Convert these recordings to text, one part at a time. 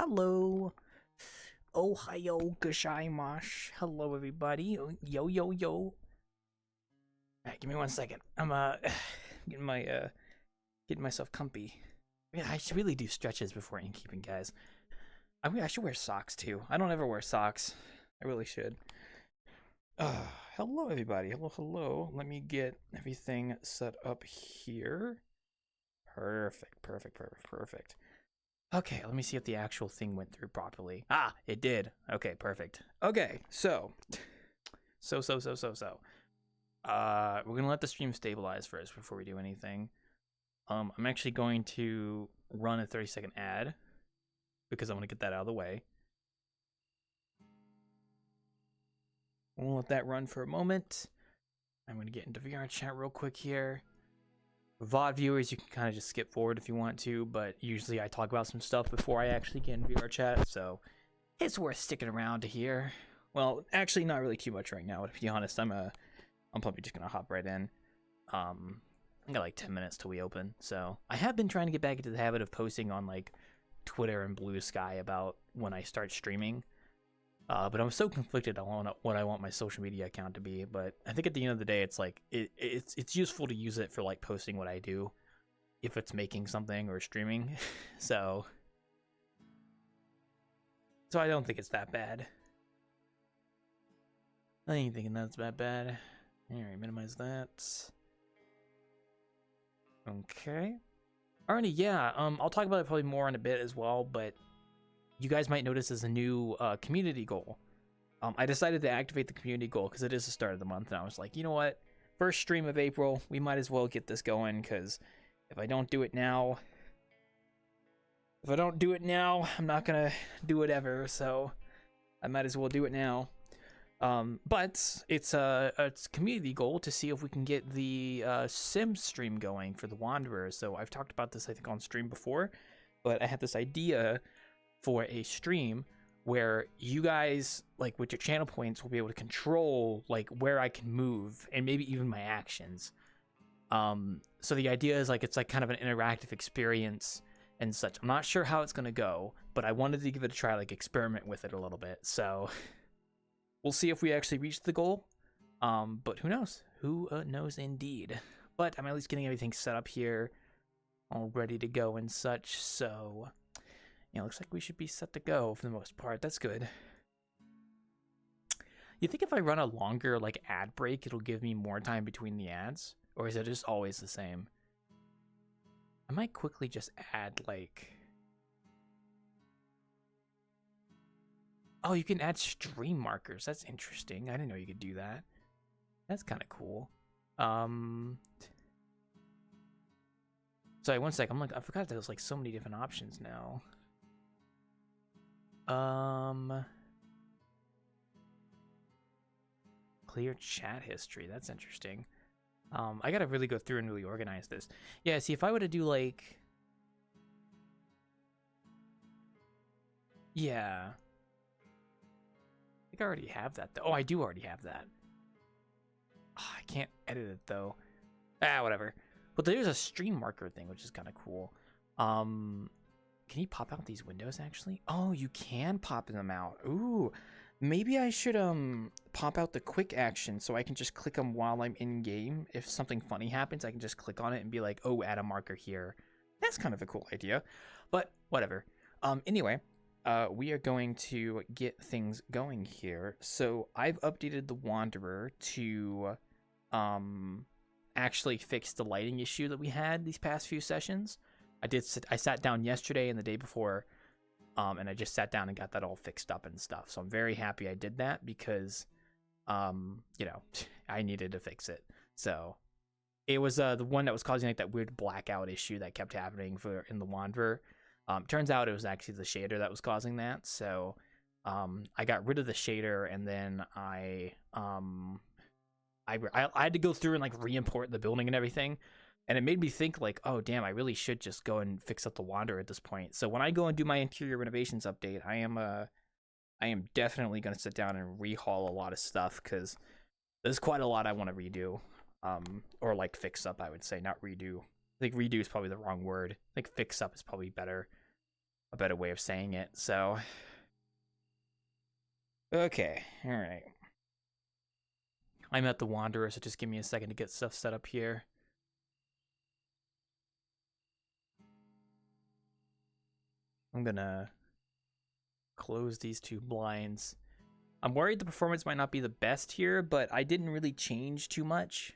hello. Ohayo gozaimasu. Hello, everybody. Yo, yo, yo. Alright, give me 1 second. I'm getting my getting myself comfy. Yeah, I should really do stretches before innkeeping, guys. I should wear socks too. I don't ever wear socks. I really should. Hello, everybody. Hello, hello. Let me get everything set up here. Perfect. Okay, let me see if the actual thing went through properly. Ah, it did. Okay, perfect. Okay, so. We're gonna let the stream stabilize first before we do anything. I'm actually going to run a 30-second ad because I want to get that out of the way. We'll let that run for a moment. I'm gonna get into VRChat real quick here. VOD viewers, you can kind of just skip forward if you want to, but usually I talk about some stuff before I actually get in VRChat, so it's worth sticking around to hear. Well, actually, not really too much right now. To be honest, I'm probably just gonna hop right in. I got like 10 minutes till we open, so I have been trying to get back into the habit of posting on like Twitter and Blue Sky about when I start streaming. But I'm so conflicted on what I want my social media account to be. But I think at the end of the day, it's like it's useful to use it for like posting what I do, if it's making something or streaming. so I don't think it's that bad. I ain't thinking that's that bad. All right, minimize that. Okay. Alrighty, yeah. I'll talk about it probably more in a bit as well, but you guys might notice there's a new community goal. I decided to activate the community goal because it is the start of the month, and I was like, you know what? First stream of April, we might as well get this going, because if I don't do it now, I'm not gonna do it ever, so I might as well do it now. But it's a community goal to see if we can get the Sim stream going for the Wanderer. So I've talked about this, I think, on stream before, but I had this idea for a stream where you guys, like with your channel points, will be able to control like where I can move and maybe even my actions. So the idea is like it's like kind of an interactive experience and such. I'm not sure how it's gonna go, but I wanted to give it a try, like experiment with it a little bit. So we'll see if we actually reach the goal. But who knows? Who knows indeed? But I'm at least getting everything set up here, all ready to go and such. So yeah, looks like we should be set to go for the most part. That's good. You think if I run a longer like ad break, it'll give me more time between the ads? Or is it just always the same? I might quickly just add like... Oh, you can add stream markers. That's interesting. I didn't know you could do that. That's kind of cool. Sorry, 1 sec. I forgot there's like so many different options now. Clear chat history. That's interesting. I gotta really go through and really organize this. Yeah, see, if I were to do like... Yeah. I think I already have that, though. Oh, I do already have that. Oh, I can't edit it, though. Ah, whatever. But there's a stream marker thing, which is kind of cool. Can you pop out these windows, actually? Oh, you can pop them out. Ooh. Maybe I should pop out the quick action so I can just click them while I'm in-game. If something funny happens, I can just click on it and be like, oh, add a marker here. That's kind of a cool idea. But whatever. Anyway, we are going to get things going here. So I've updated the Wanderer to actually fix the lighting issue that we had these past few sessions. I sat down yesterday and the day before, and I just sat down and got that all fixed up and stuff. So I'm very happy I did that because, you know, I needed to fix it. So it was the one that was causing like that weird blackout issue that kept happening in the Wanderer. Turns out it was actually the shader that was causing that. So I got rid of the shader, and then I had to go through and like re-import the building and everything. And it made me think like, oh, damn, I really should just go and fix up the Wanderer at this point. So when I go and do my interior renovations update, I am definitely going to sit down and rehaul a lot of stuff because there's quite a lot I want to redo. Or like fix up, I would say, not redo. I think redo is probably the wrong word. I think fix up is probably better. a better way of saying it. So, okay, all right. I'm at the Wanderer, so just give me a second to get stuff set up here. I'm gonna close these 2 blinds. I'm worried the performance might not be the best here, but I didn't really change too much.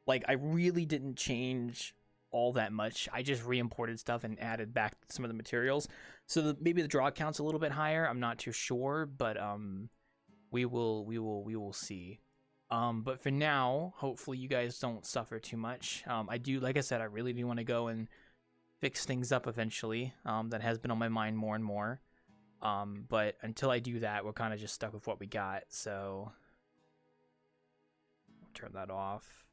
Like, I really didn't change all that much. I just re-imported stuff and added back some of the materials. So maybe the draw count's a little bit higher. I'm not too sure, but we will see. But for now, hopefully you guys don't suffer too much. I do, like I said, I really do want to go and fix things up eventually. That has been on my mind more and more. But until I do that, we're kind of just stuck with what we got. So we'll turn that off.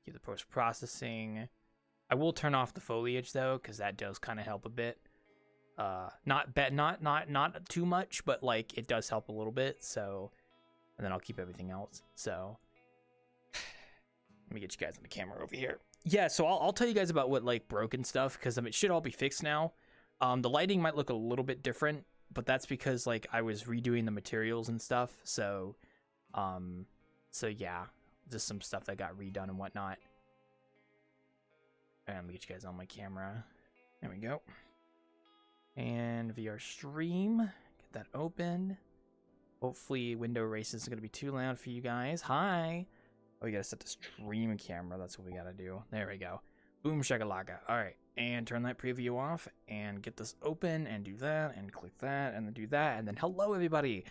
Keep the post-processing. I will turn off the foliage though, because that does kind of help a bit. Not too much, but like it does help a little bit. So, and then I'll keep everything else. So, let me get you guys on the camera over here. Yeah, so I'll tell you guys about what like broken stuff, because it should all be fixed now. The lighting might look a little bit different, but that's because like I was redoing the materials and stuff. So yeah, just some stuff that got redone and whatnot. And let me get you guys on my camera. There we go. And VR stream, get that open. Hopefully window erase isn't going to be too loud for you guys. Hi. Oh, you got to set the stream camera. That's what we got to do. There we go. Boom shakalaka. All right. And turn that preview off and get this open and do that and click that and then do that. And then hello, everybody.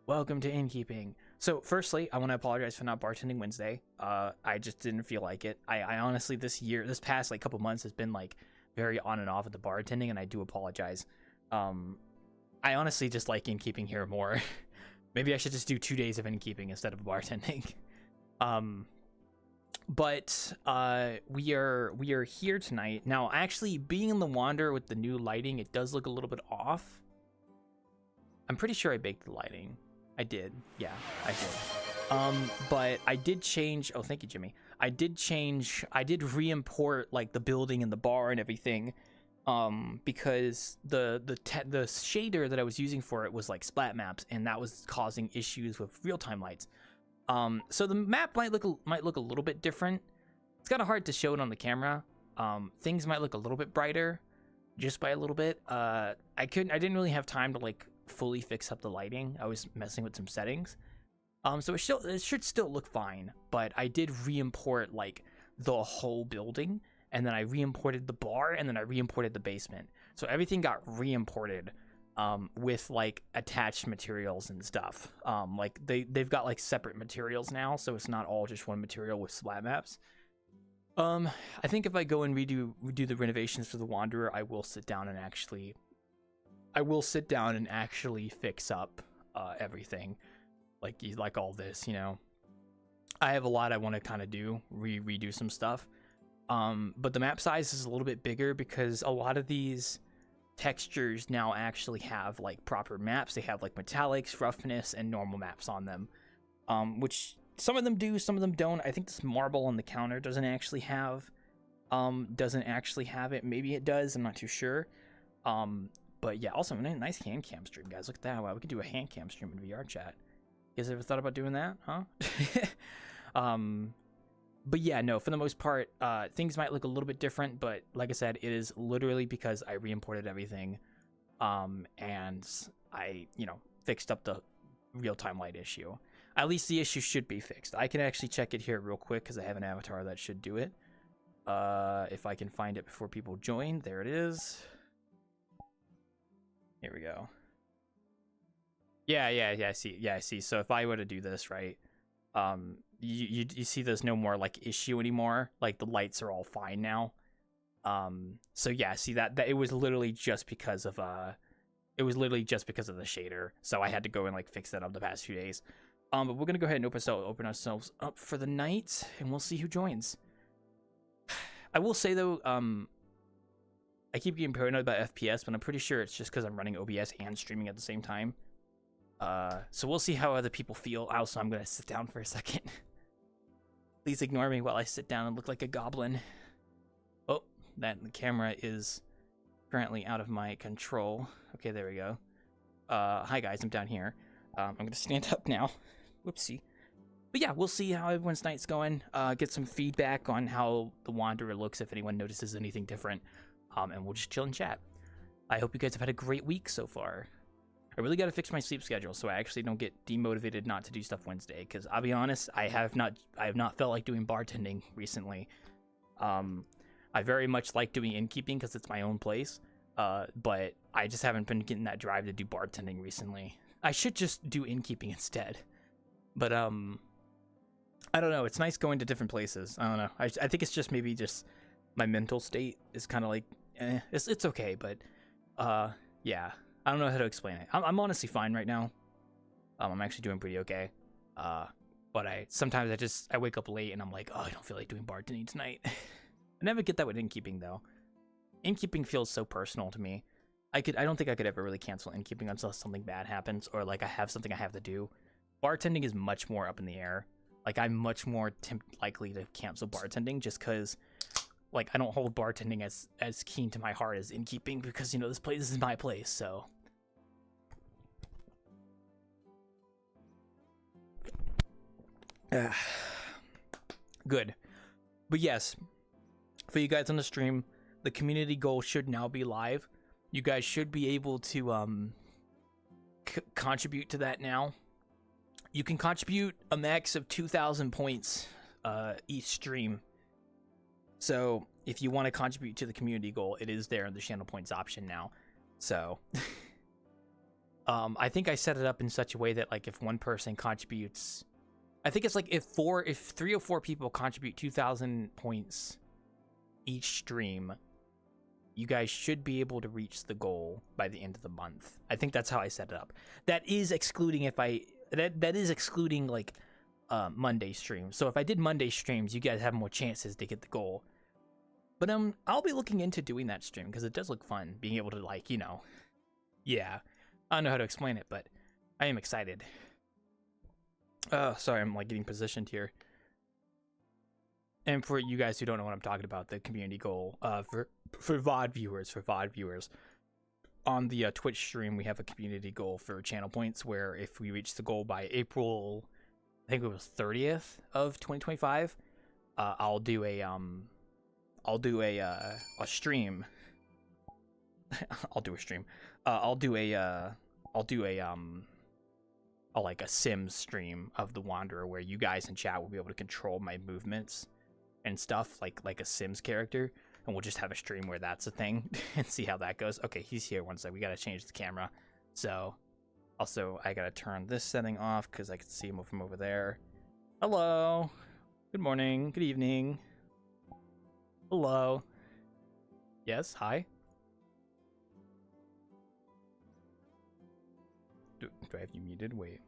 Welcome to Innkeeping. So firstly, I want to apologize for not bartending Wednesday. I just didn't feel like it. I honestly, this past like couple months has been like very on and off at the bartending, and I do apologize. I honestly just like Innkeeping here more. Maybe I should just do 2 days of Innkeeping instead of bartending. But we are here tonight. Now, actually, being in the Wanderer with the new lighting, it does look a little bit off. I'm pretty sure I baked the lighting. I did. Yeah, I did. But I did change. Oh, thank you, Jimmy. I did re-import like the building and the bar and everything. Because the shader that I was using for it was like splat maps, and that was causing issues with real-time lights. So the map might look a little bit different. It's kind of hard to show it on the camera. Things might look a little bit brighter, just by a little bit. I didn't really have time to like fully fix up the lighting. I was messing with some settings. So it should still look fine, but I did re-import like the whole building, and then I re-imported the bar, and then I re-imported the basement. So everything got re-imported. With like attached materials and stuff. Like they've got like separate materials now, so it's not all just one material with splat maps. I think if I go and redo the renovations for the Wanderer, I will sit down and actually fix up everything, like all this. You know, I have a lot I want to kind of do, redo some stuff. But the map size is a little bit bigger because a lot of these textures now actually have like proper maps. They have like metallics, roughness, and normal maps on them, which some of them do, some of them don't. I think this marble on the counter doesn't actually have it. Maybe it does, I'm not too sure. But yeah, also a nice hand cam stream, guys. Look at that. Wow, we could do a hand cam stream in VRChat. You guys ever thought about doing that, huh? But yeah, no, for the most part, things might look a little bit different, but like I said, it is literally because I re-imported everything, and I, fixed up the real-time light issue. At least the issue should be fixed. I can actually check it here real quick because I have an avatar that should do it. If I can find it before people join, there it is. Here we go. Yeah, I see. So if I were to do this, right, you see there's no more like issue anymore. Like the lights are all fine now. So yeah, see that it was literally just because of the shader. So I had to go and like fix that up the past few days. But we're gonna go ahead and open ourselves up for the night, and we'll see who joins. I will say though, I keep getting paranoid about FPS, but I'm pretty sure it's just because I'm running OBS and streaming at the same time. So we'll see how other people feel. Also, I'm gonna sit down for a second. Please ignore me while I sit down and look like a goblin. that the camera is currently out of my control. Okay, there we go. Hi guys, I'm down here. I'm gonna stand up now. Whoopsie. But yeah, we'll see how everyone's night's going. Get some feedback on how the Wanderer looks, if anyone notices anything different. And we'll just chill and chat. I hope you guys have had a great week so far. I really got to fix my sleep schedule so I actually don't get demotivated not to do stuff Wednesday. Because I'll be honest, I have not felt like doing bartending recently. I very much like doing innkeeping because it's my own place. But I just haven't been getting that drive to do bartending recently. I should just do innkeeping instead. But I don't know. It's nice going to different places. I don't know. I think it's just maybe just my mental state is kind of like, it's okay. But yeah, I don't know how to explain it. I'm honestly fine right now. I'm actually doing pretty okay. But sometimes I wake up late and I'm like, oh, I don't feel like doing bartending tonight. I never get that with innkeeping though. Innkeeping feels so personal to me. I don't think I could ever really cancel innkeeping unless something bad happens or like I have something I have to do. Bartending is much more up in the air. Like I'm much more likely to cancel bartending just because like I don't hold bartending as keen to my heart as innkeeping because this is my place, so. Good. But yes, for you guys on the stream, the community goal should now be live. You guys should be able to contribute to that now. You can contribute a max of 2,000 points each stream. So if you want to contribute to the community goal, it is there in the channel points option now. So I think I set it up in such a way that like if one person contributes, I think it's like if 3 or 4 people contribute 2,000 points each stream, you guys should be able to reach the goal by the end of the month. I think that's how I set it up. That is excluding that is excluding like Monday streams. So if I did Monday streams, you guys have more chances to get the goal. But I'll be looking into doing that stream because it does look fun being able to like, yeah. I don't know how to explain it, but I am excited. Sorry, I'm like getting positioned here. And for you guys who don't know what I'm talking about, the community goal for VOD viewers, on the Twitch stream, we have a community goal for channel points where if we reach the goal by April, I think it was 30th of 2025, I'll do a stream. I'll do a stream. I'll do like a Sims stream of the Wanderer where you guys in chat will be able to control my movements and stuff like a Sims character, and we'll just have a stream where that's a thing and see how that goes. Okay, he's here. One sec. We gotta change the camera. So also I gotta turn this setting off because I can see him from over there. Hello. Good morning. Good evening. Hello. Yes. Hi. Do I have you muted? Wait.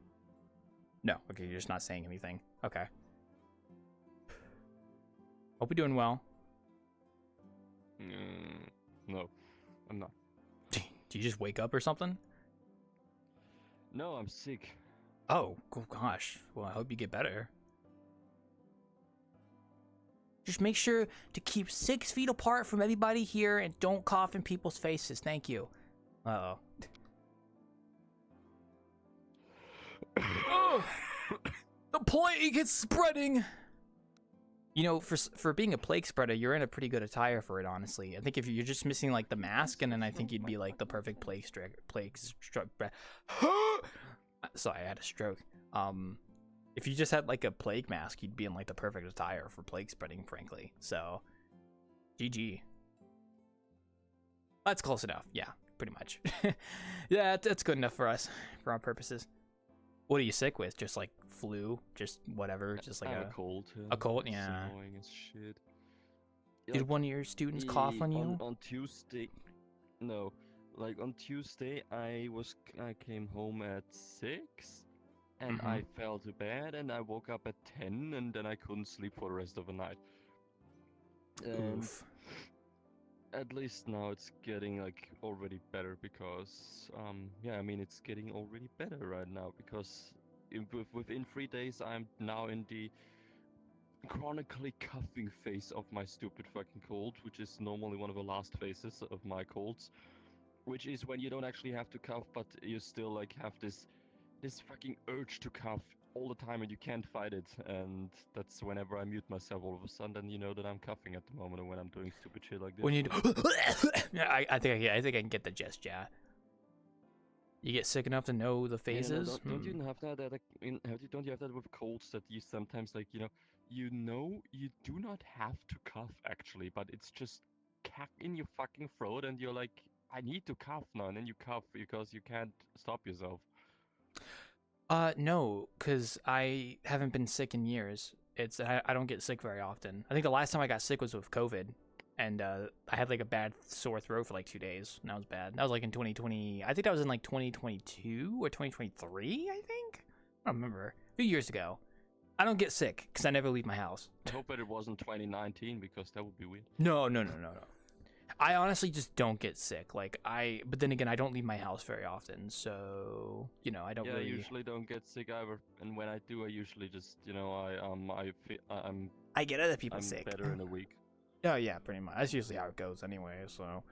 No. Okay, you're just not saying anything. Okay. Hope you're doing well. No, I'm not. Do you just wake up or something? No, I'm sick. Oh, gosh. Well, I hope you get better. Just make sure to keep 6 feet apart from everybody here and don't cough in people's faces. Thank you. Uh-oh. The plague is spreading! For being a plague spreader, you're in a pretty good attire for it, honestly. I think if you're just missing, like, the mask, and then I think you'd be, like, the perfect plague stroke. Sorry, I had a stroke. If you just had, like, a plague mask, you'd be in, like, the perfect attire for plague spreading, frankly. So, GG. That's close enough. Yeah, pretty much. Yeah, that's good enough for us, for our purposes. What are you sick with? Just like flu? Just whatever? Just like a cold. A cold? Yeah. It's annoying as shit. Did one of your students cough on you? On Tuesday. No. Like on Tuesday, I came home at 6 and I fell to bed and I woke up at 10 and then I couldn't sleep for the rest of the night. Oof. At least now it's getting like already better because it's getting already better right now because within 3 days I'm now in the chronically coughing phase of my stupid fucking cold, which is normally one of the last phases of my colds, which is when you don't actually have to cough, but you still like have this fucking urge to cough all the time and you can't fight it. And that's whenever I mute myself all of a sudden, then you know that I'm coughing at the moment and when I'm doing stupid shit like this. When you yeah, I think I can get the gist, yeah. You get sick enough to know the phases? Don't you have that? Don't you have that with colds that you sometimes like you do not have to cough actually, but it's just cack in your fucking throat, and you're like, I need to cough now, and then you cough because you can't stop yourself. No, because I haven't been sick in years. I don't get sick very often. I think the last time I got sick was with COVID, and I had like a bad sore throat for like 2 days, and that was bad. That was like in 2020. I think that was in like 2022 or 2023. I think I don't remember. A few years ago. I don't get sick because I never leave my house. I hope that it wasn't 2019 because that would be weird. No. I honestly just don't get sick. But then again, I don't leave my house very often, so I don't really. I usually don't get sick either, and when I do, I usually just I get other people sick. I'm better in a week. Oh yeah, pretty much. That's usually how it goes anyway. So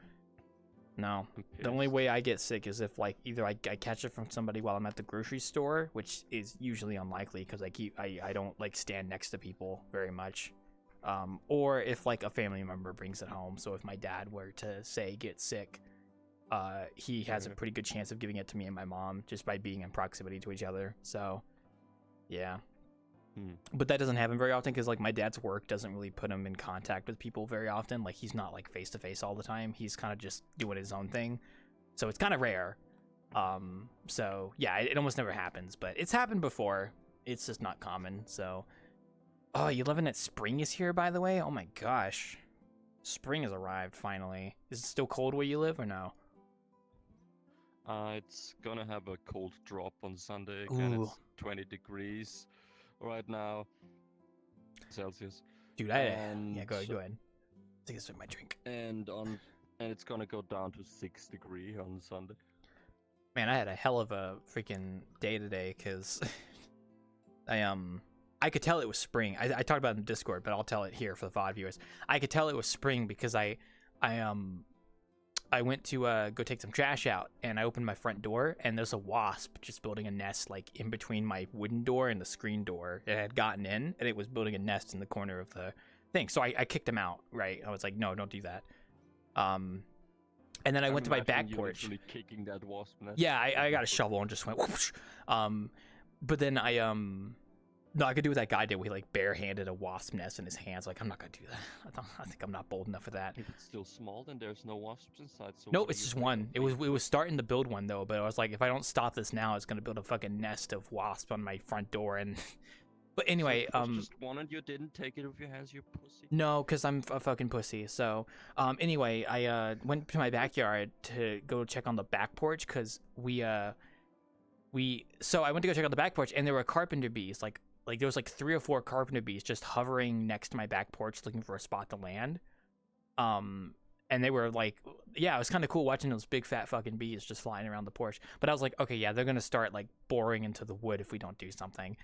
no, the only way I get sick is if like either I catch it from somebody while I'm at the grocery store, which is usually unlikely because I don't like stand next to people very much. Or if like a family member brings it home. So if my dad were to say get sick, he has a pretty good chance of giving it to me and my mom just by being in proximity to each other. So yeah. But that doesn't happen very often because like my dad's work doesn't really put him in contact with people very often. Like he's not like face to face all the time. He's kind of just doing his own thing. So it's kind of rare. So yeah, it almost never happens, but it's happened before. It's just not common. So oh, you loving that spring is here, by the way? Oh my gosh. Spring has arrived, finally. Is it still cold where you live, or no? It's gonna have a cold drop on Sunday again. Ooh. It's 20 degrees right now. Celsius. Dude, yeah, go ahead. Take a sip of my drink. And it's gonna go down to 6 degrees on Sunday. Man, I had a hell of a freaking day today, because I could tell it was spring. I talked about it in Discord, but I'll tell it here for the VOD viewers. I could tell it was spring because I went to go take some trash out, and I opened my front door, and there's a wasp just building a nest like in between my wooden door and the screen door. It had gotten in, and it was building a nest in the corner of the thing. So I kicked him out. Right? I was like, no, don't do that. And then I went to my back porch. Literally kicking that wasp nest. Yeah, I got a shovel and just went whoosh. But then no, I could do what that guy did, where he like barehanded a wasp nest in his hands. Like, I'm not gonna do that. I think I'm not bold enough for that. If it's still small, then there's no wasps inside. So nope, it's just one. It was starting to build one though, but I was like, if I don't stop this now, it's gonna build a fucking nest of wasps on my front door. And but anyway, so just one, and you didn't take it with your hands, you pussy. No, because I'm a fucking pussy. So anyway, I went to my backyard to go check on the back porch because I went to go check out the back porch, and there were carpenter bees like there was like 3 or 4 carpenter bees just hovering next to my back porch looking for a spot to land. And they were like, yeah, it was kind of cool watching those big fat fucking bees just flying around the porch. But I was like, okay, yeah, they're gonna start like boring into the wood if we don't do something.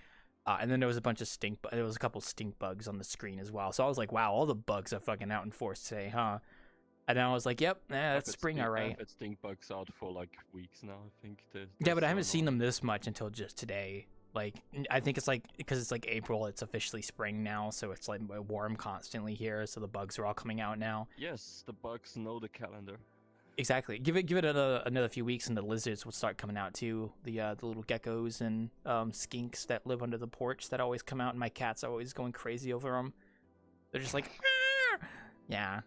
And then there was a bunch of there was a couple stink bugs on the screen as well. So I was like, wow, all the bugs are fucking out in force today, huh? And then I was like, yep, that's spring, all right. I've had stink bugs out for like weeks now, I think. Yeah, but I haven't seen them this much until just today. Like, I think it's like, because it's like April, it's officially spring now, so it's like warm constantly here, so the bugs are all coming out now. Yes, the bugs know the calendar. Exactly. Give it another few weeks, and the lizards will start coming out too. The little geckos and skinks that live under the porch that always come out, and my cat's always going crazy over them. They're just like, yeah.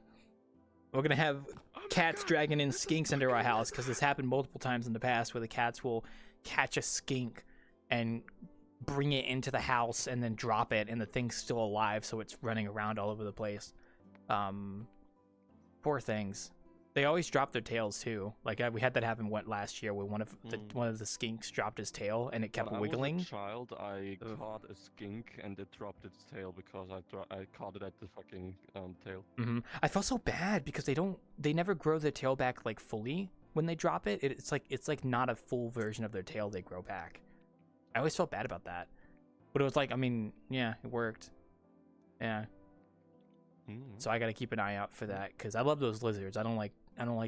We're gonna have cats dragging in skinks into our house because this happened multiple times in the past, where the cats will catch a skink and bring it into the house and then drop it, and the thing's still alive, so it's running around all over the place. Poor things. They always drop their tails too. Like we had that happen last year, where one of the skinks dropped his tail and it kept wiggling. When I was a child, I caught a skink and it dropped its tail because I caught it at the fucking tail. Mm-hmm. I felt so bad because they never grow their tail back like fully when they drop it. It's like not a full version of their tail they grow back. I always felt bad about that, but it was like, I mean, yeah, it worked. Yeah. Mm. So I got to keep an eye out for that because I love those lizards. I don't like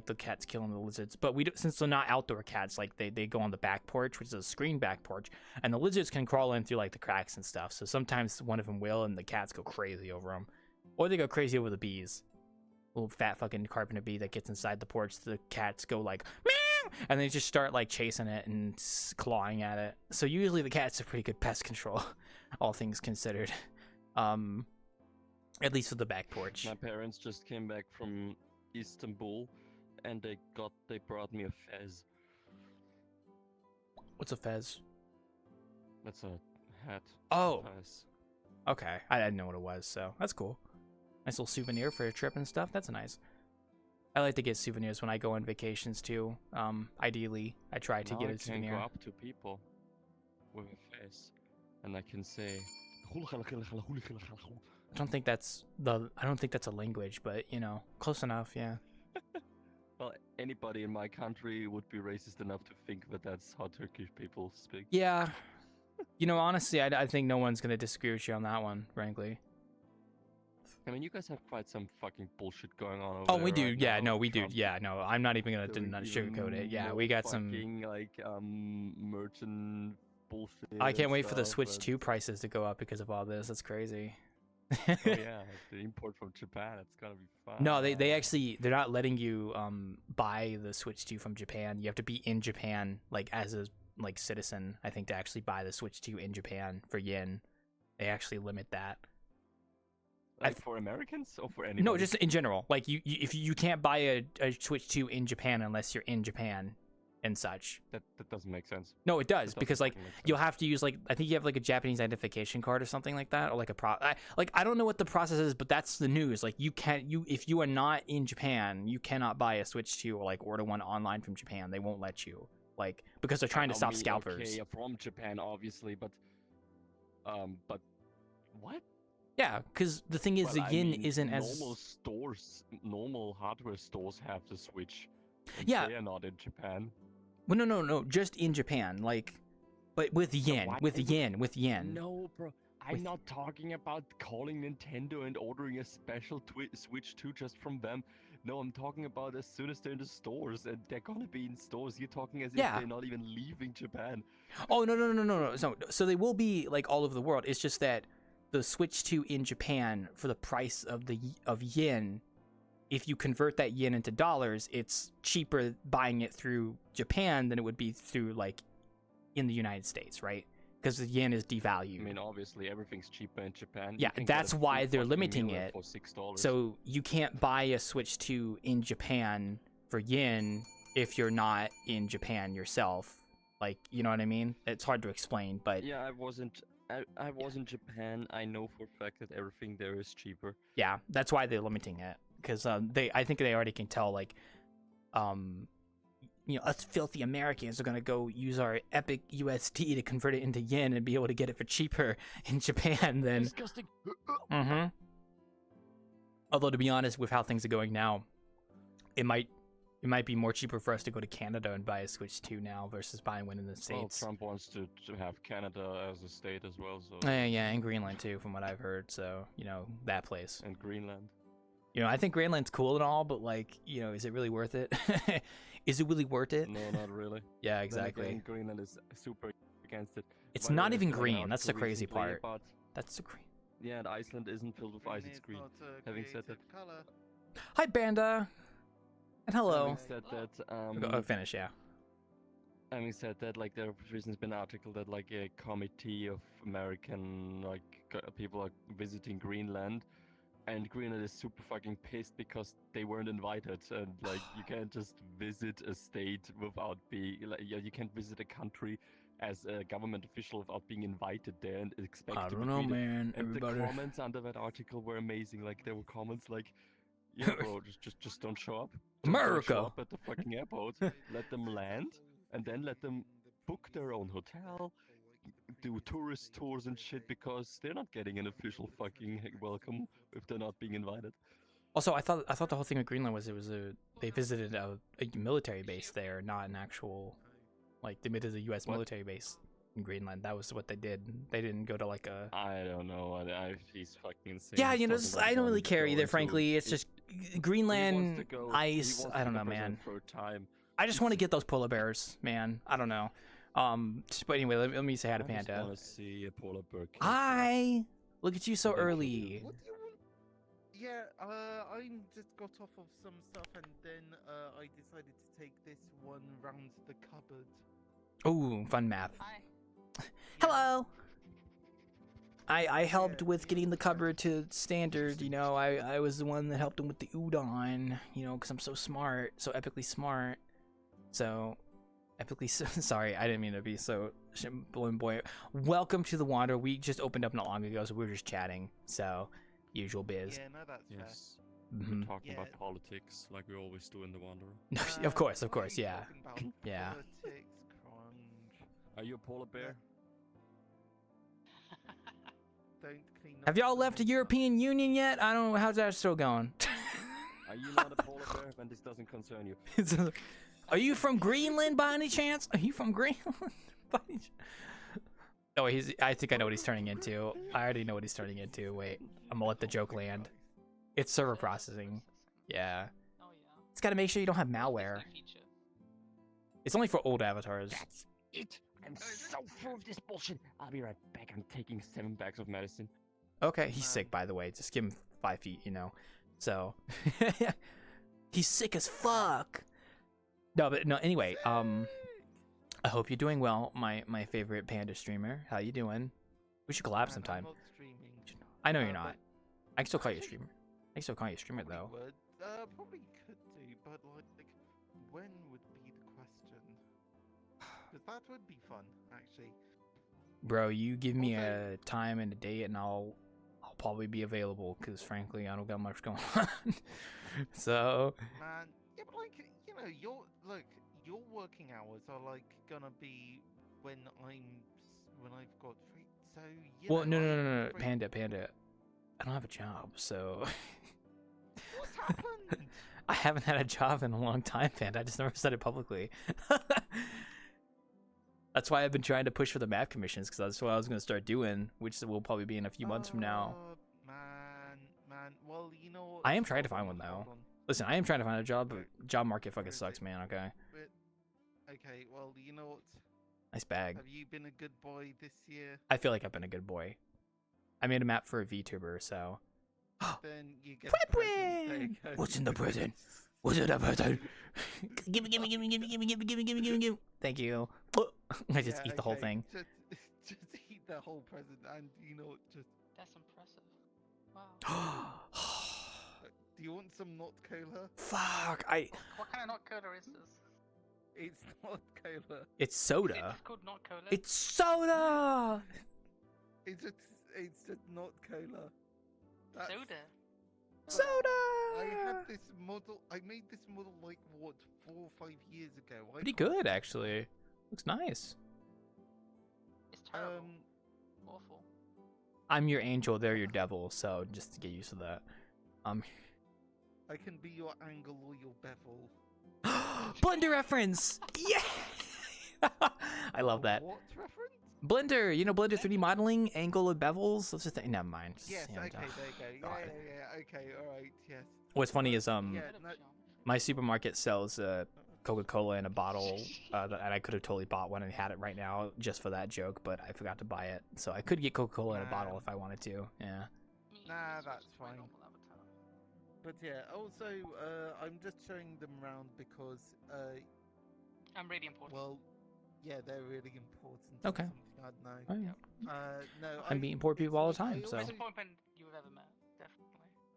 the cats killing the lizards, but since they're not outdoor cats, like they go on the back porch, which is a screen back porch, and the lizards can crawl in through like the cracks and stuff. So sometimes one of them will, and the cats go crazy over them, or they go crazy over the bees. Little fat fucking carpenter bee that gets inside the porch, the cats go like meow, and they just start like chasing it and clawing at it. So usually the cats are pretty good pest control, all things considered. At least with the back porch. My parents just came back from Istanbul, and they brought me a fez. What's a fez? That's a hat. Oh. Fez. Okay, I didn't know what it was, so that's cool. Nice little souvenir for a trip and stuff. That's nice. I like to get souvenirs when I go on vacations too. Ideally, I try to get a souvenir. I can go up to people with a fez, and I can say. I don't think that's a language, but you know, close enough, yeah. Well, anybody in my country would be racist enough to think that that's how Turkish people speak. Yeah. You know, honestly, I think no one's gonna disagree with you on that one, frankly. I mean, you guys have quite some fucking bullshit going on over there. Oh, we do. Right Yeah, now. no, we do. Trump Yeah, no, I'm not even gonna doing sugarcoat it. Yeah, more we got some. fucking, like merchant bullshit. I can't wait for the stuff, Switch and- 2 prices to go up because of all this. That's crazy. Oh yeah, the import from Japan. It's gonna be fun. No, they're not letting you buy the Switch 2 from Japan. You have to be in Japan like as a citizen, I think, to actually buy the Switch 2 in Japan for yen. They actually limit that. Like for Americans or for anybody? No, just in general. Like if you can't buy a Switch 2 in Japan unless you're in Japan and such. That doesn't make sense. No, it does, That because doesn't like fucking make sense. you'll have to use I think you have like a Japanese identification card or something like that, or like I don't know what the process is, but that's the news. Like if you are not in Japan, you cannot buy a Switch 2 or like order one online from Japan. They won't let you, like, because they're trying to stop scalpers. Okay, from Japan, obviously, but what? Yeah, because the thing is, Well, the I yen mean, isn't normal hardware stores have the Switch. And Yeah. they are not in Japan. Well, no, just in Japan, like, but with yen, why with would- yen, with yen. No, bro. I'm With- not talking about calling Nintendo and ordering a special Switch 2 just from them. No, I'm talking about as soon as they're in the stores, and they're gonna be in stores. You're talking as Yeah. if they're not even leaving Japan. Oh no. So they will be like all over the world. It's just that the Switch 2 in Japan, for the price of yen, if you convert that yen into dollars, it's cheaper buying it through Japan than it would be through like in the United States, right? Because the yen is devalued. I mean, obviously, everything's cheaper in Japan. Yeah, You can get that's a why full they're fucking limiting meal it. for $6. So you can't buy a Switch 2 in Japan for yen if you're not in Japan yourself. Like, you know what I mean? It's hard to explain, but yeah, I was in Japan. I know for a fact that everything there is cheaper. yeah, that's why they're limiting it. Because I think they already can tell, like, us filthy Americans are gonna go use our Epic USD to convert it into yen and be able to get it for cheaper in Japan than. Disgusting. Mm-hmm. Although, to be honest, with how things are going now, it might be more cheaper for us to go to Canada and buy a Switch 2 now versus buying one in the Well, States. Trump wants to have Canada as a state as well, so Yeah, and Greenland too, from what I've heard. So, that place. and Greenland. I think Greenland's cool and all, but like, is it really worth it? Is it really worth it? No, not really. Yeah, Then exactly. again, Greenland is super against it. It's By the way, not there's even been an green. That's the article crazy recently part. about- That's the green. Yeah, and Iceland isn't filled with ice; it's green. Having said that, Hi, Banda. And hello. Having said that, Finish, yeah. having said that, like there recently been an article that like a committee of American people are visiting Greenland, and Greenland is super fucking pissed because they weren't invited, and like you can't just visit a state without being you can't visit a country as a government official without being invited there and expect I to don't be know, treated. man. And Everybody. the comments under that article were amazing. Like there were comments like, "Yeah, bro, just don't show up. Don't America." show up at the fucking airport. Let them land, and then let them book their own hotel, do tourist tours and shit because they're not getting an official fucking welcome if they're not being invited." Also, I thought the whole thing with Greenland was they visited a military base there, not an actual, like, they visited a U.S. What? military base. in Greenland. That was what they did. They didn't go to like a. I don't know. He's fucking insane. Yeah, He's you know, talking about I don't really wanting to care go either. into- Frankly, it's just he wants to Greenland go. ice. He wants I to don't know, become man. president for a time. I just want to get those polar bears, man. I don't know. But anyway, let me say hi to I just Panda. want to see a polar bear. kick Hi. Look at you so Thank you. early. What do you want? Yeah, I just got off of some stuff and then I decided to take this one round the cupboard. Ooh, fun map. Hi. Hello. I helped Yeah, with you getting the know, cupboard to standard. You know, I was the one that helped him with the udon. You know, because I'm so smart, so epically smart. So epically sorry, I didn't mean to be so boy. Welcome to the Wander. We just opened up not long ago, so we were just chatting. So usual biz. Yeah, no, that's Yes. Mhm. We're talking about Yeah. politics like we always do in the Wanderer. fair. Of course, What are you yeah. talking about? Yeah. Politics, crunch. Are you a polar bear? Don't clean up Have y'all the left the makeup. European Union yet? I don't know. How's that still going? Are you not a polar bear? Then this doesn't concern you. Are you from Greenland by any chance? Are you from Greenland? By any ch- Oh, I think I know what he's turning into. I already know what he's turning into. Wait, I'm gonna let the joke land. It's server processing. Yeah. Oh yeah. It's gotta make sure you don't have malware. New feature. It's only for old avatars. That's it. I'm so full of this bullshit. I'll be right back. I'm taking 7 bags of medicine. Okay, he's sick, by the way. Just give him 5 feet, you know. So he's sick as fuck. No, but no. Anyway, I hope you're doing well, my favorite panda streamer. How you doing? We should collab Man, sometime. I'm not streaming. I know you're but not. I can still call you a actually, streamer. I can still call you a streamer probably though. would. Probably could do, but like, when would be the question? Because that would be fun, actually. Bro, you give me Also- a time and a date, and I'll probably be available. Cause frankly, I don't got much going on. So Man, yeah, but like, you know, your working hours are like gonna be when I've got free. So you well, know, no, free. Panda. I don't have a job, so What's happened? I haven't had a job in a long time, Panda. I just never said it publicly. That's why I've been trying to push for the map commissions, because that's what I was going to start doing, which will probably be in a few months from now. Man. Well, you know. I am trying to hold find on, one, hold though. on. Listen, I am trying to find a job, but Where- job market fucking where is sucks, it? man, okay? Okay, well, you know what? Nice bag. Have you been a good boy this year? I feel like I've been a good boy. I made a map for a VTuber, so... Then you get a present. There you go. What's in the present? What's in the present? Gimme. Thank you. I just Yeah, eat the whole okay, thing. Just eat the whole present, and you know what? Just That's impressive. Wow. do you want some not cola? Fuck, What kind of not cola is this? It's not cola. It's Is it soda. just called not cola? It's soda! It's just not cola. That's- soda. Soda! I had this model. I made this model like what 4 or 5 years ago. Pretty good, actually. Looks nice. It's terrible. Um, Awful. I'm your angel, they're your devil, so just to get used to that. I can be your angle or your bevel. Blender reference! Yeah! I love that. What reference? Blender, you know Blender 3D modeling, angle of bevels. That's just never mind. Just, Yes. you know, Okay. There you go. God. Yeah. Okay. All right. Yes. What's funny is Yeah, Bit of no- geometry. my supermarket sells Coca-Cola in a bottle, and I could have totally bought one and had it right now just for that joke, but I forgot to buy it. So I could get Coca-Cola in a bottle if I wanted to. Yeah. Nah, Switch that's to my fine. normal avatar. But yeah. Also, I'm just showing them around because, I'm really important. well, yeah, they're really important. Okay. Or something, I don't know. Oh, yeah. No, I'm meeting poor people all the I time, so. Most also- important you've ever met, definitely.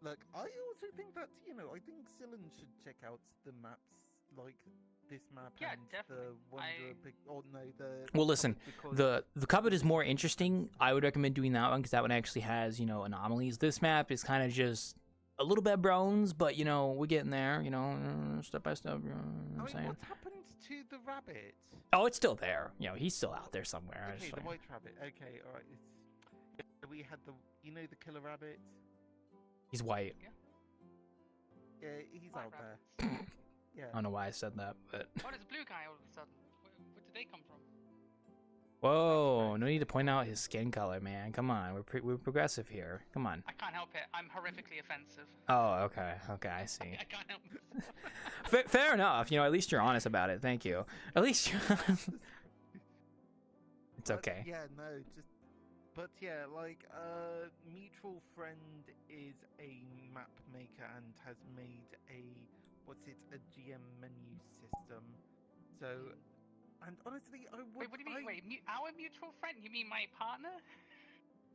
Look, I also think that I think Cyllin should check out the maps, like this map Yeah, and definitely. the Wanderer. The Well, listen, because- The cupboard is more interesting. I would recommend doing that one because that one actually has, you know, anomalies. This map is kind of just a little bit bronze, but you know, we're getting there, you know, step by step, you know what I'm I mean, saying? what happened to the rabbit? Oh, it's still there. You know, he's still out there somewhere. Okay, It's the fine. white rabbit. Okay, all right. We had the the killer rabbit. He's white. Yeah, he's White out rabbits. there. Yeah. I don't know why I said that, but Oh, there's a blue guy all of a sudden. Where did they come from? Whoa, no need to point out his skin color, man. Come on, we're progressive here. Come on. I can't help it. I'm horrifically offensive. Oh, okay, I see. I can't help myself. Fair enough. You know, at least you're honest about it. Thank you. At least you're. It's But, okay. Yeah, no, just. But yeah, like, mutual friend is a map maker and has made a a GM menu system. So, and honestly, I would. Wait, what do you mean? Wait, our mutual friend? You mean my partner?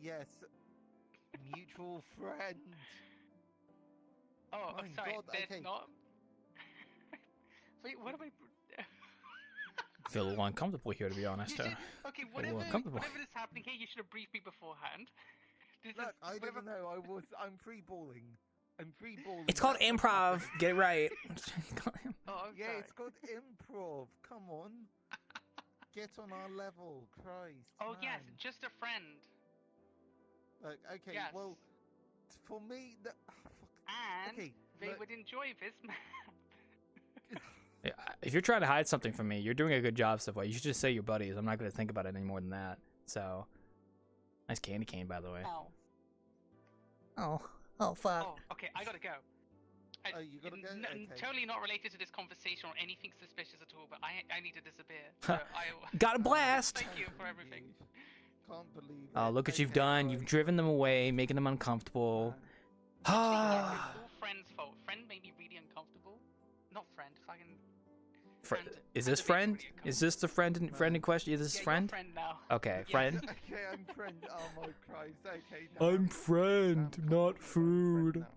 Yes, mutual friend. Oh, My sorry. God, There's okay. not. Wait, what am I? I feel a little uncomfortable here, to be honest. You should, okay, whatever uncomfortable. is happening here, you should have briefed me beforehand. This Look, is, I whatever- didn't know. I'm free balling. I'm free balling. It's called That's what's improv. happening. Get it right. Oh, I'm Yeah, sorry. it's called improv. Come on. Get on our level, Christ. Oh yes, man. just a friend. Look, okay, Yes. well, for me, And okay, they look, would enjoy this map. Yeah, if you're trying to hide something from me, you're doing a good job, Savoy. You should just say you're buddies. I'm not going to think about it any more than that. So, nice candy cane, by the way. Oh. Oh, fuck. Oh, okay, I gotta go. Oh, you gotta go? Okay. Totally not related to this conversation or anything suspicious at all, but I need to disappear. So Got a blast. Thank you for everything. Can't believe it. Oh, look what you've Okay, done. right. You've driven them away, making them uncomfortable. Actually, Ah. it's all friend's fault. Friend made me really uncomfortable. Not friend, fucking. Is this friend? Is this the friend in question? Is this Yeah, friend? You're friend now. Okay, Yes. friend. Okay, I'm friend. Oh my Christ. Okay. now I'm friend, I'm not friend food. now.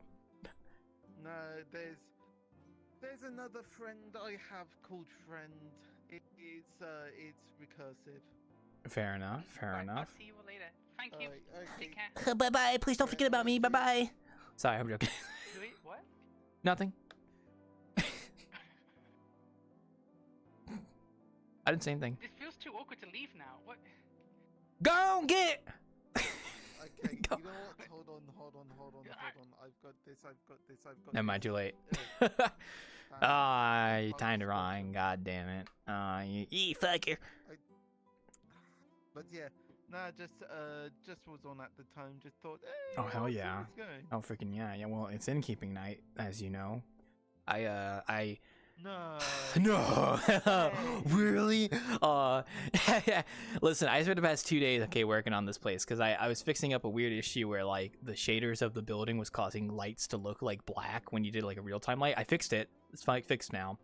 No, there's another friend I have called friend. It's recursive. Fair enough. Fair Right, enough. I'll see you all later. Thank you. Okay. Take care. Bye bye. Please don't forget about me. Bye bye. Sorry, I'm joking. Wait, what? Nothing. I didn't say anything. This feels too awkward to leave now. What? Go get. Okay, Go. you know what? Hold on. I've got this. Never mind. Too late. Time. Ah, you I'll timed it just go wrong. for- God damn it. You fucker. But yeah, nah, just was on at the time. Just thought, hey, Oh, hell I'll see yeah. what's going. Oh freaking yeah. Yeah. Well, it's Innkeeping night, as you know. I No. No, Hey. really? Listen, I spent the past 2 days working on this place because I was fixing up a weird issue where like the shaders of the building was causing lights to look like black when you did like a real-time light. I fixed it. It's fixed now.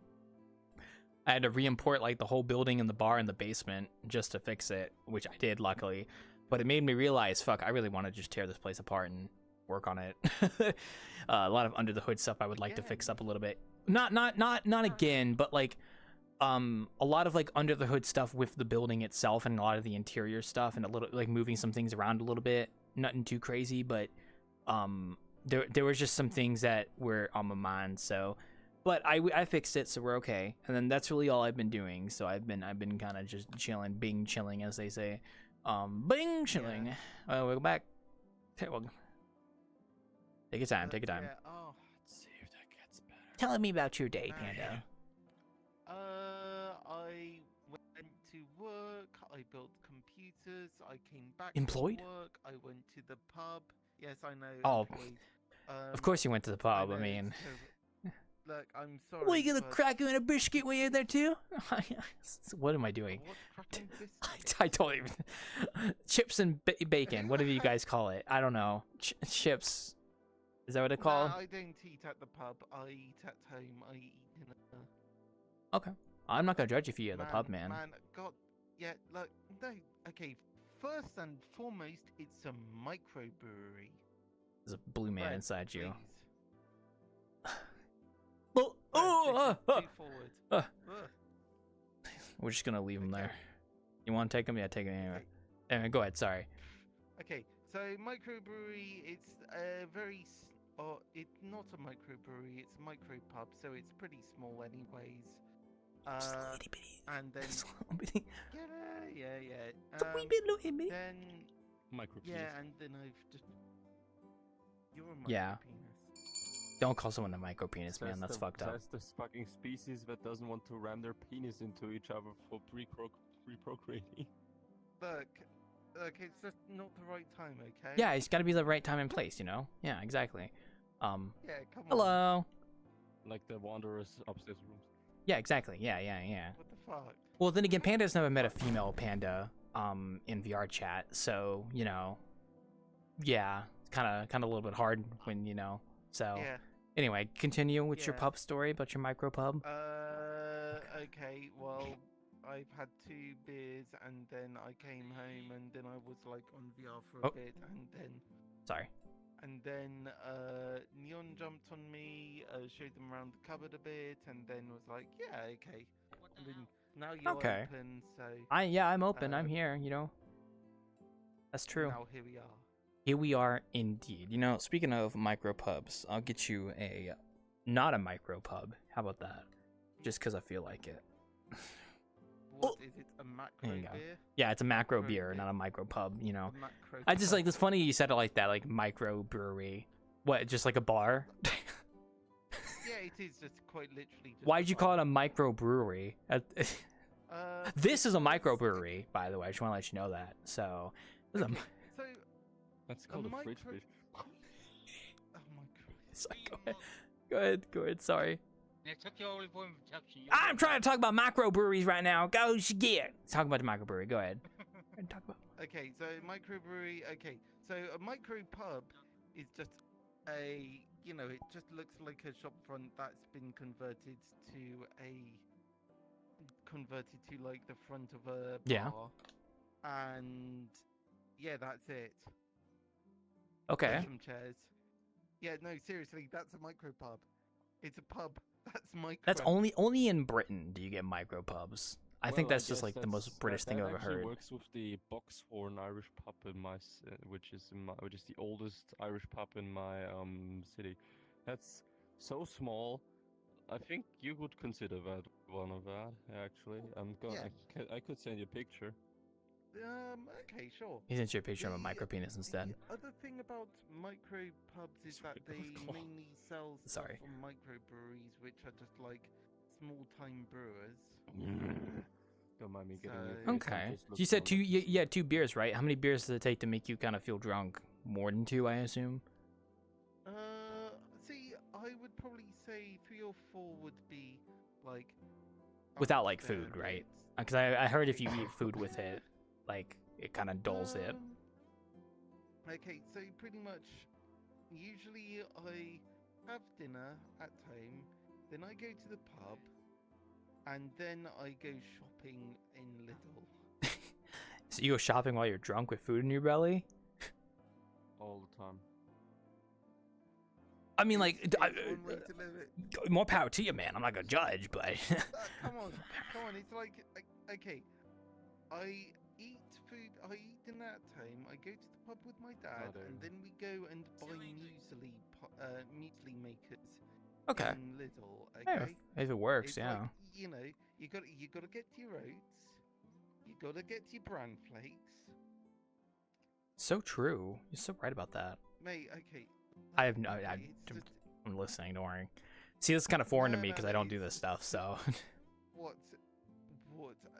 I had to re-import like the whole building and the bar in the basement just to fix it, which I did luckily. But it made me realize, fuck, I really want to just tear this place apart and work on it. A lot of under the hood stuff I would like to fix up a little bit. Not again, but like a lot of like under the hood stuff with the building itself and a lot of the interior stuff and a little like moving some things around a little bit. Nothing too crazy, but there was just some things that were on my mind. So, but I fixed it, so we're okay. And then that's really all I've been doing. So I've been kind of just chilling as they say. Bing chilling. Yeah. Well, we'll go back. Okay, well, take your time. Take your time. Yeah, oh, Let's see if that gets better. Tell me about your day, Man. Panda. I went to work. I built computers. I came back. Employed? From work. I went to the pub. Yes, I know. Oh, employed. Of course you went to the pub. know, I it's mean, terrible. Look, I'm sorry. what, you gonna but- crack you in a biscuit when you're there too? What am I doing? What cracking biscuit? I don't even. Chips and bacon. Whatever you guys call it. I don't know. Chips. Is that what they're called? Nah, I don't eat at the pub. I eat at home. I eat in a Okay. I'm not gonna judge you if you're at the pub, man. Man, God, yeah. Look, no. Okay. First and foremost, it's a microbrewery. There's a blue man Fred, inside you. please. Oh, Fred, oh, take it forward. uh. Ugh. We're just gonna leave him Okay. there. You want to take him? Yeah, take him anyway. Okay. Anyway, go ahead. Sorry. Okay, so microbrewery, it's a very, it's not a microbrewery, it's a micropub, so it's pretty small anyways. Just a little bitty. And then, Just a little bitty. yeah. It's a wee bit little bitty. Then, Micro yeah, and then I've just, you're a Yeah. micropenis. Don't call someone a micro penis, man. That's fucked up. That's the fucking species that doesn't want to ram their penis into each other for reprocreating. look, it's just not the right time, okay? Yeah, it's got to be the right time and place, you know? Yeah, exactly. Yeah, come on. Hello. Like the Wanderers upstairs rooms. Yeah, exactly. Yeah. What the fuck? Well, then again, Panda's never met a female panda in VRChat, so, you know, yeah, kind of a little bit hard when, you know. So, Yeah. anyway, continue with your Yeah. pub story about your micro pub. Okay, well, I've had 2 beers and then I came home and then I was like on VR for a Oh. bit Sorry. and then Neon jumped on me, showed them around the cupboard a bit and then was like, yeah, okay. And then now you're Okay. open, so I'm open. I'm Uh, here, you know. That's true. now here we are. Here we are indeed. You know, speaking of micro pubs, I'll get you a not a micro pub. How about that? Just because I feel like it. What is it? A macro There you go. beer? Yeah, it's a macro Macro beer, beer. not a micro pub, you know. A macro I just like pub. it's funny you said it like that, like micro brewery. What, just like a bar? Yeah, it is just quite literally. Just Why'd you call it a micro brewery? This is a micro because- brewery, by the way. I just want to let you know that. So, this is Okay, so That's A called a fridge micro- fish. oh my Christ. Go ahead. Sorry. Next up, your only point of protection. I'm trying to talk about micro breweries right now. Go get. Talk about the micro brewery. Go ahead. Talk about. Okay, so microbrewery. Okay, so a micro pub is just a, you know, it just looks like a shop front that's been converted to like the front of a bar. Yeah. And yeah, that's it. Okay. There's some chairs. Yeah, no, seriously, that's a micro pub. It's a pub. That's micro. That's only in Britain do you get micro pubs. I think that's just like the most British thing I've ever heard. Works with the Boxhorn Irish pub in my, which is the oldest Irish pub in my city. That's so small. I think you would consider that one of that actually. Yeah. I could send you a picture. Okay, sure. He sent you a picture of a The- micro penis instead. The other thing about micro pubs is that Sweet they God. mainly sell stuff Sorry. from microbreweries, which are just like small-time brewers. Don't mind me getting So- your face, I'm Okay. just You looking said on two. the- You had 2 beers, right? How many beers does it take to make you kind of feel drunk? More than 2, I assume. See, I would probably say 3 or 4 would be like Without like up there food, right? bits. Because I heard if you eat food with it, like it kind of dulls it. Okay, so pretty much, usually I have dinner at home, then I go to the pub, and then I go shopping in Lidl. So you go shopping while you're drunk with food in your belly? all the time. I mean, like, It's one way to live it. more power to you, man. I'm not gonna judge, but Come on. It's like, okay, I eat food, I eat dinner at home, I go to the pub with my dad, there and you then we go and buy muesli makers okay. in Lidl, Yeah, okay? if it works, It's yeah. like, you know, you got to get your oats, you got to get your bran flakes. So true. You're so right about that. Mate, okay. I have no. okay, I, it's just, I'm listening. Don't worry. See, this is kind of foreign to No, me no, because I don't do it's- this stuff. So. what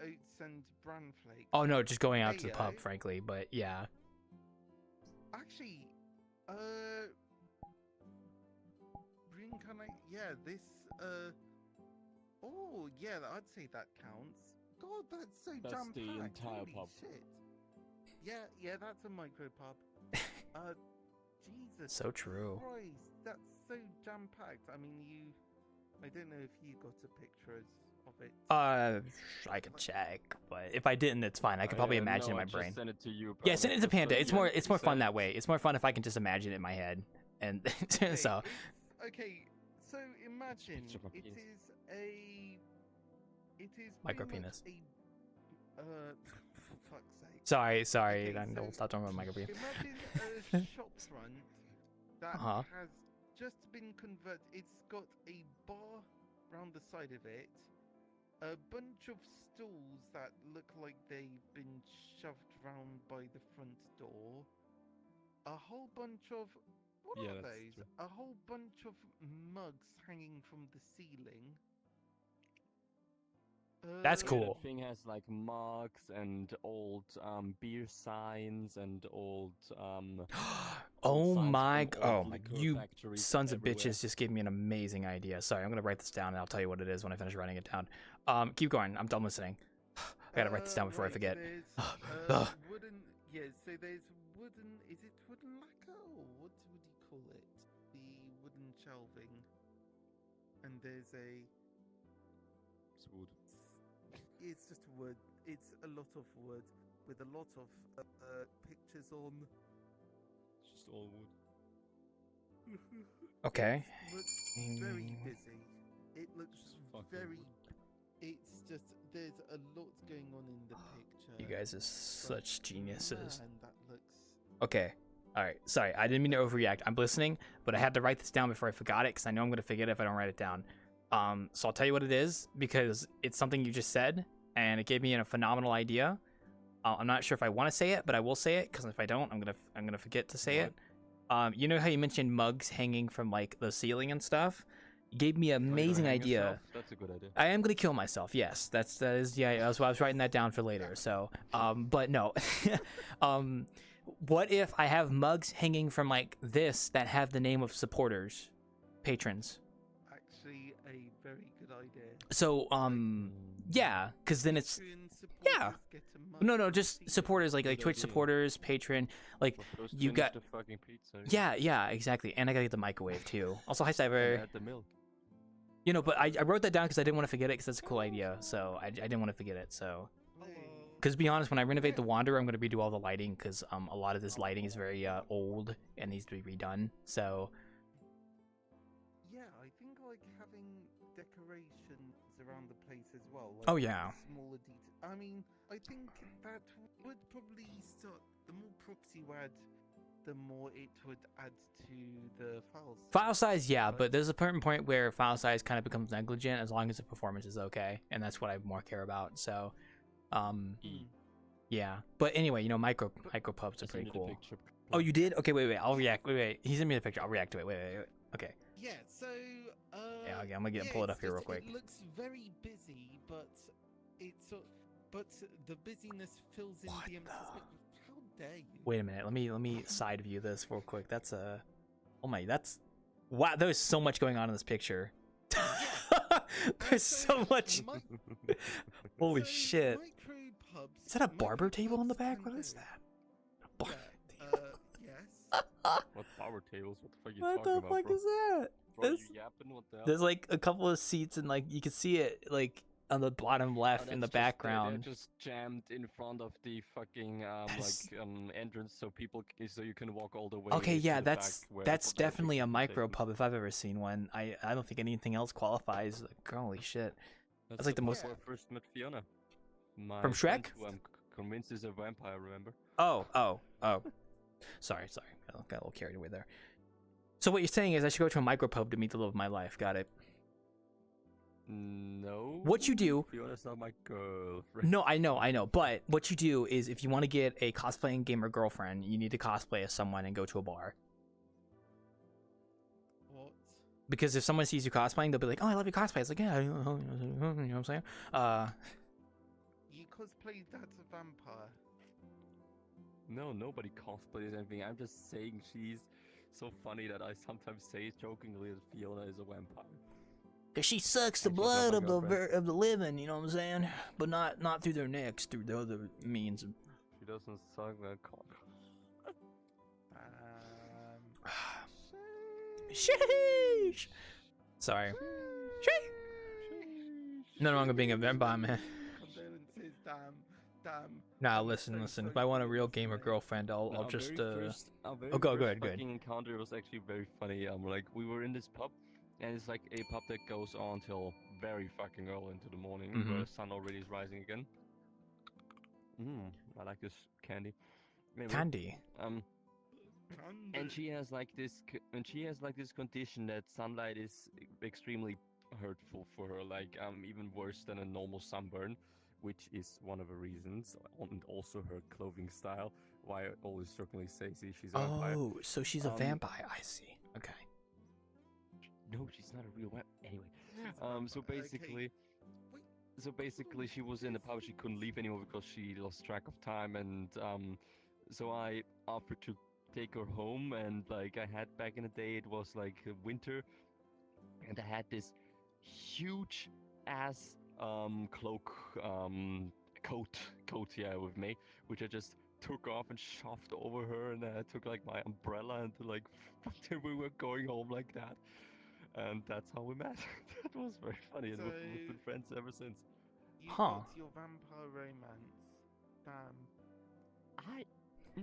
oats and bran flakes? Oh no, just going out to the pub, Mayo? frankly. But yeah. Actually, reincarnate. Yeah, this. Oh, yeah, I'd say that counts. God, that's so That's jam-packed. the entire Holy pub. shit. Yeah, that's a micro pub. Jesus. So true. Christ, that's so jam-packed. I mean, I don't know if you got a picture of it. I could check, but if I didn't, it's fine. I could probably imagine no, in my I just brain. send it to you. Yeah, but send it to just so Panda. It's you more fun understand. that way. It's more fun if I can just imagine it in my head. And Okay, so okay, so imagine picture of my it penis. is a. It is Micro pretty much penis. for fuck's sake. sorry, Okay, then so we'll stop talking about micro penis. Imagine a shop front that Uh-huh. has just been converted. It's got a bar round the side of it, a bunch of stools that look like they've been shoved round by the front door, a whole bunch of what Yeah, are that's those? true. A whole bunch of mugs hanging from the ceiling. That's Yeah, cool. that thing has like mugs and old beer signs and old Oh signs my, from old my, liquor you factories sons of everywhere. bitches just gave me an amazing idea. Sorry, I'm gonna write this down and I'll tell you what it is when I finish writing it down. Keep going. I'm done listening. I gotta write this down before I Right, forget. There's Ugh. wooden. Yeah, so there's wooden. Is it wooden lacquer or what would you call it? The wooden shelving. And there's a. It's wood. It's just wood. It's a lot of wood with a lot of pictures on. It's just all wood. Okay. It looks very busy. It looks Just fucking very. wood. It's just there's a lot going on in the picture. You guys are but such geniuses. Man, that looks. Okay. All right. Sorry, I didn't mean to overreact. I'm listening, but I had to write this down before I forgot it because I know I'm gonna forget it if I don't write it down. So I'll tell you what it is because it's something you just said, and it gave me a phenomenal idea. I'm not sure if I want to say it, but I will say it because if I don't, I'm gonna forget to say it. You know how you mentioned mugs hanging from like the ceiling and stuff? You gave me an Are you gonna amazing hang idea. yourself? That's a good idea. I am gonna kill myself. Yes, that is. Yeah, that's why I was writing that down for later. So, but no. What if I have mugs hanging from like this that have the name of supporters, patrons? Actually, a very good idea. So, yeah, because then it's Patreon yeah. supporters get a no, monthly just fee. supporters like Good Twitch idea. supporters, patron, like But first you finish got. the fucking pizza. Yeah, exactly. And I gotta get the microwave too. Also, hi And Cyber. add the milk. You know, but I wrote that down because I didn't want to forget it because that's a cool idea. So I didn't want to forget it. So. Because to be honest, when I renovate the Wanderer, I'm going to redo all the lighting because a lot of this lighting is very old and needs to be redone. So Yeah, I think like having decorations around the place as well. Like Oh, yeah. Smaller detail. I mean, I think that would probably start. The more props you add, the more it would add to the file size. file size, yeah, right? but there's a certain point where file size kind of becomes negligent as long as the performance is okay, and that's what I more care about. So, E. yeah. But anyway, you know, micro pubs are I pretty sent you the cool. picture. Oh, you did? Okay, wait. I'll react. Wait. He sent me the picture. I'll react to it. Wait. Okay. Yeah, so Yeah, okay, I'm gonna pull it it's up here real just- quick. It looks very busy, but it's but the busyness fills in What the empty the- space. How dare you? Wait a minute. Let me side view this real quick. That's oh my, that's wow. There's so much going on in this picture. There's so much. Holy So, shit! micropubs- Is that a barber table in the micropubs back? can What is vary. that? A barber Yes. What power tables? What the fuck are you What talking the about, fuck bro? is that? Bro, you That's- yapping? What the hell? There's like a couple of seats and like you can see it like on the bottom Oh, left in the that's just- they're background. just jammed in front of the fucking That's- entrance, so so you can walk all the way. Okay, to yeah, the that's back where that's the potential definitely a people micro tables. pub if I've ever seen one. I don't think anything else qualifies. Like, holy shit. That's like the pub most- where I first met Fiona. My From friend Shrek? Who I'm convinced is a vampire. Remember? Oh. Sorry. I got a little carried away there. So what you're saying is I should go to a micro pub to meet the love of my life. Got it. No. What you do- Fiona's not my girlfriend. No, I know. But what you do is if you want to get a cosplaying gamer girlfriend, you need to cosplay as someone and go to a bar. What? Because if someone sees you cosplaying, they'll be like, "Oh, I love your cosplay." It's like, "Yeah, you know what I'm saying?" You cosplayed as a vampire. No, nobody cosplays anything. I'm just saying she's so funny that I sometimes say jokingly that Fiona is a vampire. Cause she sucks the And she's not blood my of girlfriend. of the living, you know what I'm saying? But not through their necks, through the other means. She doesn't suck that cock. Sheesh. Sorry. No longer being a vampire, man. Condolences, damn. Nah, I'm listen. so If sorry I want a for real your gamer loss, mate. girlfriend, I'll Our just very first, our very Oh, go first ahead, go ahead. fucking encounter was actually very funny. Like we were in this pub, and it's like a pub that goes on till very fucking early into the morning, where Mhm. the sun already is rising again. I like this candy. Anyway, candy. and she has like this, condition that sunlight is extremely hurtful for her, like even worse than a normal sunburn, which is one of the reasons, and also her clothing style, why I always jokingly say, "See, she's a vampire." Oh, so she's a Um, vampire. I see. Okay. No, she's not a real vampire. Anyway, She's a so vampire, okay. basically, Wait, so basically she was in the pub. She couldn't leave anymore because she lost track of time, and so I offered to take her home. And like I had back in the day, it was like winter, and I had this huge ass cloak coat with me, which I just took off and shoved over her, and then I took like my umbrella and like we were going home like that, and that's how we met. That was very funny, and we've been friends ever since. You Huh. got your vampire romance. Damn. I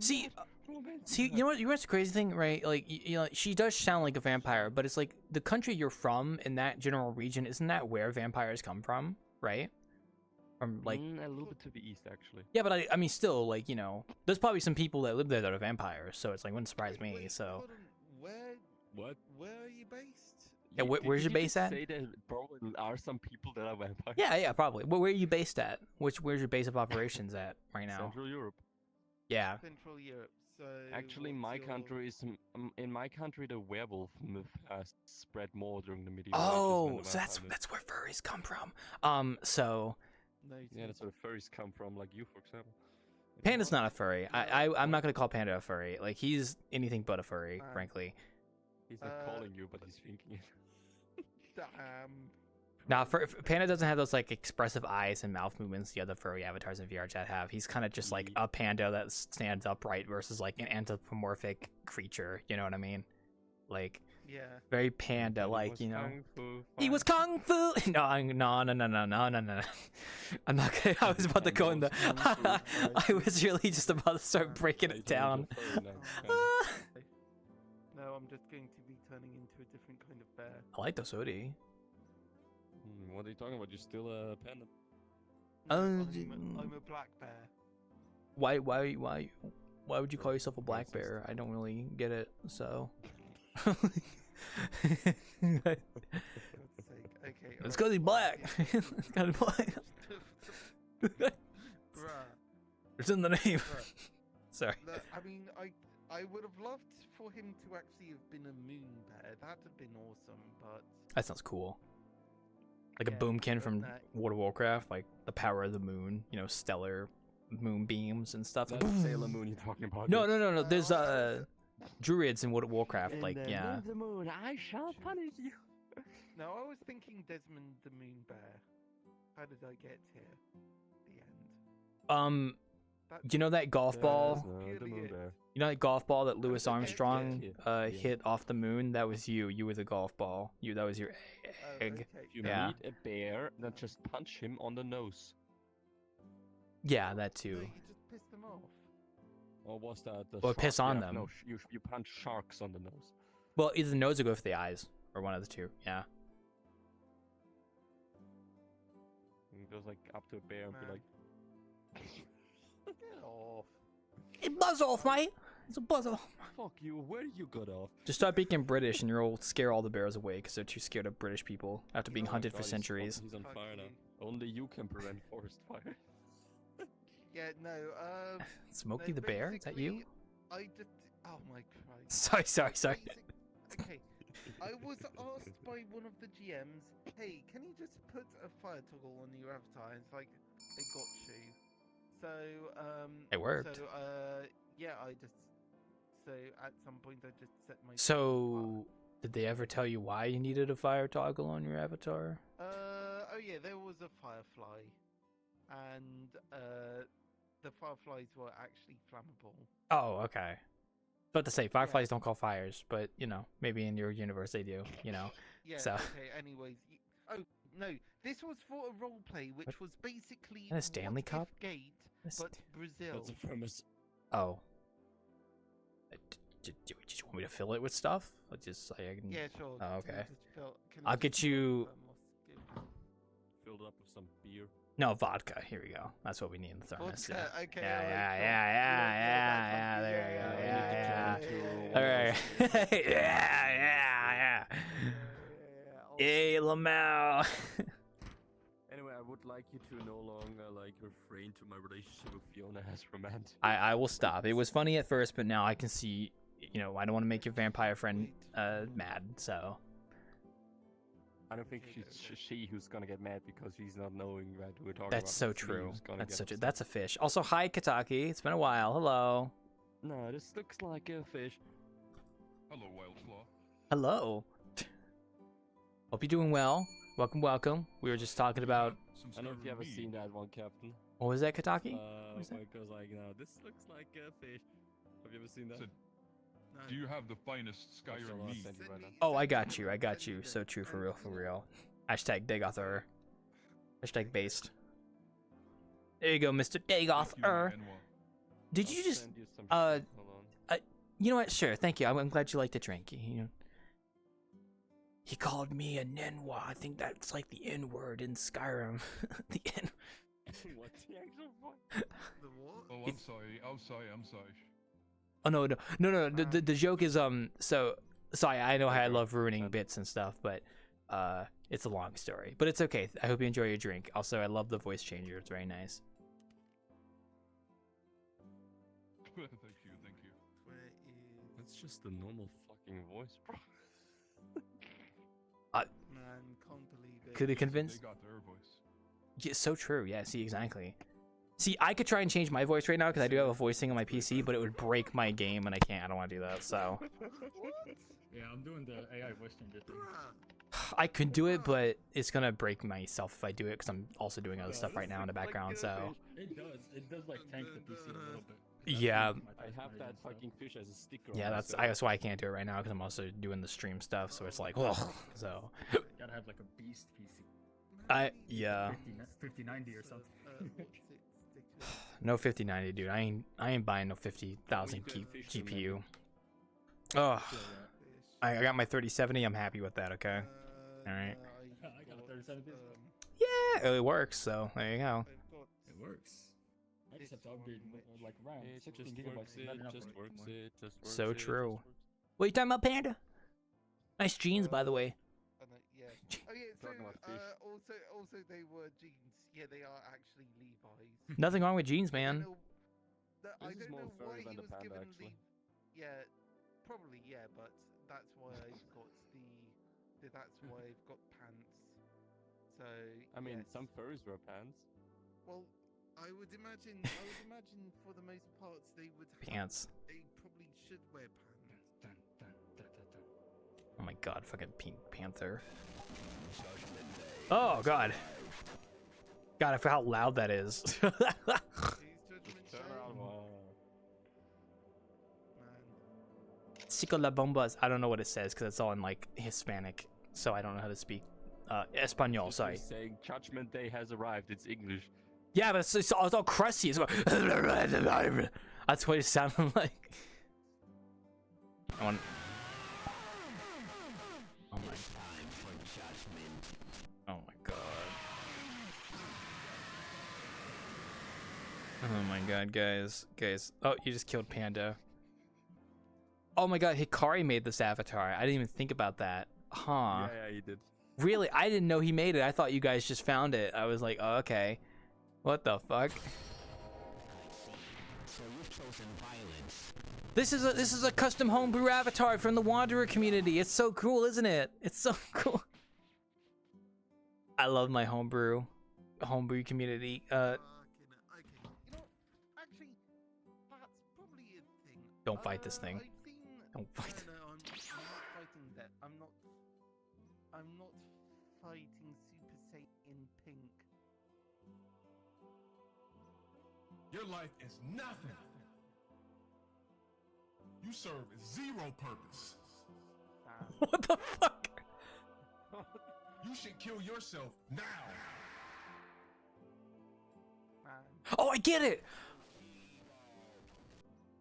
See, not romantic See, you know what? You know what's the crazy thing, right? Like, you know, she does sound like a vampire, but it's like the country you're from in that general region. Isn't that where vampires come from, right? From like, a little bit to the east, actually. yeah, but I mean, still, like, you know, there's probably some people that live there that are vampires, so it's like wouldn't surprise me. Wait, So, hold on. What? Where are you based? Yeah, where's your base at? Say there probably are some people that are vampires. yeah, probably. Where are you based at? Where's your base of operations at right now? Central Europe. Yeah. Central Europe. So Actually, what's my your- country is in my country the werewolf myth has spread more during the medieval Oh, ages. so that's where furries come from. So No, Yeah, that's where furries come from, like you, for example. Panda's not a furry. I'm not gonna call Panda a furry. Like he's anything but a furry, Man. frankly. He's not calling you, but he's thinking it. Damn. Now, Panda doesn't have those like expressive eyes and mouth movements the other furry avatars in VRChat have. He's kind of just like a panda that stands upright versus like an anthropomorphic creature. You know what I mean? Like Yeah. very panda, like Was you know. kung fu He was kung fu. No. I'm not gonna. I was about to go in the. I was really just about to start breaking it down. No, I'm just going to be turning into a different kind of bear. I like this hoodie. What are you talking about? You're still a panda. No, I'm a black bear. Why would you call yourself a black bear? I don't really get it. So. For God's sake. Okay. It's alright, because he's fine, black. yeah. It's kind of black. Bruh. It's in the name. Bruh. Sorry. Look, I mean, I would have loved for him to actually have been a moon bear. That'd have been awesome, but That sounds cool. Like a Yeah, boomkin but from that- World of Warcraft, like the power of the moon, you know, stellar moonbeams and stuff. That's Sailor Moon you're talking about. No. There's Oh, druids in World of Warcraft, like yeah. the moon, I shall punish you. no, I was thinking Desmond the moon bear. How did I get here? The end. That's You know that golf ball? The purely moon it. bear. You know that golf ball that Louis okay, Armstrong yeah. hit off the moon? That was you. You were the golf ball. That was your Oh, egg. okay. If you Yeah. meet a bear, then just punch him on the nose. Yeah, that No, too. you just pissed them off. Or was that the Or piss shark? on Yeah, them. No, you punch sharks on the nose. Well, either the nose or go for the eyes, or one of the two. Yeah. And goes like up to a bear and be Man. like, Get off. It buzz off, mate. It's a buzz off. "Fuck you! Where you got off?" Just start speaking British, and you'll scare all the bears away because they're too scared of British people after being Oh my hunted God, for he's- centuries. He's on Fuck fire now. you. Only you can prevent forest fire. Yeah, no, Smokey no, the bear? Is that you? basically, I just. Oh my Christ. Sorry. Okay. I was asked by one of the GMs, hey, can you just put a fire toggle on your avatar? And it's like, I got you. So, It worked. So, yeah, so at some point I just set my. So, did they ever tell you why you needed a fire toggle on your avatar? Oh yeah, there was a firefly. And, the fireflies were actually flammable. Oh, okay. About to say, fireflies don't call fires, but, you know, maybe in your universe they do, you know. Yeah, So- okay, anyways. Oh, no, this was for a roleplay, which was basically a Stanley What Cup? If Gate, That's- but Brazil. That's a premise. Oh. Do you just want me to fill it with stuff? Or just like I can... Yeah, sure. Oh, Can you okay. just can I'll you get just fill you- up, what's Filled up with some beer. No, vodka. Here we go. That's what we need in the good? thermos. Vodka, Yeah. okay, Yeah, alright, yeah, cool. yeah, that there you sounds go, good. yeah, yeah, All right. yeah. Hey, Lamau. Anyway, I would like you to no longer like refrain to my relationship with Fiona as romantic. I will stop. It was funny at first, but now I can see, you know, I don't want to make your vampire friend mad, so. I don't think Okay, she's okay. she who's gonna get mad because she's not knowing that we're talking That's about. so It's me true. who's gonna That's get such a upset. that's a fish. Also, hi Kataki. It's been a while. Hello. No, this looks like a fish. Hello, Wildflaw. Hello. Hope you're doing well. Welcome, welcome. We were just talking about I don't know if you ever seen that one, Captain. what was that, Kataki? What is that? It goes like, no, this looks like a fish. Have you ever seen that? So, No. do you have the finest I'll Skyrim meat? send you right now. Oh, I got you. I got you. So true, for real, for real. Hashtag Dagother. Hashtag based. There you go, Mr. Thank you, Dagother. Enwa. Did I'll you just? send you some uh, shit. Hold on. You know what? Sure. Thank you. I'm glad you like to drink. You know. He called me a Nenwa. I think that's like the N word in Skyrim. The N. What's the actual point? The what? Oh, I'm sorry. I'm sorry. I'm sorry. Oh no. The joke is so sorry. I know how I love ruining bits and stuff, but it's a long story. But it's okay. I hope you enjoy your drink. Also, I love the voice changer. It's very nice. Thank you. Thank you. Where is That's just a normal fucking voice, bro. man? Can't believe it. Could it convince? They got their voice. Yeah, so true. Yeah, see, exactly. See, I could try and change my voice right now because I do have a voice thing on my PC, but it would break my game, and I can't. I don't want to do that. So Yeah, I'm doing the AI voice changer thing. Bruh. I could do it, but it's gonna break myself if I do it because I'm also doing other stuff right now in the background. So It does like tank the PC a little bit. yeah, I have that fucking fish as a sticker. yeah, on that's myself. why I can't do it right now because I'm also doing the stream stuff. So it's like, ugh. So Gotta have like a beast PC. yeah, 5090 or something. What's it? Stickers. no 5090, dude. I ain't buying no 50,000 We did fish GPU. Oh, Fish. I got my 3070. I'm happy with that. Okay. Alright. I got a 3070. Yeah, it works. So there you go. I've got It works. I just have to upgrade like RAM. It 16 just gigabytes works. is not It enough just for me works. anymore. It just works. So it just true. works. What are you talking about, Panda? Nice jeans, by the way. yeah. Oh yeah. So Talking about fish. also they were jeans. Yeah, they are actually Levi's. Nothing wrong with jeans, I man. don't know- I This is don't more know why furry he than the was panda, given actually. Yeah, probably yeah, but that's why I've got that's why I've got pants. So I mean, yes. some furries wear pants. Well, I would imagine for the most parts they would have, Pants. They probably should wear pants. Dun, dun, dun, dun, dun. Oh my god, fucking Pink Panther. Oh god. God, I forgot how loud that is. Who's Judgment Turn Day? around. Wow. Man. Cico la bombas. I don't know what it says because it's all in like Hispanic, so I don't know how to speak Espanol. Just Sorry. saying Judgment Day has arrived. It's English. Yeah, but it's all crusty. It's like, that's what it sounded like. I want. Oh my. Oh my god. Oh my god, guys. Oh, you just killed Panda. Oh my god, Hikari made this avatar. I didn't even think about that. Huh. Yeah, he did. Really? I didn't know he made it. I thought you guys just found it. I was like, oh, okay. What the fuck? This is a custom homebrew avatar from the Wanderer community. It's so cool, isn't it? It's so cool. I love my homebrew community. Okay. You know, actually, that's probably a thing. Don't fight this thing. I've seen. Don't fight. No, I'm not fighting that. I'm not fighting Super Saiyan Pink. Your life is nothing. You serve zero purpose. What the fuck? You should kill yourself now. Man. Oh, I get it.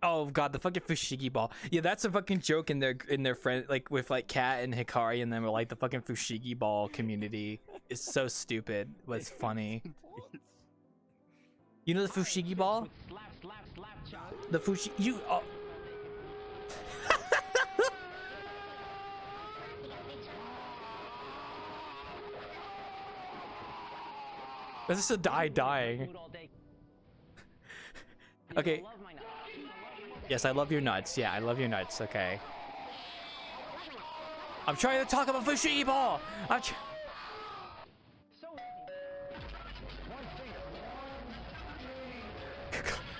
Oh god, the fucking Fushigi ball. Yeah, that's a fucking joke in their friend, like with like Kat and Hikari and them, are like the fucking Fushigi ball community. It's so stupid, but it's funny. You know the Fushigi ball? The Fushigi. You. Oh. This is a dying. Okay. Yes, I love your nuts. Yeah, I love your nuts. Okay. I'm trying to talk about Fushigi ball.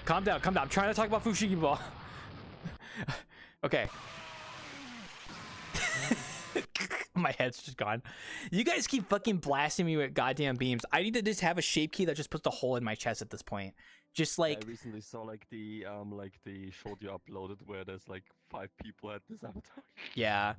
Calm down, calm down. I'm trying to talk about Fushigi Ball. Okay. My head's just gone. You guys keep fucking blasting me with goddamn beams. I need to just have a shape key that just puts a hole in my chest at this point. Just like I recently saw like the short you uploaded where there's like 5 people at this avatar. yeah.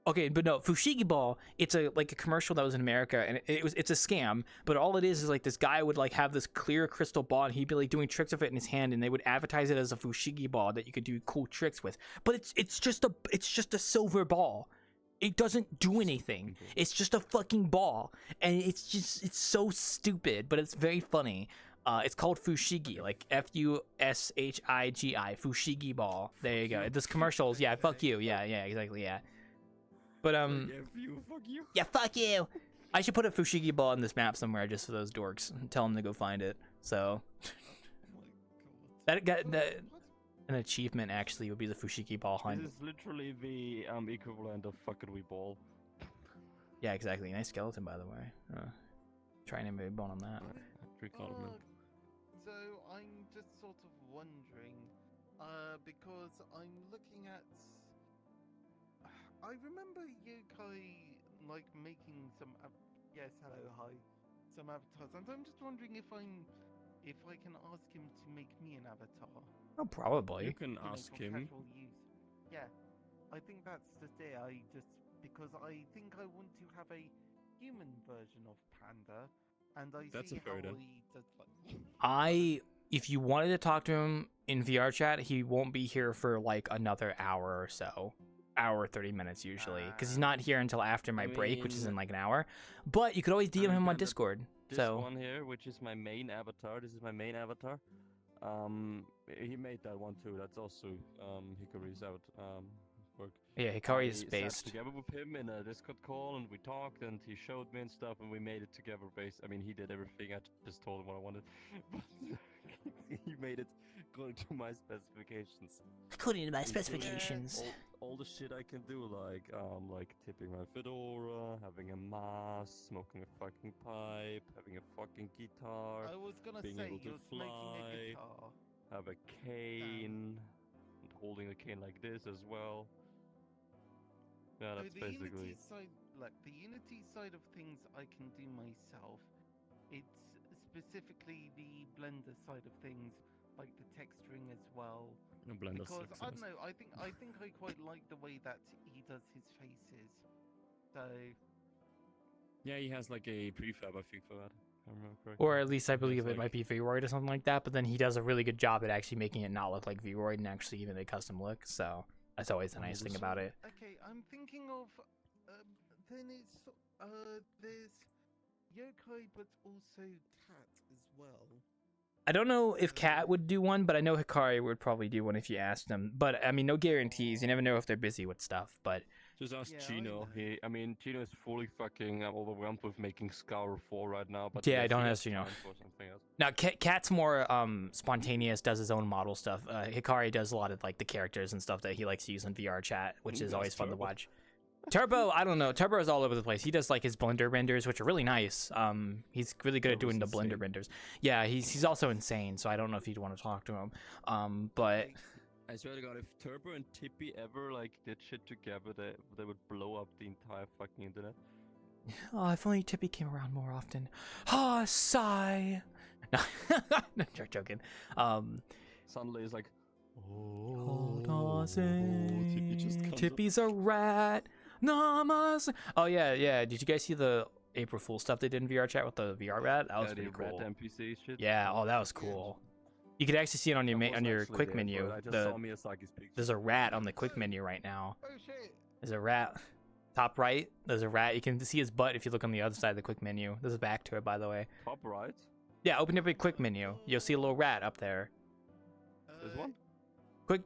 Okay, but no, Fushigi Ball, it's a commercial that was in America, and it's a scam, but all it is like this guy would like have this clear crystal ball, and he'd be like doing tricks with it in his hand, and they would advertise it as a Fushigi Ball that you could do cool tricks with. But it's just a silver ball. It doesn't do anything. It's just a fucking ball, and it's so stupid, but it's very funny. It's called Fushigi, like Fushigi, Fushigi Ball. There you go. This commercials, yeah, fuck you, yeah, exactly, yeah. But Fuck you. yeah, fuck you. I should put a Fushigi Ball in this map somewhere just for those dorks and tell them to go find it. So that an achievement actually would be the Fushigi Ball hunt. This is literally the equivalent of fuckery ball. Yeah, exactly. Nice skeleton, by the way. Trying to move on that. So I'm just sort of wondering, because I'm looking at. I remember Yokai like making some. Yes, hello, hi. Some avatars, and I'm just wondering if I can ask him to make me an avatar. Oh, probably. You can You know, ask for him. casual use. Yeah, I think that's just it. Because I think I want to have a human version of Panda, and I That's see a fair how enough. he does like. If you wanted to talk to him in VRChat, he won't be here for like another hour or so. Hour 30 minutes usually, because he's not here until after my break, which is in like an hour. But you could always DM him on Discord. This So one here, which is my main avatar. This is my main avatar. He made that one too. That's also Hikari's work. yeah, Hikari I is sat based. together with him in a Discord call, and we talked, and he showed me and stuff, and we made it together. I mean, he did everything. I just told him what I wanted, but he made it according to my specifications. According to my specifications. All the shit I can do, like tipping my fedora, having a mask, smoking a fucking pipe, having a fucking guitar, I was gonna being say able to you're smoking fly. a guitar. have a cane, and holding the cane like this as well. Yeah, So that's the basically. Unity side, like the Unity side of things, I can do myself. It's specifically the Blender side of things, like the texturing as well. Blender Because I success. don't know, I think I quite like the way that he does his faces. So Yeah, he has like a prefab, I think, for that. If I remember correctly. Or at least I believe like- it might be Vroid or something like that, but then he does a really good job at actually making it not look like Vroid and actually giving it a custom look, so that's always the nice thing about it. okay, I'm thinking of then it's there's Yokai, but also Cat as well. I don't know if Kat would do one, but I know Hikari would probably do one if you asked him. But I mean, no guarantees. You never know if they're busy with stuff. But Just ask Yeah, I Chino. know. I mean, Chino is fully fucking overwhelmed with making Scour 4 right now. But Yeah, I yes, don't he ask has Chino. time for something else. now Kat's more spontaneous, does his own model stuff. Hikari does a lot of like the characters and stuff that he likes to use in VRChat, which is That's always fun to Turbo. watch. Turbo, I don't know. Turbo is all over the place. He does like his Blender renders, which are really nice. He's really good at doing the Turbo's Blender insane. renders. Yeah, he's also insane. So I don't know if you'd want to talk to him. But I swear to God, if Turbo and Tippy ever like did shit together, they would blow up the entire fucking internet. oh, if only Tippy came around more often. Ah, sigh. No, no, joking. Suddenly it's like, Hold oh, on, Tippy just comes up. Tippy's a rat. Namas. Oh yeah. Did you guys see the April Fool stuff they did in VRChat with the VR rat? That was Yeah, the pretty cool. red NPC shit. Yeah. Oh, that was cool. You could actually see it on your I wasn't on your actually quick there, menu. but I just The saw Miyazaki's picture. there's a rat on the quick menu right now. Oh shit! There's a rat. Top right, there's a rat. You can see his butt if you look on the other side of the quick menu. There's a back to it, by the way. Top right. Yeah, open up a quick menu. You'll see a little rat up there. There's one.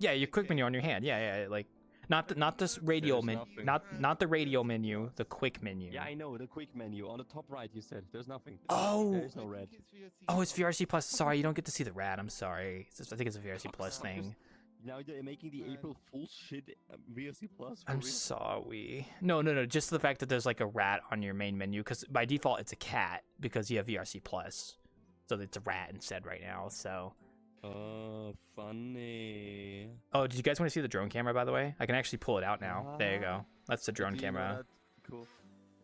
Your quick menu on your hand. Yeah, like not this radial There's menu, nothing. not the radial menu, the quick menu. Yeah, I know the quick menu on the top right. You said there's nothing. Oh. There is no I red. think it's Oh, it's VRC Plus. Sorry, you don't get to see the rat. I'm sorry. I think it's a VRC Plus thing. Now they're making the Man. April Fool's shit VSC Plus. For I'm real? sorry. No. Just the fact that there's like a rat on your main menu, because by default it's a cat because you have VRC Plus. so it's a rat instead right now. So. Oh, funny. Oh, did you guys want to see the drone camera, by the way? I can actually pull it out now. There you go. That's the But drone do you know camera. that- Cool.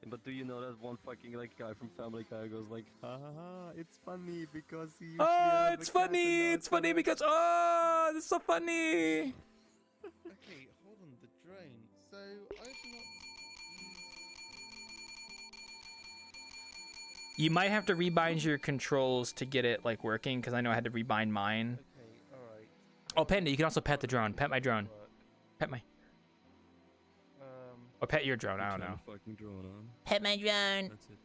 But do you know that one fucking like guy from Family Guy goes like, ha ha ha, it's funny because he usually Oh, has it's a cat and funny! now It's funny a-" because oh, this is so funny. Okay, hold on, the drone. So I've not You might have to rebind your controls to get it like working, because I know I had to rebind mine. Okay, alright. Oh, Panda, you can also pet the drone. Pet my drone. Pet my. Or pet your drone. I don't Turn know. the fucking drone on. Pet my drone. That's it.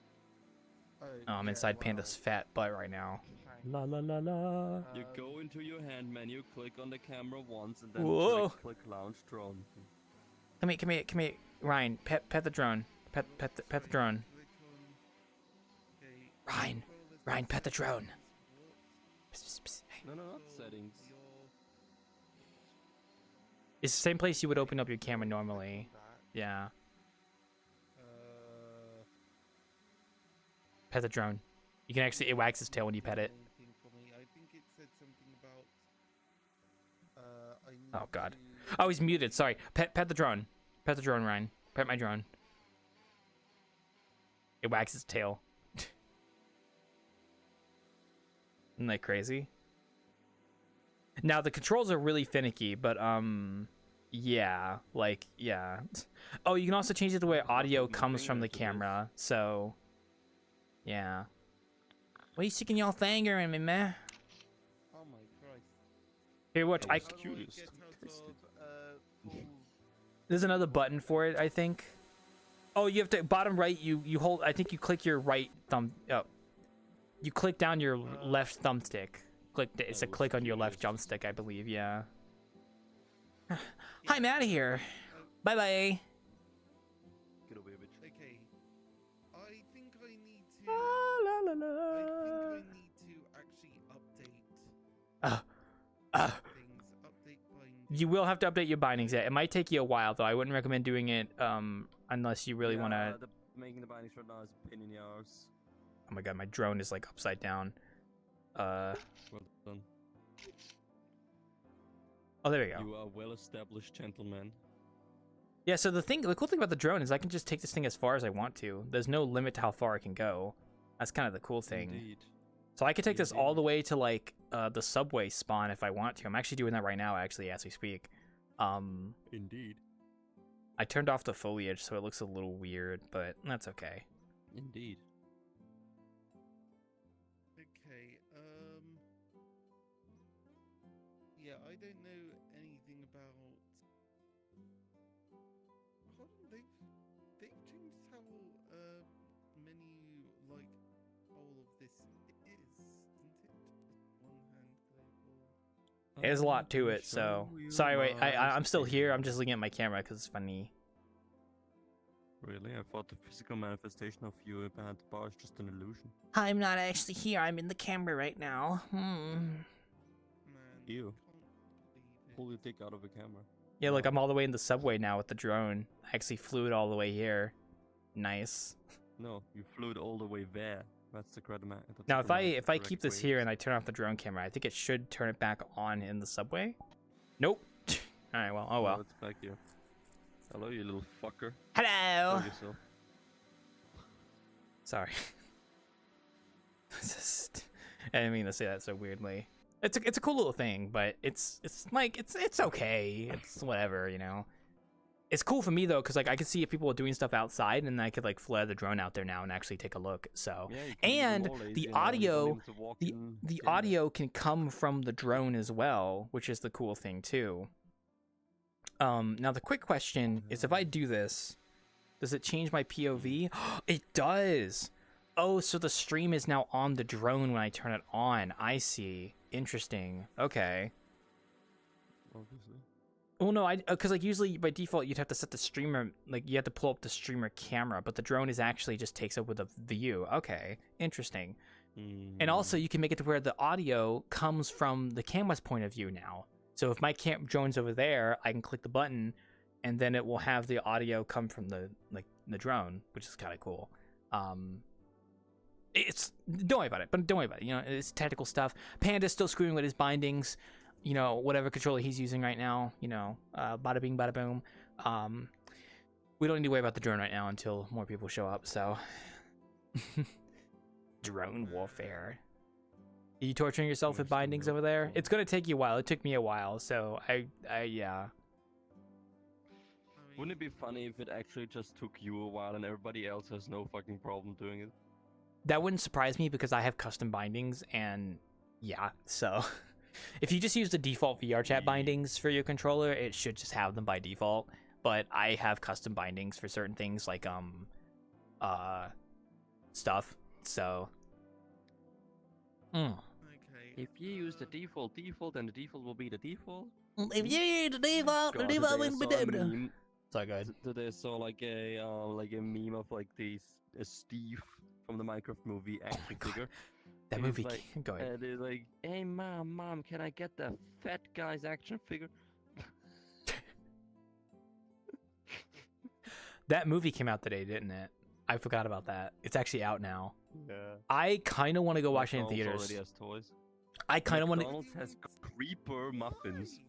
Oh, I'm inside Panda's fat butt right now. La la la la. You go into your hand menu, click on the camera once, and then Whoa. click launch drone. Come here, Ryan. Pet the drone. Pet the drone. Ryan, pet the drone. Psst, psst, psst. Hey. No, not settings. It's the same place you would open up your camera normally. Yeah. Pet the drone. You can actually, it wags its tail when you pet it. I think it said something about. Oh god. Oh, he's muted. Sorry. Pet the drone. Pet the drone, Ryan. Pet my drone. It wags its tail. Isn't that crazy? Now the controls are really finicky, but yeah, like yeah. Oh, you can also change it the way audio comes from the camera. So yeah. What are you sticking your finger in me, man? Oh my Christ. Here, watch. That was cutest. There's another button for it, I think. Oh, you have to bottom right. You hold. I think you click your right thumb. Oh, you click down your left thumbstick. Click. It's a click on your left jumpstick, I believe. Yeah. Hi, I'm out of here. Bye bye. Get away, bitch. Okay. I think I need to. La la la. I think I need to actually update things. Update bindings. You will have to update your bindings. Yeah, it might take you a while though. I wouldn't recommend doing it unless you really want to. Making the bindings right now is a pain in the arse. Oh my god, my drone is like upside down. Well done. Oh, there we go. You are a well-established gentleman. Yeah, so the cool thing about the drone is I can just take this thing as far as I want to. There's no limit to how far I can go. That's kind of the cool thing. Indeed. So I could take this all the way to like the subway spawn if I want to. I'm actually doing that right now, actually, as we speak. Indeed. I turned off the foliage, so it looks a little weird, but that's okay. Indeed. Okay, yeah, I don't know anything about. Hold on, they've changed how menu like all of this is, isn't it? One hand global. There's a lot to it, so sorry. Wait, I'm still here. I'm just looking at my camera because it's funny. Really? I thought the physical manifestation of you behind the bar is just an illusion. I'm not actually here. I'm in the camera right now. Man, Ew. I can't Pull believe your dick out of a camera. Yeah, look, I'm all the way in the subway now with the drone. I actually flew it all the way here. Nice. No, you flew it all the way there. That's the correct amount. Now, if I keep this here and I turn off the drone camera, I think it should turn it back on in the subway. Nope. All right. Well. Oh well. It's back here. Hello, you little fucker. Hello. Show yourself. Sorry. I didn't mean to say that so weirdly. It's a cool little thing, but it's like it's okay. It's whatever, you know. It's cool for me though, because like I could see if people are doing stuff outside, and I could like flare the drone out there now and actually take a look. So Yeah, you can be and more lazy, the you know, you don't audio, have to walk the in, the get in. audio can come from the drone as well, which is the cool thing too. Now the quick question is, if I do this, does it change my POV? It does. Oh, so the stream is now on the drone when I turn it on. I see. Interesting. Okay. Obviously. Well, no, because like usually by default you'd have to set the streamer, like you have to pull up the streamer camera, but the drone is actually just takes over the view. Okay, interesting. And also you can make it to where the audio comes from the camera's point of view now. So if my drone's over there, I can click the button, and then it will have the audio come from the drone, which is kind of cool. it's don't worry about it. But don't worry about it. You know, it's technical stuff. Panda's still screwing with his bindings. You know, whatever controller he's using right now. You know, bada bing, bada boom. We don't need to worry about the drone right now until more people show up. So, drone warfare. Are you torturing yourself with bindings over there? It's gonna take you a while. It took me a while. So yeah. Wouldn't it be funny if it actually just took you a while and everybody else has no fucking problem doing it? That wouldn't surprise me because I have custom bindings and yeah, so if you just use the default VRChat bindings for your controller, it should just have them by default. But I have custom bindings for certain things like stuff. So Okay. If you use the default, then the default will be the default. if you use the default, God, will today I be saw a different. meme. So good. Today I saw like a meme of like a Steve from the Minecraft movie action God. figure. That He's movie. like, Go ahead. and it's like, hey mom, can I get the fat guy's action figure? That movie came out today, didn't it? I forgot about that. It's actually out now. Yeah. I kind of want to go watch it in McDonald's theaters. already has toys. I kind of want to. McDonald's has creeper muffins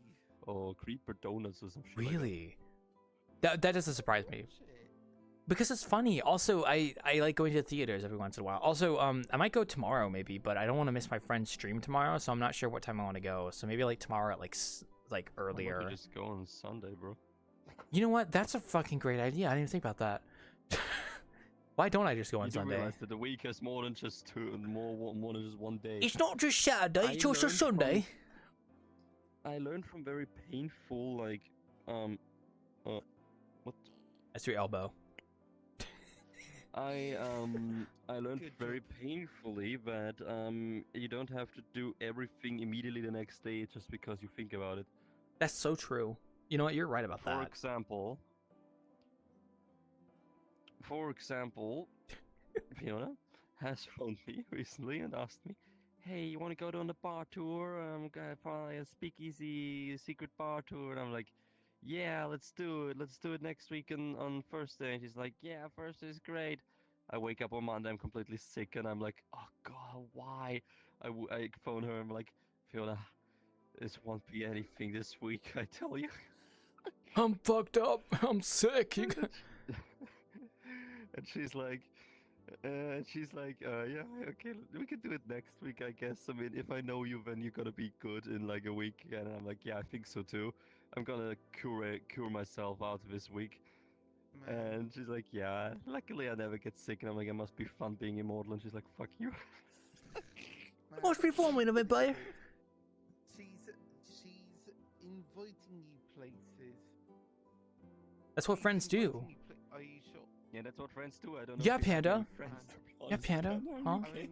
or creeper donuts or some shit. like that. Really? That doesn't surprise me Shit. because it's funny. Also, I like going to the theaters every once in a while. Also, I might go tomorrow maybe, but I don't want to miss my friend's stream tomorrow, so I'm not sure what time I want to go. So maybe like tomorrow at like Why don't earlier. you just go on Sunday, bro. You know what? That's a fucking great idea. I didn't even think about that. Why don't I just go on You do Sunday? realize that the week has more than just more than just one day. It's not just Saturday. I It's also learned Sunday. I learned from very painful what? That's your elbow. I learned Good very painfully that you don't have to do everything immediately the next day just because you think about it. That's so true. You know what? You're right about For that. example, Fiona has phoned me recently and asked me, "Hey, you want to go on the bar tour? Gonna probably a speakeasy secret bar tour." And I'm like, "Yeah, let's do it. Let's do it next week on Thursday." And she's like, "Yeah, Thursday is great." I wake up on Monday, I'm completely sick, and I'm like, "Oh God, why?" I phone her. I'm like, "Fiona, this won't be anything this week. I tell you." I'm fucked up. I'm sick. And she's like, yeah, okay, we can do it next week, I guess. I mean, if I know you, then you're gonna be good in like a week. And I'm like, yeah, I think so too. I'm gonna cure myself out of this week. Man. And she's like, yeah, luckily I never get sick. And I'm like, it must be fun being immortal. And she's like, fuck you. Man, Must be fun with a bit, player. She's inviting you places. That's what She's friends do. inviting you Are you sure? Yeah, that's what friends do. I don't know. Yeah, if you have Panda. any friends, to be Yeah, honest. Panda. Huh? I mean,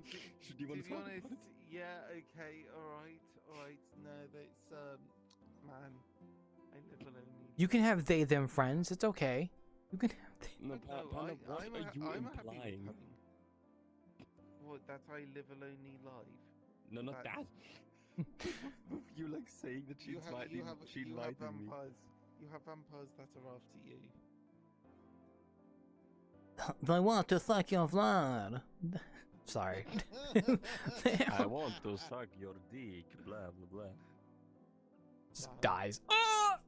Should you to want be to talk honest, about it? yeah, okay, alright. No, that's man, I live alone. You can have they them friends. It's okay. You can have they. No, No, Panda, what I'm are ha- you I'm happy with implying? having- What, that I live a lonely life? No, not that. That's- You like saying that You she's have, lighting, you have, she you have lighting me. vampires. You have vampires that are after you. They want to suck your blood. Sorry. I want to suck your dick, blah blah blah. Just dies. Ah!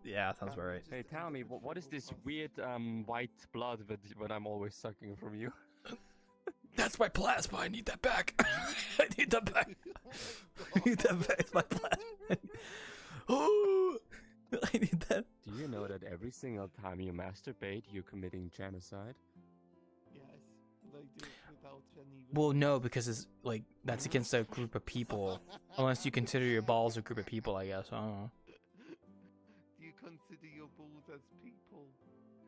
Yeah, sounds about right. Hey, tell me, what is this weird white blood that I'm always sucking from you? That's my plasma. I need that back. I need that back. I need that back. It's my plasma. Oh, I need that. Do you know that every single time you masturbate, you're committing genocide? Yes, but I do it without any. Well, no, because it's like that's against a group of people. Unless you consider your balls a group of people, I guess. I don't know. Do you consider your balls as people?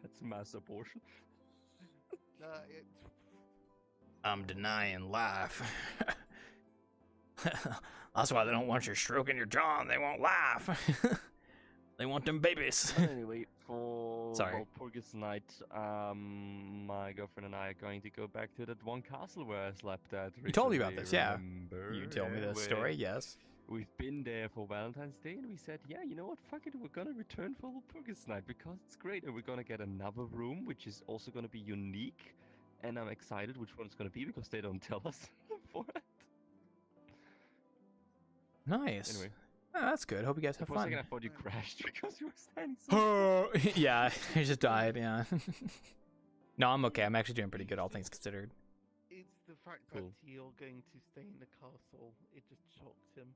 That's mass abortion. It's I'm denying life. That's why they don't want you stroking your jaw. They want life. They want them babies. But anyway, for Sorry. Porgus night, my girlfriend and I are going to go back to that one castle where I slept at. You told me about recently, this, yeah. remember? You told me Yeah, the story, yes. we've been there for Valentine's Day, and we said, yeah, you know what, fuck it, we're gonna return for Walpurgis night because it's great, and we're gonna get another room, which is also gonna be unique, and I'm excited which one it's gonna be because they don't tell us for it. Nice. Anyway, Oh, that's good. Hope you guys have for a second I fun. thought you crashed because you were standing so still. Yeah, he just died. Yeah. No, I'm okay. I'm actually doing pretty good, all things considered. It's the fact Cool. that you're going to stay in the castle. It just shocked him.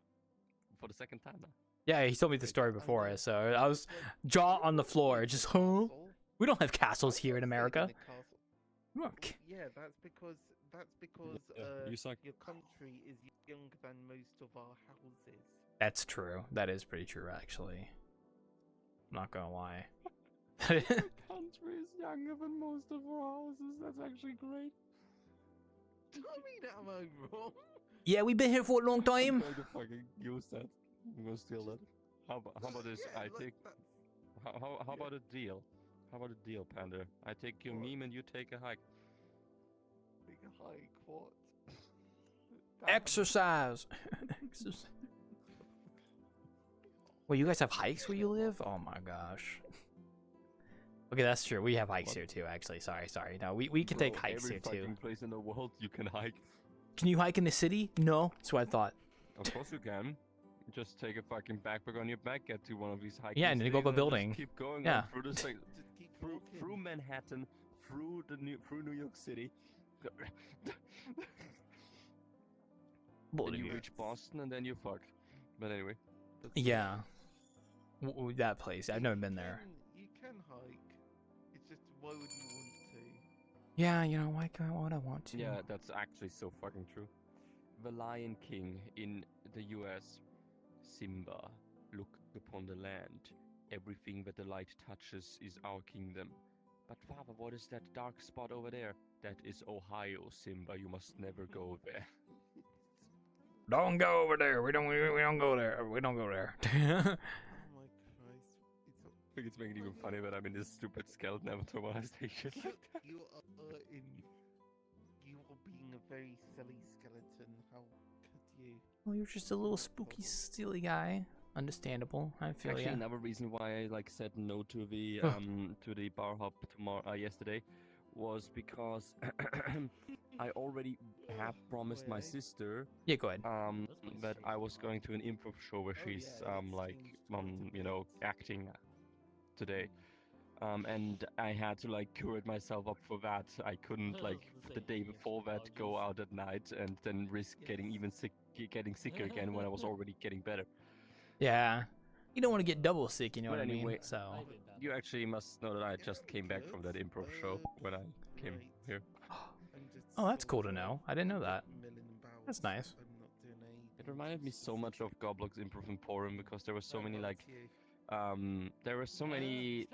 For the second time now. Yeah, he told me the story before, then so I was jaw on the floor, just huh? We don't have castles here in America. Look. Yeah, that's because Yeah, you suck. your country is younger than most of our houses. That's true. That is pretty true, actually. I'm not gonna lie. Country is younger than most of our houses. That's actually great. I mean, am I wrong? Yeah, we've been here for a long I'm time. going to fucking use that. I'm gonna steal that. How about this? Yeah, I like, take. that's- How about a deal? How about a deal, Panda? I take your What? meme and you take a hike. Big hike, what? Damn. Exercise. Exercise. Wait, you guys have hikes where you live? Oh my gosh. Okay, that's true. We have hikes What? here too, actually. Sorry. No, we can Bro, take hikes every here too. fucking place in the world you can hike. Can you hike in the city? No. That's what I thought. Of course you can. Just take a fucking backpack on your back, get to one of these hiking Yeah, and then go up a stations, building. Just keep going Yeah. on through the Just keep walking. through Manhattan, through New York City. Then you reach Boston and then you fuck. But anyway. Yeah. That place. I've never been there. You can hike. It's just why would you want to? Yeah, you know, why would I want to? Yeah, that's actually so fucking true. The Lion King in the US. Simba, look upon the land. Everything that the light touches is our kingdom. But Father, what is that dark spot over there? That is Ohio, Simba. You must never go there. Don't go over there. We don't go there. We don't go there. Oh my Christ! It's I think it's making it even funny that I'm in this stupid skeleton avatar station. you are being a very silly skeleton. How could you? Well, you're just a little spooky, silly guy. Understandable. I feel Actually, ya. another reason why I said no to the bar hop yesterday was because I already have promised my sister Yeah, go ahead. that I was going to an improv show where she's acting today. And I had to curate myself up for that. I couldn't the day before that go out at night and then risk getting sicker again when I was already getting better. Yeah. You don't want to get double sick, you know But what I anyway, mean? So. You actually must know that I just came back from that improv show when I came here. Oh, that's cool to know. I didn't know that. That's nice. It reminded me so much of Goblok's Improv Emporium because there were so many there were so many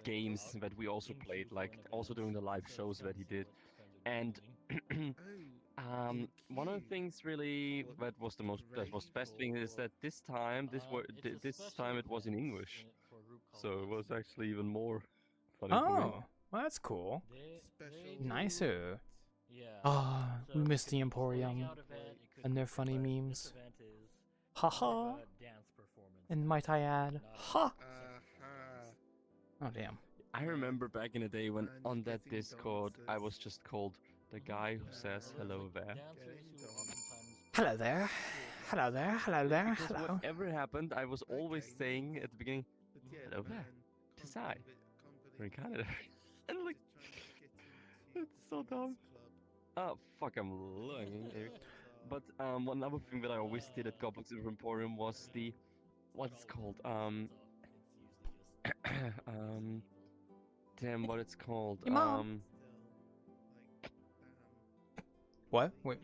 games that we also played, also during the live shows that he did. And one of the things really that was the best thing is that this time it was in English, so it was actually even more funny for me. Oh, well, that's cool. Special Nicer. Yeah. Ah, we miss the Emporium and their funny memes. Haha. And might I add, ha! Oh, damn. I remember back in the day when on that Discord I was just called the guy who says hello there. Hello there. Hello there. Hello there. Because Hello. whatever happened, I was always saying at the beginning, hello there, tis I, we're in Canada. And it's so dumb. Oh, fuck, I'm lying. But one other thing that I always did at Goblok's Emporium was what's it called? Damn, what it's called? Your mom. What? Wait.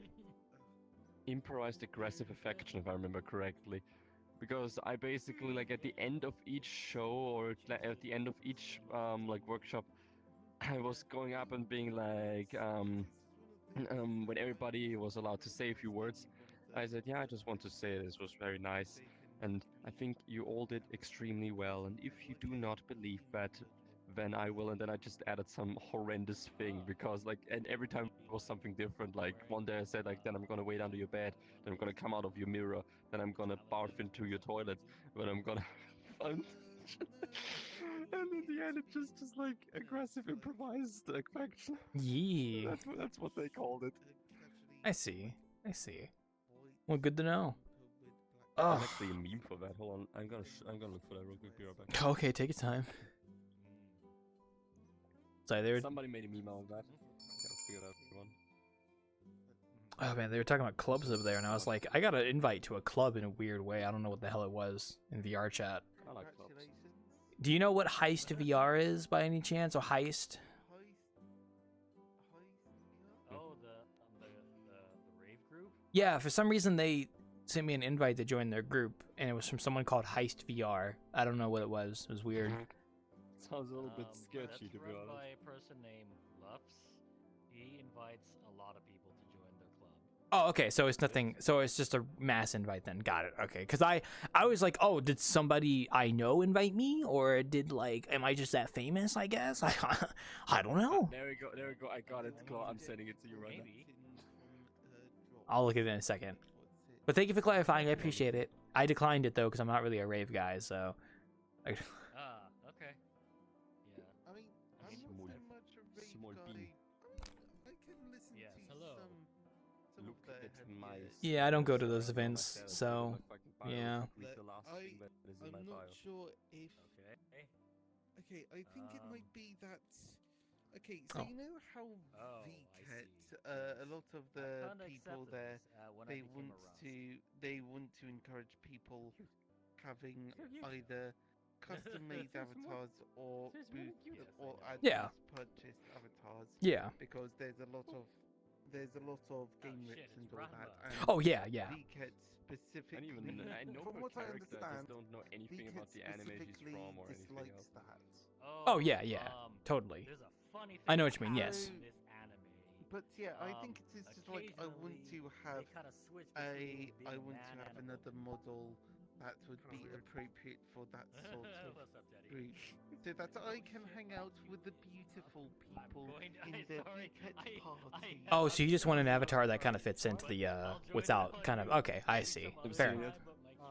Improvised aggressive affection, if I remember correctly. Because I basically, at the end of each show or at the end of each workshop, I was going up and being when everybody was allowed to say a few words, I said, yeah, I just want to say this was very nice, and I think you all did extremely well, and if you do not believe that then I will, and then I just added some horrendous thing because like, and every time it was something different. Like one day I said like, then I'm gonna wait under your bed, then I'm gonna come out of your mirror, then I'm gonna barf into your toilet, then I'm gonna find. And in the end, it just like aggressive improvised affection. Yee. That's what they called it. I see. Well, good to know. There's Oh. actually a meme for that. Hold on, I'm gonna look for that real quick. Be right back. Okay, take your time. Sorry, they were. Somebody made a meme out of that. Gotta figure out one. Oh man, they were talking about clubs over there, and I was like, I got an invite to a club in a weird way. I don't know what the hell it was in VRChat. I like clubs. Do you know what Heist VR is by any chance, or Heist? Oh, the rave group? Yeah, for some reason they sent me an invite to join their group, and it was from someone called Heist VR. I don't know what it was. It was weird. Sounds a little bit That's sketchy, to be run honest. by a person named Lux. He invites a lot of people to join their club. Oh, okay. So it's nothing. So it's just a mass invite then. Got it. Okay. Because I was like, oh, did somebody I know invite me, or did like, am I just that famous? I guess I don't know. There we go. I got it. Claw. I'm sending it to you right now. Maybe. I'll look at it in a second. But thank you for clarifying. I appreciate it. I declined it though because I'm not really a rave guy. So. Okay. Yeah. I mean, I'm Small- not so much a rave small guy. bee. I can listen Yes, to hello. some Look of their at my. heavier Yeah, I don't go to those Like events, that, so, my fucking bio yeah. is literally the last thing that is in my I'm not bio. sure if. Okay. Okay, I think it might be that. Okay, so Oh. you know how Oh, I VCat, see. a lot of the I kinda people accepted there, this, when I they became want a Rust. they want to encourage people having either custom-made avatars or booth or Yeah. purchased avatars Yeah. because there's a lot of game shit, rips it's and all that. Ranma. And Oh yeah, yeah. VCat And specifically, even I know from her what I character, I just understand, don't know anything VCat about the anime she's specifically from or anything dislikes else. that. Oh yeah, yeah. Totally. There's a funny thing I know what you mean, about yes. this anime. But yeah, I think it is just like I want to Occasionally, have they kinda switch between being I a want to man have and a another model that would be appropriate for that sort of What's up, Daddy? group, so that I can hang out with the beautiful people in the VCat party. Oh, so you just want an avatar that kind of fits into the without kind of okay. I see. Fair enough.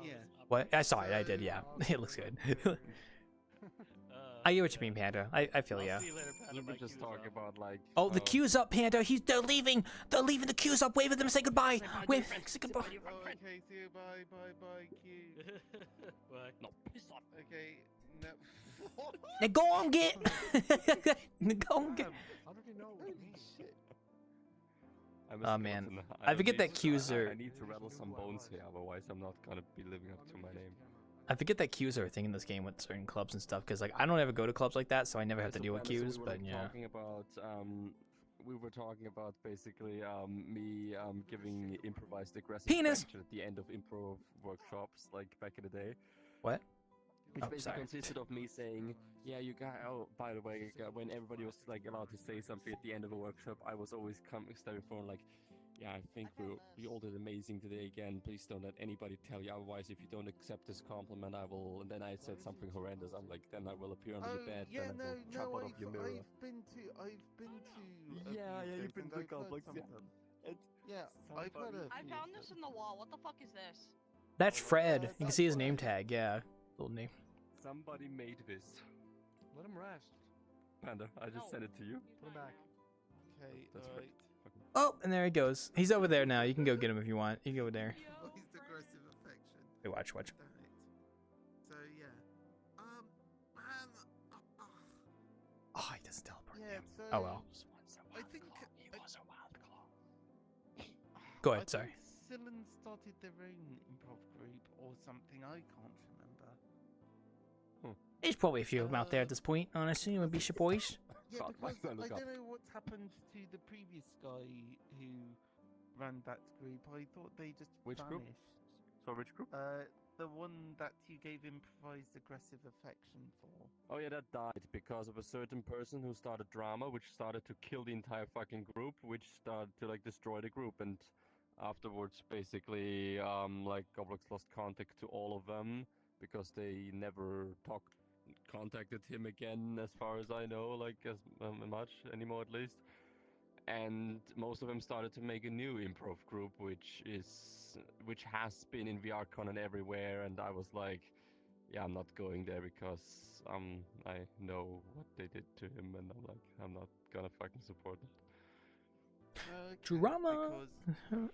Yeah. What I saw it. I did. Yeah. It looks good. I get what you mean, Panda. I feel ya. Let me just talk about like. Oh, the queue's up, Panda. They're leaving. They're leaving. The queue's up. Wave at them. Say goodbye. Wave. Say goodbye. Oh, okay, see you. Bye, Q. No, piss off. Okay, no. Now go on, get. Go on, get. How did he know? Holy shit. Oh, man. I forget that cues are- I need to rattle some bones here, otherwise I'm not gonna be living up to my name. I forget that queues are a thing in this game with certain clubs and stuff. Because like I don't ever go to clubs like that, so I never have to deal with queues. But yeah. We were talking about basically me giving improvised aggressive Penis! action at the end of improv workshops, like back in the day. What? Which Oh, basically sorry. consisted of me saying, yeah, you got. Oh, by the way, when everybody was like allowed to say something at the end of a workshop, I was always starting from like, yeah, I think we all did amazing today again. Please don't let anybody tell you otherwise. If you don't accept this compliment, I will. And then I said something horrendous. I'm like, then I will appear under your bed. Yeah, then I will jump out of your mirror. I've been to. Yeah, a few you've been and to I've heard complex, some yeah. of them. And Yeah, I've heard a somebody- I few found of this them. in the wall. What the fuck is this? That's Fred. You can see his name tag. Yeah. Little name. Somebody made this. Let him rest. Panda, I just No. sent it to you. Put him back. Okay, That's alright. Oh, and there he goes. He's over there now. You can go get him if you want. You can go over there. Voiced aggressive affection. Hey, watch. Damn it. So yeah. Man. Oh, he doesn't teleport. Yeah. So. Oh well. I think. Go I ahead. Sorry. think Cylon started their own improv group or something. I can't remember. There's probably a few of them out there at this point. Honestly, it would be your boys. Yeah, God, why because do I I look don't know what's happened to the previous guy who ran that group. I thought they just Which group? vanished. So which group? The one that you gave improvised aggressive affection for. Oh yeah, that died because of a certain person who started drama, which started to kill the entire fucking group, which started to like destroy the group, and afterwards, basically, like Goblox lost contact to all of them because they never contacted him again, as far as I know, like as much anymore at least. And most of them started to make a new improv group, which has been in VRCon and everywhere. And I was like, yeah, I'm not going there because I know what they did to him, and I'm like, I'm not gonna fucking support it. Drama. Because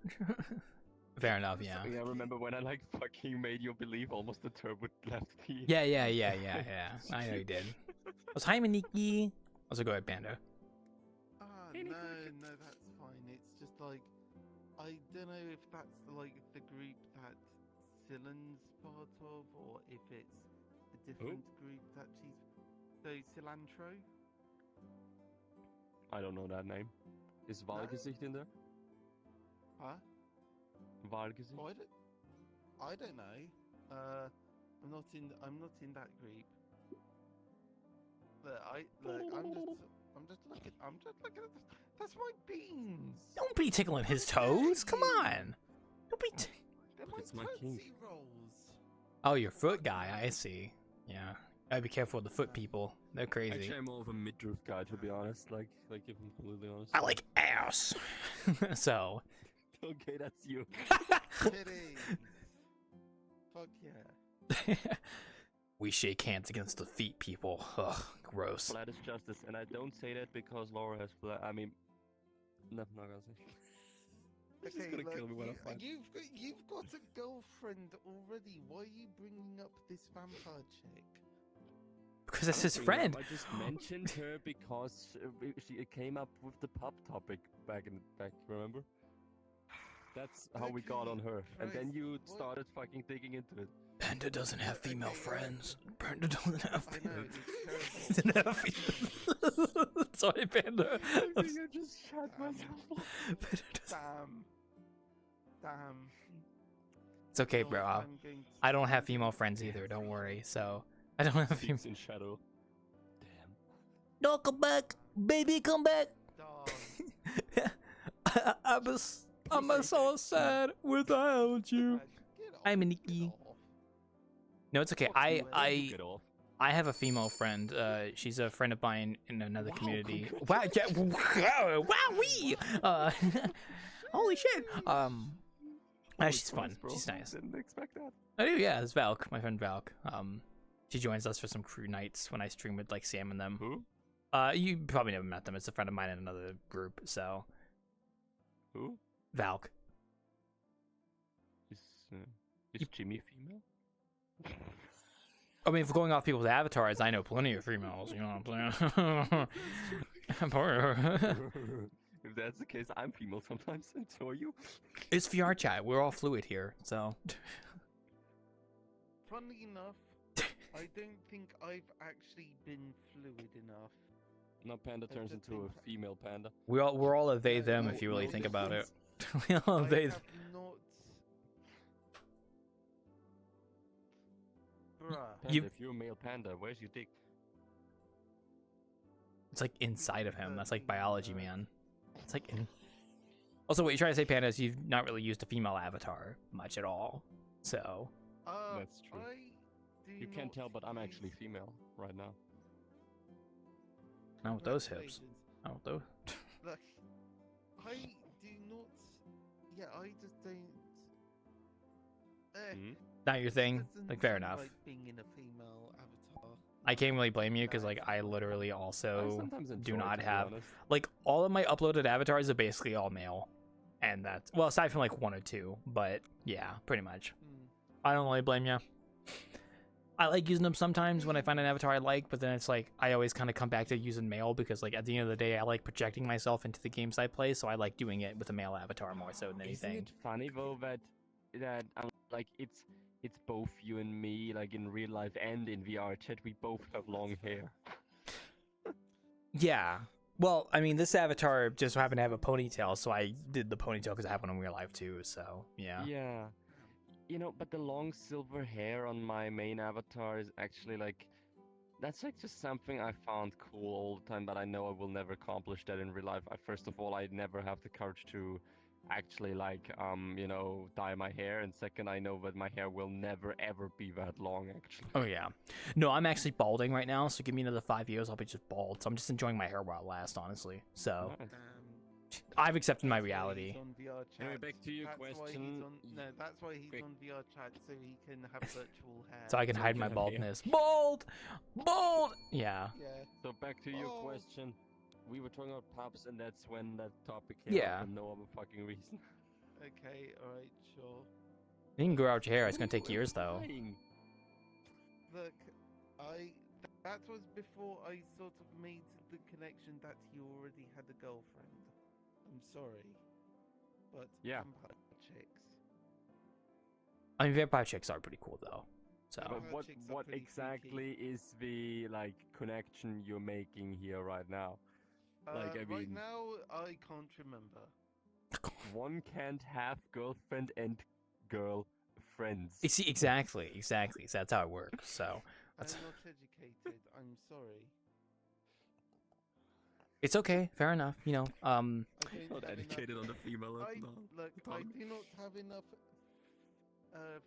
Fair enough. Yeah. Yeah, I remember when I like fucking made you believe almost the turbo left the. Yeah. I know you did. Was hi, Maniki. Also, go ahead, Panda. no, that's fine. It's just like I don't know if that's like the group that Cillian's part of, or if it's a different group that she's. So cilantro. I don't know that name. Is Wahlgesicht in there? Huh? Wahlgesicht? Oh, I don't know. I'm not in that group. But I'm just looking at this. That's my beans. Don't be tickling his toes. Come on. Don't be. They're It's my my king. Tootsie Rolls. Oh, your foot guy. I see. Yeah. Gotta be careful with the foot people. They're crazy. Actually, I'm more of a midriff guy, to be honest. Like if I'm completely honest. I like ass. So. Okay, that's you. Titties. Fuck yeah. We shake hands against the feet people. Ugh, gross. Flat is justice, and I don't say that because Laura has flat. I mean, no, I'm not gonna say. She's Okay, gonna look, kill me when I find. you've got a girlfriend already. Why are you bringing up this vampire chick? Because that's his friend. I just mentioned her because she came up with the pub topic back. Remember? That's how we got on her, and then you started fucking digging into it. Panda doesn't have female friends. Panda doesn't have I know, He didn't have female. Sorry, Panda. I think I just shut myself up. Damn. It's okay, Oh, bro. I'm going to I don't have female friends either. Don't worry. So I don't have female. Speaks in shadow. Damn. No, come back, baby, come back. Dog. I'm so sad without you. Get off, I'm get Nikki. off. No, it's okay. Fuck you, you get off. I have a female friend. She's a friend of mine in another community. Wow, congratulations. yeah, wow, holy shit. She's fun. Bro. She's nice. Didn't expect that. I do, yeah. It's Valk, my friend Valk. She joins us for some crew nights when I stream with like Sam and them. Who? You probably never met them. It's a friend of mine in another group. So Who? Valk. Is Jimmy female? I mean, if we're going off people's avatars, I know plenty of females. You know what I'm saying? If that's the case, I'm female sometimes, and so are you. It's VRChat. We're all fluid here, so. Funny enough, I don't think I've actually been fluid enough. Now Panda turns just into think- a female panda. We're all a they them No, if you really no think about it. difference. We all I they. have not. Bruh. Panda, You- if you're a male panda, where's your dick? It's like inside of him. That's like biology, man. It's like in. Also, what you're trying to say, Panda, is you've not really used a female avatar much at all. So. That's true. I do You can't not tell, but I'm use actually female right now. Not with those hips. congratulations. Not with those. Look, I do not. Yeah, I just don't. Hmm? Not your thing. doesn't Like, fair sound enough. Like being in a female avatar. I can't really blame you because like I literally I also sometimes enjoy do it, not to be have honest. like all of my uploaded avatars are basically all male, and that's well aside from like one or two, but yeah, pretty much. I don't really blame you. I like using them sometimes when I find an avatar I like, but then it's like I always kind of come back to using male because like at the end of the day I like projecting myself into the games I play, so I like doing it with a male avatar more so than Isn't anything. it funny though that like it's both you and me, like in real life and in VRChat, we both have long hair. Yeah. Well, I mean, this avatar just happened to have a ponytail, so I did the ponytail because I have one in real life too. So yeah. Yeah. You know, but the long silver hair on my main avatar is actually like, that's like just something I found cool all the time, but I know I will never accomplish that in real life. First of all, I never have the courage to actually like dye my hair, and second, I know that my hair will never ever be that long actually. Oh yeah. No, I'm actually balding right now, so give me another 5 years, I'll be just bald. So I'm just enjoying my hair while it lasts, honestly. So Nice. I've accepted my That's why reality. he's on VRChat. Anyway, back to your That's why question. he's on, no, that's why he's Quick. on VRChat, so he can have virtual hair. So I can So hide you my can have hair. baldness. Bald! Bald! Yeah. Yeah. So back to your Oh. question. We were talking about pubs, and that's when that topic came Yeah. up for no other fucking reason. Okay, alright, sure. You can grow out your hair, it's What gonna are take you years though. implying? Look, that was before I sort of made the connection that he already had a girlfriend. I'm sorry, but Yeah. vampire chicks. I mean, vampire chicks are pretty cool though. So But Vampire what chicks are pretty exactly is the like connection you're making here right now? Like, I right mean- now, I can't remember. One can't have girlfriend and girl friends. you see, exactly. So that's how it works. So I'm not educated. I'm sorry. it's okay, fair enough. I don't Not have educated enough. on the female. Look, I autonomy. do not have enough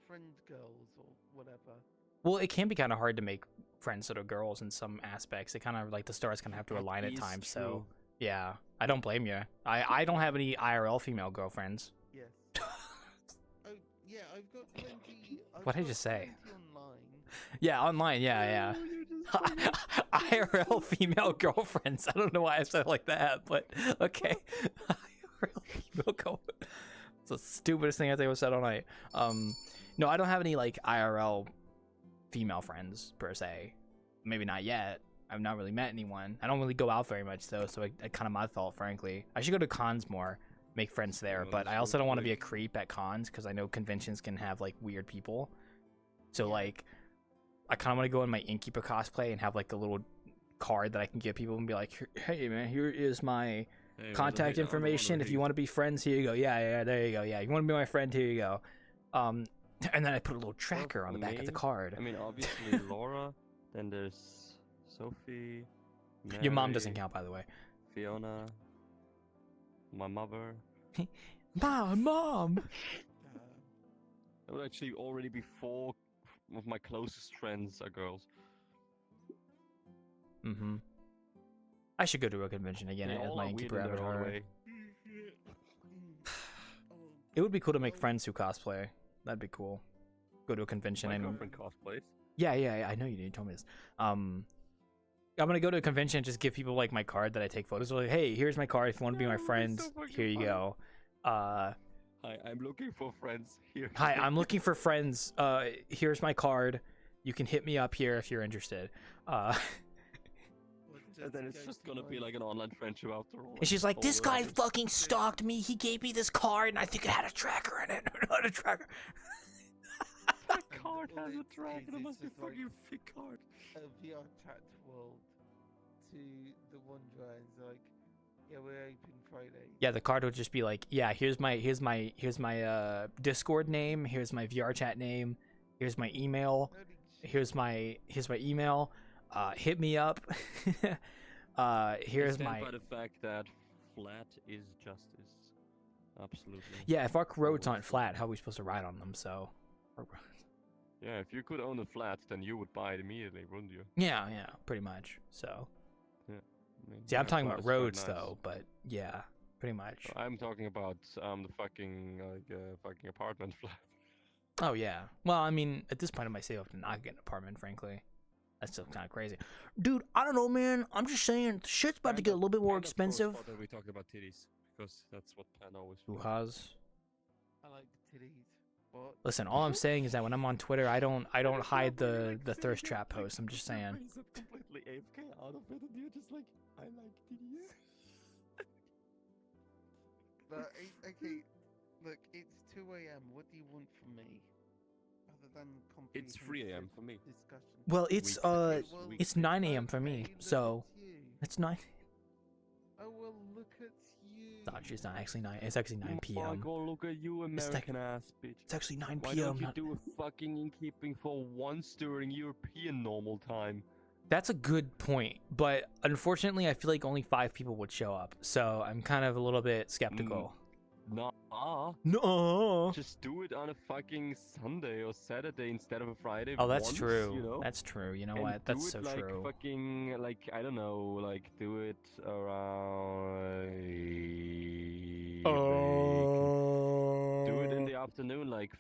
friend girls or whatever. well, it can be kind of hard to make friends that are girls in some aspects. It kind of like the stars kind of have to That align at is times. So true. yeah, I don't blame you. I don't have any IRL female girlfriends. Yes. Oh yeah, I've got plenty. What'd I just say? Online. Yeah, online. Yeah. IRL female girlfriends. I don't know why I said it like that, but okay. IRL female girlfriend. It's the stupidest thing I think I've said all night. No, I don't have any like IRL female friends per se. Maybe not yet. I've not really met anyone. I don't really go out very much though, so it kind of my fault, frankly. I should go to cons more, make friends there, Well, but that's I also don't want to be a like- creep at cons because I know conventions can have like weird people. So like, I kind of want to go in my Innkeeper cosplay and have like a little card that I can give people and be like, "Hey man, here is my contact information. If you want to be friends, here you go. Yeah, there you go. Yeah, you want to be my friend? Here you go." And then I put a little tracker on the for back of the me, card. I mean, obviously Laura. Then there's Sophie. Your mom doesn't Mary, count, by the way. Fiona. My mother. Mom. That would actually already be 4 of my closest friends are girls. Mm-hmm. I should go to a convention again They as all my are Innkeeper weird in their own avatar. way. It would be cool to make friends who cosplay. That'd be cool. Go to a convention My and girlfriend cosplays. yeah. I know you did. You told me this. I'm gonna go to a convention and just give people like my card that I take photos with. Like, hey, here's my card. If you want to be my Yeah, that'd be friend, so fucking here you fun. go. Hi, I'm looking for friends here. Hi, I'm looking for friends. Here's my card. You can hit me up here if you're interested. And then it's just gonna be like an online friendship after all. And she's like, this All guy around. fucking stalked me. He gave me this card, and I think it had a tracker in it. Not a tracker. That card has all a it track, is and it is must be just like- fucking thick card. A VR chat world to the Wanderer is like, yeah, we're open Friday. Yeah, the card would just be like, yeah, here's my Discord name. Here's my VRChat name. Here's my email. Holy shit. Here's my email. Hit me up. Here's Stand my by the fact that flat is justice. Absolutely. yeah. If our roads aren't flat, how are we supposed to ride on them? So Yeah, if you could own a flat, then you would buy it immediately, wouldn't you? yeah, pretty much. So I mean, see, I'm yeah, talking flat about is quite roads nice. though, but yeah, pretty much. I'm talking about the fucking fucking apartment flat. Oh yeah. Well, I mean, at this point, I might save up to not get an apartment. Frankly, that's still kind of crazy, dude. I don't know, man. I'm just saying, shit's about to get a little bit more expensive. We talked about titties because that's what Pan always. Who has? I like titties. What? Listen, all I'm saying is that when I'm on Twitter, I don't hide the thirst trap posts. I'm just saying. Completely AFK out of it, and you're just like, I like titties. Okay, look, it's 2 a.m. What do you want from me? Other than It's 3 a.m. for me. discussion. Well, it's Okay, well, it's 9 a.m. for me, okay, look so at you. it's 9. Oh well, look at you. No, it's not actually 9. It's actually 9 p.m. Michael, look at you, It's American ass bitch. It's actually 9 Why p.m. don't you not- do a fucking innkeeping for once during European normal time? That's a good point, but unfortunately, I feel like only 5 people would show up, so I'm kind of a little bit skeptical. Nah. No. Just do it on a fucking Sunday or Saturday instead of a Friday. Oh, that's once, true. You know? That's true. You know And what? That's do so it like true. fucking like I don't know, like do it around. Do it in the afternoon, like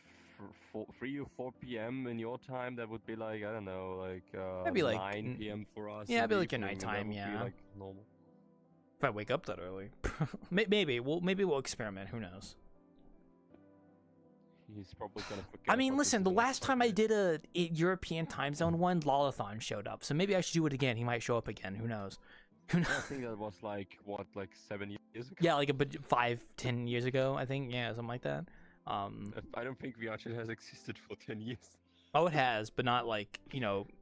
3 or 4 p.m. in your time. That would be like I don't know, like Maybe like 9 p.m. for us. yeah, in it'd be the like your evening, and that nighttime, would yeah. Be like normal. If I wake up that early, maybe we'll experiment. Who knows? He's probably gonna forget. I mean, about this listen. in The next last 5 time I minutes. did a European time zone one, Lolathon showed up. So maybe I should do it again. He might show up again. Who knows? Who knows? I think that was like what, like 7 years ago. Yeah, like 5-10 years ago, I think. Yeah, something like that. I don't think VRChat has existed for 10 years. Oh, it has, but not like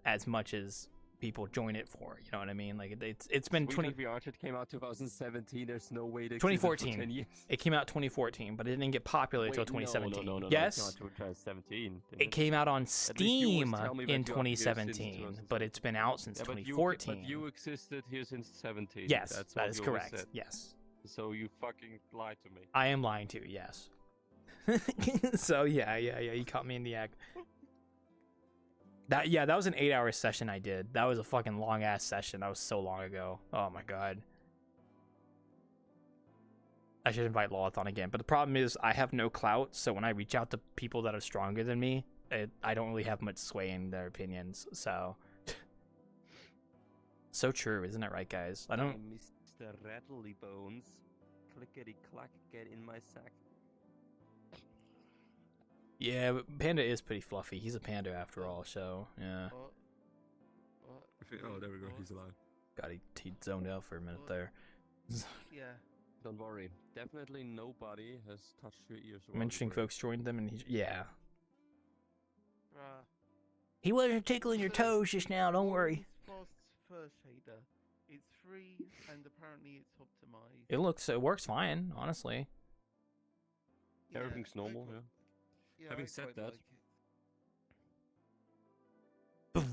as much as people join it for. You know what I mean? Like it's been 20. VRChat came out 2017. There's no way it existed 2014. for 10 years. It came out 2014, but it didn't get popular until Wait, 2017. No, Yes, it's not 2017. it came out on least you Steam always tell me that in you are here since 2017, 2017. but it's been out since Yeah, 2014. But you existed here since 17. Yes, That's that what is you always correct. said. Yes, So you fucking lied to me. I am lying too. Yes. So yeah, you caught me in the act. That was an 8-hour session I did. That was a fucking long ass session. That was so long ago. Oh my god. I should invite Lolathon again, but the problem is I have no clout, so when I reach out to people that are stronger than me, I don't really have much sway in their opinions. So, so true, isn't it right, guys? I don't. Mr. Rattly Bones, clickety clack, get in my sack. Yeah, but Panda is pretty fluffy. He's a panda after all, so yeah. Oh, there we go. He's alive. God, he zoned out for a minute there. Yeah. Don't worry. Definitely nobody has touched your ears. Some interesting folks joined them, and yeah. Bruh. He wasn't tickling your toes just now. Don't worry. Fast first shader. It's free and apparently it's optimized. It works fine, honestly. Yeah, Everything's I normal, quite- yeah. Yeah, Having I said quite that- like it.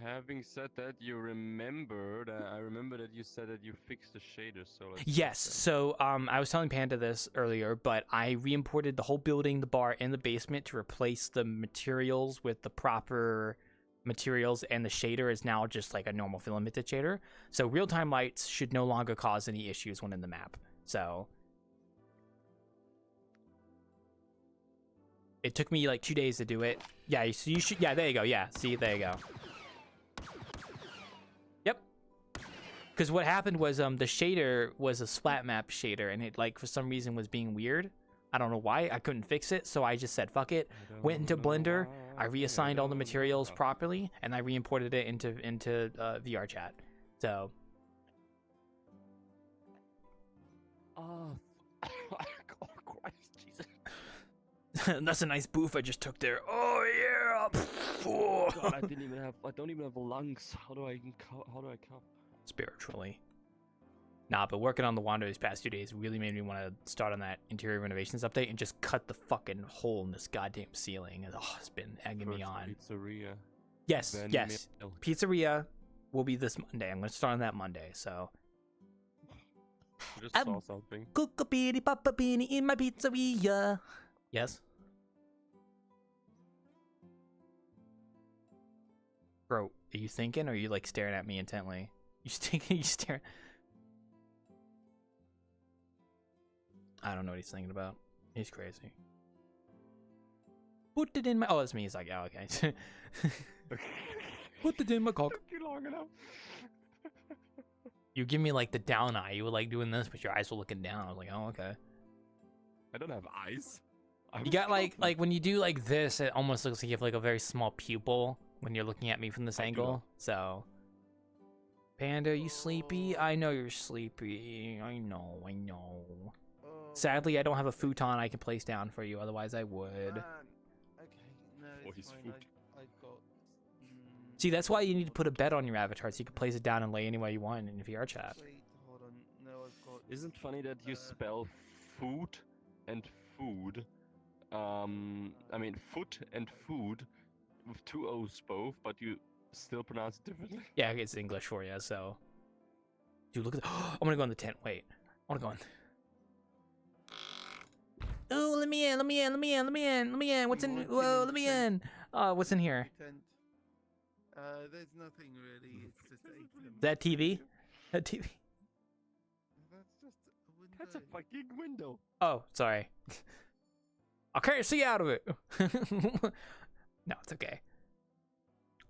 Having said that, you remembered. I remember that you said that you fixed the shader. So let's Yes. check So I was telling Panda this earlier, but I re-imported the whole building, the bar, and the basement to replace the materials with the proper materials, and the shader is now just like a normal filamented shader. So real-time lights should no longer cause any issues when in the map. So it took me like 2 days to do it. Yeah, so you should. Yeah, there you go. Yeah, see, there you go. Yep. Because what happened was the shader was a splat map shader, and it like for some reason was being weird. I don't know why. I couldn't fix it, so I just said fuck it. Went into Blender. I reassigned all the materials properly, and I re-imported it into VRChat. So Oh, oh Christ, Jesus! that's a nice boof I just took there. Oh yeah. God, I don't even have lungs. How do I cough? Spiritually. Nah, but working on the Wander these past 2 days really made me want to start on that interior renovations update and just cut the fucking hole in this goddamn ceiling. Oh, it's been egging me First on. Pizzeria. Yes, then yes. meal. Pizzeria will be this Monday. I'm going to start on that Monday, so. I just saw something. Cook-a-beanie, papa-beanie in my pizzeria. Yes? Bro, are you thinking or are you like staring at me intently? You staring? I don't know what he's thinking about. He's crazy. Put it in my. Oh, it's me. He's like, oh, okay. Put it in my cock. Took you long enough. You give me like the down eye. You were like doing this, but your eyes were looking down. I was like, oh, okay. I don't have eyes. You got like when you do like this, it almost looks like you have like a very small pupil when you're looking at me from this I do angle. not. So, Panda, you sleepy? I know you're sleepy. I know. Sadly, I don't have a futon I can place down for you. Otherwise, I would. Man. Okay, no, For it's his fine. food. I've got. See, that's why you need to put a bed on your avatar so you can place it down and lay anywhere you want in VRChat. Wait, hold on. No, I've got. Isn't funny that you spell food and food. I mean foot and food with 2 O's both, but you still pronounce it differently. Yeah, it's English for you, so. Dude, look at I'm gonna go in the tent. Wait. I wanna go in. Ooh, let me in, let me in, let me in, let me in, let me in. What's in? Walking Whoa, let into me tent. in. What's in here? Tent. There's nothing really. It's just a tent. Is that TV? That TV? That's just a window. That's a fucking window. Oh, sorry. I can't see out of it. No, it's okay.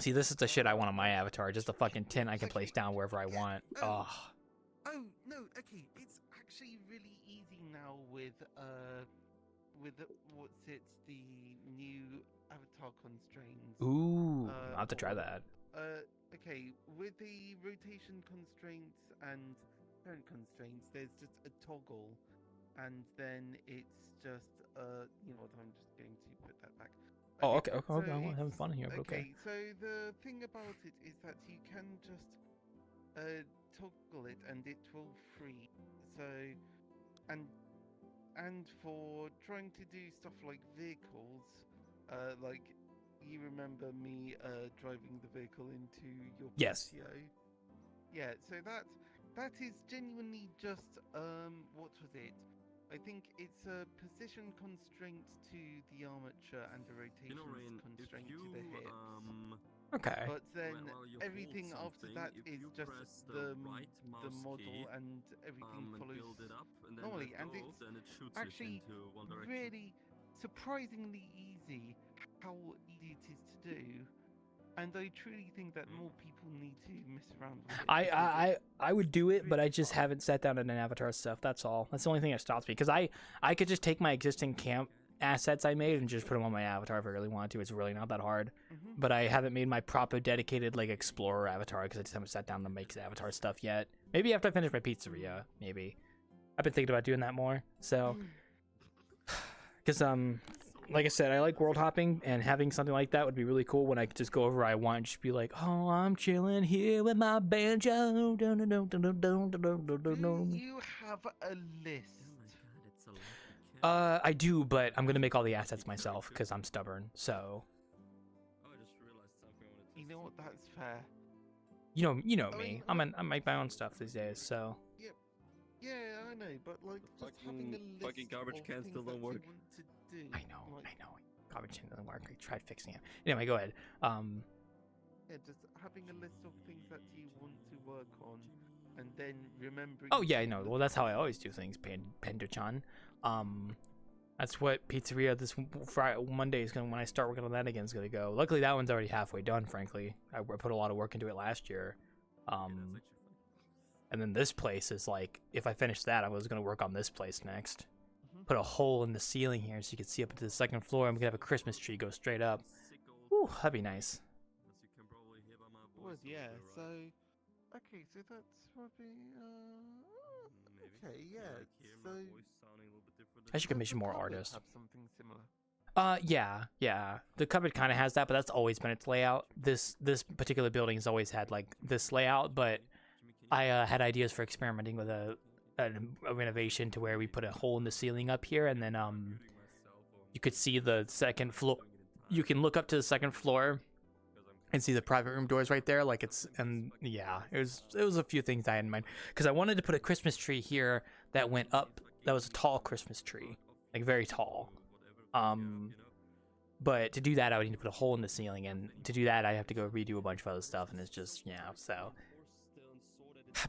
See, this is the shit I want on my avatar. Just a fucking tent I can place down wherever I want. Oh. Oh no, okay. It's actually really easy now with what's it, the new avatar constraints. Ooh, I'll have to try that. Okay, with the rotation constraints and parent constraints, there's just a toggle, and then it's just you know what? I'm just going to put that back. Oh, okay, okay, so okay. I'm having it's- fun here, but okay. So the thing about it is that you can just toggle it, and it will freeze. So, and for trying to do stuff like vehicles, like you remember me driving the vehicle into your Yes. patio? Yeah, so that is genuinely just what was it? I think it's a position constraint to the armature and a rotation Rain, constraint if you, to the hips. Okay. But then while you everything hold after something, that if is you just press the right the mouse model key, and everything and follows build it up, and then normally, let and go, it's then it shoots actually you into one direction. really surprisingly easy how easy it is to do. And I truly think that more people need to mess around with it. because I would do it, but I really just fun. haven't sat down in an avatar stuff. That's all. That's the only thing that stops me. Because I could just take my existing camp assets I made and just put them on my avatar if I really wanted to. It's really not that hard. Mhm. But I haven't made my proper dedicated like explorer avatar because I just haven't sat down to make avatar stuff yet. Maybe after I finish my pizzeria, maybe. I've been thinking about doing that more. So, because like I said, I like world hopping, and having something like that would be really cool when I could just go over where I want and just be like, oh, I'm chilling here with my banjo. Do you have a list? I do, but I'm gonna make all the assets myself because I'm stubborn. So, Oh, I just realized something I wanted to You know what? That's fair. you know I me. mean, I make my own stuff these days. So, Yeah, I know, but like just having a list fucking garbage of cans things still that don't you work. want to do. I know. Like, Garbage can doesn't work. I tried fixing it. Anyway, go ahead. Yeah, just having a list of things that you want to work on, and then remembering. Oh yeah, I to know. look Well, that's how I at- always do things, Pando-chan. That's what pizzeria this Friday, Monday is gonna. When I start working on that again, is gonna go. Luckily, that one's already halfway done. Frankly, I put a lot of work into it last year. And then this place is like, if I finish that, I was gonna work on this place next. Mhm. Put a hole in the ceiling here so you can see up to the second floor. I'm gonna have a Christmas tree go straight up. Ooh, that'd be nice. Well, yeah. So, okay, so that's probably. Okay, yeah. So I should commission more cupboard artists. Have something similar. Yeah. The cupboard kind of has that, but that's always been its layout. This particular building has always had like this layout, but I had ideas for experimenting with a renovation to where we put a hole in the ceiling up here, and then you could see the second floor. You can look up to the second floor and see the private room doors right there. Like it's, and yeah, it was a few things I had in mind because I wanted to put a Christmas tree here that went up. That was a tall Christmas tree, like very tall. But to do that, I would need to put a hole in the ceiling, and to do that, I have to go redo a bunch of other stuff, and it's just, yeah, so.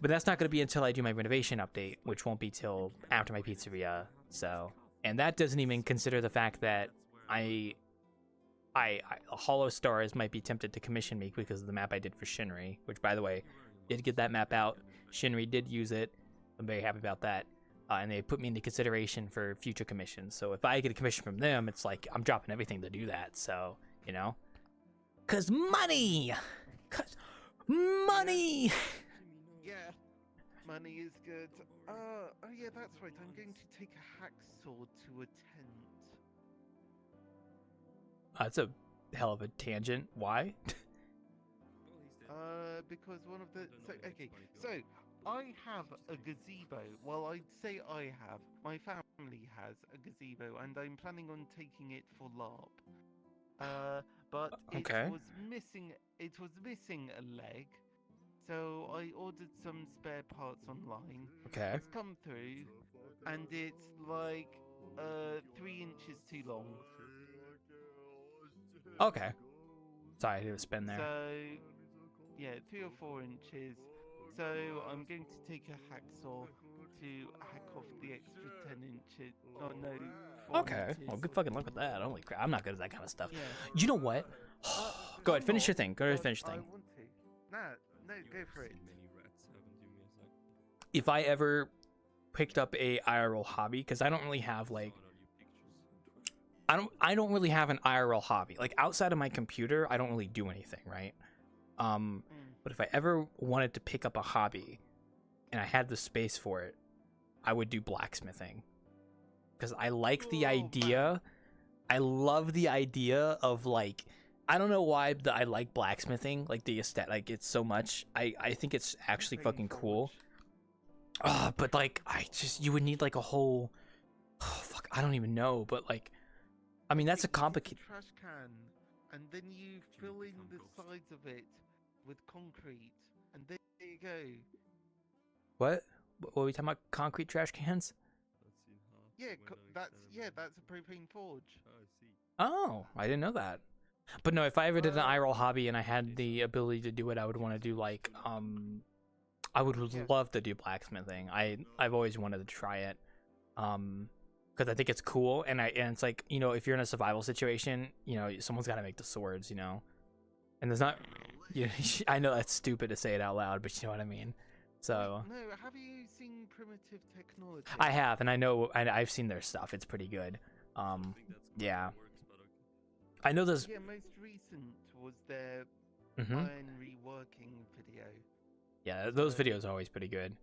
But that's not going to be until I do my renovation update, which won't be till after my pizzeria, so. And that doesn't even consider the fact that Hollow Stars might be tempted to commission me because of the map I did for Shinri, which, by the way, did get that map out. Shinri did use it. I'm very happy about that. And they put me into consideration for future commissions. So if I get a commission from them, it's like I'm dropping everything to do that. So, you know? Because money! Because money! Yeah, money is good. Oh yeah, that's right. I'm going to take a hacksaw to a tent. That's a hell of a tangent. Why? Because one of the so I have a gazebo. Well, I'd say I have. My family has a gazebo, and I'm planning on taking it for LARP. But Okay. it was missing. It was missing a leg, so I ordered some spare parts online. Okay. It's come through, and it's like 3 inches too long. Okay. Sorry, I did a spin there. So, yeah, 3 or 4 inches. So I'm going to take a hacksaw to hack off the extra 10 inches. Oh no, 4 Okay. inches. Well, good fucking luck with that. Holy crap. I'm not good at that kind of stuff. Yeah. You know what? Go ahead, I'm finish your not, thing. Go ahead, but finish your I thing. want to. Nah, no, go for it. Many rats, haven't you, Miyazaki? If I ever picked up a IRL hobby, because I don't really have like I don't really have an IRL hobby. Like outside of my computer, I don't really do anything, right? But if I ever wanted to pick up a hobby and I had the space for it, I would do blacksmithing. Because I like the idea. Man. I love the idea of like I don't know why I like blacksmithing, like the aesthetic, like it's so much. I think it's actually fucking cool. But like you would need like a whole fuck, I don't even know, but like I mean that's a complicated trash can, and then you fill in the sides of it with concrete, and there you go. What were we talking about? Concrete trash cans? Yeah, that's a propane forge. Oh, I see. Oh, I didn't know that. But no, if I ever did an IRL hobby and I had the ability to do it, I would want to do like I would love to do blacksmithing. I've always wanted to try it. Because I think it's cool, and it's like, you know, if you're in a survival situation, you know, someone's got to make the swords, you know, and there's not, you know, I know that's stupid to say it out loud, but you know what I mean. So no, have you seen Primitive Technology? I have, and I know, I've seen their stuff. It's pretty good. Yeah, I know there's. Yeah, most recent was their iron reworking video. Yeah, those videos are always pretty good.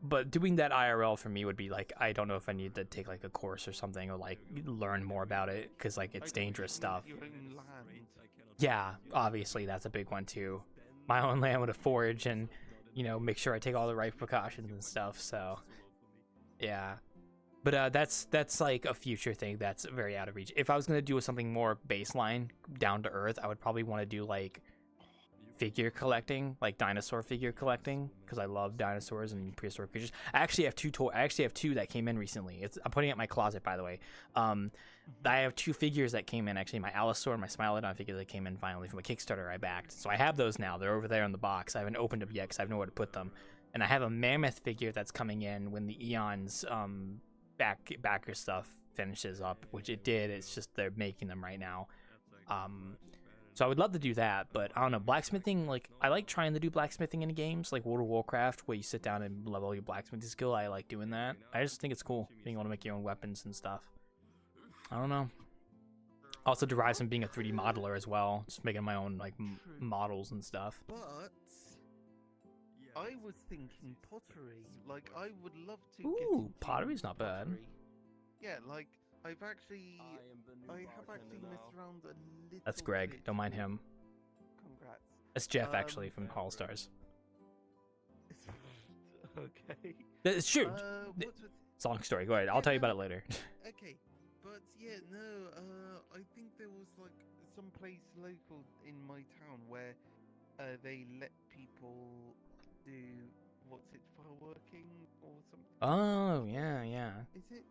But doing that IRL for me would be like, I don't know if I need to take like a course or something or like learn more about it because like it's dangerous stuff. Yeah, obviously that's a big one too. My own land with a forge and, you know, make sure I take all the right precautions and stuff. So, yeah. But that's like a future thing that's very out of reach. If I was gonna do something more baseline, down to earth, I would probably want to do like figure collecting, like dinosaur figure collecting, because I love dinosaurs and prehistoric creatures. I actually have two that came in recently. I'm putting it in my closet, by the way. I have 2 figures that came in, actually, my Allosaur and my Smilodon figure that came in finally from a Kickstarter I backed. So I have those now. They're over there in the box. I haven't opened them yet because I have nowhere to put them. And I have a Mammoth figure that's coming in when the Eons backer stuff finishes up, which it did. It's just they're making them right now. So I would love to do that, but I don't know, blacksmithing, like, I like trying to do blacksmithing in games, like World of Warcraft, where you sit down and level your blacksmithing skill. I like doing that. I just think it's cool, being able to make your own weapons and stuff. I don't know. Also derives from being a 3D modeler as well, just making my own, like, models and stuff. But I was thinking pottery. Like, I would love to Ooh, pottery's not bad. Yeah, like, I have actually messed around a little. That's Greg. bit. Don't mind him. Congrats. That's Jeff, actually, from All Stars. Okay. It's true. It's a long story. Go ahead. I'll tell you about it later. Okay, but yeah, no. I think there was like some place local in my town where they let people do fireworking or something. Oh, yeah, yeah. Is it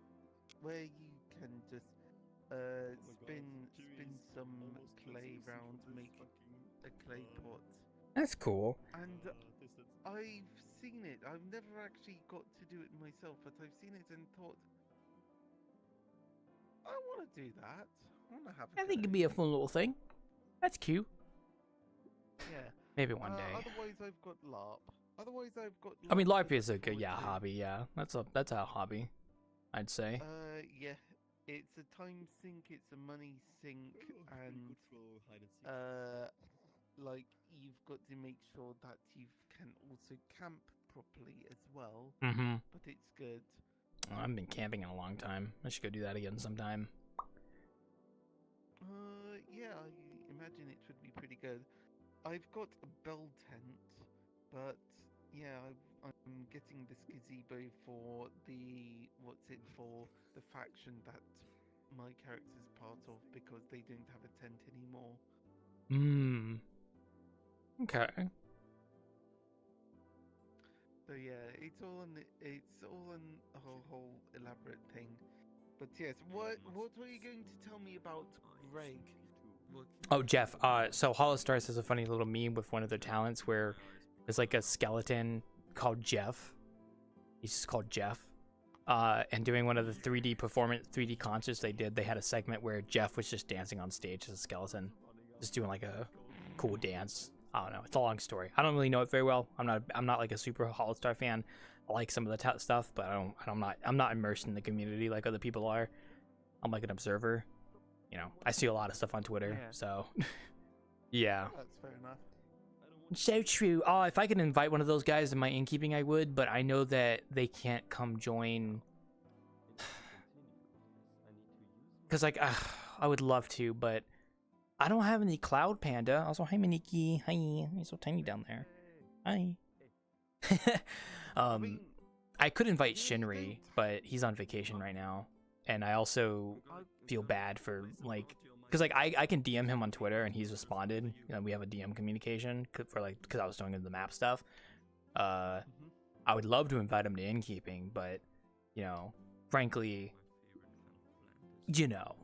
where you can just spin some clay round, make a clay pot? That's cool. And I've seen it. I've never actually got to do it myself, but I've seen it and thought, I want to do that. I want to have. I think it'd be a fun little thing. That's cute. Yeah. Maybe one day. Otherwise, I've got LARP. I mean, LARP is a good hobby. Yeah, that's a hobby, I'd say. Yeah, it's a time sink, it's a money sink, and like you've got to make sure that you can also camp properly as well. Mm-hmm. But it's good. Oh, I haven't been camping in a long time. I should go do that again sometime. Yeah, I imagine it would be pretty good. I've got a bell tent, but yeah, I'm getting this gazebo for the faction that my character's part of because they don't have a tent anymore. Okay. So yeah, it's all in a whole elaborate favorite thing. But yes, what were you going to tell me about Greg? What- Oh, Jeff. So Hollow Stars has a funny little meme with one of their talents where there's like a skeleton called Jeff. He's just called Jeff. And doing one of the 3D concerts they did, they had a segment where Jeff was just dancing on stage as a skeleton, just doing like a cool dance. I don't know. It's a long story. I don't really know it very well. I'm not like a super Hollow Star fan. I like some of the stuff, but I'm not immersed in the community like other people are. I'm like an observer. You know, I see a lot of stuff on Twitter, Yeah. so yeah. That's fair enough. So true. Oh, if I could invite one of those guys in my innkeeping, I would, but I know that they can't come join. Because, like, I would love to, but I don't have any Cloud Panda. Also, hi, Miniki. Hi. You're so tiny down there. Hi. mean, I could invite Shinri, but he's on vacation right now. And I also feel bad for, like, because, like, I can DM him on Twitter, and he's responded. You know, we have a DM communication for, like, because I was doing the map stuff. I would love to invite him to Innkeeping, but, you know, frankly, you know,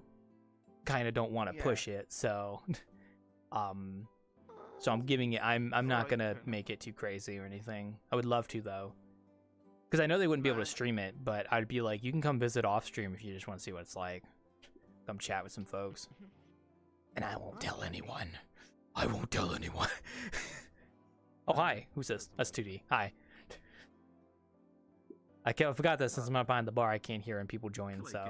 kind of don't want to push it. So, so I'm giving it. I'm not gonna make it too crazy or anything. I would love to though, because I know they wouldn't be able to stream it, but I'd be like, you can come visit off stream if you just want to see what it's like. Come chat with some folks. And I won't tell anyone. I won't tell anyone. Oh, hi. Who's this? That's 2D. Hi. I forgot that since I'm not behind the bar, I can't hear when people join, so.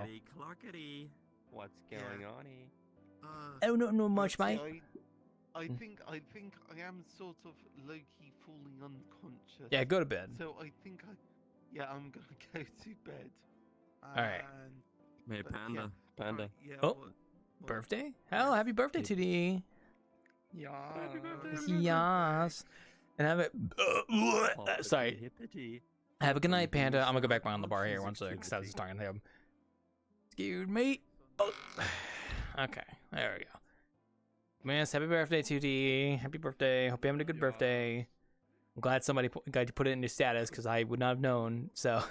What's going on here? Oh, not much, let's mate. see, I think I am sort of low-key falling unconscious. Yeah, go to bed. So I think I'm gonna go to bed. Alright. Hey, But Panda. yeah, Panda. Yeah, Oh. what- Birthday? Hell, happy birthday, 2D. Yes. And have it. Sorry. Hippity. Have a good night, Panda. I'm gonna go back behind the bar here once I was talking to him. Excuse me. Oh. Okay, there we go. Yes, happy birthday, 2D. Happy birthday. Hope you're having a good birthday. I'm glad somebody got to put it in your status because I would not have known. So.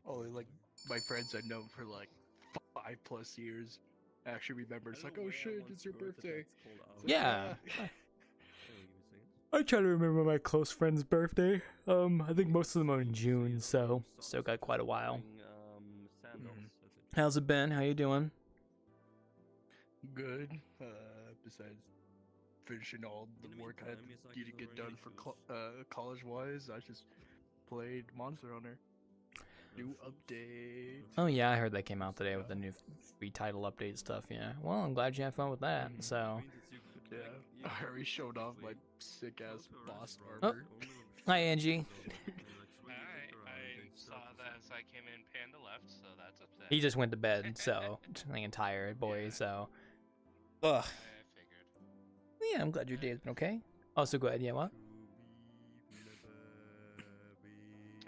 Only like my friends I know for like 5+ years actually remember. It's like, oh shit, it's your birthday. It's like, Yeah. I try to remember my close friend's birthday. I think most of them are in June, so still got quite a while. How's it been? How you doing? Good. Besides finishing all the work I had to get done for college-wise, I just played Monster Hunter. New update. Oh yeah, I heard that came out today with the new free title update stuff. Yeah. Well, I'm glad you had fun with that. So. Yeah, I already showed off my sick-ass boss Oh. armor. Hi, Angie. I saw that as I came in. Panda left, so that's upset. He just went to bed, so I'm tired, boy. So. Ugh. I figured. Yeah, I'm glad your day has been okay. Also, go ahead. Yeah, what?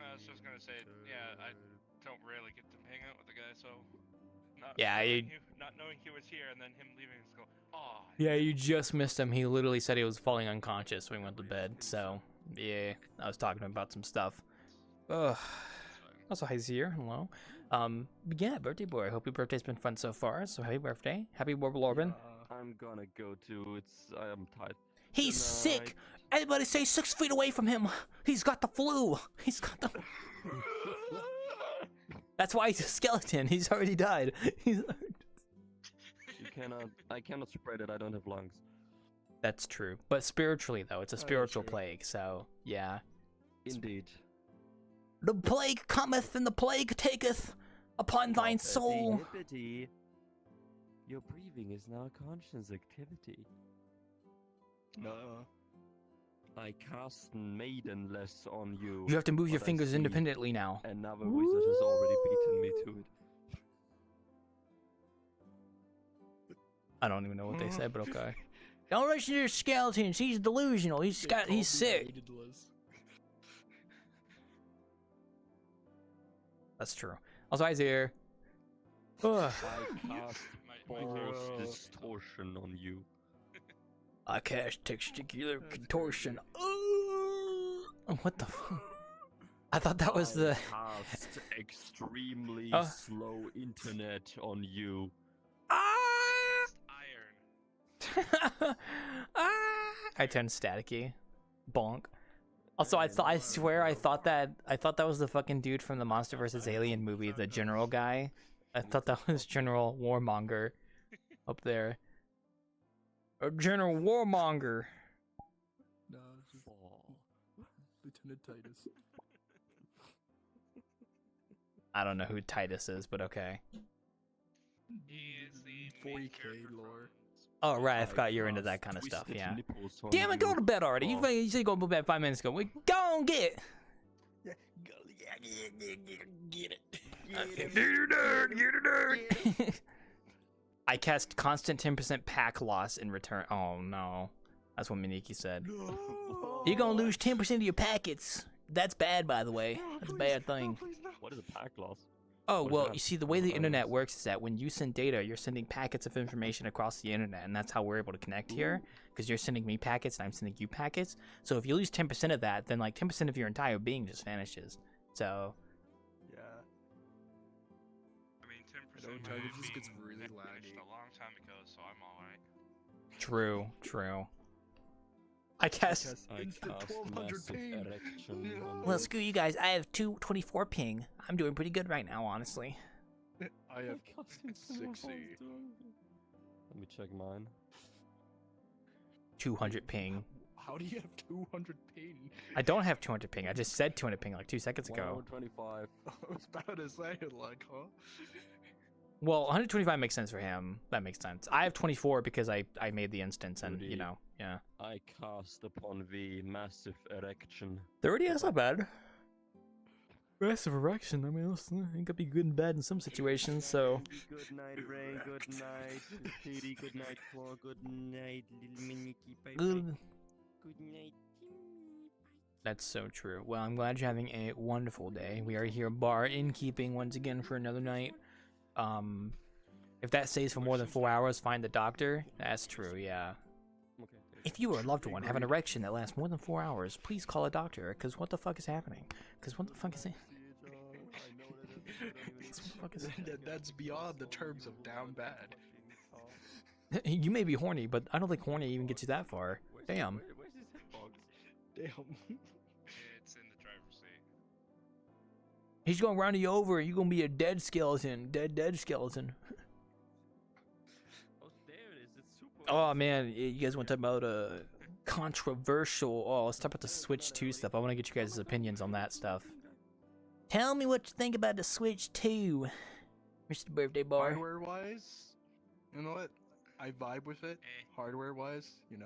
I was just gonna say, yeah, I don't really get to hang out with the guy, so Yeah, not knowing he was here and then him leaving, just go, oh. Yeah, you just missed him. He literally said he was falling unconscious when he went to bed. So, yeah, I was talking to him about some stuff. Ugh. Also, hi, Zier. Hello. Yeah, birthday boy. I hope your birthday's been fun so far. So, happy birthday. Happy Warble Orban. I'm gonna go to. I am tired. He's Good sick. night. Everybody stay 6 feet away from him. He's got the flu. He's got the. That's why he's a skeleton. He's already died. I cannot spread it. I don't have lungs. That's true. But spiritually, though, it's a spiritual plague. So, yeah. Indeed. The plague cometh and the plague taketh upon thine soul. Hippity. Your breathing is now a conscious activity. No. I cast Maidenless on you. You have to move your but I fingers see independently now. Another wizard has already beaten me to it. I don't even know what they said, but okay. Don't listen to your skeletons. He's delusional. He's sick. That's true. Also, eyes here. Ugh. I cast Force Distortion on you. I cast testicular contortion. What the fuck? I thought that was the. cast extremely Oh. slow internet on you. Ah! Iron. Ah! I turned staticky. Bonk. Also, I swear I thought that was the fucking dude from the Monster vs. Alien movie, the general guy. I thought that was General Warmonger up there. General Warmonger. No, it's just Lieutenant Titus. I don't know who Titus is, but okay. He is the 40k lore. Oh right, I forgot you're into that kind of stuff. Twisted Yeah. nipples on Damn it, go you. to bed already. Oh. You said go to bed 5 minutes ago. We go on get. Yeah, get it. Get it. I cast constant 10% pack loss in return. Oh no, that's what Miniki said. You're gonna lose 10% of your packets. That's bad, by the way. That's a bad thing. What is a pack loss? Oh, What is well, that? you see, the way the What internet is- works is that when you send data, you're sending packets of information across the internet, and that's how we're able to connect here, because you're sending me packets and I'm sending you packets. So if you lose 10% of that, then like 10% of your entire being just vanishes. So, Yeah. I mean, 10% Don't of tell my me, it just gets being really finished laggy. a long time ago, so I'm alright. true. I cast. I Instant cast 1200 massive ping. erection on Well, you. screw you guys. I have 224 ping. I'm doing pretty good right now, honestly. I have Casting 60. Let me check mine. 200 ping. How do you have 200 ping? I don't have 200 ping. I just said 200 ping like 2 seconds ago. 125. I was about to say, like, huh? Well, 125 makes sense for him. That makes sense. I have 24 because I made the instance, and you Rudy. know, yeah. I cast upon thee massive erection. 30, that's not bad. Massive erection. I mean, it could be good and bad in some situations. So, Good night, Ray. Good night, Katie. Good night, Claw. Good night, little Miniki. Bye good. Good night. That's so true. Well, I'm glad you're having a wonderful day. We are here, bar Innkeeping, once again for another night. If that stays for more than 4 hours, find the doctor. That's true. Yeah. Okay. If you or a loved one have an erection that lasts more than 4 hours, please call a doctor. Cause what the fuck is happening? Cause what the fuck is it? That's beyond the terms of down bad. You may be horny, but I don't think horny even gets you that far. Damn. Where's his hitbox? Damn. It's in the driver's seat. He's gonna run you over. You're gonna be a dead skeleton. Dead skeleton. Oh, there it is. It's super. Oh man, you guys want to talk about controversial? Oh, let's talk about the Switch 2 stuff. I want to get you guys' opinions on that stuff. Tell me what you think about the Switch 2, Mr. Birthday Bar. Hardware wise, you know what? I vibe with it. Hardware wise, you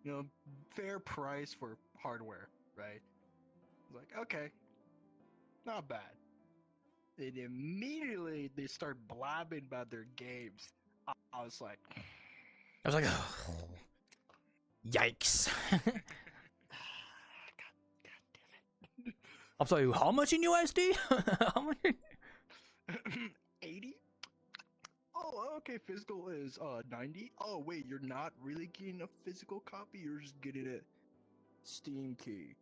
know, fair price for hardware, right? It's like, okay, not bad. And immediately they start blabbing about their games. I was like, oh, yikes. I'm sorry, how much in USD? How much? 80? Oh, okay, physical is 90. Oh, wait, you're not really getting a physical copy, you're just getting a Steam key.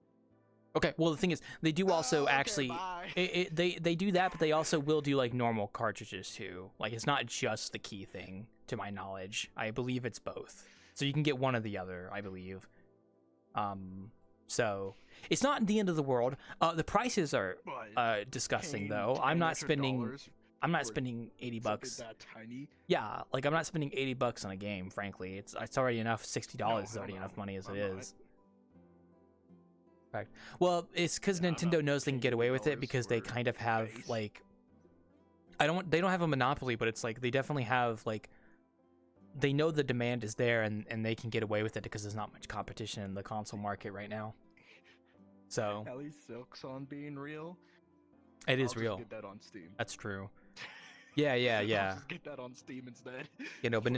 Okay, well the thing is, they do also Okay, actually, bye. they do that, but they also will do like normal cartridges too. Like it's not just the key thing, to my knowledge. I believe it's both, so you can get one or the other, I believe. So it's not the end of the world. The prices are But disgusting paying though. I'm not $10 spending for spending 80 something bucks. that tiny. Yeah, like I'm not spending 80 bucks on a game. Frankly, it's already enough. $60 is already enough money as it is. Right. Well, it's because Yeah, I'm Nintendo not knows they can get paying away with it $80 because they for kind of have base. like, they don't have a monopoly, but it's like they definitely have like, they know the demand is there and they can get away with it because there's not much competition in the console market right now. So At least Silk's on being real. it is I'll just real. Get that on Steam. That's true. Yeah. I'll just get that on Steam instead. You know, but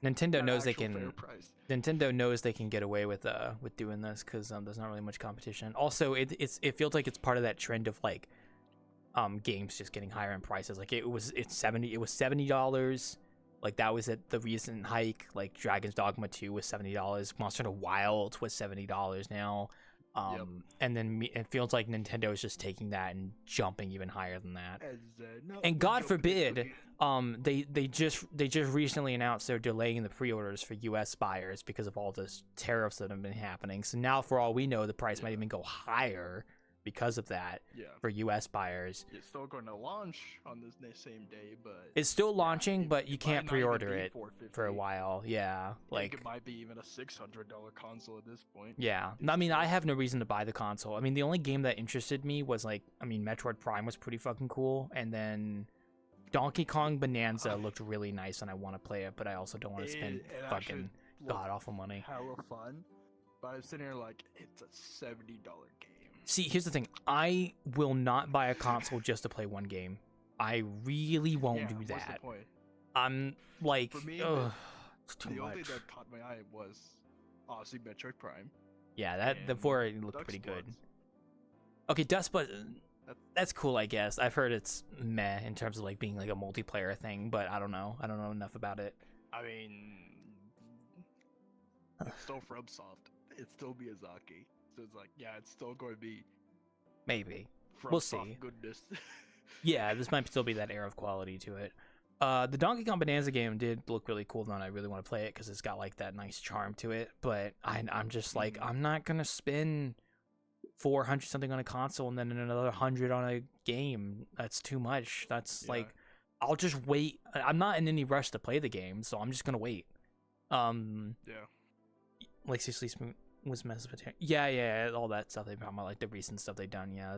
Nintendo At knows they actual fair can. price. Nintendo knows they can get away with doing this because there's not really much competition. Also, it feels like it's part of that trend of like, games just getting higher in prices. Like it was $70. Like that was at the recent hike. Like Dragon's Dogma 2 was $70. Monster Hunter Wilds was $70 now. And then it feels like Nintendo is just taking that and jumping even higher than that. And God forbid, they just recently announced they're delaying the pre-orders for U.S. buyers because of all this tariffs that have been happening. So now, for all we know, the price might even go higher because of that for U.S. buyers. It's still going to launch on this same day, but it's still launching, but you it can't might not even pre-order be it $450. for a while. Yeah, like it might be even a $600 console at this point. yeah. I mean, I have no reason to buy the console. I mean, the only game that interested me was Metroid Prime was pretty fucking cool, and then Donkey Kong Bonanza looked really nice, and I want to play it, but I also don't want to spend fucking god awful money. Hella fun, but I'm sitting here like it's a $70 game. See, here's the thing. I will not buy a console just to play one game. I really won't do that. What's the point? I'm like, for me, it's too the only much. thing that caught my eye was obviously Metroid Prime. Yeah, the 4 looked pretty good. Okay, Dustbud, that's cool, I guess. I've heard it's meh in terms of like being like a multiplayer thing, but I don't know. I don't know enough about it. I mean, it's still FromSoft. It's still Miyazaki. So it's like, yeah, it's still going to be maybe. FromSoft We'll see. Goodness. Yeah, this might still be that air of quality to it. The Donkey Kong Bonanza game did look really cool, though, and I really want to play it because it's got like that nice charm to it. But I'm just like, I'm not gonna spend 400 something on a console and then another 100 on a game. That's too much. That's like, I'll just wait. I'm not in any rush to play the game, so I'm just gonna wait. Like seriously, was Mesopotamia. Yeah, all that stuff they talking about, like the recent stuff they've done. Yeah,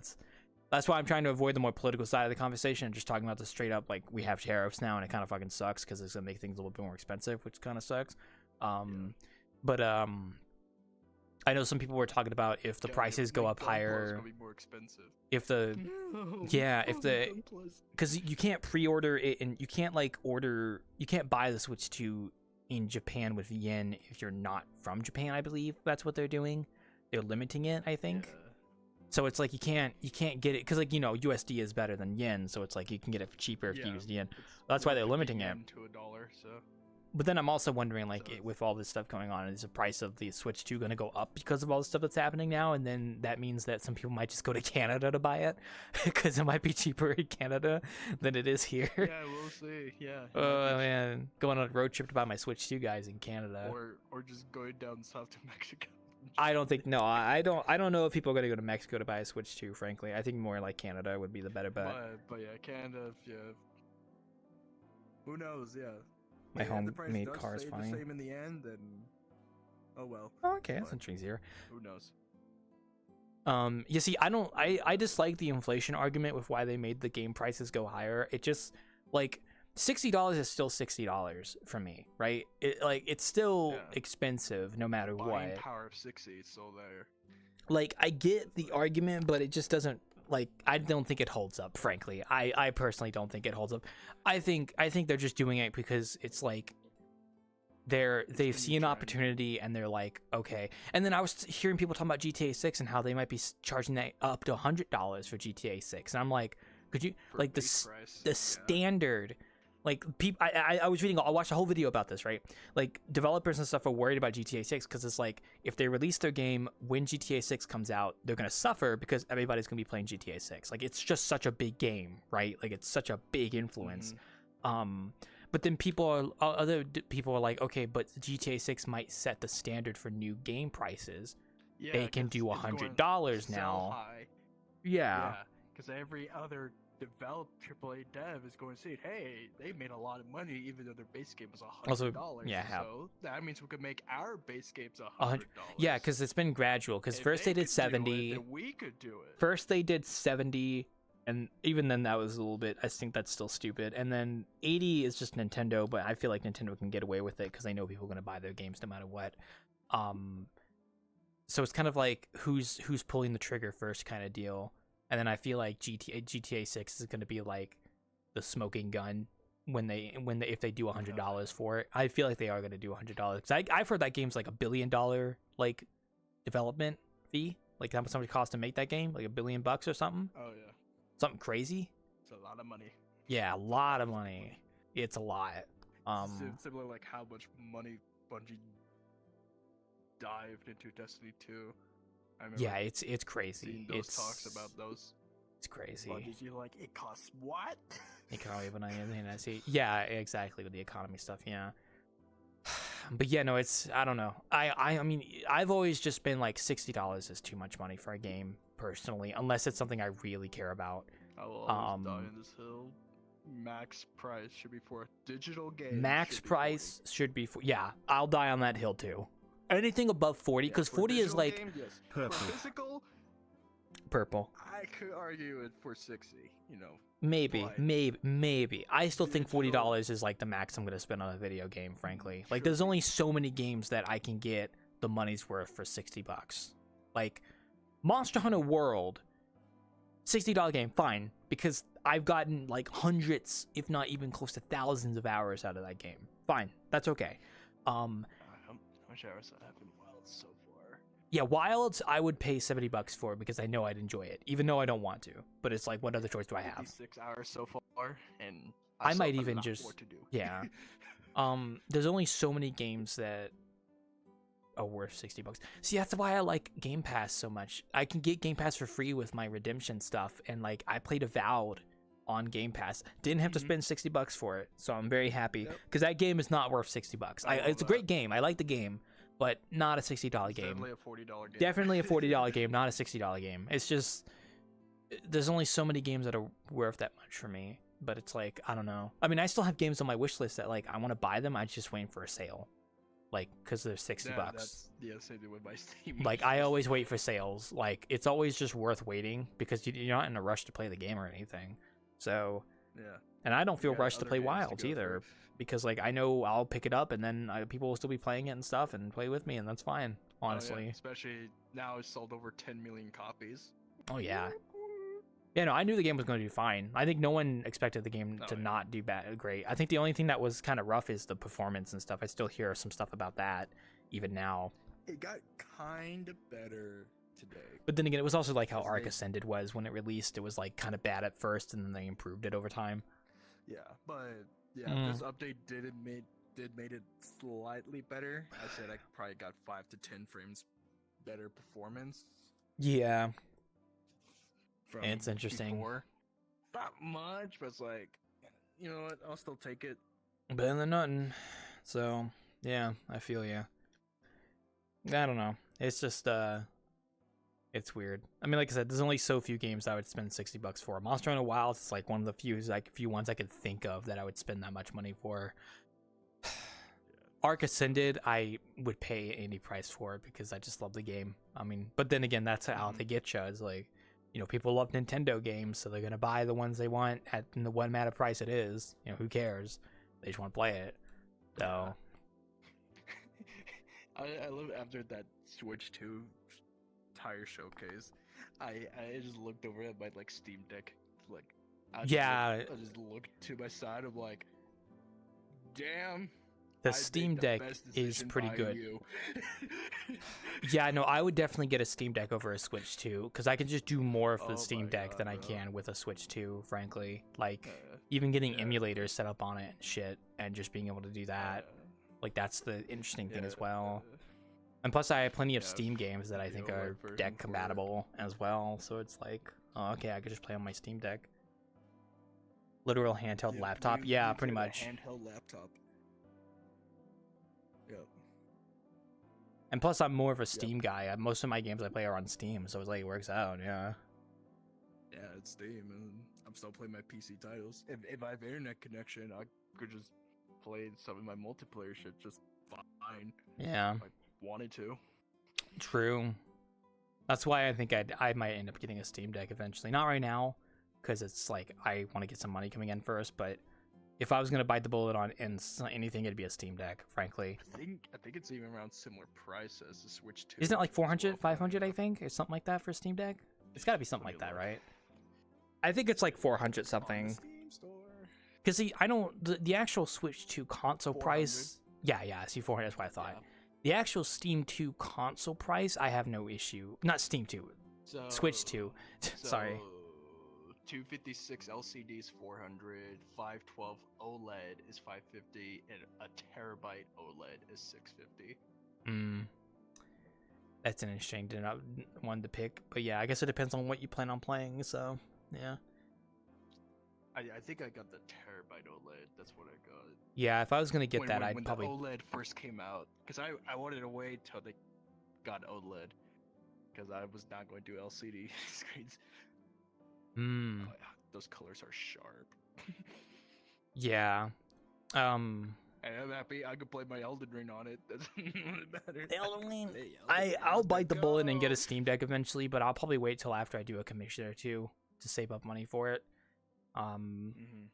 that's why I'm trying to avoid the more political side of the conversation and just talking about the straight up, like, we have tariffs now and it kind of fucking sucks because it's gonna make things a little bit more expensive, which kind of sucks. But I know some people were talking about if the prices go up higher, Gonna be more expensive. if the because you can't pre-order it and you can't buy the Switch 2 in Japan with yen if you're not from Japan. I believe that's what they're doing. They're limiting it, I think. So it's like you can't get it because, like, you know, USD is better than yen, so it's like you can get it for cheaper if you use yen. That's why they're limiting it. To $1, so. But then I'm also wondering, like, with all this stuff going on, is the price of the Switch 2 going to go up because of all the stuff that's happening now? And then that means that some people might just go to Canada to buy it because it might be cheaper in Canada than it is here. Yeah, we'll see. Yeah. Oh man, going on a road trip to buy my Switch 2, guys, in Canada. Or just going down south to Mexico. I don't think I don't know if people are going to go to Mexico to buy a Switch 2, frankly. I think more like Canada would be the better bet. But yeah, Canada, yeah. Who knows? Yeah. My If the price homemade does car is stay fine. the same in the end, then oh well. Oh, okay, that's interesting. Who knows? You see, I dislike the inflation argument with why they made the game prices go higher. It just, like, $60 is still $60 for me, right? It's still expensive no matter Buying what. power of 60 is still there. Like, I get the argument, but it just doesn't, like, I don't think it holds up, frankly. I personally don't think it holds up. I think they're just doing it because it's like they've seen an opportunity and they're like, okay. And then I was hearing people talking about GTA 6 and how they might be charging that up to $100 for GTA 6. And I'm like, could you, like, the standard, like, people, I was reading, I watched a whole video about this, right? Like, developers and stuff are worried about GTA 6 because it's like, if they release their game when GTA 6 comes out, they're going to suffer because everybody's going to be playing GTA 6. Like, it's just such a big game, right? Like, it's such a big influence. But then other people are like, okay, but GTA 6 might set the standard for new game prices. Yeah, they can do $100 now. High. Yeah. Because every other developed AAA dev is going to see, hey, they made a lot of money even though their base game was $100. Also, so that means we could make our base games $100. Yeah, because it's been gradual. Because first they did 70. We could do it. First they did 70. And even then, that was a little bit, I think that's still stupid. And then 80 is just Nintendo, but I feel like Nintendo can get away with it because they know people are going to buy their games no matter what. So it's kind of like who's pulling the trigger first kind of deal. And then I feel like GTA 6 is going to be like the smoking gun if they do $100 for it. I feel like they are going to do $100 because I've heard that game's like $1 billion like development fee. Like how much it cost to make that game, like $1 billion or something. Oh yeah. Something crazy. It's a lot of money. Yeah, a lot of money. It's a lot. Similar like how much money Bungie dived into Destiny 2. I remember Yeah, it's crazy. seeing those It's talks about those. It's crazy. Budgets. You're like, it costs what? Economy, but I see. Yeah, exactly with the economy stuff. Yeah. But yeah, no, I don't know. I mean, I've always just been like $60 is too much money for a game personally, unless it's something I really care about. I will always die on this hill. Max price should be for a digital game. Max price should be for, yeah, I'll die on that hill too. Anything above 40, because 40 is like game, yes. purple. For physical, Purple. I could argue it for 60. You know. Maybe, but maybe. I still think $40 is like the max I'm gonna spend on a video game. Frankly, like there's only so many games that I can get the money's worth for $60. Like Monster Hunter World, $60 game, fine, because I've gotten like hundreds, if not even close to thousands of hours out of that game. Fine, that's okay. how much hours I have in Wilds so far? Yeah, Wilds I would pay $70 for because I know I'd enjoy it, even though I don't want to. But it's like, what other choice do I have? 6 hours so far, and I still might have a even lot just more to do. yeah. There's only so many games that are worth $60. See, that's why I like Game Pass so much. I can get Game Pass for free with my redemption stuff, and like I played Avowed on Game Pass, didn't have to spend $60 for it, so I'm very happy because that game is not worth $60. It's a great game. I like the game, but not a $60 game. Definitely a $40 game. Definitely a $40 game, not a $60 game. It's just there's only so many games that are worth that much for me. But it's like, I don't know. I mean, I still have games on my wish list that like I want to buy them. I'm just waiting for a sale, like because they're $60. Yeah, same thing with my Steam. Like I always wait for sales. Like it's always just worth waiting because you're not in a rush to play the game or anything. So yeah, and I don't feel got rushed to other play games to Wilds go either through. because like I know I'll pick it up and then people will still be playing it and stuff and play with me and that's fine. Honestly, Oh, yeah. Especially now it's sold over 10 million copies. Oh yeah. Yeah, no, I knew the game was going to do fine. I think no one expected the game to not do great. I think the only thing that was kind of rough is the performance and stuff. I still hear some stuff about that even now. It got kind of better today. But then again, it was also like how Arc Ascended was when it released. It was like kind of bad at first, and then they improved it over time. Yeah, but yeah, this update did made it slightly better. I said I probably got 5 to 10 frames better performance. Yeah. From It's interesting. Before. Not much, but it's like, you know what? I'll still take it. Better than nothing. So, yeah, I feel ya. I don't know. It's just, it's weird. I mean, like I said, there's only so few games I would spend $60 for. Monster Hunter Wilds is like one of the few ones I could think of that I would spend that much money for. Arc Ascended, I would pay any price for it because I just love the game. I mean, but then again, that's how they get you. It's like, you know, people love Nintendo games, so they're gonna buy the ones they want at the one matter price it is. You know, who cares? They just want to play it. So, I love after that Switch 2 tire showcase. I just looked over at my like Steam Deck, like I just looked to my side of like, damn. The Steam Deck is pretty good. Yeah, no, I would definitely get a Steam Deck over a Switch 2 because I can just do more of the Steam Deck than I can with a Switch 2, frankly. Like, even getting emulators set up on it and shit, and just being able to do that. Like, that's the interesting thing as well. And plus, I have plenty of Steam games that I think are deck compatible as well. So it's like, oh, okay, I could just play on my Steam Deck. Literal handheld laptop? Yeah, pretty much. Handheld laptop. Yep. And plus, I'm more of a Steam guy. Most of my games I play are on Steam, so it's like it works out. Yeah. Yeah, it's Steam, and I'm still playing my PC titles. If I have internet connection, I could just play some of my multiplayer shit just fine. Yeah. If I wanted to. True. That's why I think I might end up getting a Steam Deck eventually. Not right now, because it's like I want to get some money coming in first. But if I was gonna bite the bullet on anything, it'd be a Steam Deck, frankly. I think it's even around similar price as the Switch 2. Isn't it like 400, 500? I think, or something like that for Steam Deck. It's got to be something like that, right? I think it's like 400 something. Because see, I don't the actual Switch 2 console price. Yeah, I see 400. That's what I thought. Yeah. The actual Steam 2 console price, I have no issue. Not Steam 2, Switch 2. Sorry. 256 LCD is 400, 512 OLED is 550, and a terabyte OLED is 650. That's an interesting one to pick. But yeah, I guess it depends on what you plan on playing. So yeah. I think I got the terabyte OLED. That's what I got. Yeah, if I was gonna get that, I'd when probably. the OLED first came out, because I wanted to wait till they got OLED, because I was not going to do LCD screens. Hmm. Oh, yeah, those colors are sharp. Yeah. And I'm happy I could play my Elden Ring on it. Doesn't really matter. Elden Ring. Hey, Elden Ring, I'll bite the bullet and get a go. Steam Deck eventually, but I'll probably wait till after I do a commission or two to save up money for it. Mm-hmm.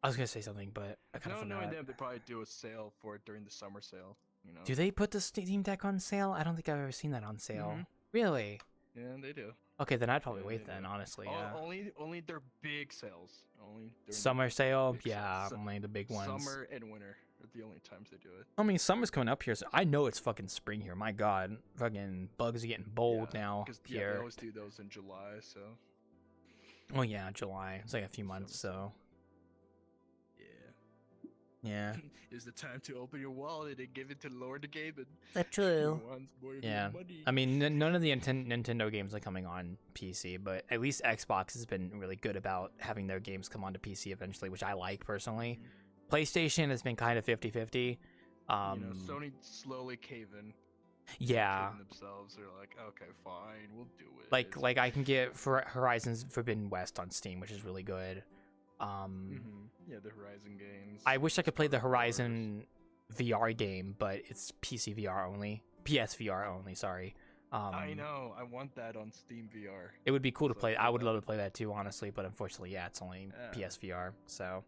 I was gonna say something, but I kind of Knowing forgot. them, they probably do a sale for it during the summer sale. You know. Do they put the Steam Deck on sale? I don't think I've ever seen that on sale. Mhm. Really? Yeah, they do. Okay, then I'd probably Yeah, wait they then, do. honestly. Yeah. Only their big sales. Only during the Summer sale? big Yeah, sales. only the big ones. Summer and winter are the only times they do it. I mean, summer's coming up here, so I know it's fucking spring here. My god. Fucking bugs are getting bold now Because here. they always do those in July, so Oh yeah, July. It's like a few months, so yeah. yeah. It's the time to open your wallet and give it to Lord the Game and That's he true. wants more of Yeah. your money. I mean, none of the Nintendo games are coming on PC, but at least Xbox has been really good about having their games come onto PC eventually, which I like personally. PlayStation has been kind of 50-50. Sony slowly caving. Yeah. Caving themselves. They're like, okay, fine, we'll do it. Like I can get for Horizon Forbidden West on Steam, which is really good. Yeah, the Horizon games. I wish I could play the Horizon VR game, but it's PC VR only. PSVR only, sorry. I know. I want that on Steam VR. It would be cool to So play. I I would love love to play that too, honestly, but unfortunately, yeah, it's only PSVR. So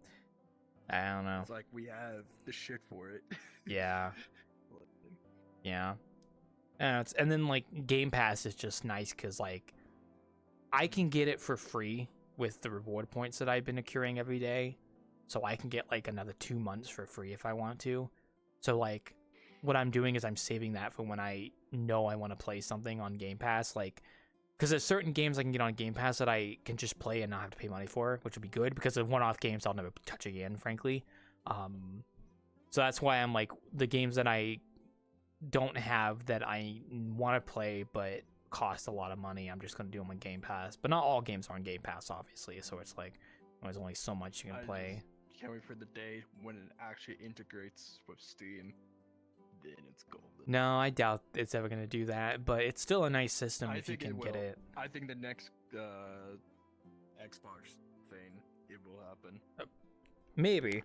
I don't know. It's like we have the shit for it. Yeah. Yeah. And then like Game Pass is just nice because like I can get it for free with the reward points that I've been accruing every day, so I can get like another 2 months for free if I want to. So like what I'm doing is I'm saving that for when I know I want to play something on Game Pass, like because there's certain games I can get on Game Pass that I can just play and not have to pay money for, which would be good because of one-off games I'll never touch again, frankly. So that's why I'm like the games that I don't have that I want to play but cost a lot of money, I'm just going to do them on Game Pass. But not all games are on Game Pass, obviously, so it's like there's only so much you can play. Just can't wait for the day when it actually integrates with Steam. Then it's golden. No, I doubt it's ever going to do that, but it's still a nice system if you think can get will. it. I think the next Xbox thing, it will happen. Maybe.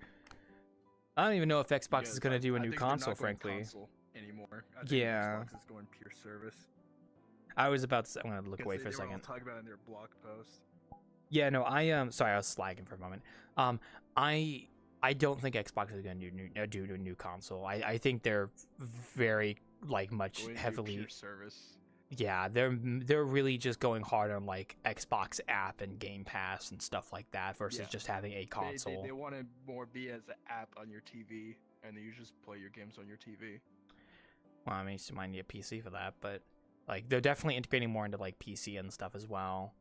I don't even know if Xbox Because is going to do a I new think they're not console, going frankly. console anymore. I think Yeah. Xbox is going pure service. I was about to say, I'm going to look away for a They were all second. talking about it in their blog post. Yeah, no, sorry, I was slacking for a moment. I don't think Xbox is going to do a new console. I think they're very like much Going to heavily. pure service. Yeah, they're really just going hard on like Xbox app and Game Pass and stuff like that versus Yeah. just having a console. They want to more be as an app on your TV, and you just play your games on your TV. Well, I mean, you might need a PC for that, but like they're definitely integrating more into like PC and stuff as well.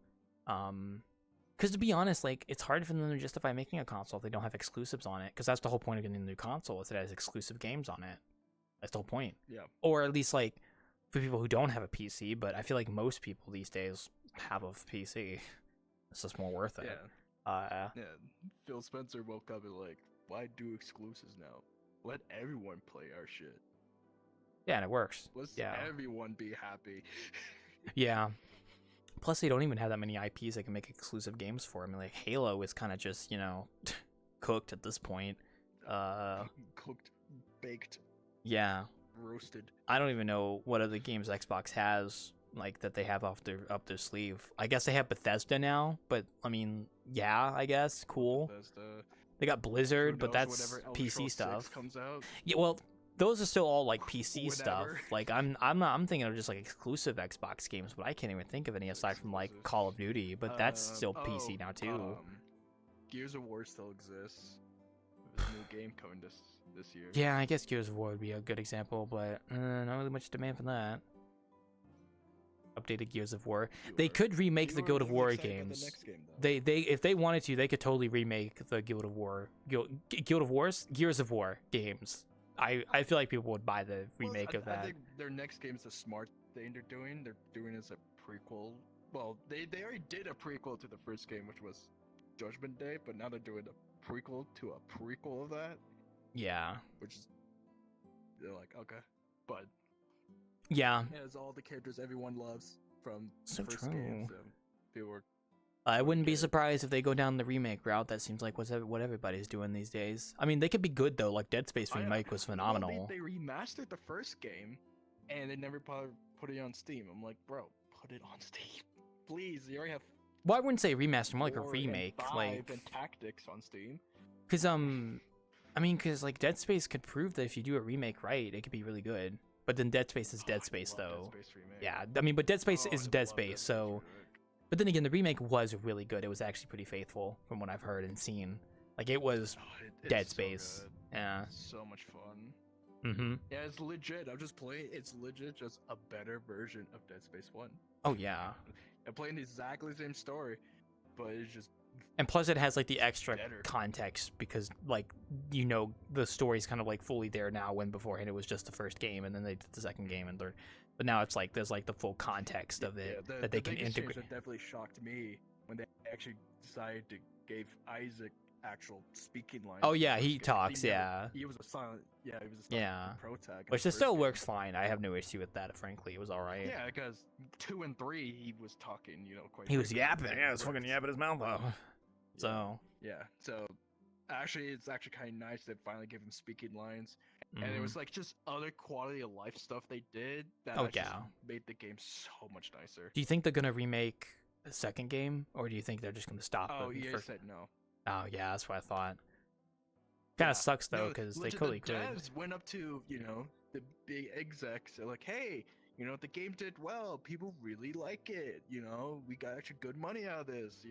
Because to be honest, like it's hard for them to justify making a console if they don't have exclusives on it. Because that's the whole point of getting a new console is it has exclusive games on it. That's the whole point. Yeah. Or at least like for people who don't have a PC, but I feel like most people these days have a PC. It's just more worth it. Yeah. Phil Spencer woke up and like, why do exclusives now? Let everyone play our shit. Yeah, and it works. Let's Yeah. everyone be happy. Yeah. Plus, they don't even have that many IPs they can make exclusive games for. I mean, like Halo is kind of just cooked at this point. Cooked, baked, Yeah. roasted. I don't even know what other games Xbox has like that they have up their sleeve. I guess they have Bethesda now, but I mean, yeah, I guess cool. Bethesda. They got Blizzard, but knows, that's whenever Elder PC Scrolls 6 stuff. comes out. Yeah, well, those are still all like PC stuff. Whatever. Like I'm thinking of just like exclusive Xbox games, but I can't even think of any aside from like Call of Duty. But that's still PC now too. Gears of War still exists. There's a new game coming this year. Yeah, I guess Gears of War would be a good example, but not really much demand for that. Updated Gears of War. They could remake the Guild of War games. They if they wanted to, they could totally remake the Guild of War Gears of War games. I feel like people would buy the remake of that. I think their next game is a smart thing they're doing. They're doing as a prequel. Well, they already did a prequel to the first game, which was Judgment Day, but now they're doing a prequel to a prequel of that, Yeah. which is they're like, okay, but Yeah. it has all the characters everyone loves from the So first game. true. So people were. I wouldn't be Okay. surprised if they go down the remake route. That seems like what everybody's doing these days. I mean, they could be good though. Like Dead Space remake was phenomenal. Well, they remastered the first game, and they never put it on Steam. I'm like, bro, put it on Steam, please. You already have. Well, I wouldn't say remaster, more like a 4 and remake, 5 like and Tactics on Steam. because like Dead Space could prove that if you do a remake right, it could be really good. But then Dead Space is Dead Space though. Dead Space remake. Yeah, I mean, but Dead Space is I Dead love Space, so. remake. But then again, the remake was really good. It was actually pretty faithful from what I've heard and seen. Like it was It's Dead so Space. good. Yeah. It's so much fun. Mm-hmm. Yeah, it's legit. I'm just playing. It's legit, just a better version of Dead Space 1. Oh yeah. I'm playing exactly the same story, but it's just. And plus, it has like the extra better. context because, like, you know, the story's kind of like fully there now. When beforehand it was just the first game, and then they did the second game and third. But now it's like there's like the full context of it that they can biggest integrate. change that definitely shocked me when they actually decided to give Isaac actual speaking lines. Oh yeah, in the he first game. talks. Yeah. He was a silent. Yeah, he was a silent Yeah. protag. in Which the it still first game. works fine. I have no issue with that. Frankly, it was all right. Yeah, because 2 and 3 he was talking. Quite. He was frequently. yapping. Yeah, he was fucking yapping his mouth off. So. Yeah, so actually, it's actually kind of nice that finally give him speaking lines, and it Mhm. was like just other quality of life stuff they did that Oh, actually yeah. made the game so much nicer. Do you think they're gonna remake the second game, or do you think they're just gonna stop? Oh, with the EA first- said no. Oh yeah, that's what I thought. Kind of sucks though, No, because they legit, totally the could. devs went up to the big execs. They're like, hey, the game did well. People really like it. We got actually good money out of this.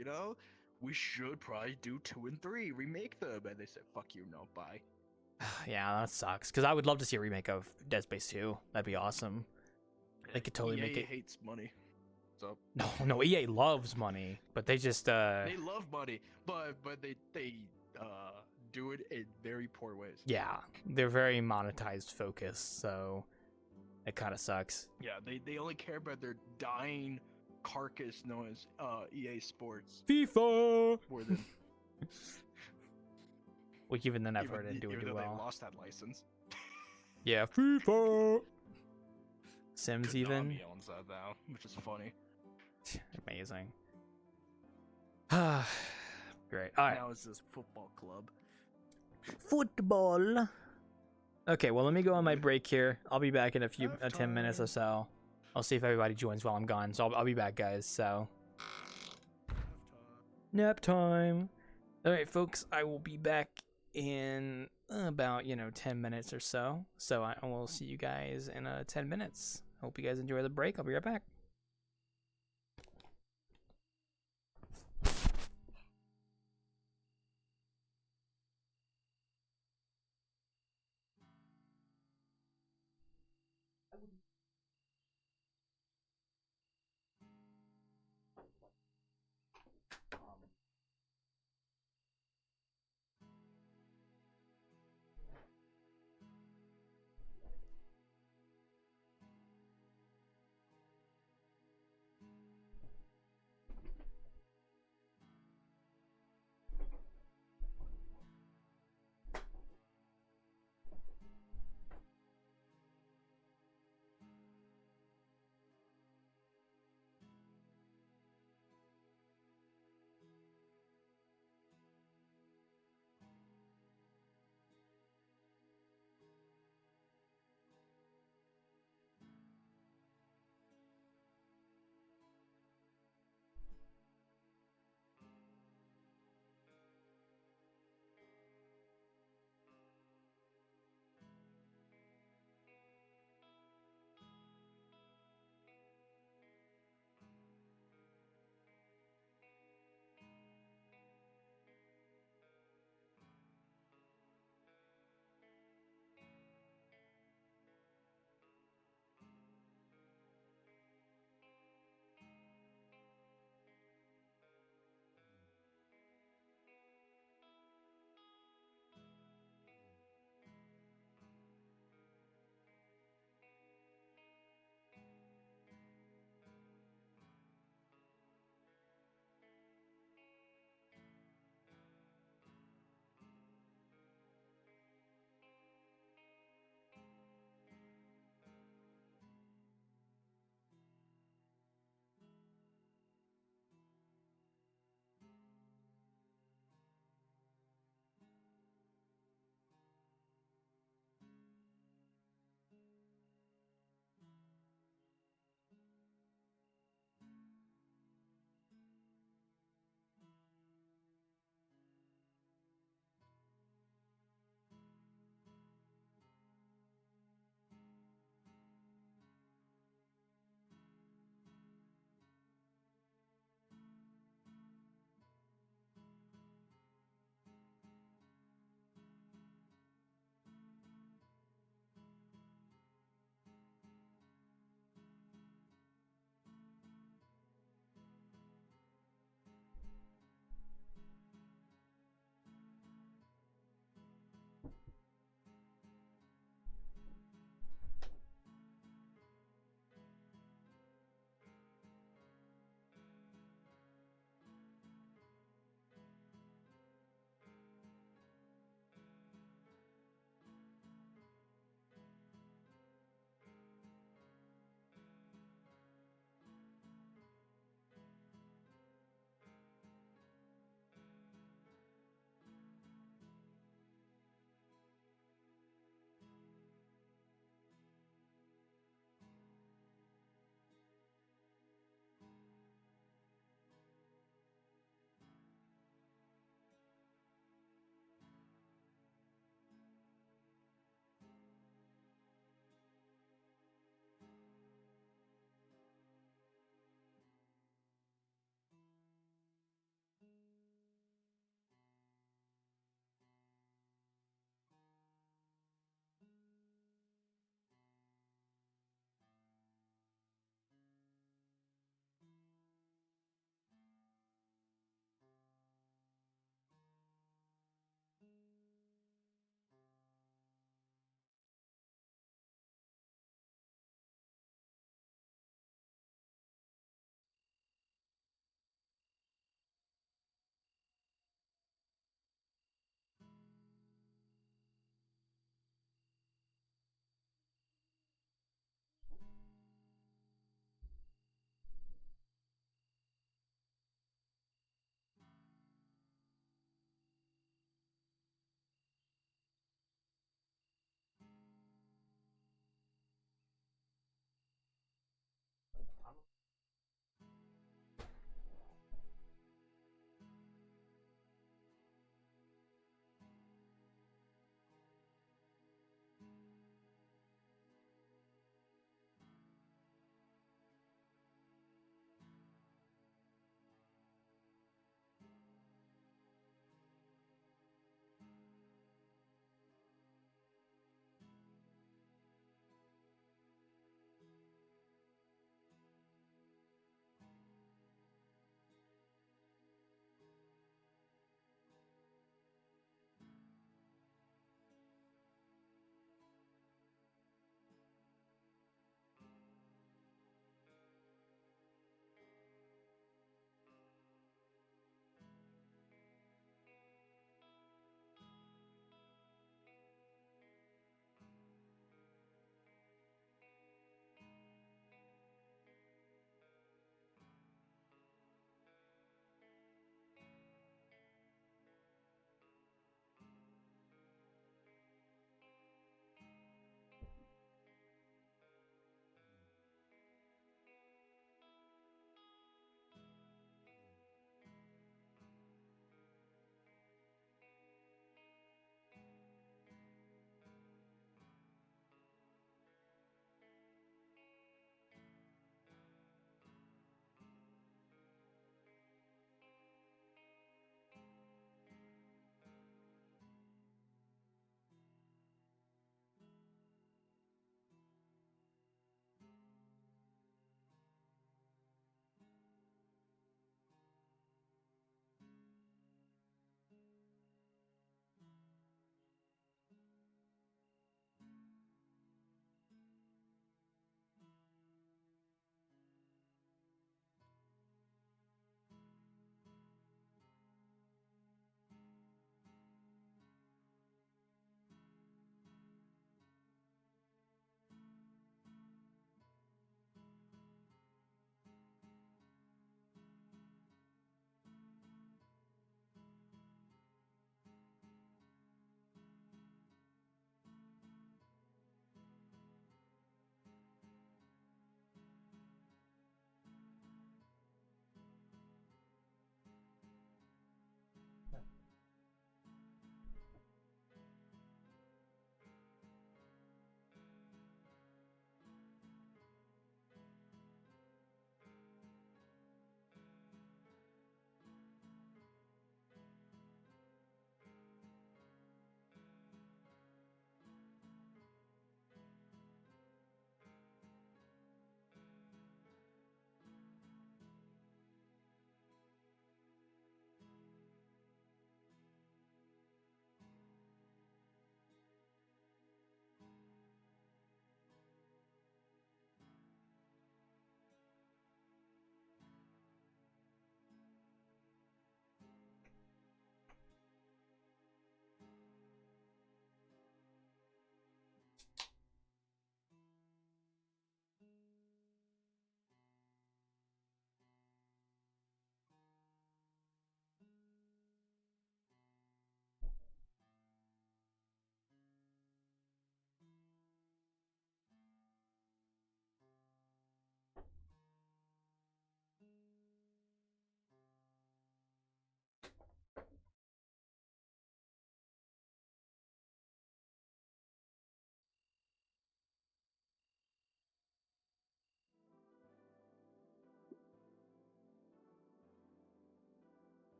We should probably do 2 and 3, remake them. And they said, fuck you, no, bye. Yeah, that sucks. Because I would love to see a remake of Dead Space 2. That'd be awesome. They could totally EA make it. hates money. So No, EA loves money, but they just they love money, but they do it in very poor ways. yeah, they're very monetized focused, so it kind of sucks. Yeah, they only care about their dying carcass known as EA Sports FIFA. more than Well, even then, I've heard it do even it though well. they lost that license. Yeah, FIFA. Sims Konami even. owns that now, which is funny. Amazing. Great. All right. Now it's this football club. Football. Okay, well, let me go on my break here. I'll be back in a few 10 minutes or so. I'll see if everybody joins while I'm gone. So I'll be back, guys. So nap time. All right, folks. I will be back in about 10 minutes or so. So I will see you guys in 10 minutes. Hope you guys enjoy the break. I'll be right back.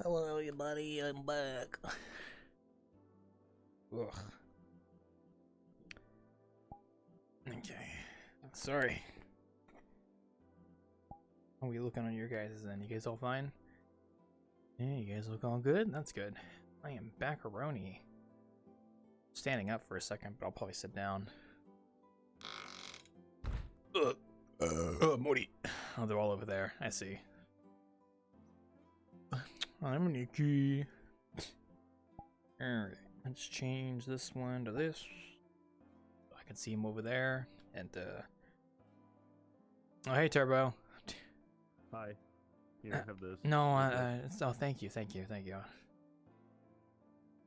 Hello, everybody. I'm back. Ugh. Okay. Sorry. How are we looking on your guys' end? You guys all fine? Yeah, you guys look all good? That's good. I am backaroni. Standing up for a second, but I'll probably sit down. Morty. Oh, they're all over there. I see. I'm Nikki. Alright, let's change this one to this. I can see him over there. And, oh, hey, Turbo. Hi. Here, have this. No, oh, thank you.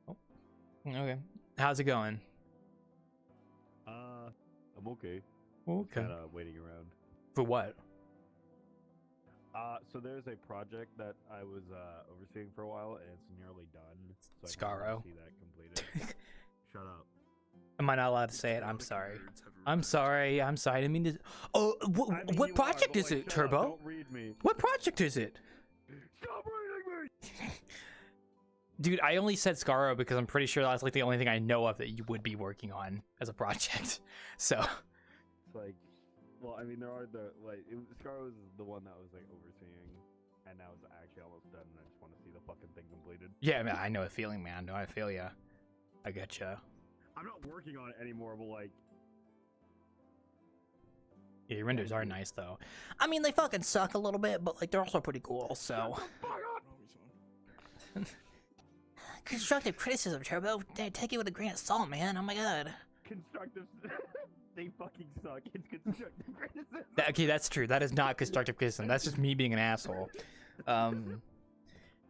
Oh, okay. How's it going? I'm okay. Okay. Kind of waiting around. For what? So there's a project that I was overseeing for a while, and it's nearly done. So Scaro. I can see that completed. Shut up. Am I not allowed to say it? I'm sorry. I'm sorry. I didn't mean to. Oh, what project is it, Turbo? Don't read me. What project is it? Stop reading me! Dude, I only said Scaro because I'm pretty sure that's like the only thing I know of that you would be working on as a project. So. It's like, well, I mean, there are Scaro was the one that was like overseeing, and now it's actually almost done, and I just want to see the fucking thing completed. Yeah, man, I know a feeling, man. No, I feel ya. I getcha. I'm not working on it anymore, but like. Yeah, your renders are nice though. I mean, they fucking suck a little bit, but like they're also pretty cool. So. Constructive criticism, Turbo. Take it with a grain of salt, man. Oh my god. Constructive. They fucking suck. It's constructive criticism. Okay, that's true. That is not constructive criticism. That's just me being an asshole.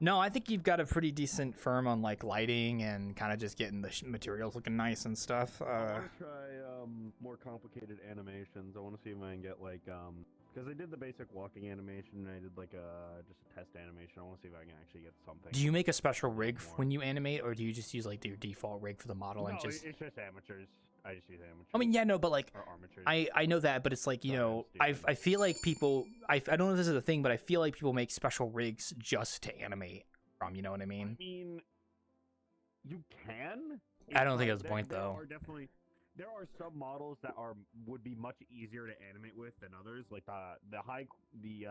No, I think you've got a pretty decent firm on like lighting and kind of just getting the materials looking nice and stuff. I want to try more complicated animations. I want to see if I can get like because I did the basic walking animation and I did like just a test animation. I want to see if I can actually get something. Do you make a special rig when you animate, or do you just use like your default rig for the model and just? It's just amateurs. I just use amateurs. I mean, yeah, no, but like, I know that, but it's like, you know, I feel like people, I don't know if this is a thing, but I feel like people make special rigs just to animate from, you know what I mean? I mean, you can. I don't think that's the point, though. There are some models that would be much easier to animate with than others. Like the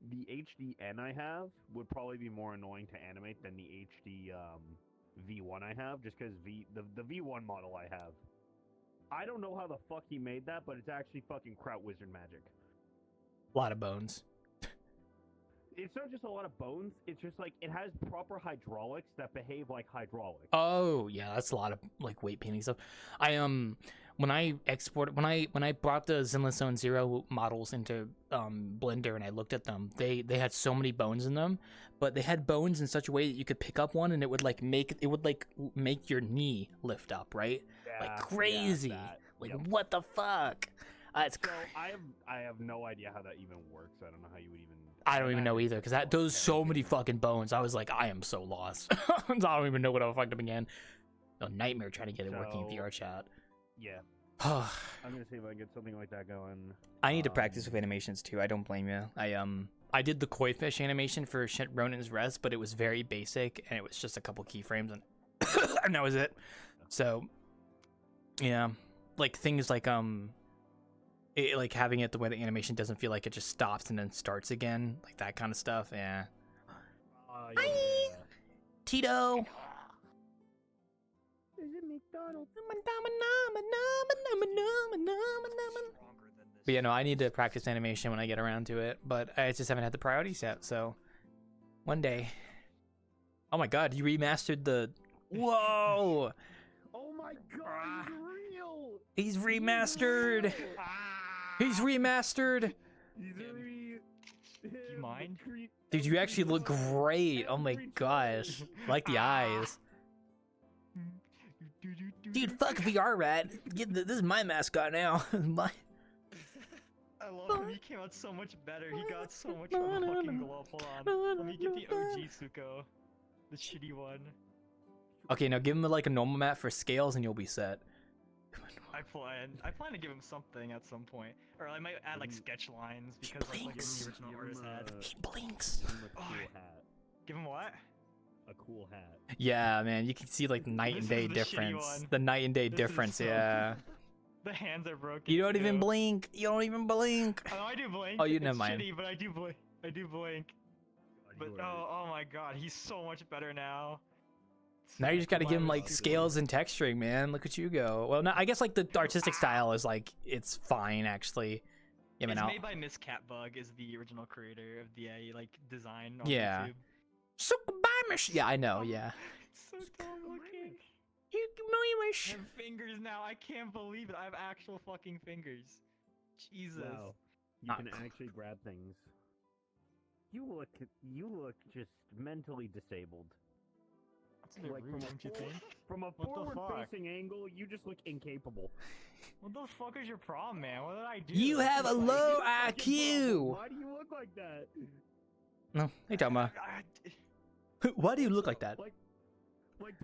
HDN I have would probably be more annoying to animate than the HD V1 I have, just because the V1 model I have, I don't know how the fuck he made that, but it's actually fucking Kraut Wizard magic. A lot of bones. It's not just a lot of bones, it's just like it has proper hydraulics that behave like hydraulics. Oh yeah, that's a lot of like weight painting stuff. When I brought the Zenless Zone Zero models into Blender and I looked at them, they had so many bones in them, but they had bones in such a way that you could pick up one and it would make your knee lift up, right? Yeah, like crazy. Yeah, like what the fuck? It's I have no idea how that even works. I don't know how you would even. I don't even know either, because those so many fucking bones. I was like, I am so lost. I don't even know what I fucked up again. A nightmare trying to get it working in VRChat. Yeah. I'm gonna see if I can get something like that going. I need to practice with animations too. I don't blame you. I did the koi fish animation for Ronin's Rest, but it was very basic and it was just a couple keyframes and and that was it. So yeah, like things like like having it the way the animation doesn't feel like it just stops and then starts again, like that kind of stuff. Yeah. Hi, Tito. But yeah, no, I need to practice animation when I get around to it, but I just haven't had the priorities yet, so one day. Oh my god, you remastered the... Whoa! Oh my god, He's he's real! remastered! He's remastered! Do you mind? Dude, you actually look great! Oh my gosh. I like the eyes. Dude, fuck VRChat. This is my mascot now. I love him. He came out so much better. He got so much more fucking glow. Hold on. Let me get the OG Tsuko. The shitty one. Okay, now give him like a normal map for scales and you'll be set. I plan to give him something at some point, or I might add like sketch lines because like what the original artist had. He blinks. Give him a cool hat. Give him what? A cool hat. Yeah, man, you can see like night and This day is the shitty difference. one. The night and day This is difference, so- yeah. The hands are broken. You don't even too. blink. You don't even blink. Oh, I do blink. Oh, you it's never mind. Shitty, but I do blink. I do blink. But oh my god, he's so much better now. Now you just got to give him like Super scales and texturing, man. Look at you go. Well, no, I guess like the artistic style is like it's fine actually. Yeah, It's man, made by Miss Catbug, is the original creator of the like design on Yeah. YouTube. Yeah, I know. Yeah. It's so dumb looking. You I have fingers now. I can't believe it. I have actual fucking fingers. Jesus. Wow. You can actually grab things. You look just mentally disabled. That's Like rude, don't you think? from a What the fuck? forward-facing angle, you just look incapable. What the fuck is your problem, man? What did I do? You have a low IQ. Why do you look like that? No, hey Toma. Why do you look like that? Like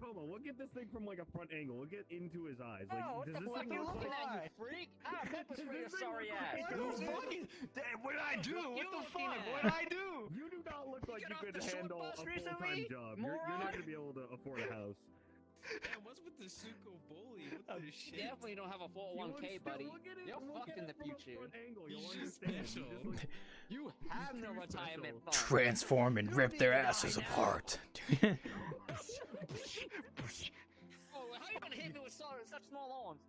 Toma, look at this thing from like a front angle. Look at into his eyes. Like, Oh, what does the this fuck thing you look looking like- at, you freak? Ah, pepper spray your sorry ass. What did I do? What the fuck? at? What did I do? You do not look like Get you off could the short handle bus a recently, full-time job. You're not moron. gonna be able to afford a house. Damn, what's with the Suko bully? What the You shit? definitely don't have a 401k, buddy. You're fucking the future. You'll He's just understand. special. You have no retirement fund. Transform and rip their asses apart. Oh, how you gonna hit me with such small arms?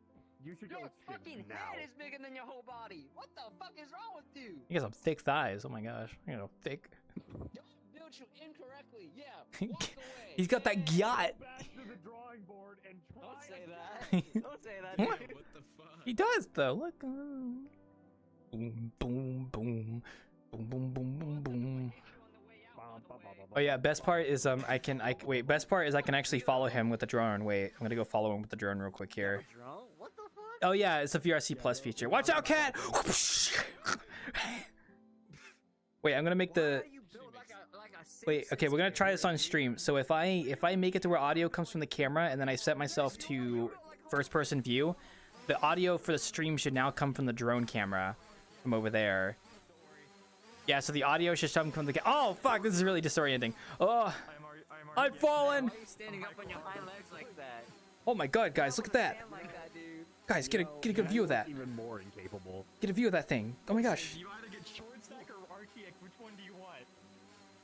You should Your go fucking now. head is bigger than your whole body. What the fuck is wrong with you? You got some thick thighs. Oh my gosh. You know, thick. Don't build you incorrectly. Yeah, walk away. He's got that yacht. Back to the drawing board and try. Don't say that. Don't say that. What? dude. What the fuck? He does though. Look. Boom, boom, boom, boom, boom, boom, boom, boom. Oh yeah, best part is wait. Best part is I can actually follow him with the drone. Wait, I'm gonna go follow him with the drone real quick here. Drone? What the fuck? Oh yeah, it's a VRC Plus feature. Watch out, cat! Wait, I'm gonna make the. Wait, okay, we're gonna try this on stream. So if I make it to where audio comes from the camera and then I set myself to first person view, the audio for the stream should now come from the drone camera from over there. Yeah, so the audio should come from the oh fuck, this is really disorienting. Oh, I've fallen. Why are you standing up on your hind legs like that? Oh my god, guys, look at that. Stand like that, dude. Guys, get a good view of that. Even more incapable. Get a view of that thing. Oh my gosh. You either get short stack or RTX. Which one do you want?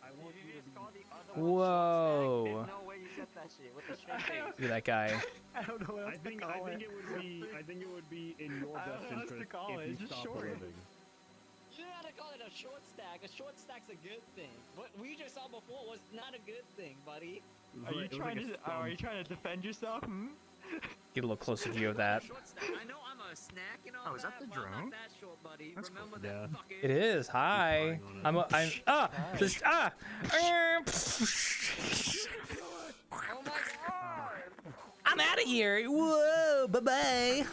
I want you to be. Whoa. There's no way you get that shit with the straight face. Look at that guy. I don't know what else I think it would be in your I don't best know what else to interest call if it, you just stop short. living. You know how to call it a short stack. A short stack's a good thing. What we just saw before was not a good thing, buddy. Are you trying to defend yourself? Hmm? Get a little closer view of that. Short stack. I know I'm a snack and all Oh, is that the but I'm drone? not that short, buddy. That's Remember cool. that Yeah. fucking... It is. Hi. I'm just Oh my god! I'm out of here. Whoa. Bye bye.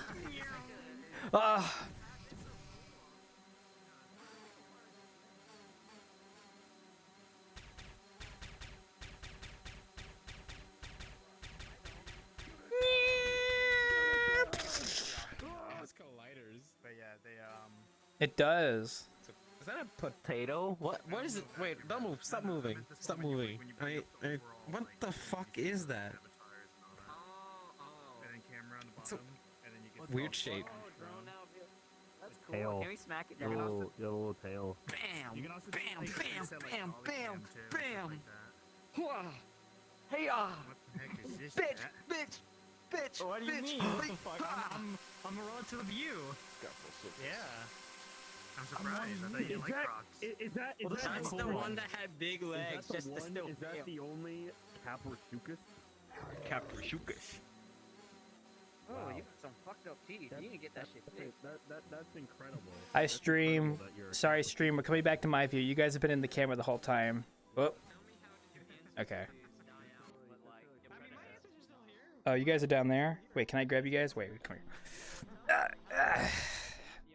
It's colliders. But yeah, they It does. Is that a potato? What is it? Wait, don't move. Stop moving. Stop moving. What the fuck is that? and then camera on the It's a bottom, and then you get weird shape. Oh, drone out here. That's cool. Tail. Can we smack it Your down? little tail. Bam! You can also Bam! do Bam! things like Bam! ollie Bam! too, Bam! like that. Hwah! Hey, What the heck is this? bitch! Chat? Bitch! Bitch! What do you bitch, mean? What the bitch, fuck? ah. I'm a relative of you. Yeah. I'm surprised. I thought you didn't like Crocs. Is that Well, that's That's cool the one. one that had big legs, is just to still is that fail. the only Capriciucus? Capriciucus. Oh, Wow. you got some fucked up teeth. You need to get that shit fixed. That's incredible. I That's stream. incredible that you're- Sorry, stream. We're coming back to my view. You guys have been in the camera the whole time. Oh. Okay. Oh, you guys are down there? Wait, can I grab you guys? Wait, come here.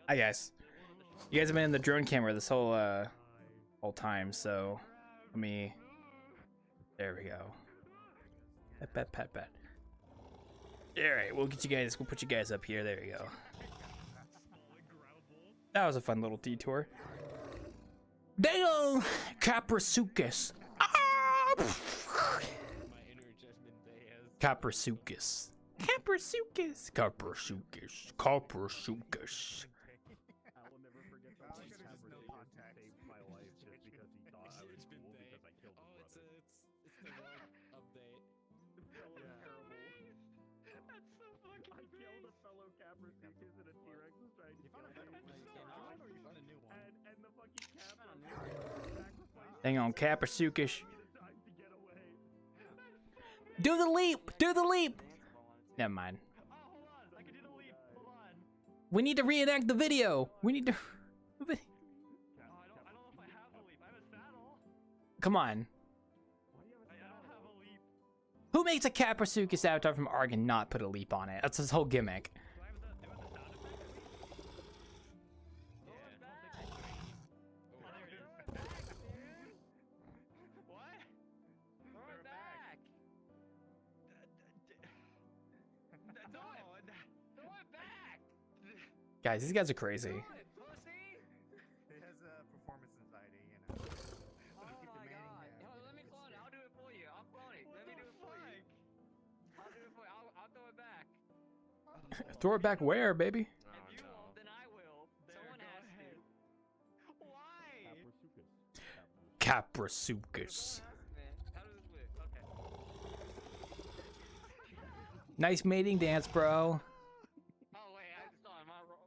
Hi, guys. You guys have been in the drone camera this whole time, so let me... There we go. Pat. All right, we'll get you guys. We'll put you guys up here. There you go. That was a fun little detour. Dale Caprasuchus. Caprasuchus. Caprasuchus. Caprasuchus. Caprasuchus. I will never forget the one Caprasuchus saved my life just because he thought I was cool because I killed his brother. It's the world update. That was terrible. That's so fucking I killed a fellow Caprasuchus and a T-Rex was trying to kill me. And the fucking Cap sacrificed. Hang on, Caprasuchus. Do the leap! Do the leap! Never mind. Oh, hold on. I can do the leap. Hold on. We need to reenact the video. We need to. Oh, I don't know if I have the leap. I have a saddle. Come on. I don't have a leap. Who makes a Caprasuchus avatar from Arg and not put a leap on it? That's his whole gimmick. Guys, these guys are crazy. He has performance anxiety, you know. Oh my god. Let me clone it. I'll do it for you. I'll clone it. Let me do it for you. I'll do it for you. I'll throw it back. Throw it back where, baby? If you won't, then I will. Someone has to. Why? Caprasuchus. How does this work? Okay. Nice mating dance, bro. Oh wait, I just saw my roll.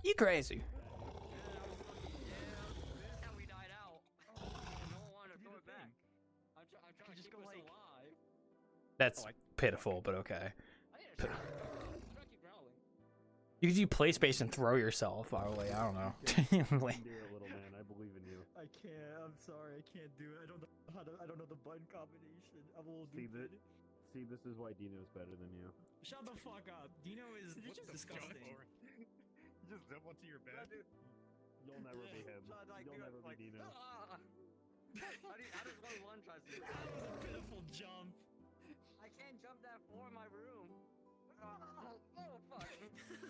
You crazy. That's how we died out. No one wanted to throw it back. I'm trying to keep us alive. That's pitiful, but okay. I'm trying to keep growling. You could do play space and throw yourself, probably. I don't know. You can do it, little man. I believe in you. I can't. I'm sorry. I can't do it. I don't know how to. I don't know the button combination. I'm a little stupid. See, this is why Dino's better than you. Shut the fuck up. Dino is disgusting. You just jump onto your bed. You'll never be him. You'll never be Dino. How does one try to? That was a pitiful jump. I can't jump that far in my room. Oh fuck.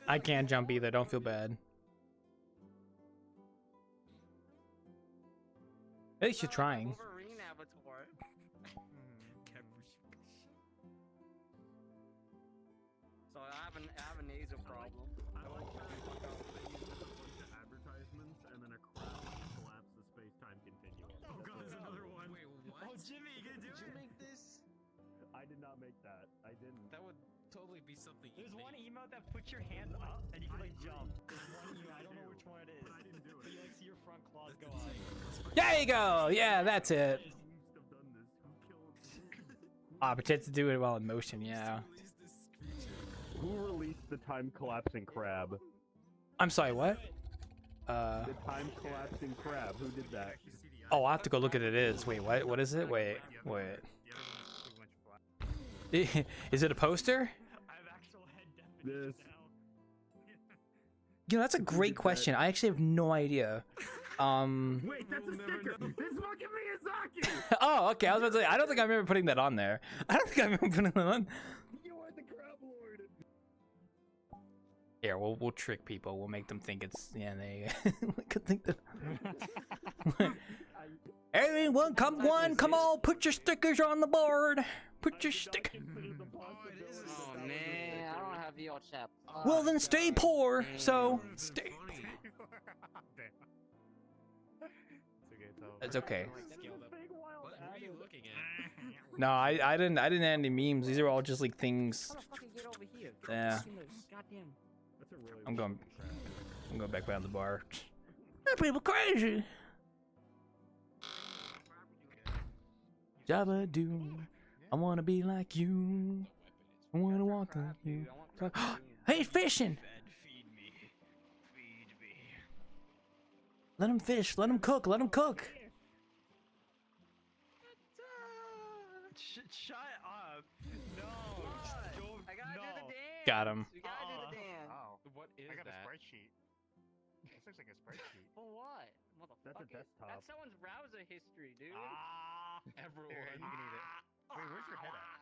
I can't jump either. Don't feel bad. At least you're trying. Wolverine avatar. So I have a nasal problem. I like how you look out that you did a bunch of advertisements and then a crowd collapse the space-time continuum. Oh god, there's another one. Wait, what? Oh, Jimmy, you gonna do it? Did you make this? I did not make that. I didn't. That would totally be something. There's one emote that puts your hand up and you can like jump. There's one emote. I don't know which one it is. I didn't do it. But you like see your front claws go up. There you go. Yeah, that's it. Ah, pretend to do it while in motion. Yeah. Who released the time collapsing crab? I'm sorry. What? The time collapsing crab. Who did that? Oh, I have to go look at it. Is wait, what? What is it? Wait. Is it a poster? This. You know, that's a great question. I actually have no idea. Wait, that's a sticker. It's fucking Miyazaki. Oh, okay. I was about to say. I don't think I remember putting that on there. I don't think I remember putting that on. You are the crab lord. Here, we'll trick people. We'll make them think it's they could think that. Everyone, come on! Put your stickers on the board. Put your stick. Oh man, I don't have VRChat. Well then, stay poor. So stay. It's okay. What are you looking at? No, I didn't add any memes. These are all just like things. How the fuck you get over here? Yeah. Goddamn. That's a really I'm going back behind the bar. That people crazy. Jabba do. I wanna be like you. I wanna walk like you. Hey, fishing. Let him fish. Let him cook. Let him cook. Shut up. No. I gotta do the dance. Got him. We gotta do the dance. Oh. What is I got that? a spreadsheet. This looks like a spreadsheet. For what? That's a Motherfucker. desktop. That's someone's browser history, dude. Everyone. Here, you can eat it. Wait, where's your head at?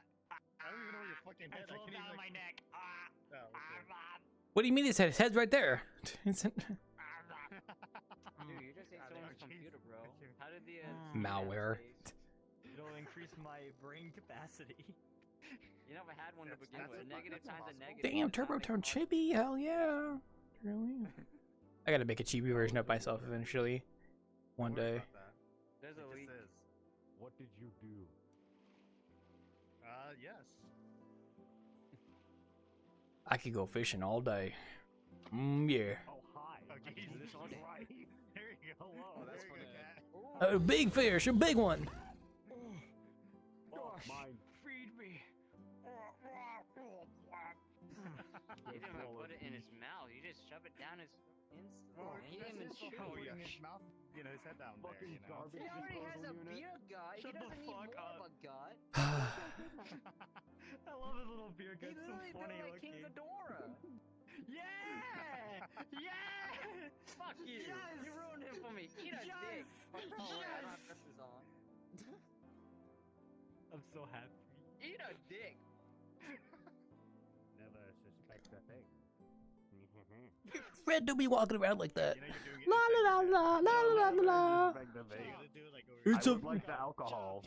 I don't even know where your fucking head. It's all down my neck. Oh, okay. What do you mean his head? His head's right there. Dude, you just ate someone's computer, bro. How did the Malware. It'll increase my brain capacity. You never had one to begin with. Negative times a negative. Damn, Turbo turned chibi. Hell yeah. Really? I gotta make a chibi version of myself eventually. One day. There's a leak. What did you do? Yes. I could go fishing all day. Yeah. Oh, hi. Okay, Jesus Christ. There you go. Hello. That's funny. A big fish, a big one. Oh, mine. Feed me. He didn't even put it in his mouth. You just shove it down his He didn't even chew. Putting his mouth, his head down there, Fucking garbage. He already has a unit. beer gut. Shut He the doesn't need more fuck of a gut. I love his little beer gut. He's So literally funny built like looking. King Ghidorah. Yeah! Yeah! Fuck you. Yes! You ruined him for me. Eat a Yes! dick. Oh, wait, I don't Yes! have dresses on. I'm so happy. Eat a dick. Never suspect a thing. Fred, don't be walking around like that. You know you're doing it La la la la la la la. Suspect a thing. You gotta do it like over. It's I a. would like the alcohol.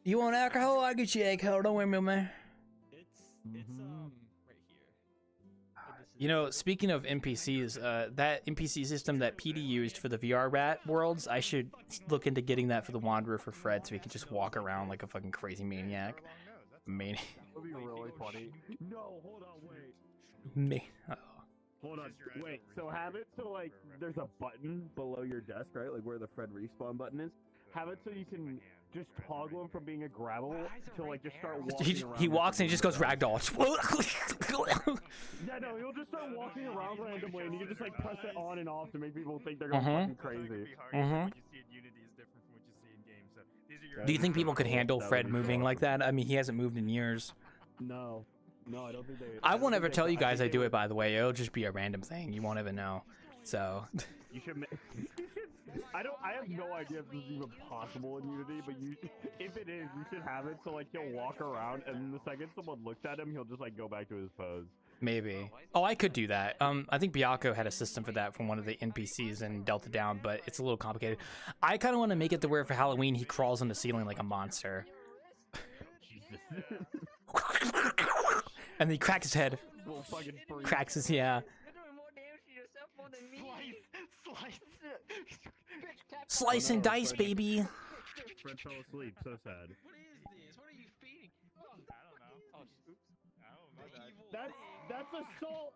You want alcohol? I get you alcohol. Don't worry, man. It's Mm-hmm. right here. You know, speaking of NPCs, that NPC system that PD used for the VRChat worlds, I should look into getting that for the Wanderer for Fred, so he can just walk around like a fucking crazy maniac. Maniac. That would be really funny. No, hold on, wait. Oh. Hold on, wait. So have it so like there's a button below your desk, right? Like where the Fred respawn button is. Have it so you can just toggle him from being a gravel to like just start walking around. He walks and he just goes ragdoll. Yeah, no, he'll just start walking around randomly, and you can just like press it on and off to make people think they're going fucking crazy. What you see in Unity is different from what you see in game. So these are your. Do you think people could handle Fred moving like that? I mean, he hasn't moved in years. No, I don't think they. I won't ever tell you guys I do it, by the way. It'll just be a random thing. You won't even know. So. You should. I have no idea if this is even possible in Unity, but if it is, you should have it so like he'll walk around, and the second someone looks at him, he'll just like go back to his pose. Maybe. Oh, I could do that. I think Biako had a system for that from one of the NPCs in Delta Down, but it's a little complicated. I kind of want to make it to where for Halloween he crawls on the ceiling like a monster. Jesus. And then he cracks his head. Well, fucking freak. Cracks his, yeah. You're doing more damage to yourself more than me. Slice. Slice and dice, baby. Fred fell asleep. So sad. What is this? What are you feeding? I don't know. Oh, oops. That's assault.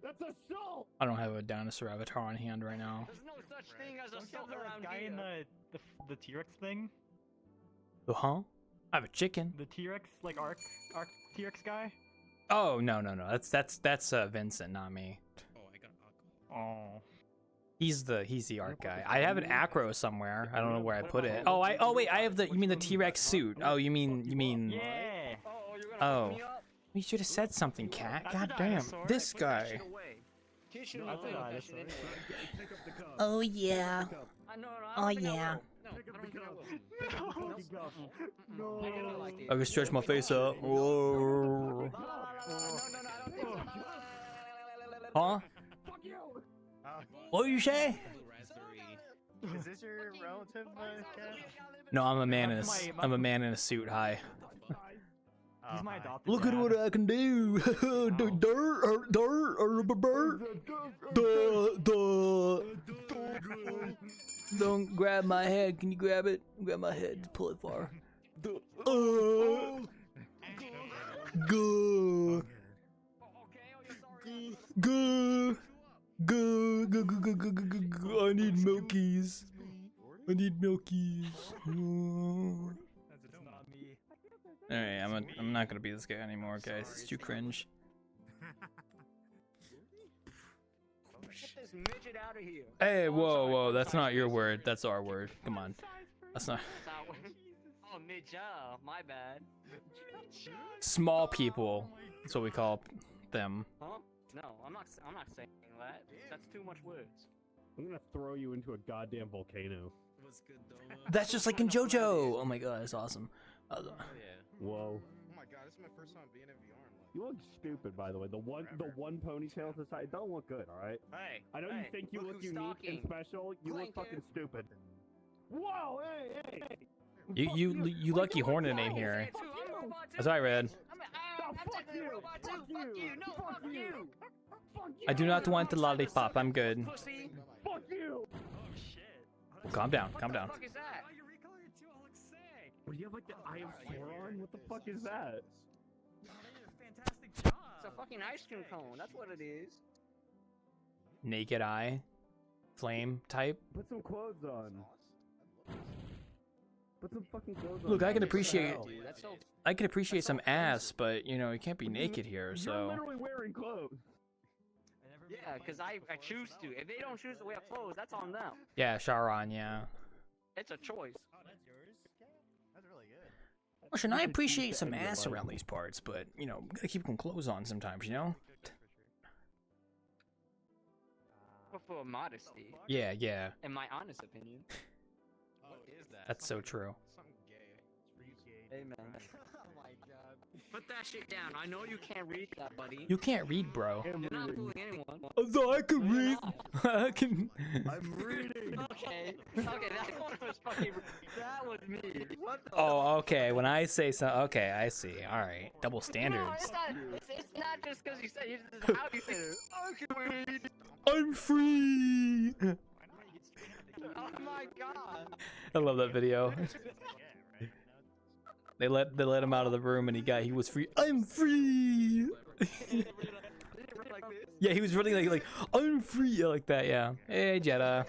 That's assault. I don't have a dinosaur avatar on hand right now. There's no such thing as Don't you assault have around that guy here. in the T-Rex thing? Huh? I have a chicken. The T-Rex, like arc T-Rex guy? Oh no. That's Vincent, not me. Oh, I got alcohol. Oh. He's the art guy. I have an acro somewhere. I don't know where I put it. Oh wait, I have the. You mean the T-Rex suit? Oh, you mean. Yeah. Oh. You should have said something, cat. God damn. This guy. Oh yeah. Oh yeah. I can stretch my face up. Whoa. Huh? What did you say? Is this your relative, Cat? No, I'm a man in a suit. Hi. He's my adopted Look at dad. what I can do. Don't grab my head. Can you grab it? Grab my head. Pull it far. Go. Go. Go. Go. I need milkies. Alright, I'm not gonna be this guy anymore, guys. It's too cringe. Get this midget out of here. Hey, whoa, that's not your word. That's our word. Come on. That's not. Oh, midget. My bad. Small people. That's what we call them. Huh? No, I'm not saying that. That's too much words. I'm gonna throw you into a goddamn volcano. What's good, though? That's just like in JoJo. Oh my god, that's awesome. Yeah. Whoa. Oh my god, this is my first time being in VR. You look stupid, by the way. The one ponytail to the side don't look good. All right. Hey. I know you think you look unique and special. You look fucking stupid. Whoa! Hey! You lucky Hornet ain't here. That's all right, Red. Fuck you! Fuck you! No, fuck you! I do not want the lollipop. I'm good. Fuck you! Well, calm down. Calm down. What the fuck is that? What do you have like the Eye of Sauron? What the fuck is that? It's a fucking ice cream cone. That's what it is. Naked eye, flame type. Put some clothes on. Put some fucking clothes on. Look, I can appreciate. Dude, that's so... I can appreciate some ass, but you know, you can't be naked here. You're So. literally wearing clothes. Yeah, because I choose to. If they don't choose to wear clothes, that's on them. Yeah, Sharon. Yeah. It's a choice. Oh, that's yours? Okay. That's really good. Listen, I appreciate some ass around these parts, but you know, gotta keep some clothes on sometimes. You know. But for modesty. Yeah, yeah. In my honest opinion. What is that? That's so true. Something gay. Hey, man. Oh my god. Put that shit down. I know you can't read that, buddy. You can't read, bro. You're not fooling anyone. So I can read. I can. I'm reading. Okay. Okay, that one was fucking. That was me. What the Oh, okay. When I say so, okay, I see. All right, double standards. No, it's not just because you said it. It's how you say it. I can read. I'm free. Oh my god. I love that video. They let him out of the room and he was free. I'm free. Yeah, he was running like I'm free like that. Yeah. Hey, Jetta.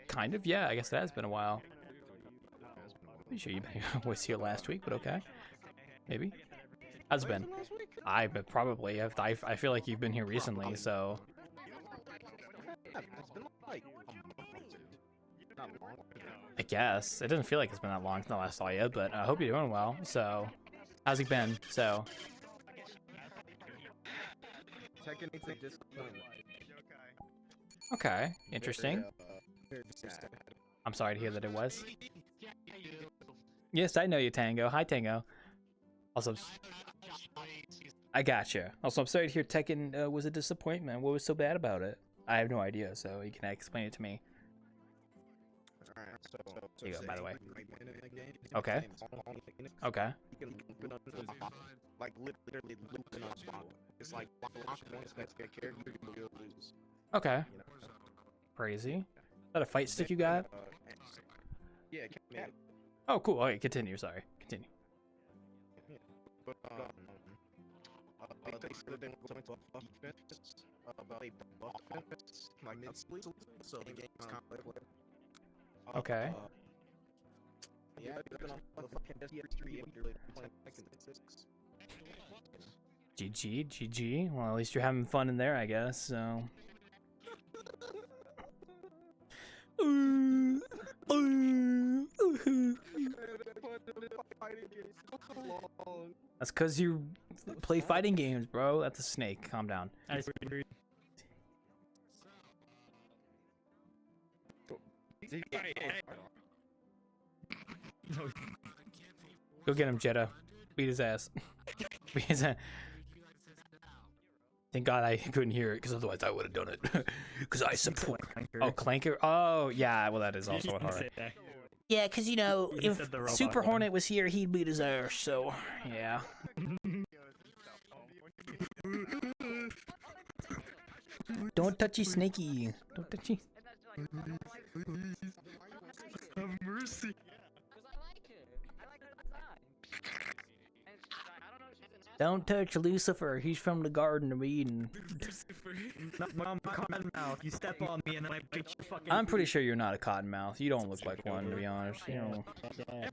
Kind of. Yeah, I guess it has been a while. Pretty sure you was here last week, but okay. Maybe. How's it been? I've been probably. I feel like you've been here recently, so. It's been like not long. I guess. It doesn't feel like it's been that long since I last saw you, but I hope you're doing well. So, how's it been? So. Tekken needs a disappointment. Okay, interesting. I'm sorry to hear that it was. Yes, I know you, Tango. Hi, Tango. Also, I gotcha. Also, I'm sorry to hear Tekken was a disappointment. What was so bad about it? I have no idea, so you can explain it to me. Here you go, by the way. Okay. Okay. Like literally looping on spot. It's like lock once next character you'll lose. Okay. Crazy. Is that a fight stick you got? Yeah. Oh, cool. Okay, continue. Sorry. Continue. But they said they were going to buff defense. They buff defense like mid-sleep, so the game's kind of like. Okay. Yeah, I've been on motherfucking PS3 and you're like playing Tekken 6. GG. Well, at least you're having fun in there, I guess, so. That's because you play fighting games, bro. That's a snake. Calm down. Go get him, Jetta. Beat his ass. Beat his ass. Thank God I couldn't hear it, because otherwise I would have done it. Because I support. Oh, Clanker? Oh, yeah, well, that is also what hard. Yeah, because, you know, if Super Hornet was here, he'd beat his ass, so, yeah. Don't touchy Snakey. Don't touchy. Have mercy. Don't touch Lucifer. He's from the Garden of Eden. Not my cottonmouth. You step on me and then I bite your fucking. I'm pretty sure you're not a cottonmouth. You don't look like one, to be honest. You know. I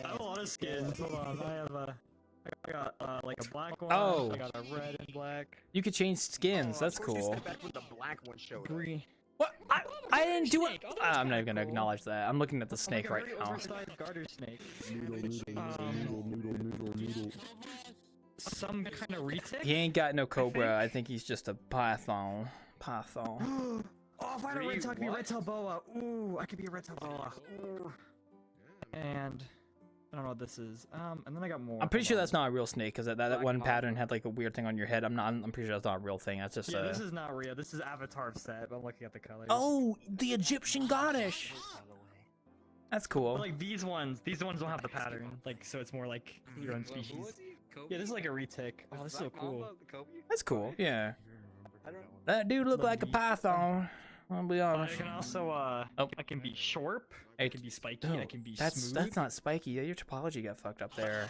have a lot of skins. Hold on. I got like a black one. Oh. I got a red and black. You could change skins. That's cool. Green. What? I didn't do it. I'm not even gonna acknowledge that. I'm looking at the snake right now. Oversized garter snake. some kind of retic? He ain't got no cobra. I think he's just a python. Python. Oh, if I had a red tail, I could be a red tail boa. Ooh, I could be a red tail boa. Ooh. And I don't know what this is. And then I got more. I'm pretty sure that's not a real snake because that one pattern had like a weird thing on your head. I'm pretty sure that's not a real thing. That's just yeah. This is not real. This is Avatar set. I'm looking at the colors. Oh, the Egyptian goddess. That's cool. But, like these ones don't have the pattern. Like so, it's more like your own species. Yeah, this is like a retic. Oh, this is so cool. That's cool. Yeah. That dude looked like a python. I'll be honest. I can also I can be shorp. I can be spiky. I can be smooth. That's not spiky. Your topology got fucked up there.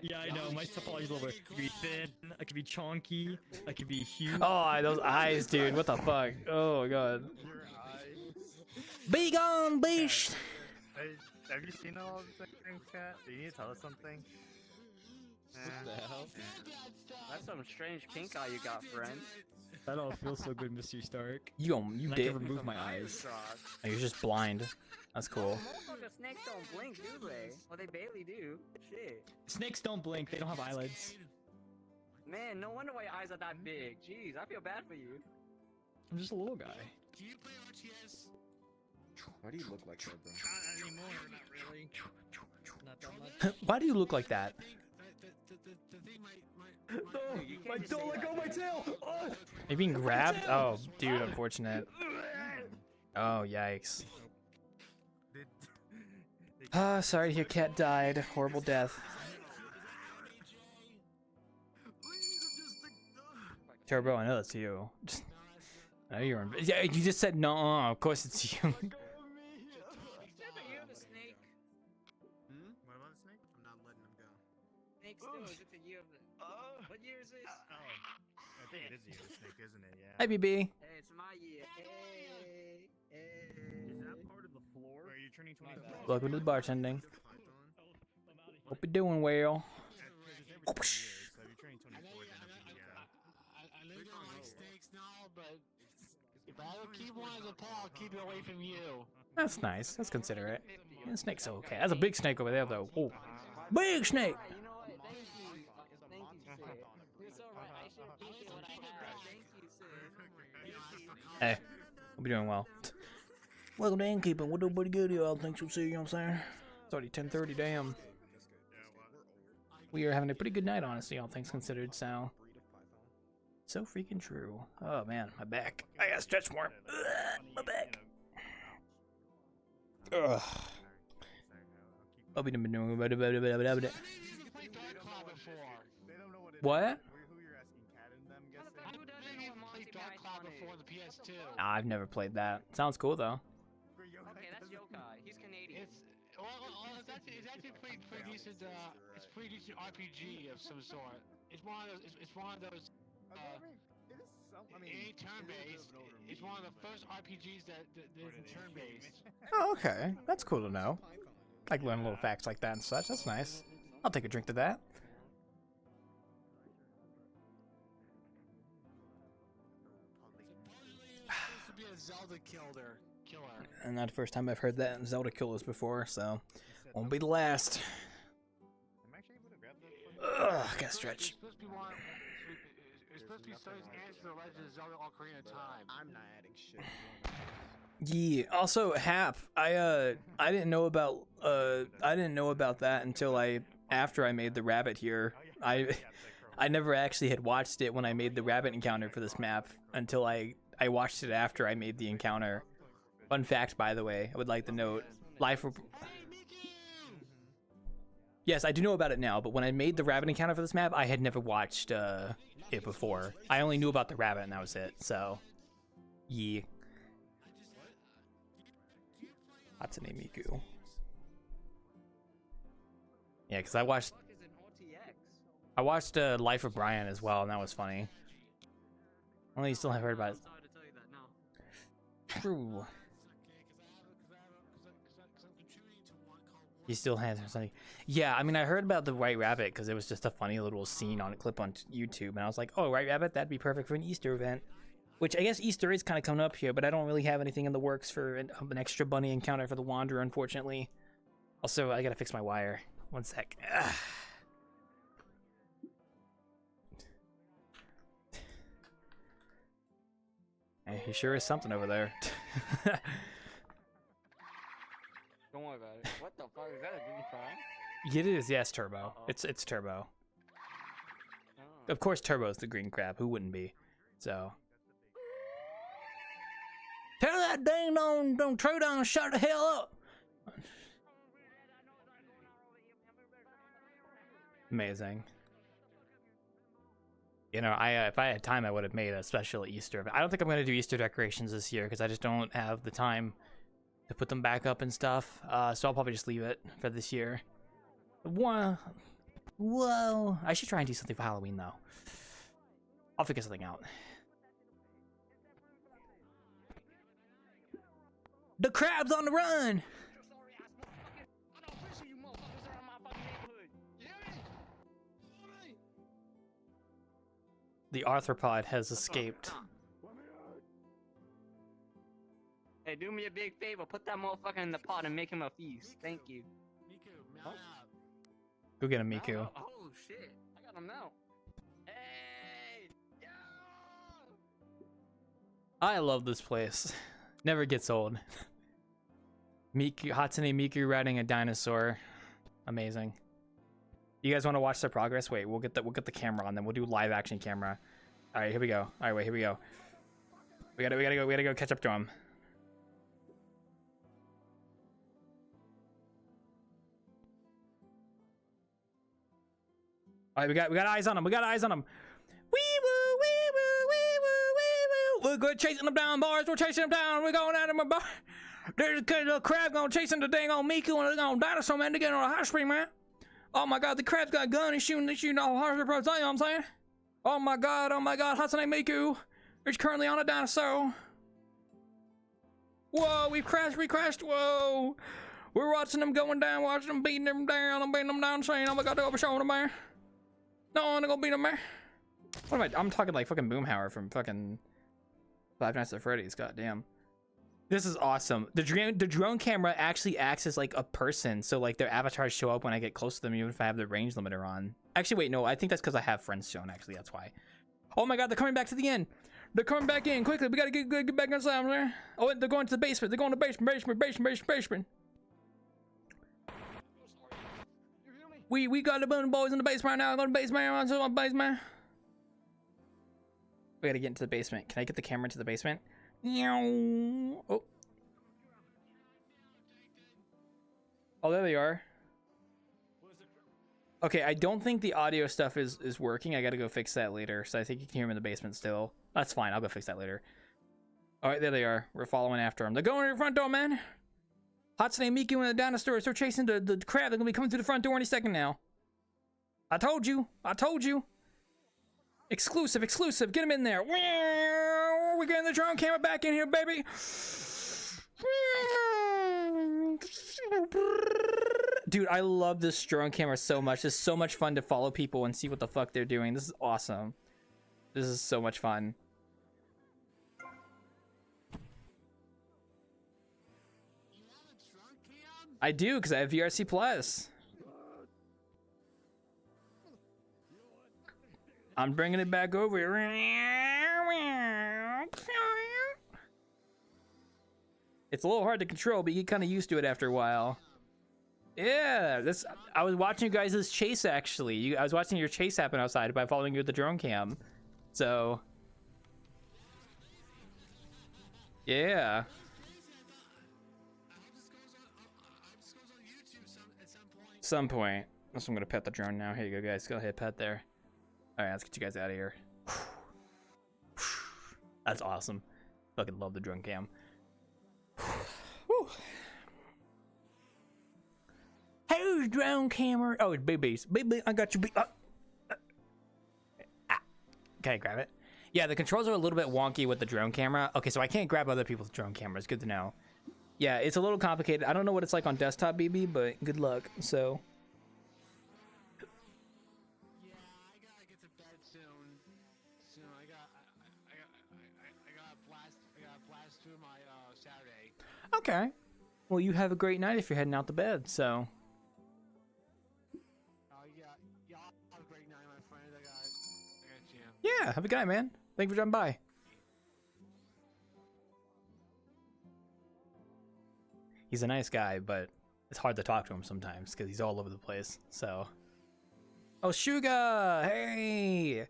Yeah, I know. My topology's a little bit. I can be thin. I can be chonky. I can be huge. Oh, those eyes, dude. What the fuck? Oh my god. Be gone, beast. Have you seen all of these things, Cat? Do you need to tell us something? What the hell? That's some strange pink eye you got, friend. That all feels so good, Mr. Stark. You I did. can remove my eyes. Oh, you're just blind. That's cool. Motherfucker, snakes don't blink, do they? Well, they barely do. Shit. Snakes don't blink. They don't have eyelids. Man, no wonder why your eyes are that big. Jeez, I feel bad for you. I'm just a little guy. Do you play RTS? Why do you look like that, bro? Not anymore, not really. Not that much. Why do you look like that? The thing My don't let go of my tail! Are you being grabbed? Oh, dude, unfortunate. Oh, yikes. Ah, sorry to hear Cat died. Horrible death. Turbo, I know that's you. I know you're in. Yeah, you just said no. Of course it's you. What about the snake? I'm not letting him go. Snake still, is it the year of the... what year is this? Oh, I think it is the year of the snake, isn't it? Yeah. Hi, BB. Hey, it's my year. Hey, hey. Is that part of the floor? Are you turning 24? Welcome to the bartending. Hope you're doing well. So you're turning 24, then I live on like snakes now, but if I ever keep one as a pet, I'll keep it away from you. That's nice. That's considerate. Yeah, the snake's okay. That's a big snake over there, though. Oh, big snake. You know what? Thank you. Thank you, sir. You're so right. I should appreciate what I have. Thank you, sir. Hey, hope you're doing well. Welcome to Innkeeping. We're doing pretty good, y'all. Thanks for seeing, you know what I'm saying? It's already 10:30, damn. We are having a pretty good night, honestly, all things considered, so. So freaking true. Oh, man, my back. I gotta stretch more. Ugh, my back. Ugh. I'll be doing what? They don't know what it is. What? Who you're asking, Cat and them, guessing? Who doesn't play Dark Cloud before the PS2? Nah, I've never played that. Sounds cool, though. Okay, that's Yokai. He's Canadian. It's actually pretty decent. It's pretty decent RPG of some sort. It's one of those. It's one of those. It ain't turn-based. It's one of the first RPGs that isn't turn-based. Oh, okay. That's cool to know. I like learn little facts like that and such. That's nice. I'll take a drink to that. Supposed to be a Zelda killer. And not the first time I've heard that in Zelda killers before, so won't be the last. Ugh, gotta stretch. It's supposed to be Sony's answer to the Legend of Zelda Ocarina of Time. I'm not adding shit. Yeah. Also, Hap, I didn't know about that until after I made the rabbit here. I never actually had watched it when I made the rabbit encounter for this map until I watched it after I made the encounter. Fun fact, by the way, I would like to note. Yes, I do know about it now, but when I made the rabbit encounter for this map, I had never watched it before. I only knew about the rabbit and that was it, so. Yeah. Hatsune Miku. Yeah, because I watched Life of Brian as well, and that was funny. Only you still haven't heard about it. True. You still have something. Yeah, I mean, I heard about the White Rabbit because it was just a funny little scene on a clip on YouTube, and I was like, oh, White Rabbit, that'd be perfect for an Easter event. Which I guess Easter is kind of coming up here, but I don't really have anything in the works for an extra bunny encounter for the Wanderer, unfortunately. Also, I gotta fix my wire. One sec. He sure is something over there. Don't worry about it. What the fuck is that? A green fry? It is, yes, Turbo. It's Turbo. Of course, Turbo's the green crab. Who wouldn't be? So. Tell that dang don't Troodon shut the hell up. Amazing. You know, if I had time, I would have made a special Easter. But I don't think I'm gonna do Easter decorations this year because I just don't have the time to put them back up and stuff. So I'll probably just leave it for this year. Whoa! I should try and do something for Halloween though. I'll figure something out. The crab's on the run! The arthropod has escaped. Hey, do me a big favor. Put that motherfucker in the pot and make him a feast. Thank you. Go get a Miku. Oh shit! I got him now. Hey! I love this place. Never gets old. Miku, Hatsune Miku riding a dinosaur. Amazing. You guys want to watch the progress? Wait, we'll get the camera on, then we'll do live action camera. All right, here we go. All right, wait, here we go. We gotta go catch up to him. All right, we got eyes on him. We got eyes on him. Wee woo, wee woo, wee woo, wee woo. We're good chasing them down, boys. We're chasing them down. We're going at them, boy. There's a little crab gonna chasing the dang old Miku and they're gonna dinosaur man to get on a hot spring, man. Oh my god, the crab's got a gun. He's shooting all hard approach. You know what I'm saying? Oh my god, Hatsune Miku is currently on a dinosaur. Whoa, we crashed. Whoa. We're watching them going down, watching them beating them down. I'm beating them down, saying, oh my god, they're overshowing them, man. No, I'm gonna beat them, man. What am I? I'm talking like fucking Boomhauer from fucking Five Nights at Freddy's. Goddamn. This is awesome. The drone camera actually acts as like a person, so like their avatars show up when I get close to them, even if I have the range limiter on. Actually, wait, no, I think that's because I have friends shown. Actually, that's why. Oh my god, they're coming back to the end. They're coming back in quickly. We gotta get back inside there. Oh, they're going to the basement. They're going to the basement. We got the Boone boys in the basement right now. Going to the basement. We gotta get into the basement. Can I get the camera into the basement? Oh. Oh, there they are. Okay, I don't think the audio stuff is working. I gotta go fix that later. So I think you can hear them in the basement still. That's fine. I'll go fix that later. All right, there they are. We're following after them. They're going to the front door, man. Hatsune Miku and the dinosaurs. They're chasing the crab. They're gonna be coming through the front door any second now. I told you. Exclusive. Get him in there. We're getting the drone camera back in here, baby. Dude, I love this drone camera so much. It's so much fun to follow people and see what the fuck they're doing. This is awesome. This is so much fun. I do, because I have VRC Plus. I'm bringing it back over here. It's a little hard to control, but you get kind of used to it after a while. Yeah, I was watching you guys' chase, actually. I was watching your chase happen outside by following you with the drone cam. So... yeah. Some point. So I'm gonna pet the drone now. Here you go, guys. Go ahead, pet there. Alright, let's get you guys out of here. That's awesome. Fucking love the drone cam. Who's drone camera? Oh, it's BB's. BB, I got you. Can I grab it? Yeah, the controls are a little bit wonky with the drone camera. Okay, so I can't grab other people's drone cameras. Good to know. Yeah, it's a little complicated. I don't know what it's like on desktop, BB, but good luck. So. Okay. Well, you have a great night if you're heading out to bed, so. Yeah, have a great night, my friend. I got you. Yeah, have a good night, man. Thank you for dropping by. He's a nice guy, but it's hard to talk to him sometimes because he's all over the place. So, oh, Suga, hey,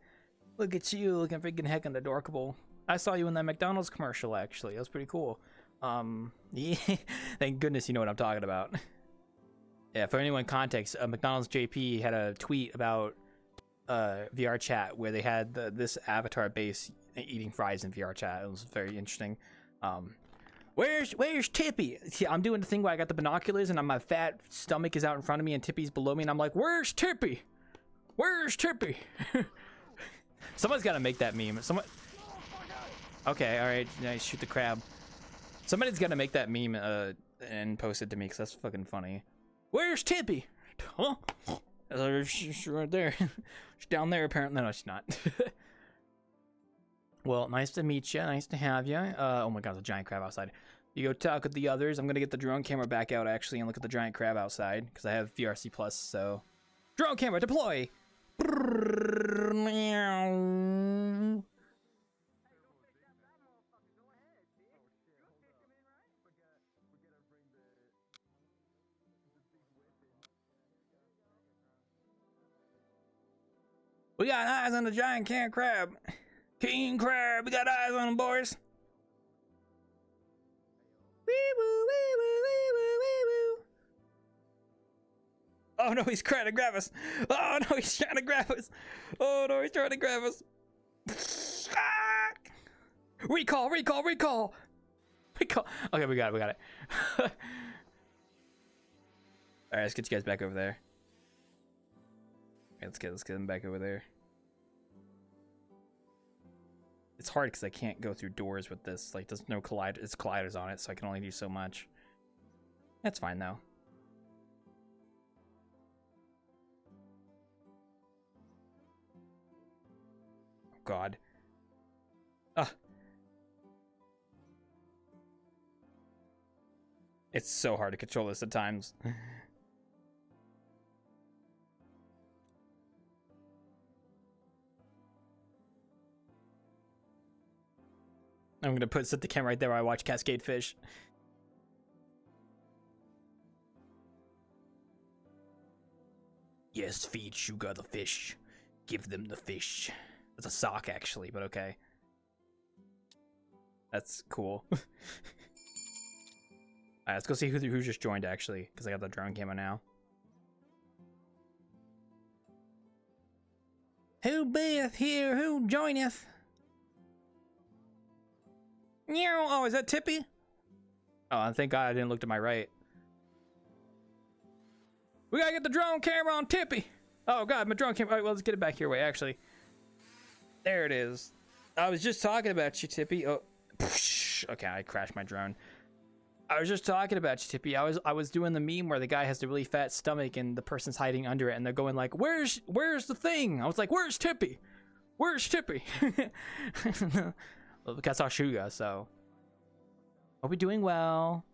look at you, looking freaking heckin' adorable. I saw you in that McDonald's commercial. Actually, that was pretty cool. Yeah, thank goodness you know what I'm talking about. Yeah, for anyone context, McDonald's JP had a tweet about VRChat where they had this avatar base eating fries in VRChat. It was very interesting. Where's Tippy? Yeah, I'm doing the thing where I got the binoculars and my fat stomach is out in front of me and Tippy's below me and I'm like, where's Tippy? Where's Tippy? Someone's got to make that meme. Okay, all right, nice. Shoot the crab. Somebody's got to make that meme and post it to me because that's fucking funny. Where's Tippy? Huh? She's right there. She's down there apparently. No, she's not. Well, nice to meet you. Nice to have you. Oh my god, there's a giant crab outside. You go talk with the others. I'm going to get the drone camera back out actually and look at the giant crab outside because I have VRC Plus, so. Drone camera, deploy! We got eyes on the giant king crab. King crab, we got eyes on him, boys. Wee woo, wee woo, wee woo, wee woo. Oh no, he's trying to grab us. Oh no, he's trying to grab us. Oh no, he's trying to grab us. Ah! Recall, recall, recall. Recall. Okay, we got it. All right, let's get you guys back over there. Okay, let's get them back over there. It's hard because I can't go through doors with this. Like, there's no collider. It's colliders on it, so I can only do so much. That's fine though. Oh God. Ugh. It's so hard to control this at times. I'm gonna set the camera right there where I watch Cascade Fish. Yes, feed Sugar the fish. Give them the fish. It's a sock actually, but okay. That's cool. Alright, let's go see who just joined actually, because I got the drone camera now. Who beeth here? Who joineth? Oh, is that Tippy? Oh, thank God I didn't look to my right. We gotta get the drone camera on Tippy. Oh God, my drone camera. All right, well, let's get it back your way, actually. There it is. I was just talking about you, Tippy. Oh, okay, I crashed my drone. I was just talking about you, Tippy. I was doing the meme where the guy has the really fat stomach and the person's hiding under it, and they're going like, "Where's the thing?" I was like, "Where's Tippy? Where's Tippy?" Well, that's our Suga, so. Are we doing well?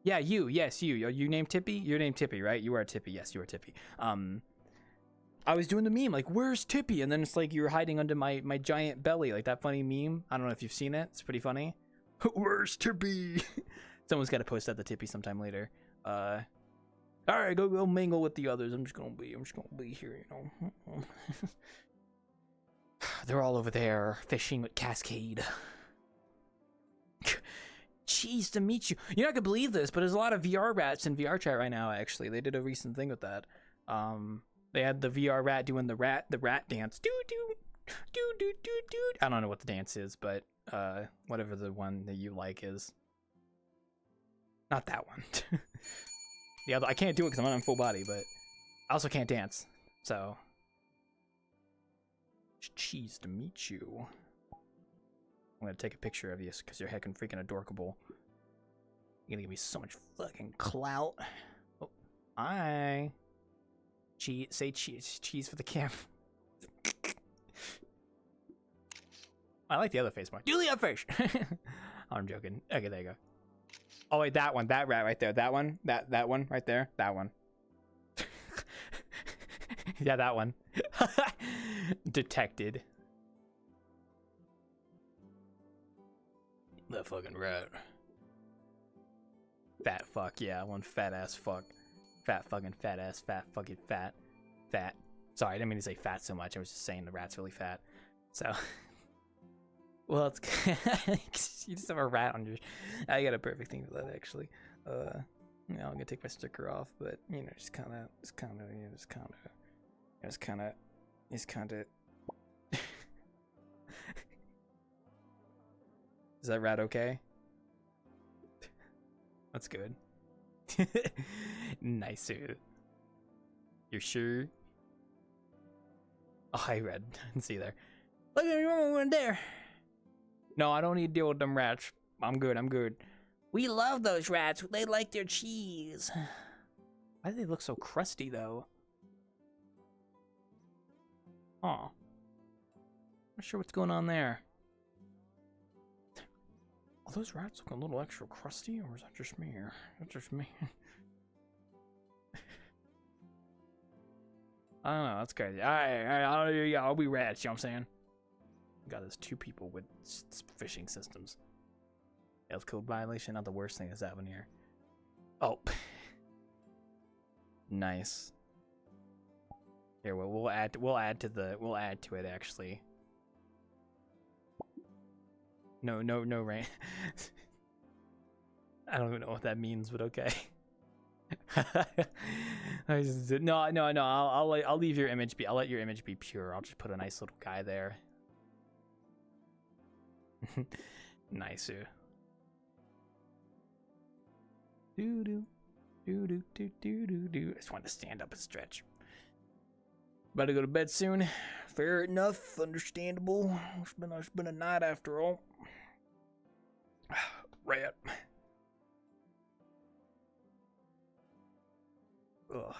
Yeah, you. Yes, you. Are you named Tippy? You're named Tippy, right? You are a Tippy. Yes, you are Tippy. I was doing the meme, like, where's Tippy? And then it's like you were hiding under my giant belly, like that funny meme. I don't know if you've seen it. It's pretty funny. Where's Tippy? Someone's got to post that to Tippy sometime later. All right, go mingle with the others. I'm just gonna be here, you know. They're all over there fishing with Cascade. Jeez, to meet you. You're not gonna believe this, but there's a lot of VR rats in VRChat right now. Actually, they did a recent thing with that. They had the VR rat doing the rat dance. Do. I don't know what the dance is, but whatever the one that you like is. Not that one. The other, I can't do it because I'm not in full body, but I also can't dance. So, cheese to meet you. I'm gonna take a picture of you because you're heckin' freaking adorkable. You're gonna give me so much fucking clout. Oh, hi. Say cheese for the camera. I like the other face more. Do the other face. I'm joking. Okay, there you go. Oh wait, that one, that rat right there, that one, that one right there, that one. Yeah, that one. Detected. That fucking rat. Fat fuck, yeah, one fat ass fuck. Fat fucking fat ass, fat fucking fat. Fat. Sorry, I didn't mean to say fat so much. I was just saying the rat's really fat. So, well, it's you just have a rat on your. I got a perfect thing for that actually. I'm gonna take my sticker off, but you know, just kind of. Is that rat okay? That's good. Nice. You're sure? Oh, hi, Red. I didn't see you there. Look at me, one there. No, I don't need to deal with them rats. I'm good. We love those rats. They like their cheese. Why do they look so crusty, though? Huh. Not sure what's going on there. Are those rats look a little extra crusty, or is that just me? That's just me. I don't know. That's crazy. All right. I'll be rats. You know what I'm saying? God, there's 2 people with fishing systems. Health code violation. Not the worst thing that's happened here. Oh, nice. Here, we'll add to it actually. No rain. I don't even know what that means, but okay. No. I'll leave your image be. I'll let your image be pure. I'll just put a nice little guy there. Nice. Do. I just wanted to stand up and stretch. About to go to bed soon. Fair enough. Understandable. It's been a night after all. Rat. Ugh.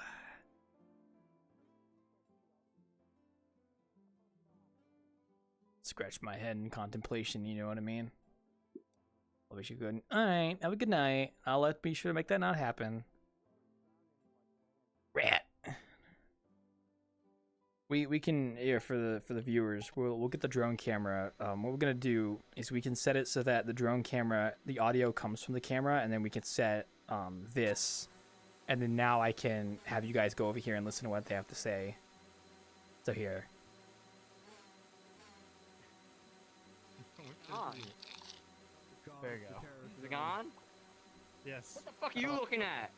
Scratch my head in contemplation, you know what I mean? I wish you could. Alright, have a good night. I'll be sure to make that not happen. Rat. We can, yeah, for the viewers, we'll get the drone camera. What we're gonna do is we can set it so that the drone camera, the audio comes from the camera, and then we can set this, and then now I can have you guys go over here and listen to what they have to say. So here. On. There you go. Is it gone? Yes. What the fuck are you looking at?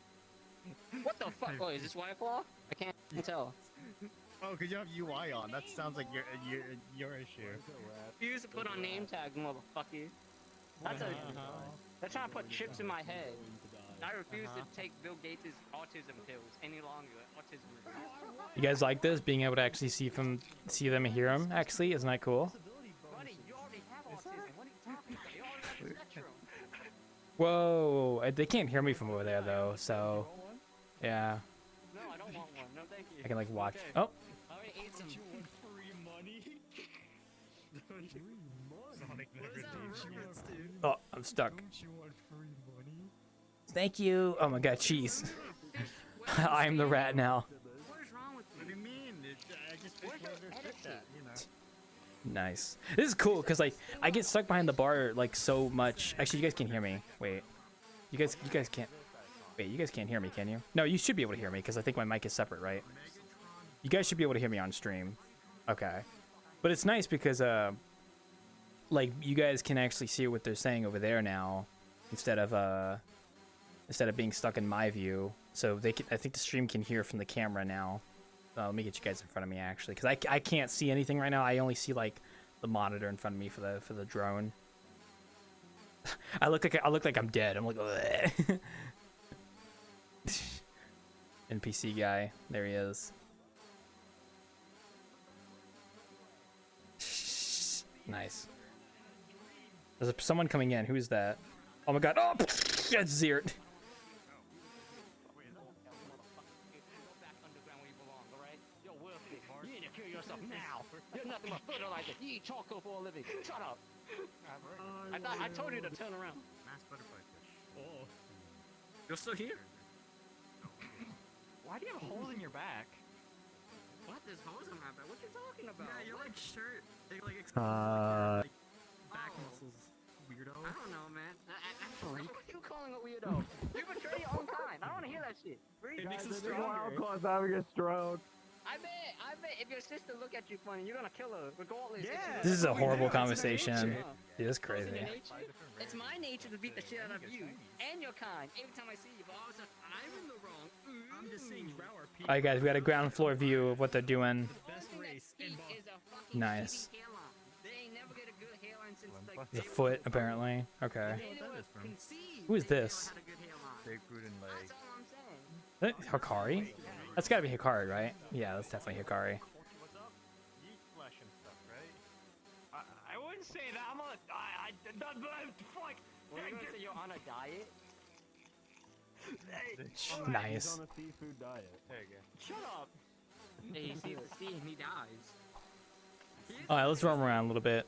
What the fuck? Oh, is this Wi-Fi? I can't tell. Oh, cause you have UI on. That sounds like your issue. You used to put on name tags, motherfucker. That's they're trying to put chips in my head. I refuse to take Bill Gates' autism pills any longer. Autism. You guys like this? Being able to actually see them and hear them? Actually, isn't that cool? Buddy, you already have autism. What are you talking about? You already have the spectrum. Whoa! They can't hear me from over there though, so yeah. No, I don't want one. No, thank you. I can like watch. Okay. Oh. I already ate some. You want free money? Sonic never did. Oh, I'm stuck. Don't you want free money? Thank you. Oh my god, cheese. I am the rat now. What is wrong with you? What do you mean? I just wish I understood that, you know. Nice. This is cool because like I get stuck behind the bar like so much. Actually, you guys can hear me. Wait. You guys can't. Wait, you guys can't hear me, can you? No, you should be able to hear me because I think my mic is separate, right? You guys should be able to hear me on stream. Okay. But it's nice because like you guys can actually see what they're saying over there now instead of being stuck in my view. So they can, I think the stream can hear from the camera now. Let me get you guys in front of me actually, because I can't see anything right now. I only see like the monitor in front of me for the drone. I look like I'm dead. I'm like NPC guy. There he is. Nice. There's someone coming in. Who's that? Oh my god. Oh, that's Zert. You need to kill yourself now. You're nothing but fertilizer. You eat charcoal for a living. Shut up. I told you to turn around. Mass butterfly fish. Oh. You're still here? Why do you have holes in your back? What? There's holes in my back. What you talking about? Yeah, your like shirt. They like back muscles. Weirdo. I don't know, man. What are you calling a weirdo? You've been shit. Free. It makes it stronger. Claw's having a stroke. I bet if your sister look at you funny, you're gonna kill her regardless. Yeah. This is a horrible conversation. Dude, it's crazy. It's my nature to beat the shit out of you and your kind every time I see you. But all of a sudden, I'm in the wrong. I'm just saying, Drow are people. Alright, guys, we got a ground floor view of what they're doing. The best race involved. Nice. They ain't never get a good hairline since like The foot, apparently. Okay. Who is this? Bigfoot and like. Hikari? That's gotta be Hikari, right? Yeah, that's definitely Hikari. Yeet flesh and stuff, right? I wouldn't say that. I'm on. Fuck. Well, you're gonna say you're on a diet? Nice. On a seafood diet. There you go. Shut up. Hey, he sees the sea and he dies. Alright, let's roam around a little bit.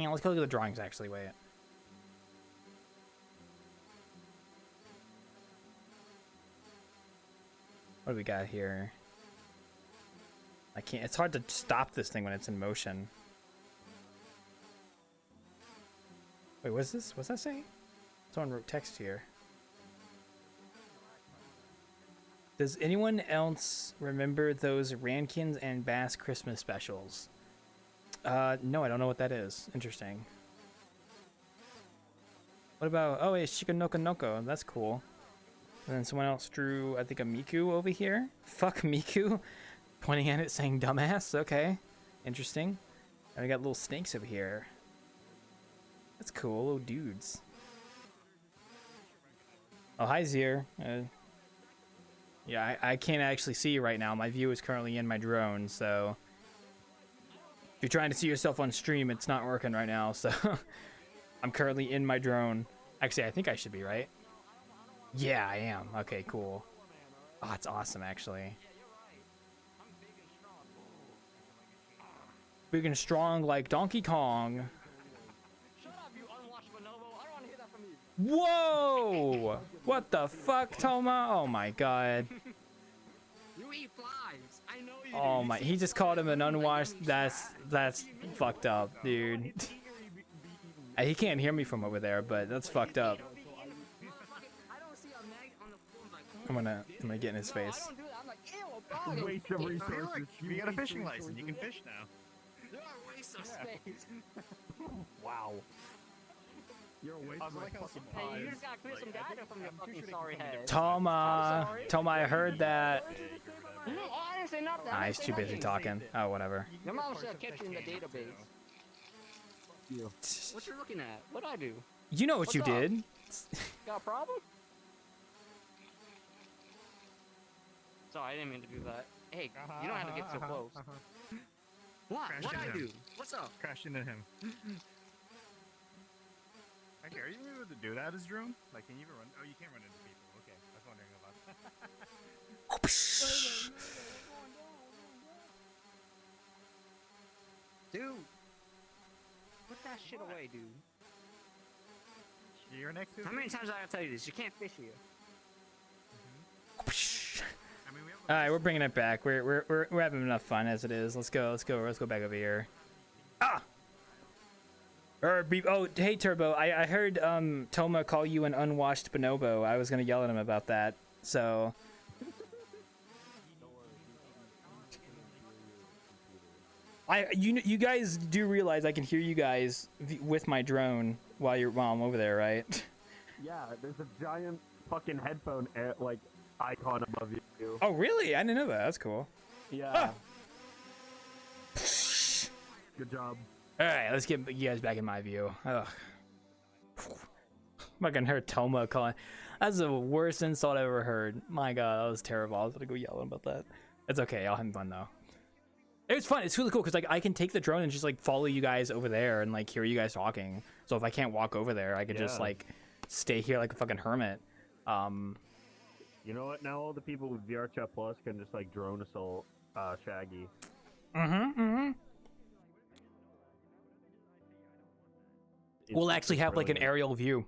Let's go look at the drawings, actually. Wait. What do we got here? I can't. It's hard to stop this thing when it's in motion. Wait, what's this? What's that say? Someone wrote text here. Does anyone else remember those Rankins and Bass Christmas specials? No, I don't know what that is. Interesting. What about... Oh, it's Shikanoko Noko. That's cool. And then someone else drew, I think, a Miku over here. Fuck Miku. Pointing at it saying dumbass. Okay. Interesting. And we got little snakes over here. That's cool. Little dudes. Oh, hi, Zier. Yeah, I can't actually see you right now. My view is currently in my drone, so... If you're trying to see yourself on stream, it's not working right now, so... I'm currently in my drone. Actually, I think I should be, right? Yeah, I am. Okay, cool. Oh, it's awesome, actually. Big and strong like Donkey Kong. Whoa! What the fuck, Toma? Oh my god. You eat flies. I know you. Oh my, he just called him an unwashed. That's fucked up, dude. He can't hear me from over there, but that's fucked up. I'm gonna get in his face. Waste of resources. You got a fishing license. You can fish now. You're a waste of space. Wow. You're a waste of Hey, you just gotta clear some data from your fucking sorry head. Toma, I heard that. No, I didn't say nothing. Nah, he's too busy talking. Oh, whatever. Your mom should have kept you in the database. What you looking at? What'd I do? You know what you did. Got a problem? Sorry, I didn't mean to do that. Hey, you don't have to get so close. What? What'd I do? What's up? Crashed into him. Okay, are you able to do that as drone? Like, can you even run? Oh, you can't run into people. Okay, I was wondering about that. Dude! Put that shit away, dude. You're next to. How many times do I gotta tell you this? You can't fish here. All right, we're bringing it back. We're having enough fun as it is. Let's go back over here. Ah. Oh, hey Turbo. I heard Toma call you an unwashed bonobo. I was gonna yell at him about that. So. You guys do realize I can hear you guys with my drone while I'm over there, right? Yeah, there's a giant fucking headphone like icon above you. Oh really? I didn't know that. That's cool. Yeah. Ah. Good job. All right, let's get you guys back in my view. Ugh. I can hear Toma calling. That's the worst insult I've ever heard. My god, that was terrible. I was gonna go yell at him about that. It's okay. I'll have fun though. It was fun. It's really cool because like I can take the drone and just like follow you guys over there and like hear you guys talking. So if I can't walk over there, I could just like stay here like a fucking hermit. You know what? Now all the people with VRChat Plus can just like drone assault Shaggy. We'll actually have like an aerial view.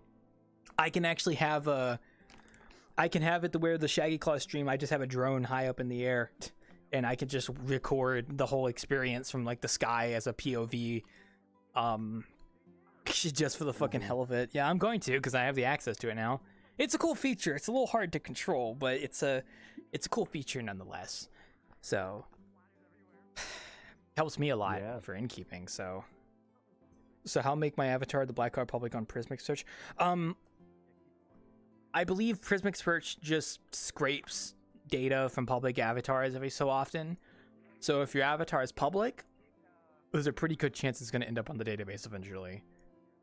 I can actually have I can have it to where the Shaggy Claw stream. I just have a drone high up in the air. And I could just record the whole experience from like the sky as a POV Just for the fucking hell of it. Yeah, I'm going to because I have the access to it now. It's a cool feature. It's a little hard to control, but it's a cool feature nonetheless. So helps me a lot for innkeeping. So how make my avatar the black card public on Prismic Search? I believe Prismic Search just scrapes data from public avatars every so often. So if your avatar is public, there's a pretty good chance it's going to end up on the database eventually.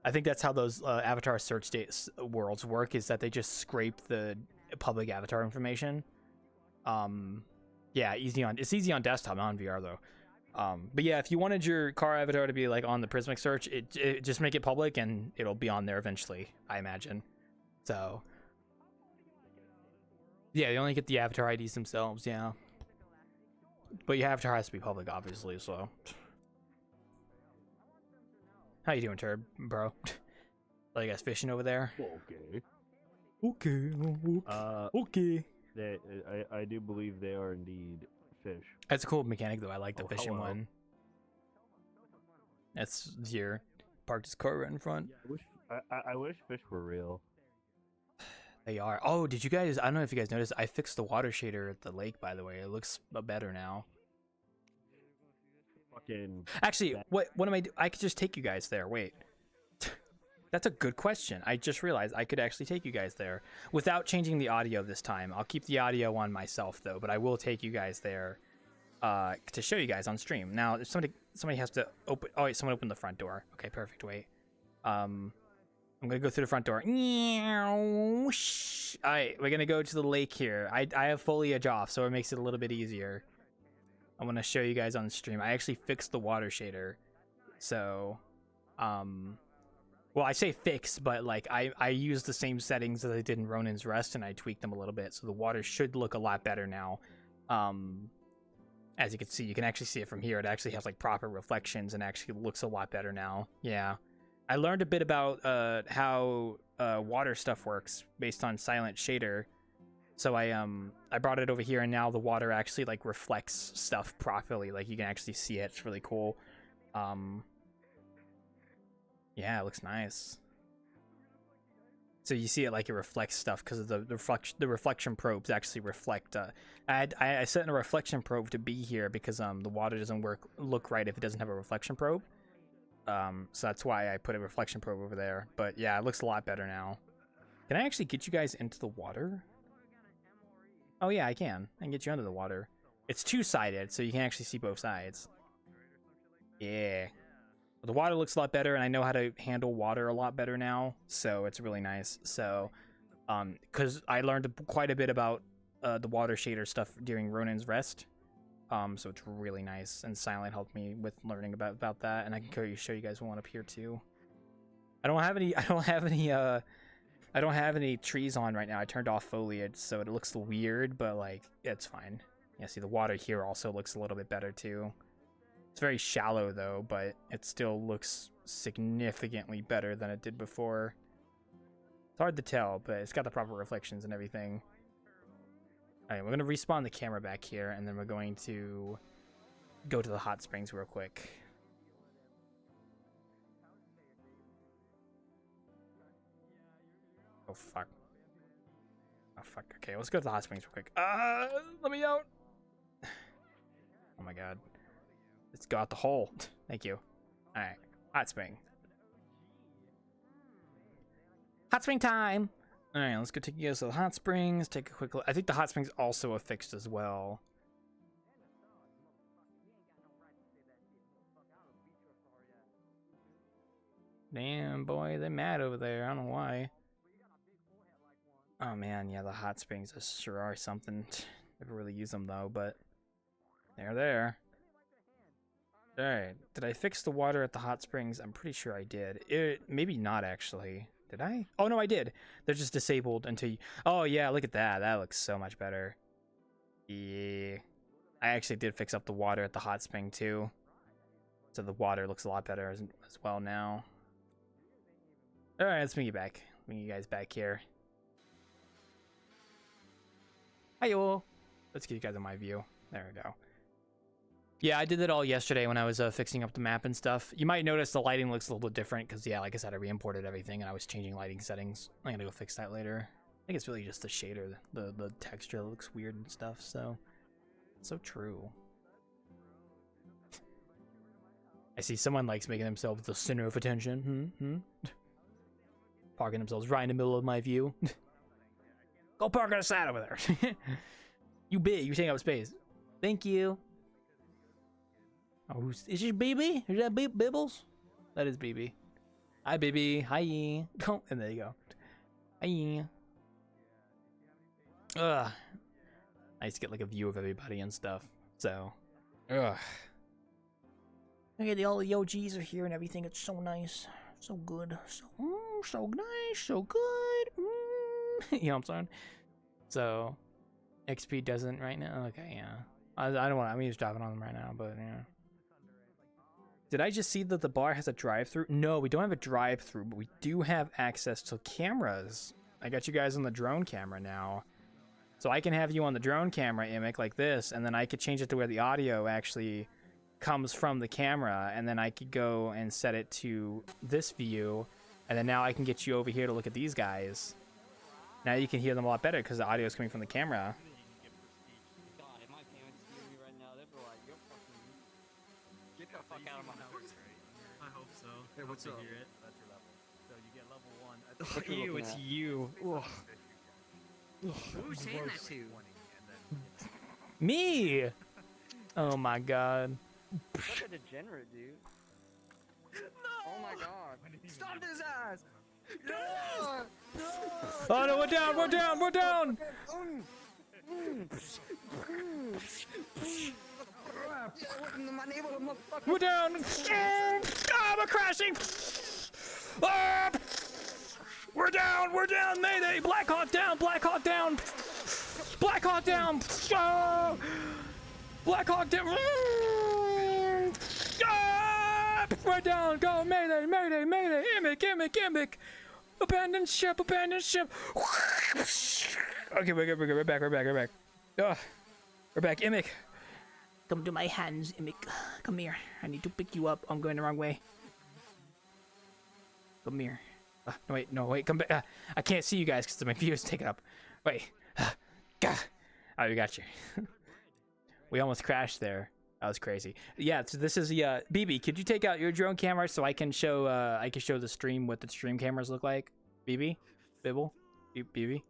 I think that's how those avatar search worlds work, is that they just scrape the public avatar information. Yeah, it's easy on desktop, not on VR though. But yeah, if you wanted your car avatar to be like on the Prismic search, it just make it public and it'll be on there eventually, I imagine. So yeah, you only get the avatar IDs themselves, yeah. But your avatar has to be public, obviously, so. How you doing, Turb, bro? Are you guys fishing over there? Okay. Okay. I do believe they are indeed fish. That's a cool mechanic, though. I like the fishing hello. one. That's here. Parked his car right in front. I wish fish were real. They are. Oh, did you guys? I don't know if you guys noticed. I fixed the water shader at the lake. By the way, it looks better now. Fucking. Actually, what am I? I could just take you guys there. Wait. That's a good question. I just realized I could actually take you guys there without changing the audio this time. I'll keep the audio on myself though, but I will take you guys there to show you guys on stream. Now, if somebody has to open. Oh, wait, someone opened the front door. Okay, perfect. Wait. I'm gonna go through the front door. All right, we're gonna go to the lake here. I have foliage off, so it makes it a little bit easier. I want to show you guys on stream. I actually fixed the water shader, so well, I say fix, but like I used the same settings that I did in Ronin's Rest, and I tweaked them a little bit, so the water should look a lot better now. As you can see, you can actually see it from here. It actually has like proper reflections and actually looks a lot better now. Yeah, I learned a bit about how water stuff works based on Silent Shader. So I brought it over here, and now the water actually like reflects stuff properly. Like you can actually see it. It's really cool. Yeah, it looks nice. So you see it like it reflects stuff because of the reflection probes actually reflect. I set in a reflection probe to be here because the water doesn't look right if it doesn't have a reflection probe. So that's why I put a reflection probe over there. But yeah, it looks a lot better now. Can I actually get you guys into the water? Oh yeah, I can. I can get you under the water. It's two-sided, so you can actually see both sides. Yeah. The water looks a lot better, and I know how to handle water a lot better now, so it's really nice. So, because I learned quite a bit about the water shader stuff during Ronin's Rest, so it's really nice. And Silent helped me with learning about that, and I can show you guys one up here too. I don't have any trees on right now. I turned off foliage, so it looks weird, but like it's fine. Yeah, see the water here also looks a little bit better too. It's very shallow though, but it still looks significantly better than it did before. It's hard to tell, but it's got the proper reflections and everything. Alright, we're going to respawn the camera back here, and then we're going to go to the hot springs real quick. Oh, fuck. Oh, fuck. Okay, let's go to the hot springs real quick. Let me out! Oh my god. Let's go out the hole. Thank you. Alright. Hot spring. Hot spring time! Alright, let's go take you guys to the hot springs. Take a quick look. I think the hot springs also are fixed as well. Damn, boy, they're mad over there. I don't know why. Oh man, yeah, the hot springs sure are something. Never really use them though, but they're there. Alright, did I fix the water at the hot springs? I'm pretty sure I did. Maybe not actually. Did I? Oh no, I did. They're just disabled until you... Oh yeah, look at that. That looks so much better. Yeah. I actually did fix up the water at the hot spring too. So the water looks a lot better as well now. Alright, let's bring you back. Bring you guys back here. Hi-yo! Let's get you guys in my view. There we go. Yeah, I did that all yesterday when I was fixing up the map and stuff. You might notice the lighting looks a little bit different because, yeah, like I said, I re-imported everything and I was changing lighting settings. I'm gonna go fix that later. I think it's really just the shader, the texture looks weird and stuff, so... So true. I see someone likes making themselves the center of attention. Parking themselves right in the middle of my view. Go park on the side over there. You big, you taking up space. Thank you. Oh, is this BB? Is that Bibbles? That is BB. Hi, BB. Hi. Oh, and there you go. Hi. Ugh. Nice to get like a view of everybody and stuff. So, ugh. Okay, all the OGs are here and everything. It's so nice, so good, so nice, so good. You know what I'm saying? So, XP doesn't right now. Okay, yeah. I don't want. I'm just driving on them right now, but yeah. Did I just see that the bar has a drive-through? No, we don't have a drive-through, but we do have access to cameras. I got you guys on the drone camera now. So I can have you on the drone camera, Immick, like this, and then I could change it to where the audio actually comes from the camera, and then I could go and set it to this view, and then now I can get you over here to look at these guys. Now you can hear them a lot better because the audio is coming from the camera. God, if my parents hear me right now, they'll be like, "You're fucking get the fuck out of my house." I hope so. Hey, what's up? Hear it. That's your level. So you get level 1. What you Ew, looking it's at? you. Who's saying that to? Me! Oh my god. What a degenerate, dude. No! Oh my god. Stop this ass! No! Oh no, we're down, we're down, we're down! My neighborhood, motherfucker. We're down! Ah, we're crashing! Ah! We're down! Mayday! Black Hawk down! Black Hawk down! Black Hawk down! Ah! Black Hawk down! Ah! We're down! Go! Mayday! Mayday! Mayday! Immick! Abandoned ship! Okay, we're back. Ugh. We're back. Immick! Come to my hands, Immick. Come here. I need to pick you up. I'm going the wrong way. Come here. No, wait, come back. I can't see you guys because my view is taken up. Wait. Oh, we got you. We almost crashed there. That was crazy. Yeah, so this is the BB. Could you take out your drone camera so I can show the stream what the stream cameras look like? BB, Bibble, BB,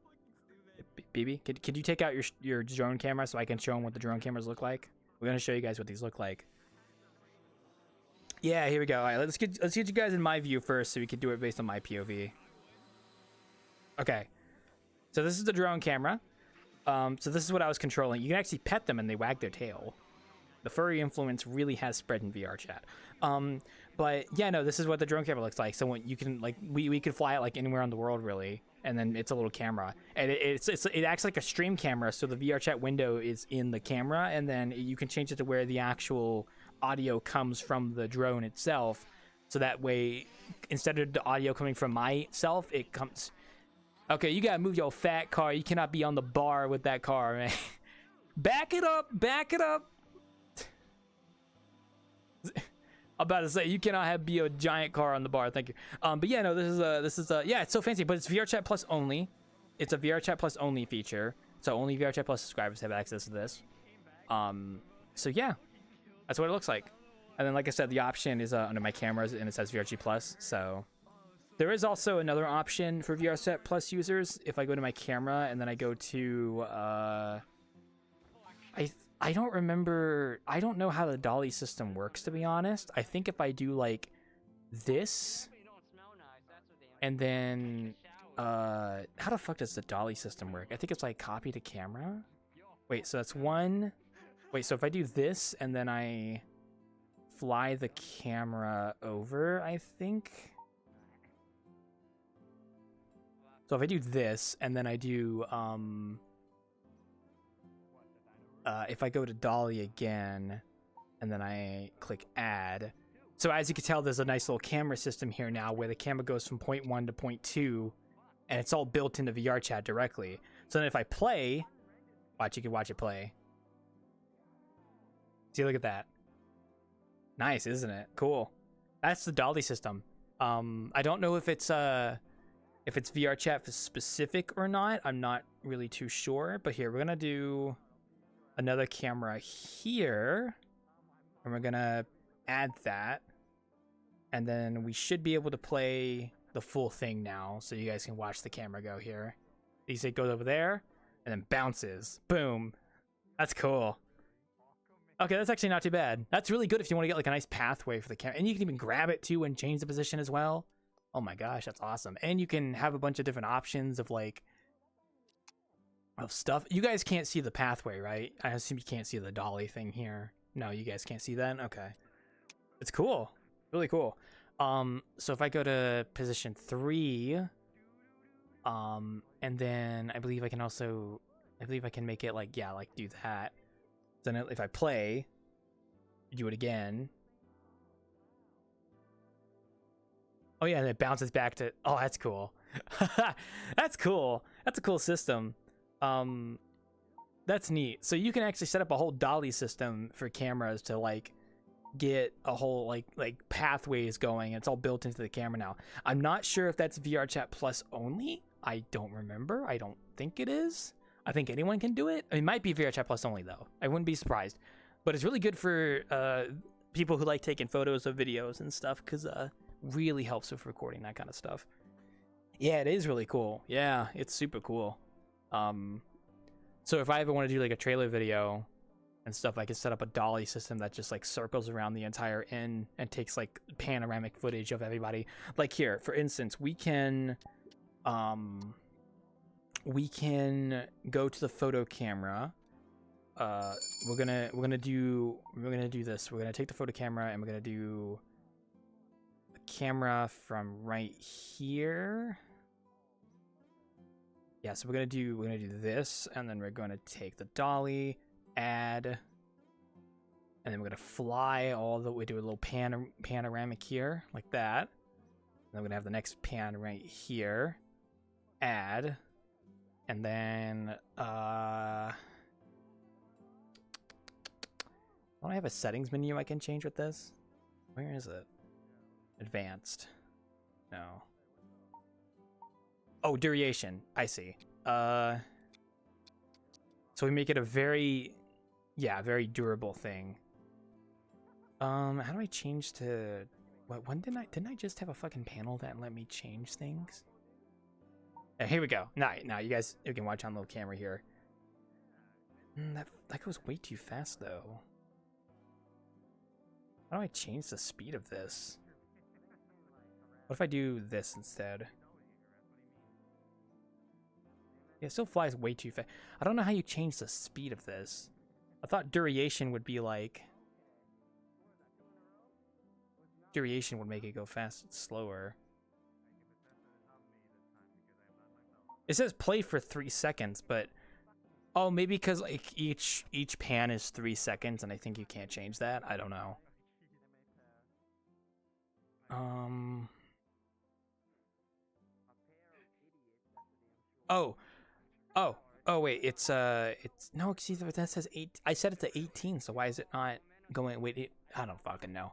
Could you take out your drone camera so I can show them what the drone cameras look like? We're gonna show you guys what these look like. Yeah, here we go. All right, let's get you guys in my view first, so we can do it based on my POV. Okay, so this is the drone camera. So this is what I was controlling. You can actually pet them and they wag their tail. The furry influence really has spread in VRChat. But yeah, no, this is what the drone camera looks like. So when you can like we could fly it like anywhere in the world really, and then it's a little camera, and it acts like a stream camera. So the VRChat window is in the camera, and then you can change it to where the actual audio comes from the drone itself. So that way, instead of the audio coming from myself, it comes. Okay, you gotta move your fat car. You cannot be on the bar with that car, man. Back it up. I'm about to say you cannot be a giant car on the bar. Thank you. But yeah, no, this is yeah, it's so fancy, but it's VRChat Plus only. It's a VRChat Plus only feature, so only VRChat Plus subscribers have access to this. So yeah, that's what it looks like. And then, like I said, the option is under my cameras, and it says VRChat Plus. So there is also another option for VRChat Plus users. If I go to my camera and then I go to I don't remember. I don't know how the dolly system works, to be honest. I think if I do like this, and then how the fuck does the dolly system work? I think it's like copy to camera. Wait, so that's one. Wait, so if I do this and then I fly the camera over, I think. So if I do this and then I do if I go to dolly again and then I click add, so as you can tell, there's a nice little camera system here now where the camera goes from point 1 to point 2, and it's all built into VRChat directly. So then if I play, you can watch it play. See, look at that. Nice, isn't it? Cool. That's the dolly system. I don't know if it's VRChat specific or not. I'm not really too sure. But here, we're gonna do another camera here, and we're gonna add that, and then we should be able to play the full thing now, so you guys can watch the camera go here. You see it goes over there, and then bounces. Boom. That's cool. Okay, that's actually not too bad. That's really good if you want to get like a nice pathway for the camera. And you can even grab it too and change the position as well. Oh my gosh, that's awesome. And you can have a bunch of different options of like of stuff. You guys can't see the pathway, right? I assume you can't see the dolly thing here. No, you guys can't see that? Okay. It's cool. Really cool. So if I go to position 3, and then I believe I can make it like, yeah, like do that. Then if I play, do it again. Oh yeah, and it bounces back to, oh, that's cool. That's cool. That's a cool system. That's neat. So you can actually set up a whole dolly system for cameras to like get a whole like pathways going. It's all built into the camera now. I'm not sure if that's VRChat Plus only. I don't remember. I don't think it is. I think anyone can do it. It might be VRChat Plus only though. I wouldn't be surprised. But it's really good for people who like taking photos of videos and stuff, because really helps with recording that kind of stuff. Yeah, it is really cool. Yeah, it's super cool. So if I ever want to do like a trailer video and stuff, I can set up a dolly system that just like circles around the entire inn and takes like panoramic footage of everybody. Like here, for instance, we can go to the photo camera. We're gonna do this. We're gonna take the photo camera and we're gonna do a camera from right here. Yeah, so we're gonna do this, and then we're gonna take the dolly, add, and then we're gonna fly all the way to a little panoramic here, like that. And then we're gonna have the next pan right here, add, and then don't I have a settings menu I can change with this? Where is it? Advanced. No. Oh, duration. I see. So we make it a very durable thing. How do I change to what? When didn't I just have a fucking panel that let me change things? Here we go. Now you guys can watch on the little camera here. That goes way too fast though. How do I change the speed of this? What if I do this instead? Yeah, it still flies way too fast. I don't know how you change the speed of this. I thought duration would be like... Duration would make it go fast and slower. It says play for 3 seconds, but... Oh, maybe because like each pan is 3 seconds and I think you can't change that? I don't know. Oh wait, it's no, see that says 8. I set it to 18, so why is it not going? Wait, I don't fucking know.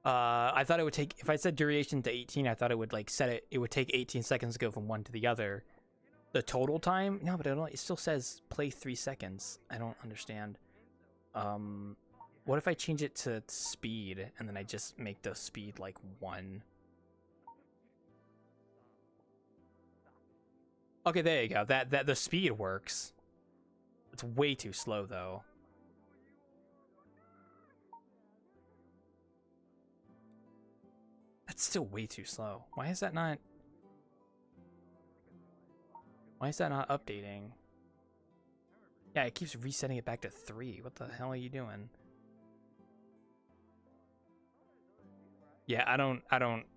I thought it would take, if I set duration to 18, I thought it would like it would take 18 seconds to go from one to the other. The total time? No, but it still says play 3 seconds. I don't understand. What if I change it to speed and then I just make the speed like 1? Okay, there you go. That the speed works. It's way too slow though. That's still way too slow. Why is that not updating? Yeah, it keeps resetting it back to 3. What the hell are you doing? Yeah, I don't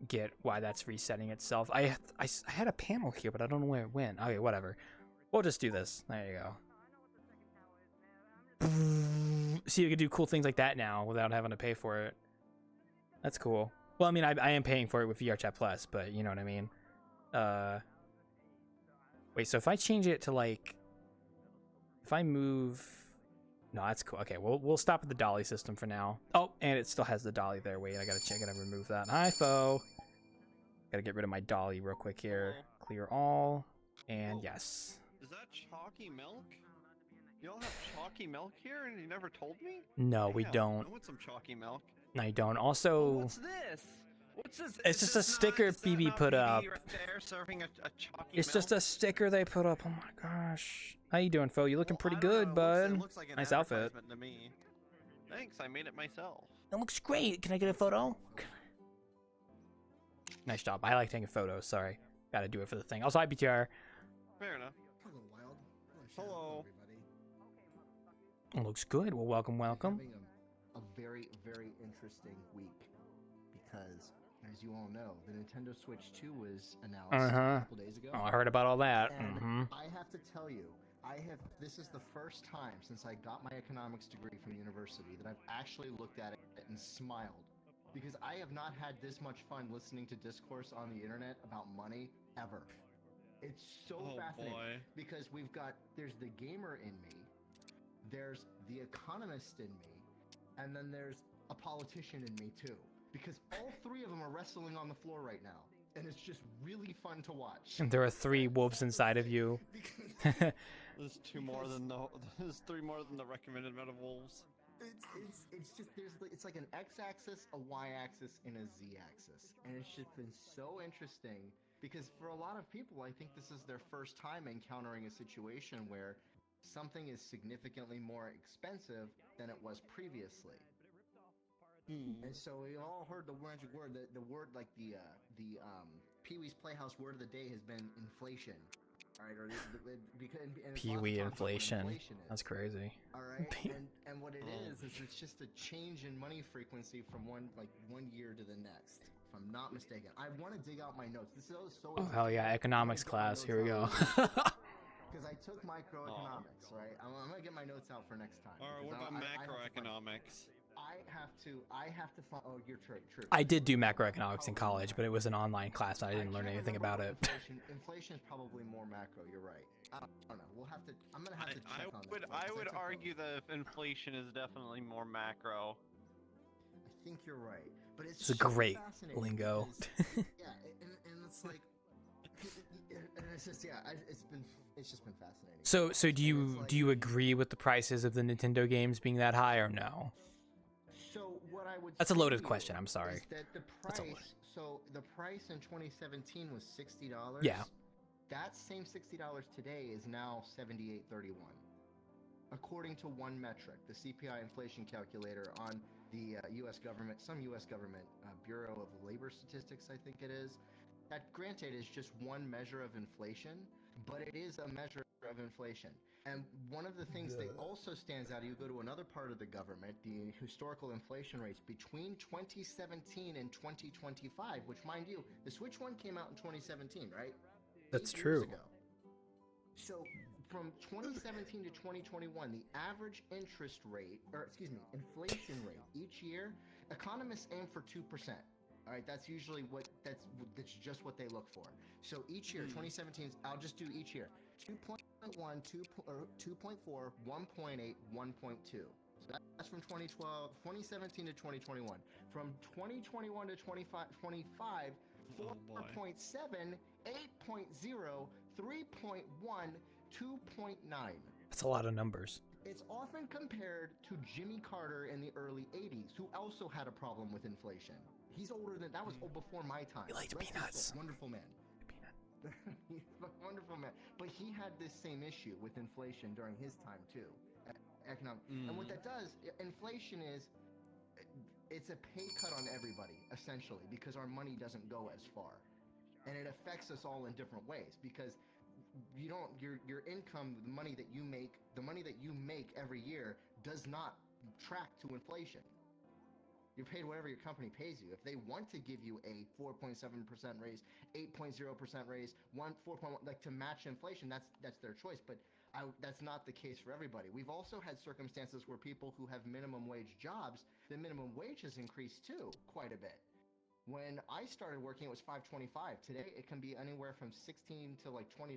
get why that's resetting itself. I had a panel here, but I don't know where it went. Okay, whatever. We'll just do this. There you go. See, you can do cool things like that now without having to pay for it. That's cool. Well, I mean, I am paying for it with VRChat Plus, but you know what I mean. Wait, so if I change it to like, if I move No, that's cool. Okay, we'll stop at the dolly system for now. Oh, and it still has the dolly there. Wait, I gotta check it and remove that. Hi, Fo. Gotta get rid of my dolly real quick here. Clear all. And yes. Is that chalky milk? Y'all have chalky milk here, and you never told me? No, we Damn, don't. I want some chalky milk. No, you don't. Also, What's this? What's this? it's just a sticker BB put up. Right there, serving a chalky It's just a sticker they put up. Oh my gosh. How you doing, Fo? You looking pretty good, bud. It looks like an Nice outfit. advertisement to me. Thanks, I made it myself. That looks great. Can I get a photo? Nice job. I like taking photos. Sorry. Gotta do it for the thing. Also, IBTR. Fair enough. Hello, Wild. Hello. It looks good. Well, welcome. Having a very, very interesting week because, as you all know, the Nintendo Switch 2 was announced a couple days ago. Oh, I heard about all that. And I have to tell you, this is the first time since I got my economics degree from university that I've actually looked at it and smiled. Because I have not had this much fun listening to discourse on the internet about money ever. It's so fascinating. Boy. Because there's the gamer in me, there's the economist in me, and then there's a politician in me too. Because all three of them are wrestling on the floor right now. And it's just really fun to watch. And there are 3 wolves inside of you. There's 3 more than the recommended amount of wolves. It's just it's like an x-axis, a y-axis, and a z-axis, and it's just been so interesting because for a lot of people, I think this is their first time encountering a situation where something is significantly more expensive than it was previously. And so we all heard the magic word. The word, like the Pee-wee's Playhouse word of the day has been inflation. All right, or because Pee-wee inflation. That's crazy. All right, and what it is it's just a change in money frequency from one year to the next. If I'm not mistaken, I want to dig out my notes. This is so. Oh, hell yeah, economics class. Here we go. Because I took microeconomics, right? I'm gonna get my notes out for next time. All right, what about macroeconomics? I have to find. Oh, you're true. I did do macroeconomics in college, but it was an online class. And I didn't learn anything about it. Inflation is probably more macro. You're right. I don't know. We'll have to. I'm gonna have to check on that. I would argue that inflation is definitely more macro. I think you're right, but it's a great lingo. Yeah, and it's like, and it's just it's just been fascinating. So do you agree with the prices of the Nintendo games being that high or no? So what I would That's a loaded question. I'm sorry. Is that the price? So the price in 2017 was $60. Yeah. That same $60 today is now $78.31, according to one metric, the CPI inflation calculator on the U.S. government, some U.S. government Bureau of Labor Statistics, I think it is. That, granted, is just one measure of inflation, but it is a measure of inflation. And one of the things that also stands out, you go to another part of the government, the historical inflation rates between 2017 and 2025, which, mind you, the Switch 1 came out in 2017, right? That's 8 true. years ago. So from 2017 to 2021, the average interest rate, or excuse me, inflation rate each year, economists aim for 2%. All right, that's usually that's just what they look for. So each year, 2017, I'll just do each year. 2.1, 2.4, 1.8, 1.2. So that's from 2017 to 2021. From 2021 to 25, 4.7, 8.0, 3.1, 2.9. That's a lot of numbers. It's often compared to Jimmy Carter in the early 80s, who also had a problem with inflation. He's older than that was before my time. He liked peanuts. Wonderful man. He's a wonderful man. But he had this same issue with inflation during his time too. Economic. And what that does, inflation is, it's a pay cut on everybody, essentially, because our money doesn't go as far. And it affects us all in different ways because your income, the money that you make every year does not track to inflation. You're paid whatever your company pays you. If they want to give you a 4.7% raise, 8.0% raise, 4.1, like to match inflation, that's their choice. But that's not the case for everybody. We've also had circumstances where people who have minimum wage jobs, the minimum wage has increased too, quite a bit. When I started working, it was $5.25. Today, it can be anywhere from $16 to like $20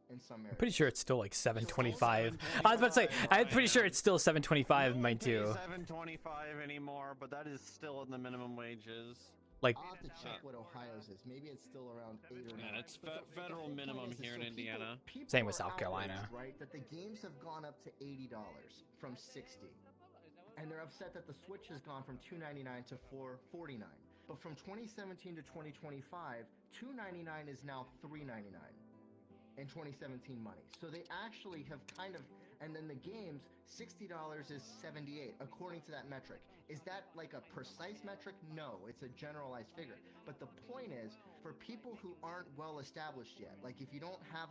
in some areas. I'm pretty sure it's still like $7.25. I was about to say, I'm pretty sure it's still $7.25 in mine too. $7.25 anymore, but that is still in the minimum wages. Like, I'll have to check what Ohio's is. Maybe it's still around 8 or 9. Yeah, it's federal minimum here in Indiana. Same with South Carolina. Right, that the games have gone up to $80 from $60, and they're upset that the Switch has gone from $299 to $449. But from 2017 to 2025, $299 is now $399 in 2017 money. So they actually have kind of, and then the games, $60 is $78 according to that metric. Is that like a precise metric? No, it's a generalized figure. But the point is, for people who aren't well established yet, like if you don't have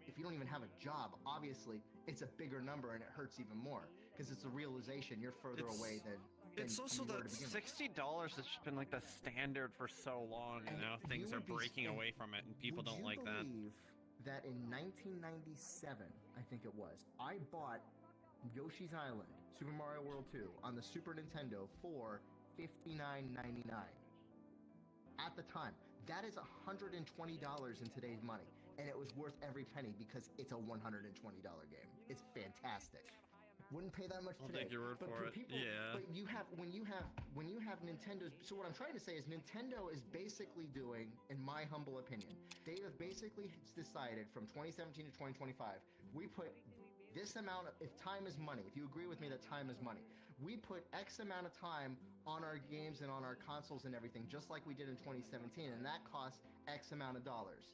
if you don't even have a job, obviously it's a bigger number and it hurts even more because it's a realization you're further away than. It's also that $60 has just been like the standard for so long, and now things are breaking away from it, and people don't like that. That in 1997, I think it was, I bought Yoshi's Island, Super Mario World 2 on the Super Nintendo for $59.99. At the time, that is $120 in today's money, and it was worth every penny because it's a $120 game. It's fantastic. Wouldn't pay that much today. I'll take your word for it. People, yeah. But when you have Nintendo's. So what I'm trying to say is Nintendo is basically doing, in my humble opinion, they have basically decided from 2017 to 2025, we put this amount of, if time is money, if you agree with me that time is money, we put X amount of time on our games and on our consoles and everything, just like we did in 2017, and that costs X amount of dollars.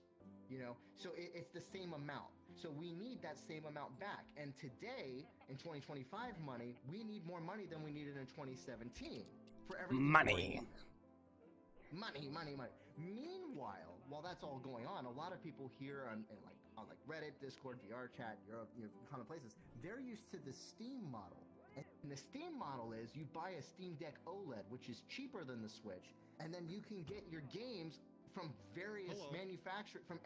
You know, so it's the same amount. So we need that same amount back. And today, in 2025 money, we need more money than we needed in 2017 for everything. Money. Meanwhile, while that's all going on, a lot of people here on Reddit, Discord, VRChat, Europe, common places, they're used to the Steam model. And the Steam model is you buy a Steam Deck OLED, which is cheaper than the Switch, and then you can get your games from various manufacturers, from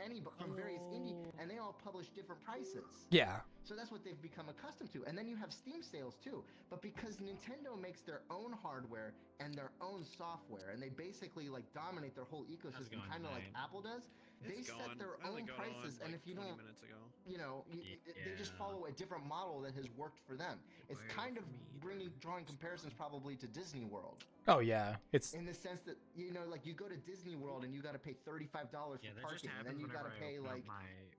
various indie, and they all publish different prices. Yeah. So that's what they've become accustomed to. And then you have Steam sales too. But because Nintendo makes their own hardware and their own software, and they basically like dominate their whole ecosystem, kind of like Apple does, they set their own prices. And if you don't, they just follow a different model that has worked for them. It's kind of drawing comparisons probably to Disney World. Oh yeah, it's in the sense that like you go to Disney World and you got to pay $35 for parking, and then you got to pay like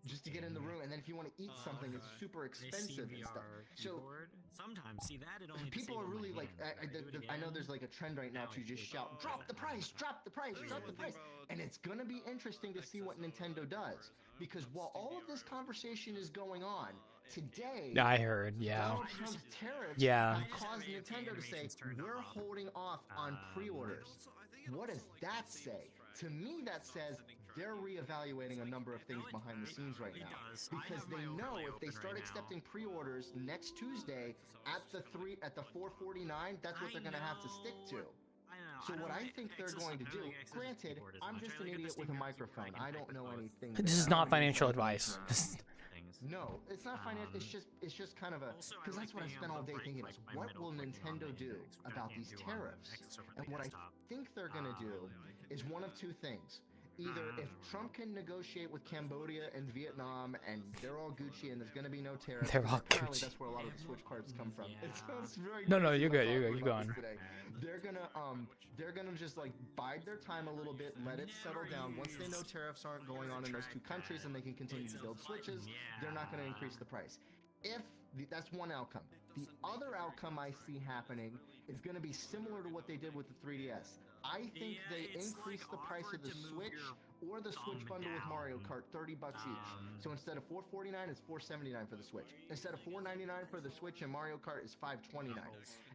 just to get in the room, and then if you want to eat something, it's super expensive and stuff. So sometimes see that it only people are really like, I know there's like a trend right now to just shout, drop the price, drop the price, drop the price, and it's gonna be interesting to see what Nintendo does, because while all of this conversation is going on today, I heard, yeah. Donald Trump's tariffs have caused Nintendo to say, we're holding off on pre-orders. What does that say? To me, that says they're reevaluating a number of things behind the scenes right now, because they know if they start accepting pre-orders next Tuesday at the $449, that's what they're going to have to stick to. So what I think they're going to do, granted, I'm just an idiot with a microphone. I don't know anything. This is not financial advice. No, it's not financial. It's just kind of a, because that's what I spent all day thinking is, what will Nintendo do about these tariffs? And what I think they're going to do is one of two things. Either if Trump can negotiate with Cambodia and Vietnam and they're all Gucci and there's going to be no tariffs. They're all apparently Gucci. That's where a lot of the Switch cards come from. It sounds very No, crazy you're when I good. You're talk good. Keep about going. this today. They're gonna just like bide their time a little bit, let it settle down. Once they know tariffs aren't going on in those two countries and they can continue to build Switches, they're not going to increase the price. That's one outcome. The other outcome I see happening is going to be similar to what they did with the 3DS. I think they increase the price of the Switch or the Switch bundle with Mario Kart $30 each. So instead of $449, it's $479 for the Switch. Instead of $499 for the Switch and Mario Kart is $529.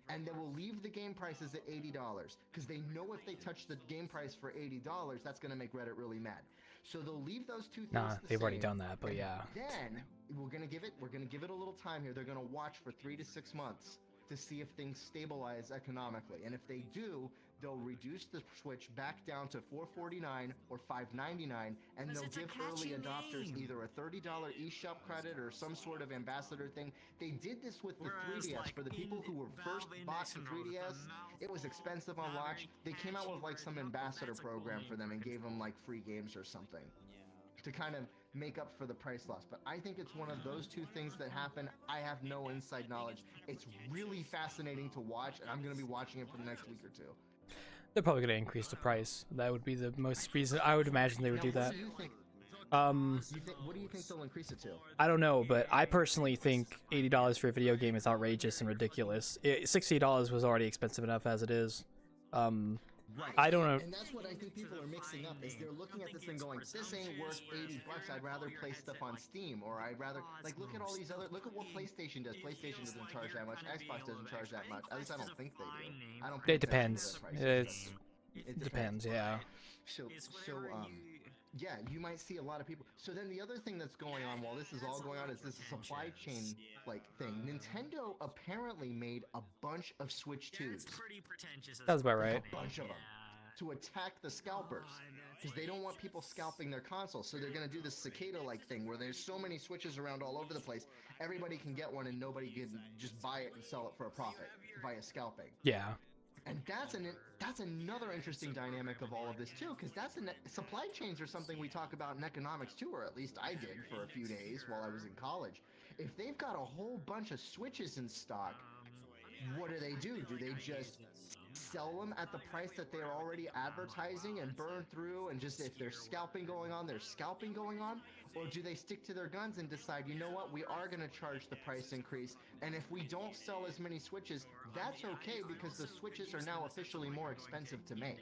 And they will leave the game prices at $80 because they know if they touch the game price for $80, that's going to make Reddit really mad. So they'll leave those two things. Nah, they've already same, done that, but yeah. Then we're gonna give it a little time here. They're gonna watch for 3 to 6 months to see if things stabilize economically, and if they do, they'll reduce the Switch back down to $449 or $599, and they'll give early adopters either a $30 eShop credit or some sort of ambassador thing. They did this with the 3DS for the people who were first bought the 3DS. It was expensive on launch. They came out with like some ambassador program for them and gave them like free games or something to kind of make up for the price loss. But I think it's one of those two things that happen. I have no inside knowledge. It's really fascinating to watch, and I'm going to be watching it for the next week or two. They're probably going to increase the price. That would be the most reason. I would imagine they would do that. What do you think? What do you think they'll increase it to? I don't know, but I personally think $80 for a video game is outrageous and ridiculous. $60 was already expensive enough as it is. Right. I don't know. And that's what I think people are mixing up, is they're looking at this thing going, this ain't worth $80. I'd rather play stuff on Steam, or I'd rather, like, look at all these other, look at what PlayStation does. PlayStation doesn't charge that much. Xbox doesn't charge that much. At least I don't think they do. I don't. It depends. It depends, yeah. Yeah, you might see a lot of people. So then the other thing that's going on while this is all going on is this supply chain like thing. Nintendo apparently made a bunch of Switch 2s. That's about right. A bunch of them to attack the scalpers because they don't want people scalping their consoles. So they're going to do this cicada-like thing where there's so many Switches around all over the place. Everybody can get one and nobody can just buy it and sell it for a profit via scalping. Yeah. And that's another interesting dynamic of all of this too, because supply chains are something we talk about in economics too, or at least I did for a few days while I was in college. If they've got a whole bunch of Switches in stock, what do? Do they just sell them at the price that they're already advertising and burn through, and just if there's scalping going on, there's scalping going on? Or do they stick to their guns and decide, you know what, we are going to charge the price increase, and if we don't sell as many Switches, that's okay because the Switches are now officially more expensive to make.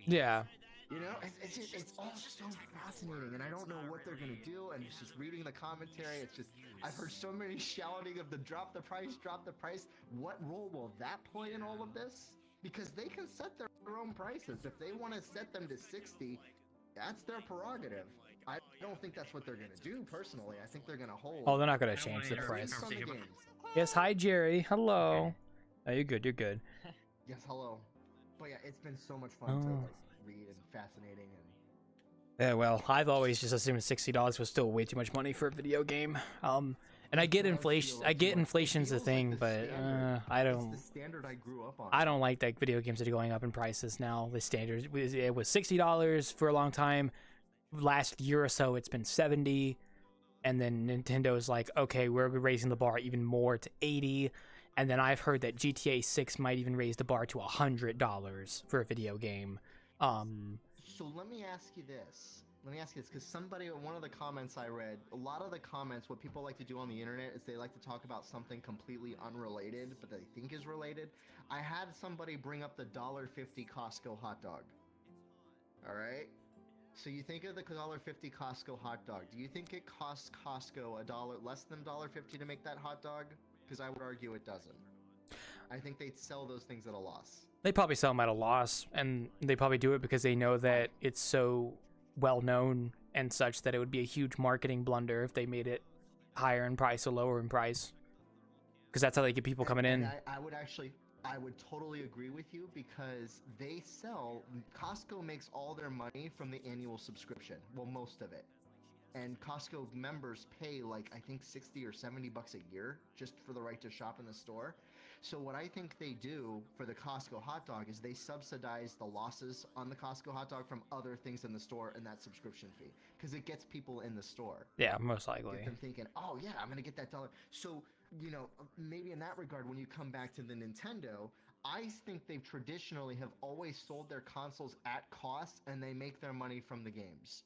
Yeah. You know, it's all so fascinating, and I don't know what they're going to do, and it's just reading the commentary, it's just, I've heard so many shouting of the drop the price, drop the price. What role will that play in all of this? Because they can set their own prices. If they want to set them to 60, that's their prerogative. I don't think that's what they're going to do, personally. I think they're going to hold. Oh, they're not going to change the price. Yes, hi, Jerry. Hello. Oh, you're good. You're good. Yes, hello. But yeah, it's been so much fun to like read and fascinating. And yeah, well, I've always just assumed $60 was still way too much money for a video game. And I get inflation. I get inflation's a thing, but I don't. It's the standard I grew up on. I don't like that video games are going up in prices now. The standard it was $60 for a long time. Last year or so, it's been $70, and then Nintendo's like, okay, we're raising the bar even more to $80, and then I've heard that GTA 6 might even raise the bar to $100 for a video game. So let me ask you this. Because one of the comments I read, a lot of the comments, what people like to do on the internet is they like to talk about something completely unrelated, but they think is related. I had somebody bring up the $1.50 Costco hot dog. All right? So you think of the $1.50 Costco hot dog. Do you think it costs Costco less than $1.50 to make that hot dog? Because I would argue it doesn't. I think they'd sell those things at a loss. They probably sell them at a loss, and they probably do it because they know that it's so well known and such that it would be a huge marketing blunder if they made it higher in price or lower in price, because that's how they get people coming in. I would totally agree with you, because Costco makes all their money from the annual subscription, well, most of it, and Costco members pay like I think $60 or $70 a year just for the right to shop in the store. So what I think they do for the Costco hot dog is they subsidize the losses on the Costco hot dog from other things in the store and that subscription fee, because it gets people in the store. Yeah, most likely. Get them thinking, oh yeah, I'm gonna get that dollar. So maybe in that regard, when you come back to the Nintendo, I think they've traditionally have always sold their consoles at cost, and they make their money from the games.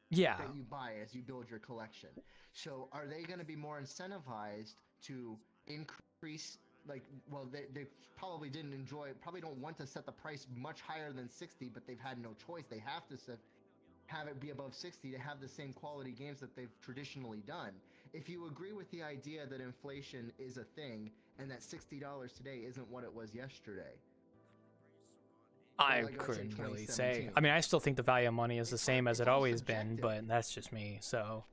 Yeah. That you buy as you build your collection. So are they going to be more incentivized to increase? They probably probably don't want to set the price much higher than 60, but they've had no choice. They have to have it be above 60 to have the same quality games that they've traditionally done. If you agree with the idea that inflation is a thing and that $60 today isn't what it was yesterday, I couldn't really say. I mean, I still think the value of money is the same as it always been, but that's just me. So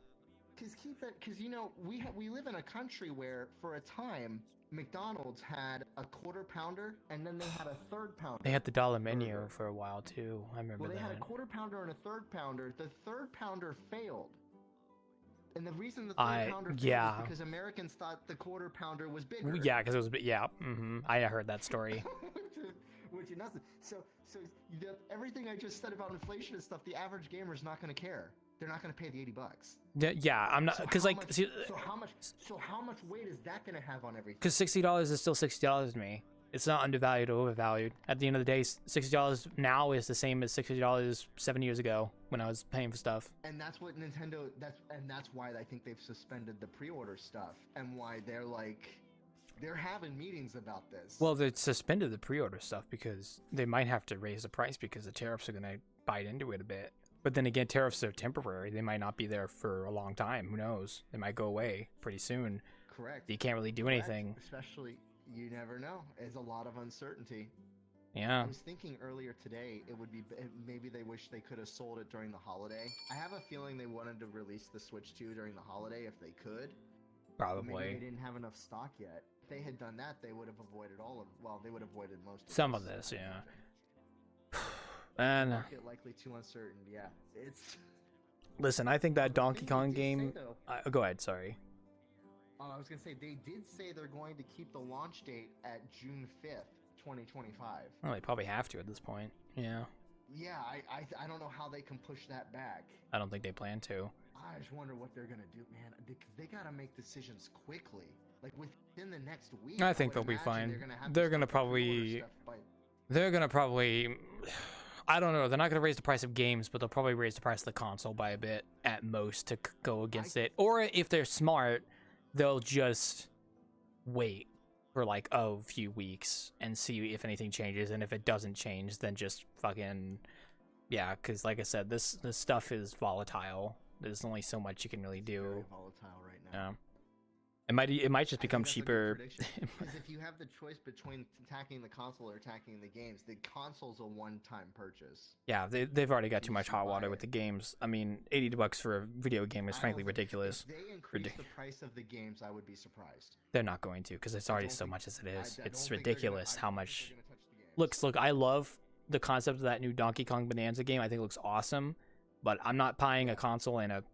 Because you know we live in a country where for a time McDonald's had a quarter pounder and then they had a third pounder. They had the dollar menu for a while too. I remember Well, they that. had a quarter pounder and a third pounder. The third pounder failed. And the reason the third pounder failed is because Americans thought the quarter pounder was bigger. Yeah, because it was I heard that story. Which is nothing. So everything I just said about inflation and stuff, the average gamer is not going to care. They're not going to pay the $80. Yeah, I'm not because So how much weight is that going to have on everything? Because $60 is still $60 to me. It's not undervalued or overvalued. At the end of the day, $60 now is the same as $60 7 years ago when I was paying for stuff. And that's what Nintendo. That's why I think they've suspended the pre-order stuff, and why they're having meetings about this. Well, they suspended the pre-order stuff because they might have to raise the price because the tariffs are going to bite into it a bit. But then again, tariffs are temporary. They might not be there for a long time. Who knows? They might go away pretty soon. Correct. You can't really do anything. Especially, you never know. There's a lot of uncertainty. Yeah. I was thinking earlier today, it would be maybe they wish they could have sold it during the holiday. I have a feeling they wanted to release the Switch 2 during the holiday if they could. Probably. Maybe they didn't have enough stock yet. If they had done that, they would have avoided they would have avoided most of some of this, yeah. And market likely too uncertain. Yeah, it's. Listen, I think that Donkey Kong game. Go ahead. Sorry. I was gonna say they did say they're going to keep the launch date at June 5th, 2025. Well, they probably have to at this point. Yeah. Yeah, I don't know how they can push that back. I don't think they plan to. I just wonder what they're gonna do, man. They gotta make decisions quickly, like within the next week. I think they'll be fine. They're gonna probably. I don't know. They're not going to raise the price of games, but they'll probably raise the price of the console by a bit at most to go against it. Or if they're smart, they'll just wait for like a few weeks and see if anything changes. And if it doesn't change, then just fucking because like I said, this stuff is volatile. There's only so much you can really do. Very volatile right now. Yeah. It might just become cheaper. Because if you have the choice between attacking the console or attacking the games, the console's a one-time purchase. Yeah, they've already got too much hot water with the games. I mean, $80 for a video game is frankly ridiculous. If they increase the price of the games, I would be surprised. They're not going to, because it's already so much as it is. It's ridiculous how much. Look, I love the concept of that new Donkey Kong Bonanza game. I think it looks awesome, but I'm not buying a console and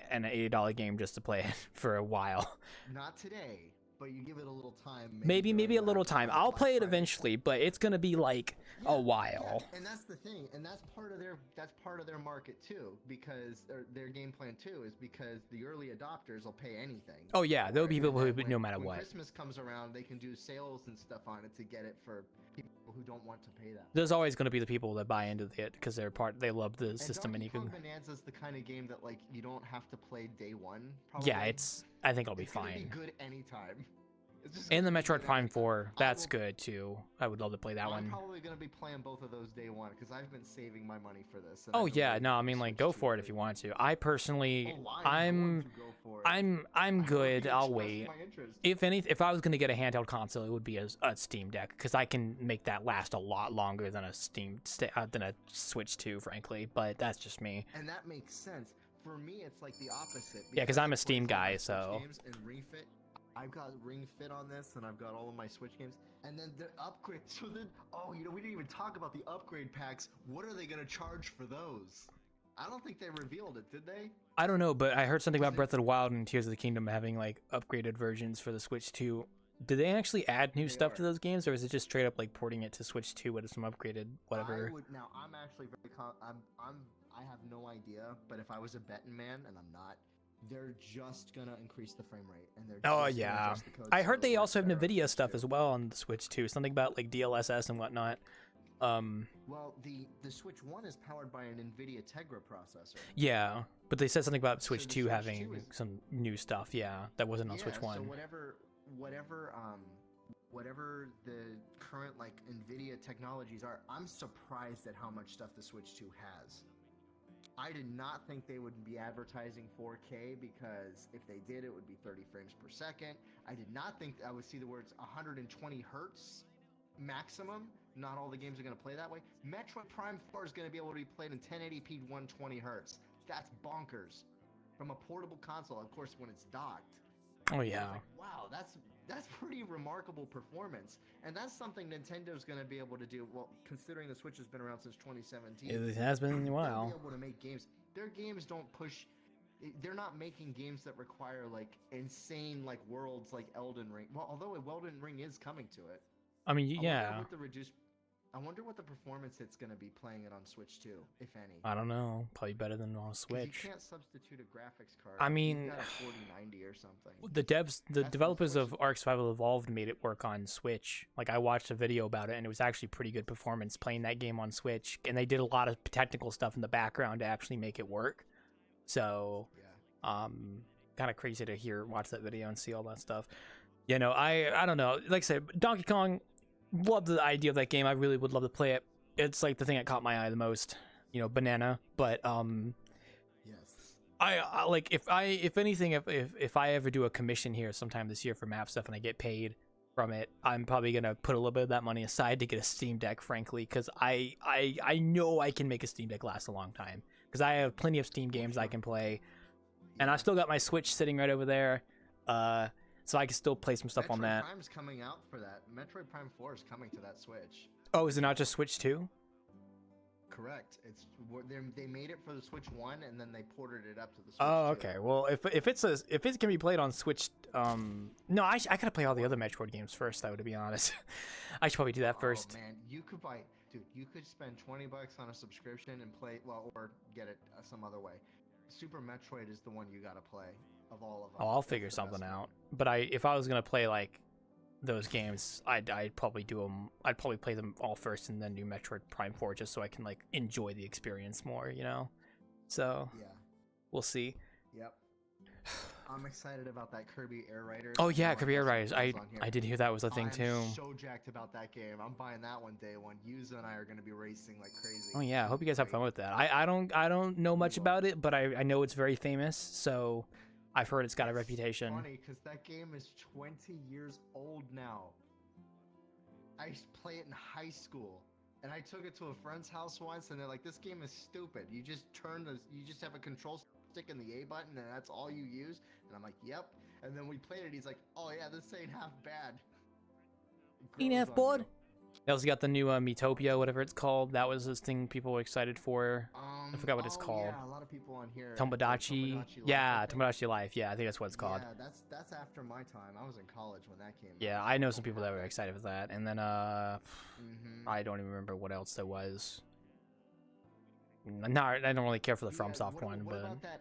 an $80 game just to play it for a while. Not today, but you give it a little time. Maybe a little time. I'll play it eventually, but it's gonna be like a while. Yeah. And that's the thing, and that's part of their market too, because their game plan too is because the early adopters will pay anything. Oh yeah, there'll be people who no matter when what. Christmas comes around, they can do sales and stuff on it to get it for people who don't want to pay that. There's always going to be the people that buy into it because they love the system, and you can. Donkey Kong Bonanza's the kind of game that like you don't have to play day one. Probably. Yeah, I think I'll be fine. It's gonna be good anytime. And the Metroid Prime 4, that's good too. I would love to play that one. I'm probably gonna be playing both of those day one because I've been saving my money for this. Oh yeah, no, I mean like go for it if you want to. I personally, I'm good. I'll wait. If I was gonna get a handheld console, it would be a Steam Deck because I can make that last a lot longer than a Switch 2, frankly. But that's just me. And that makes sense. For me, it's like the opposite. Yeah, because I'm a Steam guy, so. I've got Ring Fit on this, and I've got all of my Switch games, and then the upgrade. So then, we didn't even talk about the upgrade packs. What are they gonna charge for those? I don't think they revealed it, did they? I don't know, but I heard something about Breath of the Wild and Tears of the Kingdom having like upgraded versions for the Switch 2. Did they actually add new stuff to those games, or is it just straight up like porting it to Switch 2 with some upgraded whatever? Now I'm actually very. I have no idea, but if I was a betting man, and I'm not. They're just gonna increase the frame rate, and they're. Oh yeah, I heard they also have NVIDIA stuff as well on the Switch too. Something about like DLSS and whatnot. Well, the Switch 1 is powered by an NVIDIA Tegra processor. Yeah, but they said something about Switch 2 having some new stuff. Yeah, that wasn't on Switch 1. So whatever the current like NVIDIA technologies are, I'm surprised at how much stuff the Switch 2 has. I did not think they would be advertising 4K because if they did, it would be 30 frames per second. I did not think I would see the words 120 hertz maximum. Not all the games are going to play that way. Metroid Prime 4 is going to be able to be played in 1080p 120 hertz. That's bonkers. from a portable console. Of course, when it's docked. Oh yeah. Like, wow, that's pretty remarkable performance, and that's something Nintendo's going to be able to do. Well, considering the Switch has been around since 2017, It has been a they'll while. be able to make games. Their games don't push. They're not making games that require like insane like worlds like Elden Ring. Well, although Elden Ring is coming to it. I mean, I wonder yeah. what the reduced. I wonder what the performance it's going to be playing it on Switch too, if any. I don't know. Probably better than on 'Cause Switch. You can't substitute a graphics card. I mean, You've got a 4090 or something. the developers of Ark Survival Evolved made it work on Switch. Like I watched a video about it, and it was actually pretty good performance playing that game on Switch. And they did a lot of technical stuff in the background to actually make it work. So, kind of crazy to watch that video and see all that stuff. You know, I don't know. Like I said, Donkey Kong. Love the idea of that game. I really would love to play it. It's like the thing that caught my eye the most, you know, banana. But yes, I like if anything, if I ever do a commission here sometime this year for map stuff and I get paid from it, I'm probably gonna put a little bit of that money aside to get a Steam Deck, frankly, because I know I can make a Steam Deck last a long time because I have plenty of Steam games I can play, and I still got my Switch sitting right over there. So I can still play some stuff on that. Metroid Prime's coming out for that. Metroid Prime 4 is coming to that Switch. Oh, is it not just Switch 2? Correct. They made it for the Switch 1 and then they ported it up to the Switch 2. Oh, okay. Well, if it can be played on Switch, no, I gotta play all the other Metroid games first, though. To be honest, I should probably do that first. Oh man, you could spend $20 on a subscription and play or get it some other way. Super Metroid is the one you gotta play of all of them. Oh, I'll figure something out. But if I was gonna play like those games, I'd probably do them. I'd probably play them all first and then do Metroid Prime 4 just so I can like enjoy the experience more, you know. So yeah, we'll see. Yep. I'm excited about that Kirby Air Riders. Oh yeah, Kirby Air Riders. I did hear that was a thing too. I'm so jacked about that game. I'm buying that one day one. Yuza and I are gonna be racing like crazy. Oh yeah, I hope you guys have fun with that. I don't know much about it, but I know it's very famous, so I've heard it's got a reputation. Funny because that game is 20 years old now. I used to play it in high school, and I took it to a friend's house once, and they're like, "This game is stupid. You just have a control stick and the A button, and that's all you use." And I'm like, "Yep." And then we played it. He's like, "Oh yeah, this ain't half bad." Enough board. They also got the new Miitopia, whatever it's called. That was this thing people were excited for. I forgot what it's called. Yeah, a lot of people on here. Tomodachi. Tomodachi Life. Yeah, I think that's what it's called. Yeah, that's after my time. I was in college when that came out. Yeah, I know some people that were excited for that. And then I don't even remember what else there was. No, I don't really care for the FromSoft one, what but about that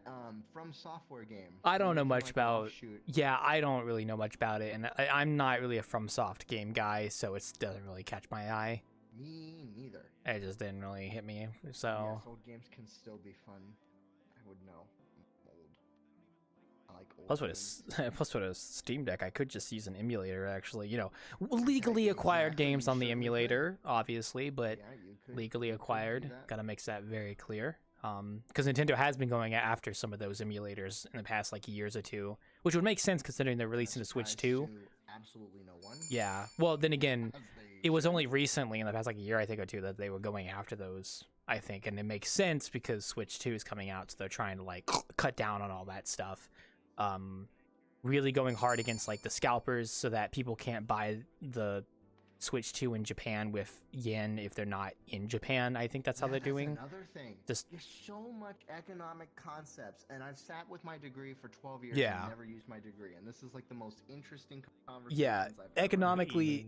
From Software game? I don't know much about. Yeah, I don't really know much about it, and I'm not really a FromSoft game guy, so it doesn't really catch my eye. Me neither. It just didn't really hit me. So. Yes, old games can still be fun. I would know. I'm old. I like old. Plus with a Steam Deck, I could just use an emulator. Actually, you know, legally acquired games on the emulator, obviously, but legally acquired. Gotta make that very clear. Because Nintendo has been going after some of those emulators in the past like years or two, which would make sense considering they're releasing the Switch 2. Absolutely no one. Yeah. Well, then again, it was only recently in the past like a year, I think, or two, that they were going after those. I think, and it makes sense because Switch 2 is coming out, so they're trying to like cut down on all that stuff. Really going hard against like the scalpers so that people can't buy the Switch 2 in Japan with yen if they're not in Japan. I think that's how they're doing. Another thing. There's so much economic concepts, and I've sat with my degree for 12 years and never used my degree, and this is like the most interesting conversation. Yeah, economically,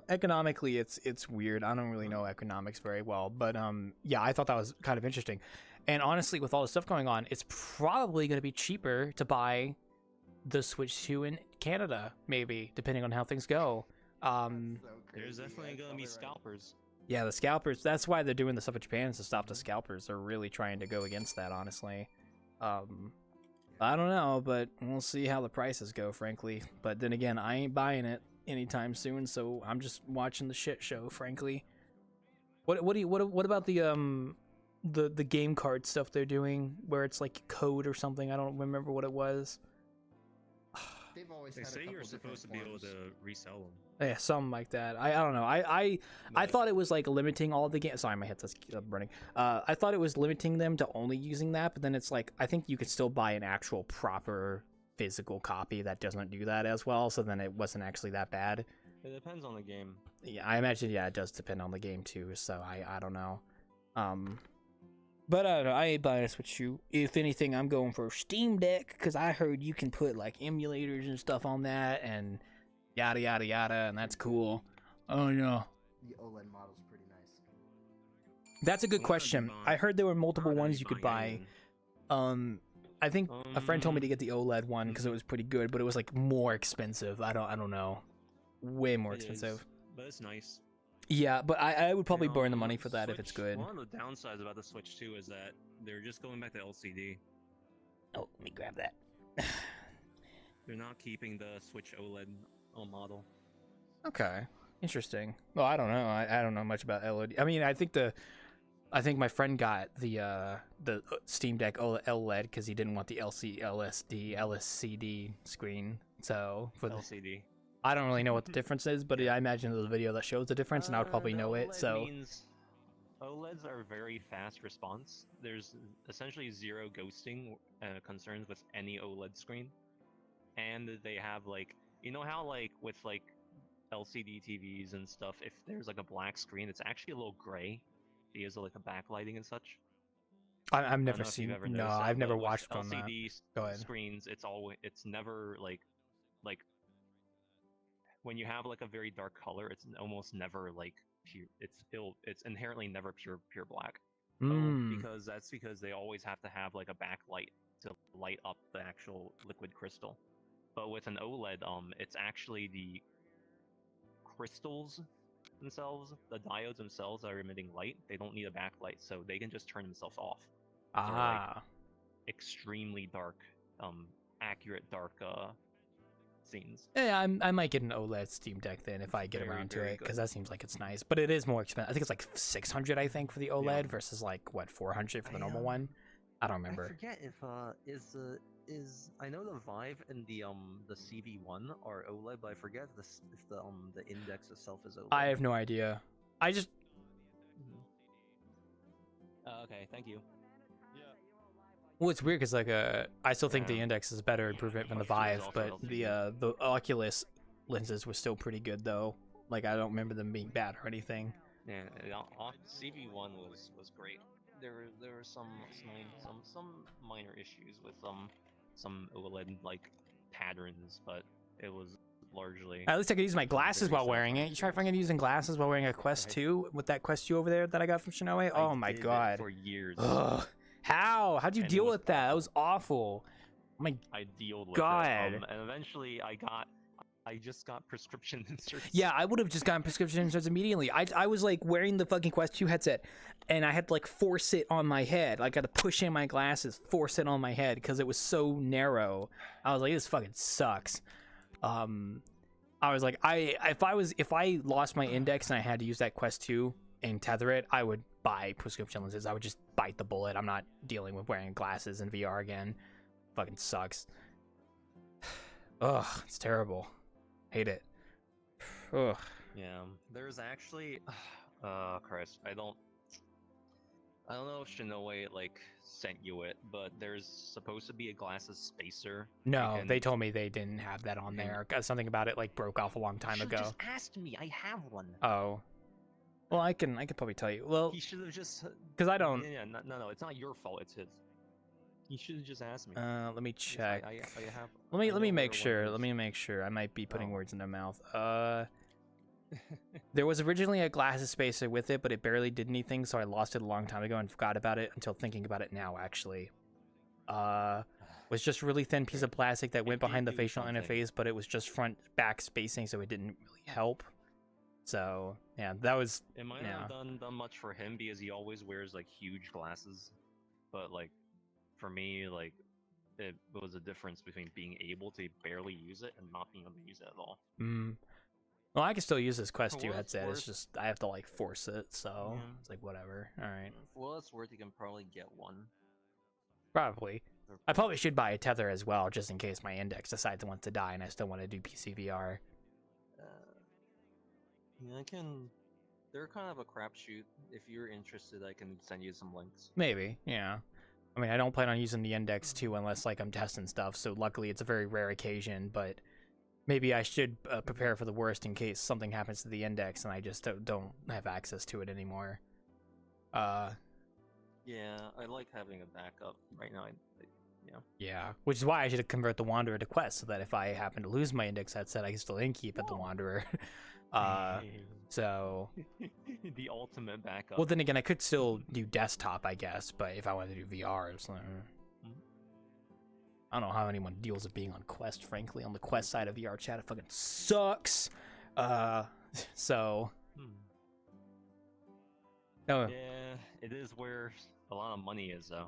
economically, it's weird. I don't really know economics very well, but yeah, I thought that was kind of interesting. And honestly, with all the stuff going on, it's probably going to be cheaper to buy the Switch 2 in Canada, maybe, depending on how things go. There's definitely gonna be scalpers. Yeah, the scalpers. That's why they're doing the stuff in Japan, is to stop the scalpers. They're really trying to go against that, honestly. I don't know, but we'll see how the prices go, frankly. But then again, I ain't buying it anytime soon, so I'm just watching the shit show, frankly. What about the game card stuff they're doing, where it's like code or something? I don't remember what it was. they've always They had a say couple you're different supposed to be able forms. to resell them. Yeah, something like that. I don't know. I thought it was like limiting all the games. Sorry, my headset's burning. I thought it was limiting them to only using that, but then it's like I think you could still buy an actual proper physical copy that doesn't do that as well. So then it wasn't actually that bad. It depends on the game. Yeah, I imagine. Yeah, it does depend on the game too. So I don't know. But I don't know. I ain't buying a Switch 2. If anything, I'm going for Steam Deck because I heard you can put like emulators and stuff on that and yada yada yada, and that's cool. Oh yeah. The OLED model's pretty nice. That's a good question. I heard there were multiple ones you could buy. I think a friend told me to get the OLED one because it was pretty good, but it was like more expensive. I don't know. Way more expensive. But it's nice. Yeah, but I would probably burn the money for that if it's good. One of the downsides about the Switch 2 is that they're just going back to LCD. Oh, let me grab that. They're not keeping the Switch OLED model. Okay, interesting. Well, I don't know. I don't know much about LED. I mean, I think my friend got the Steam Deck OLED because he didn't want the LCD screen. So for the LCD. I don't really know what the difference is, but I imagine there's a video that shows the difference, and I would probably know it. OLED So means OLEDs are very fast response. There's essentially zero ghosting concerns with any OLED screen, and they have like, you know how like with like LCD TVs and stuff, if there's like a black screen, it's actually a little gray because of like the backlighting and such. I've never seen. No, I've never watched on that. Go ahead. Screens, it's never like when you have like a very dark color, it's almost never like pure. It's inherently never pure black. Because they always have to have like a backlight to light up the actual liquid crystal. But with an OLED, it's actually the crystals themselves, the diodes themselves are emitting light. They don't need a backlight, so they can just turn themselves off. They're, like, extremely dark, accurate dark scenes. Yeah, I might get an OLED Steam Deck then if I get around to it, because that seems like it's nice. But it is more expensive. I think it's like $600, I think, for the OLED versus like what, $400 for the normal one. I don't remember. I forget if I know the Vive and the CV1 are OLED, but I forget if the Index itself is OLED. I have no idea. I just. Okay, thank you. Well, it's weird because like I still think the Index is a better improvement than the Vive, but the Oculus lenses were still pretty good though. Like I don't remember them being bad or anything. Yeah, CV1 was great. There were some minor issues with some OLED like patterns, but it was largely. At least I could use my glasses while wearing it. You try fucking using glasses while wearing a Quest 2 with that Quest 2 over there that I got from Shinoe? Oh my god. For years. Ugh. How'd you deal with that? That was awful. Oh my I dealt with god. it, and eventually I just got prescription inserts. Yeah, I would have just gotten prescription inserts immediately. I was like wearing the fucking Quest 2 headset, and I had to like force it on my head. Like I had to push in my glasses, force it on my head because it was so narrow. I was like, this fucking sucks. I was like, if I lost my Index and I had to use that Quest 2 and tether it, I would buy prescription lenses. I would just bite the bullet. I'm not dealing with wearing glasses in VR again. Fucking sucks. Ugh, it's terrible. Hate it. Ugh. Yeah, there's actually, Christ, I don't know if Shinoe like sent you it, but there's supposed to be a glasses spacer. No, they told me they didn't have that on there. Something about it like broke off a long time ago. Just asked me. I have one. Oh. Well, I could probably tell you. Well, he should have just. Because I don't. Yeah, no, it's not your fault. It's his. He should have just asked me. Let me check. I have. Let me make sure. Let me make sure. I might be putting words in their mouth. There was originally a glasses spacer with it, but it barely did anything, so I lost it a long time ago and forgot about it until thinking about it now. Actually, was just a really thin piece of plastic that went behind the facial interface, but it was just front back spacing, so it didn't really help. So yeah, that was. It might not have done much for him because he always wears like huge glasses, but like for me, like it was a difference between being able to barely use it and not being able to use it at all. Well, I can still use this Quest 2 headset. It's just I have to like force it, so it's like whatever. All right. For what it's worth, you can probably get one. Probably. I probably should buy a tether as well, just in case my index decides it wants to die and I still want to do PC VR. Yeah, I can. They're kind of a crapshoot. If you're interested, I can send you some links. Maybe, yeah. I mean, I don't plan on using the index too unless like I'm testing stuff. So luckily, it's a very rare occasion. But maybe I should prepare for the worst in case something happens to the index and I just don't have access to it anymore. Yeah, I like having a backup right now. Yeah. Yeah, which is why I should convert the Wanderer to Quest, so that if I happen to lose my index headset, I can still Innkeep at the Wanderer. So the ultimate backup. well, then again, I could still do desktop, I guess, but if I wanted to do VR, it's like, I don't know how anyone deals with being on Quest. Frankly, on the Quest side of VRChat, it fucking sucks. So. Oh. Yeah, it is where a lot of money is, though.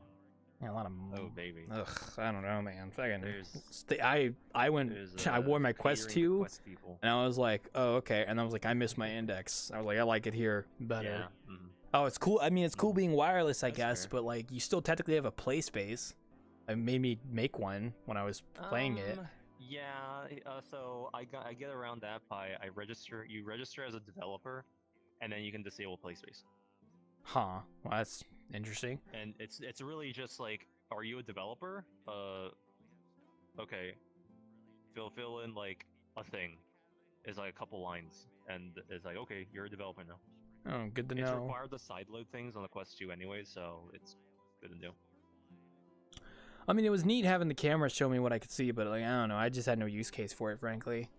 Yeah, a lot of. Oh baby. Ugh, I don't know, man. Fucking. There's I went. I wore my Quest 2, and I was like, oh okay, and I was like, I miss my index. I was like, I like it here better. Yeah. Oh, it's cool. I mean, it's cool being wireless, I guess, but like, you still technically have a play space. It made me make one when I was playing it. Yeah. So I get around that by You register as a developer, and then you can disable PlaySpace. Huh. Well, that's interesting. And it's really just like, are you a developer? Okay. Fill in like a thing. It's like a couple lines, and it's like, okay, you're a developer now. Oh, good to It's know. required to sideload things on the Quest 2 anyway, so it's good to do. I mean, it was neat having the camera show me what I could see, but like, I don't know. I just had no use case for it, frankly.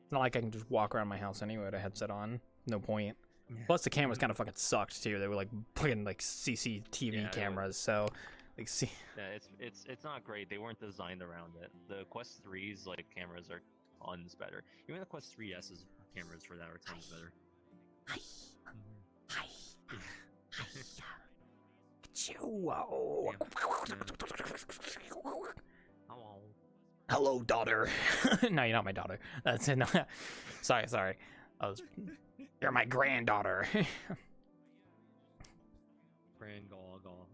It's not like I can just walk around my house anyway with a headset on. No point. Plus, the cameras kind of fucking sucked too. They were like fucking like CCTV cameras, so like see. Yeah, it's not great. They weren't designed around it. The Quest 3's like cameras are tons better. Even the Quest 3S's cameras for that are tons better. Hello, daughter. No, you're not my daughter. That's it. No. Sorry. You're my granddaughter.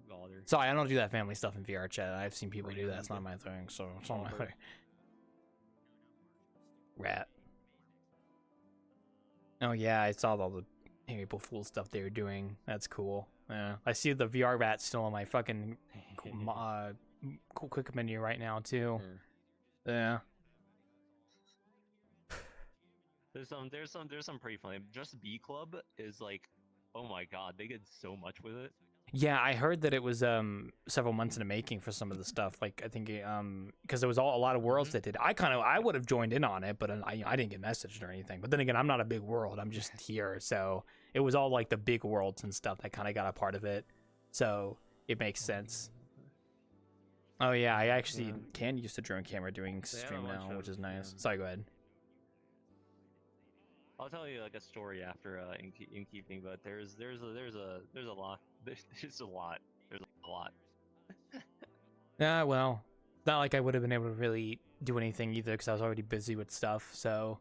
Daughter. Sorry, I don't do that family stuff in VRChat. I've seen people do that. It's not my thing. So it's not my thing. Rat. Oh yeah, I saw all the April Fool stuff they were doing. That's cool. Yeah, I see the VR rat still on my fucking quick menu right now too. Yeah. There's some pretty funny. Just B Club is like, oh my god, they did so much with it. Yeah, I heard that it was several months in the making for some of the stuff. Like I think because there was a lot of worlds that did. I would have joined in on it, but I didn't get messaged or anything. But then again, I'm not a big world. I'm just here, so it was all like the big worlds and stuff that kind of got a part of it. So it makes sense. Oh yeah, I actually can use the drone camera doing stream now, which is nice. Sorry, go ahead. I'll tell you like a story after Innkeeping, but there's a lot. There's a lot. Yeah, well, it's not like I would have been able to really do anything either because I was already busy with stuff. So,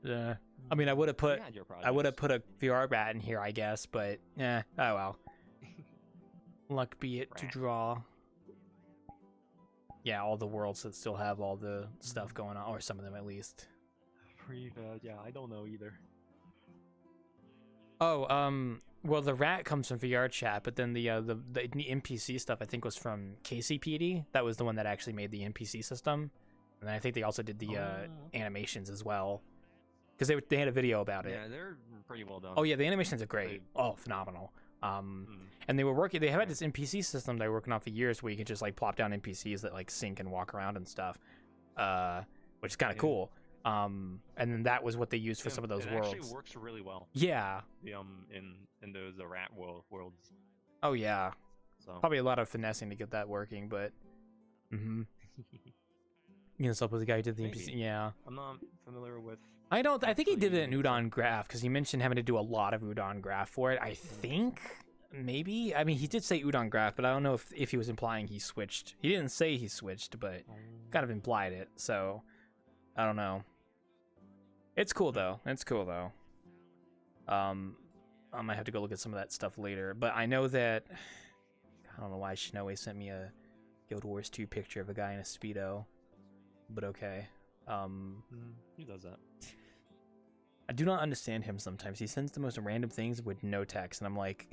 I mean, I would have put a VR rat in here, I guess, but oh well. Luck be it to draw. Yeah, all the worlds that still have all the stuff going on, or some of them at least. Pretty bad. Yeah, I don't know either. Oh, well, the rat comes from VRChat, but then the NPC stuff I think was from KCPD. That was the one that actually made the NPC system, and then I think they also did the animations as well, because they had a video about it. Yeah, they're pretty well done. Oh yeah, the animations are great. Oh, phenomenal. And they had this NPC system they were working on for years where you could just like plop down NPCs that like sync and walk around and stuff, which is kind of cool. And then that was what they used for some of those worlds. It actually works really well. Yeah. In those rat worlds. Oh yeah. So probably a lot of finessing to get that working, but you know, up with the guy who did the NPC. Yeah. I'm not familiar with. I think he did it in Udon Graph because he mentioned having to do a lot of Udon Graph for it. I think maybe. I mean, he did say Udon Graph, but I don't know if he was implying he switched. He didn't say he switched, but kind of implied it. So I don't know. It's cool though. I might have to go look at some of that stuff later, but I know that I don't know why Shinoe sent me a Guild Wars 2 picture of a guy in a Speedo. But okay. Who does that? I do not understand him sometimes. He sends the most random things with no text, and I'm like,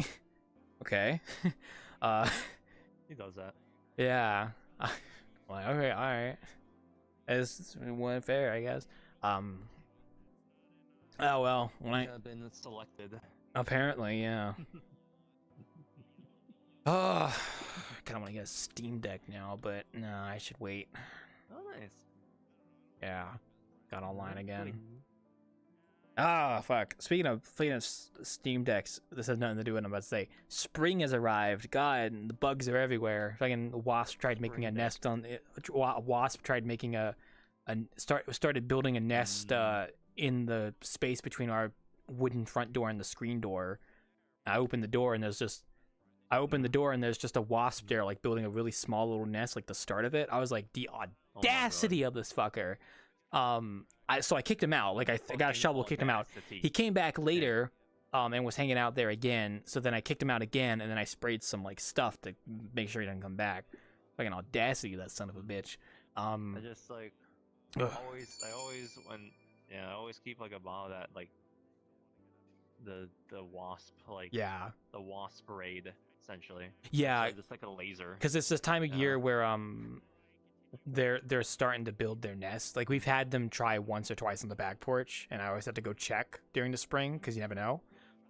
okay. He does that. Yeah. Like, okay, alright. It's one fair, I guess. Oh well. When I been selected. apparently, yeah. Oh, kind of want to get a Steam Deck now, but no, I should wait. Oh, nice. Yeah, got online again. Ah, fuck. Speaking of Steam Decks, this has nothing to do with what I'm about to say. Spring has arrived. God, the bugs are everywhere. Fucking wasp tried making a nest on it. Wasp tried making started building a nest in the space between our wooden front door and the screen door. I opened the door and there's just a wasp there, like building a really small little nest, like the start of it. I was like, the audacity of this fucker. So I kicked him out. Like I got a shovel, kicked him out. He came back later, and was hanging out there again. So then I kicked him out again, and then I sprayed some like stuff to make sure he doesn't come back. Fucking audacity, that son of a bitch. I just like I always keep like a bottle that like the wasp the wasp raid essentially. Yeah, so just like a laser. Because it's this time of year where they're starting to build their nest. Like we've had them try once or twice on the back porch, and I always have to go check during the spring because you never know.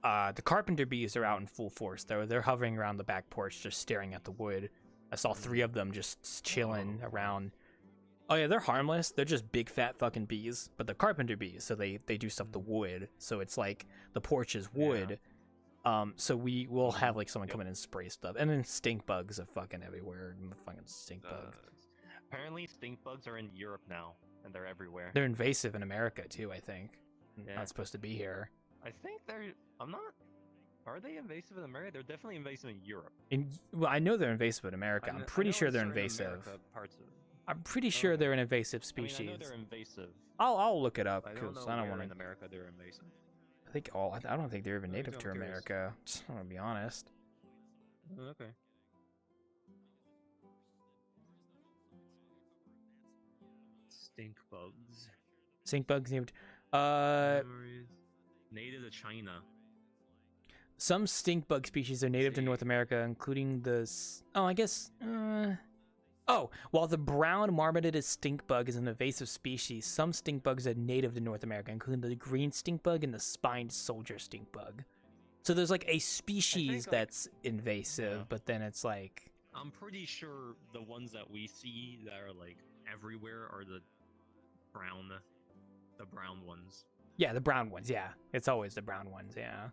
The carpenter bees are out in full force though. They're hovering around the back porch, just staring at the wood. I saw 3 of them just chilling around. Oh yeah, they're harmless. They're just big fat fucking bees, but they're carpenter bees, so they do stuff to wood. So it's like the porch is wood. So we will have like someone come in and spray stuff, and then stink bugs are fucking everywhere. Fucking stink bugs. Apparently, stink bugs are in Europe now, and they're everywhere. They're invasive in America too, I think. Yeah. Not supposed to be here. I think they're. I'm not. Are they invasive in America? They're definitely invasive in Europe. Well, I know they're invasive in America. I'm pretty sure they're certain invasive. America parts of it. I'm pretty sure they're an invasive species. I know they're invasive. I'll look it up I because don't I know don't where want in to. America they're invasive. I don't think they're even native I'm to curious. America. I'm gonna be honest. Okay. Stink bugs. Stink bugs named. Native to China. Some stink bug species are native to North America, including the. While the brown marmorated stink bug is an invasive species, some stink bugs are native to North America, including the green stink bug and the spined soldier stink bug. So there's like a species that's invasive, but then it's like. I'm pretty sure the ones that we see that are like everywhere are the brown ones. Yeah, the brown ones. Yeah, it's always the brown ones. Yeah.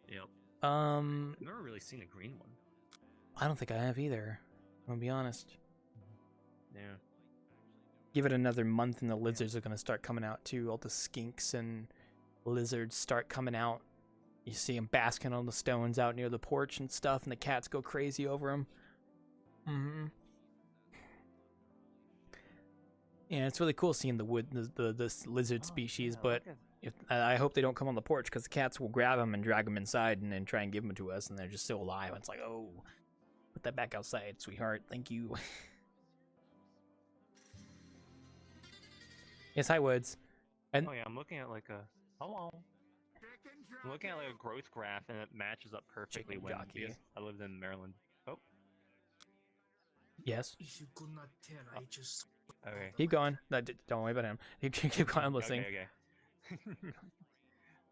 Yep. I've never really seen a green one. I don't think I have either. I'm gonna be honest. Yeah. Give it another month and the lizards are gonna start coming out too. All the skinks and lizards start coming out. You see them basking on the stones out near the porch and stuff, and the cats go crazy over them. Yeah, it's really cool seeing this lizard species, but I hope they don't come on the porch because the cats will grab them and drag them inside and then try and give them to us, and they're just still alive. It's like, oh, put that back outside, sweetheart. Thank you. Yes, hi, Woods. And oh yeah, I'm looking at like a hello. I'm looking at like a growth graph, and it matches up perfectly when jockey. I lived in Maryland. Oh. Yes. If you could not tell, I just. Okay. Keep going. No, don't worry about him. Keep going. I'm listening. Okay.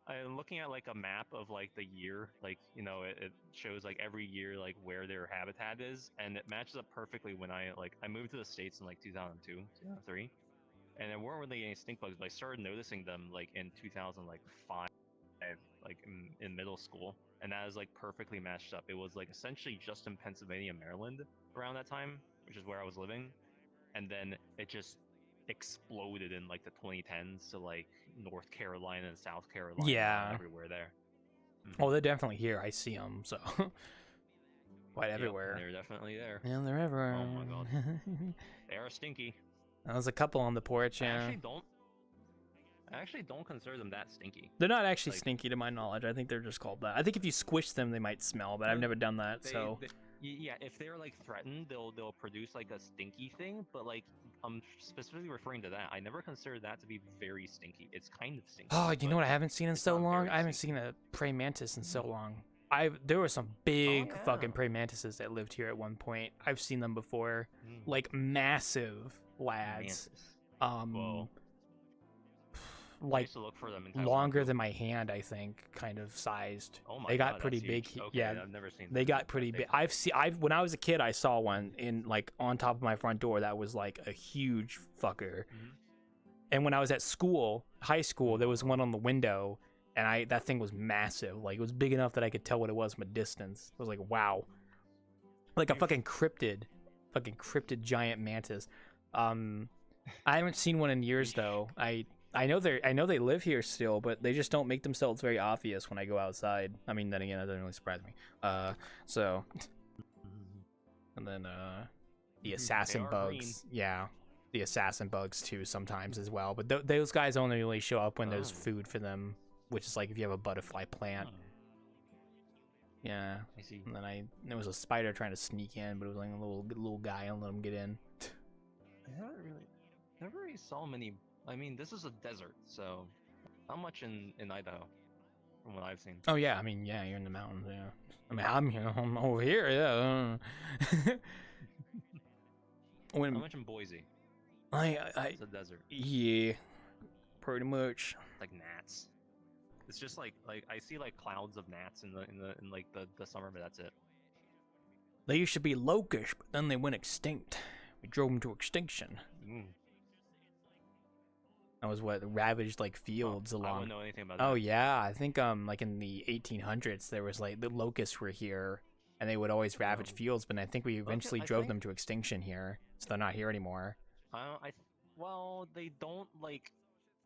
I'm looking at like a map of like the year, like it shows like every year like where their habitat is, and it matches up perfectly when I moved to the States in like 2002, 2003, and there weren't really any stink bugs, but I started noticing them like in 2005, like in middle school, and that was like perfectly matched up. It was like essentially just in Pennsylvania, Maryland around that time, which is where I was living, and then it just exploded in like the 2010s to like North Carolina and South Carolina, Yeah. everywhere there. Oh, they're definitely here. I see them, so quite everywhere. They're definitely there. Yeah, they're everywhere. Oh my god, they are stinky. There's a couple on the porch. I Yeah, actually don't consider them that stinky. they're not actually stinky to my knowledge. I think they're just called that. I think if you squish them, they might smell, but I've never done that. So Yeah, if they're like threatened, they'll produce like a stinky thing. But like, I'm specifically referring to that. I never considered that to be very stinky. It's kind of stinky. Oh, you know what I haven't seen in so not long? very I haven't seen a praying mantis in so long. There were some Oh, big fucking praying mantises that lived here at one point. I've seen them before, like massive lads. Whoa. I Like used to look for them in Taiwan, longer too. than my hand, I think, kind of sized. Oh my they got God, pretty that's big. huge. Okay, Yeah, I've never seen they them, got but pretty they- big. I've when I was a kid, I saw one in like on top of my front door that was like a huge fucker. And when I was at school, high school, there was one on the window, and that thing was massive. Like it was big enough that I could tell what it was from a distance. I was like, wow, like a fucking cryptid giant mantis. I haven't seen one in years though. I know they live here still, but they just don't make themselves very obvious when I go outside. I mean, then again, that doesn't really surprise me. So, and then the assassin are bugs, green. yeah, the assassin bugs too sometimes as well. But those guys only really show up when there's food for them, which is like if you have a butterfly plant. Yeah, I see. And then there was a spider trying to sneak in, but it was like a little guy and let him get in. I never really saw many. I mean, this is a desert, so not much in Idaho, from what I've seen. Oh yeah, I mean, yeah, you're in the mountains. Yeah, I mean, I'm over here. Yeah. Not much in Boise. It's a desert. Yeah, pretty much. Like gnats. It's just like I see like clouds of gnats in like the summer, but that's it. They used to be locusts, but then they went extinct. We drove them to extinction. That was what ravaged like fields along. I wouldn't know anything about Oh that. yeah, I think like in the 1800s there was like the locusts were here, and they would always ravage fields. But I think we eventually I drove think- them to extinction here, so they're not here anymore. Well, they don't like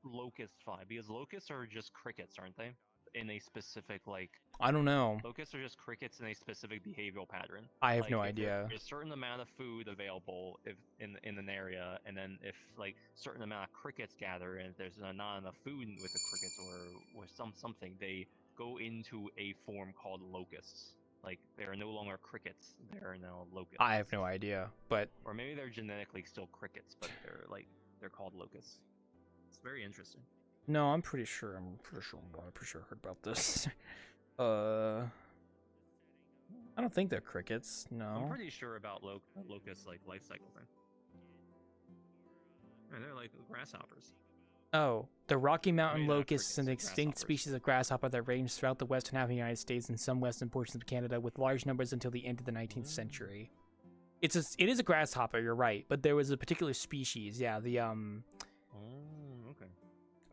locust fly because locusts are just crickets, aren't they? In a specific like. I don't know. Locusts are just crickets in a specific behavioral pattern. I have Like, no if idea. There's a certain amount of food available if in an area, and then if like certain amount of crickets gather, and if there's not enough food with the crickets or something, they go into a form called locusts. Like they are no longer crickets; they are now locusts. I have no idea, but Or maybe they're genetically still crickets, but they're called locusts. It's very interesting. no, I'm pretty sure I heard about this. I don't think they're crickets. No. I'm pretty sure about locusts like life cycle thing. And they're like grasshoppers. Oh, the Rocky Mountain Maybe not locust is an crickets, extinct grasshoppers. species of grasshopper that ranged throughout the western half of the United States and some western portions of Canada, with large numbers until the end of the 19th century. It is a grasshopper, you're right, but there was a particular species. Yeah, Oh, okay.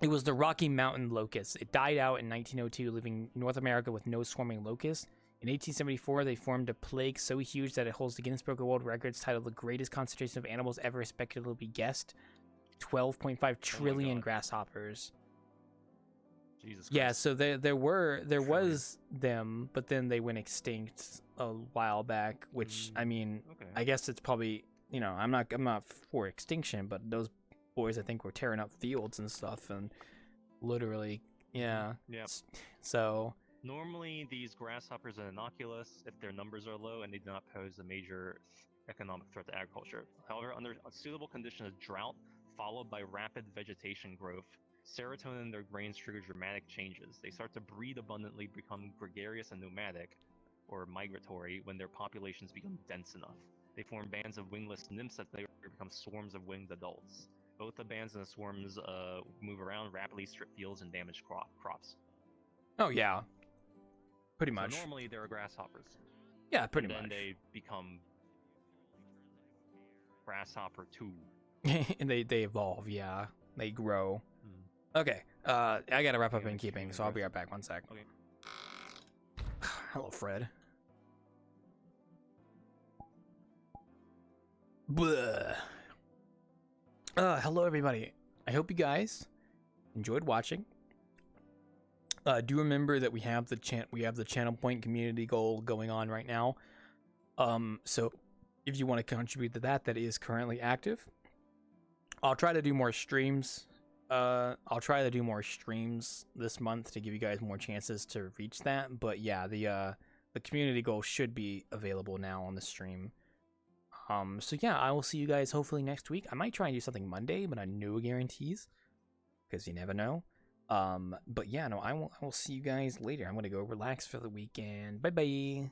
it was the Rocky Mountain locust. It died out in 1902, leaving North America with no swarming locusts. In 1874, they formed a plague so huge that it holds the Guinness Book of World Records titled the greatest concentration of animals ever speculatively guessed. 12.5 trillion grasshoppers. Jesus Yeah, Christ. so there was them, but then they went extinct a while back, which I mean, okay. I guess it's probably, I'm not for extinction, but those boys I think were tearing up fields and stuff and literally, yeah. Yep. So, Normally, these grasshoppers are innocuous if their numbers are low and they do not pose a major economic threat to agriculture. However, under suitable conditions of drought, followed by rapid vegetation growth, serotonin in their brains trigger dramatic changes. They start to breed abundantly, become gregarious and nomadic, or migratory, when their populations become dense enough. They form bands of wingless nymphs that they become swarms of winged adults. Both the bands and the swarms move around, rapidly strip fields, and damage crops. oh yeah, pretty So much. normally they're grasshoppers. Yeah, pretty and much. then they become grasshopper 2. And they evolve, yeah. They grow. Okay, I gotta wrap up Innkeeping, so I'll be right back. 1 sec. Okay. Hello, Fred. Blah. Hello, everybody. I hope you guys enjoyed watching. Do remember that we have the channel point community goal going on right now. So if you want to contribute to that is currently active. I'll try to do more streams. I'll try to do more streams this month to give you guys more chances to reach that. But yeah, the community goal should be available now on the stream. So yeah, I will see you guys hopefully next week. I might try and do something Monday, but no guarantees, because you never know. But yeah, no, I will see you guys later. I'm gonna go relax for the weekend. Bye bye.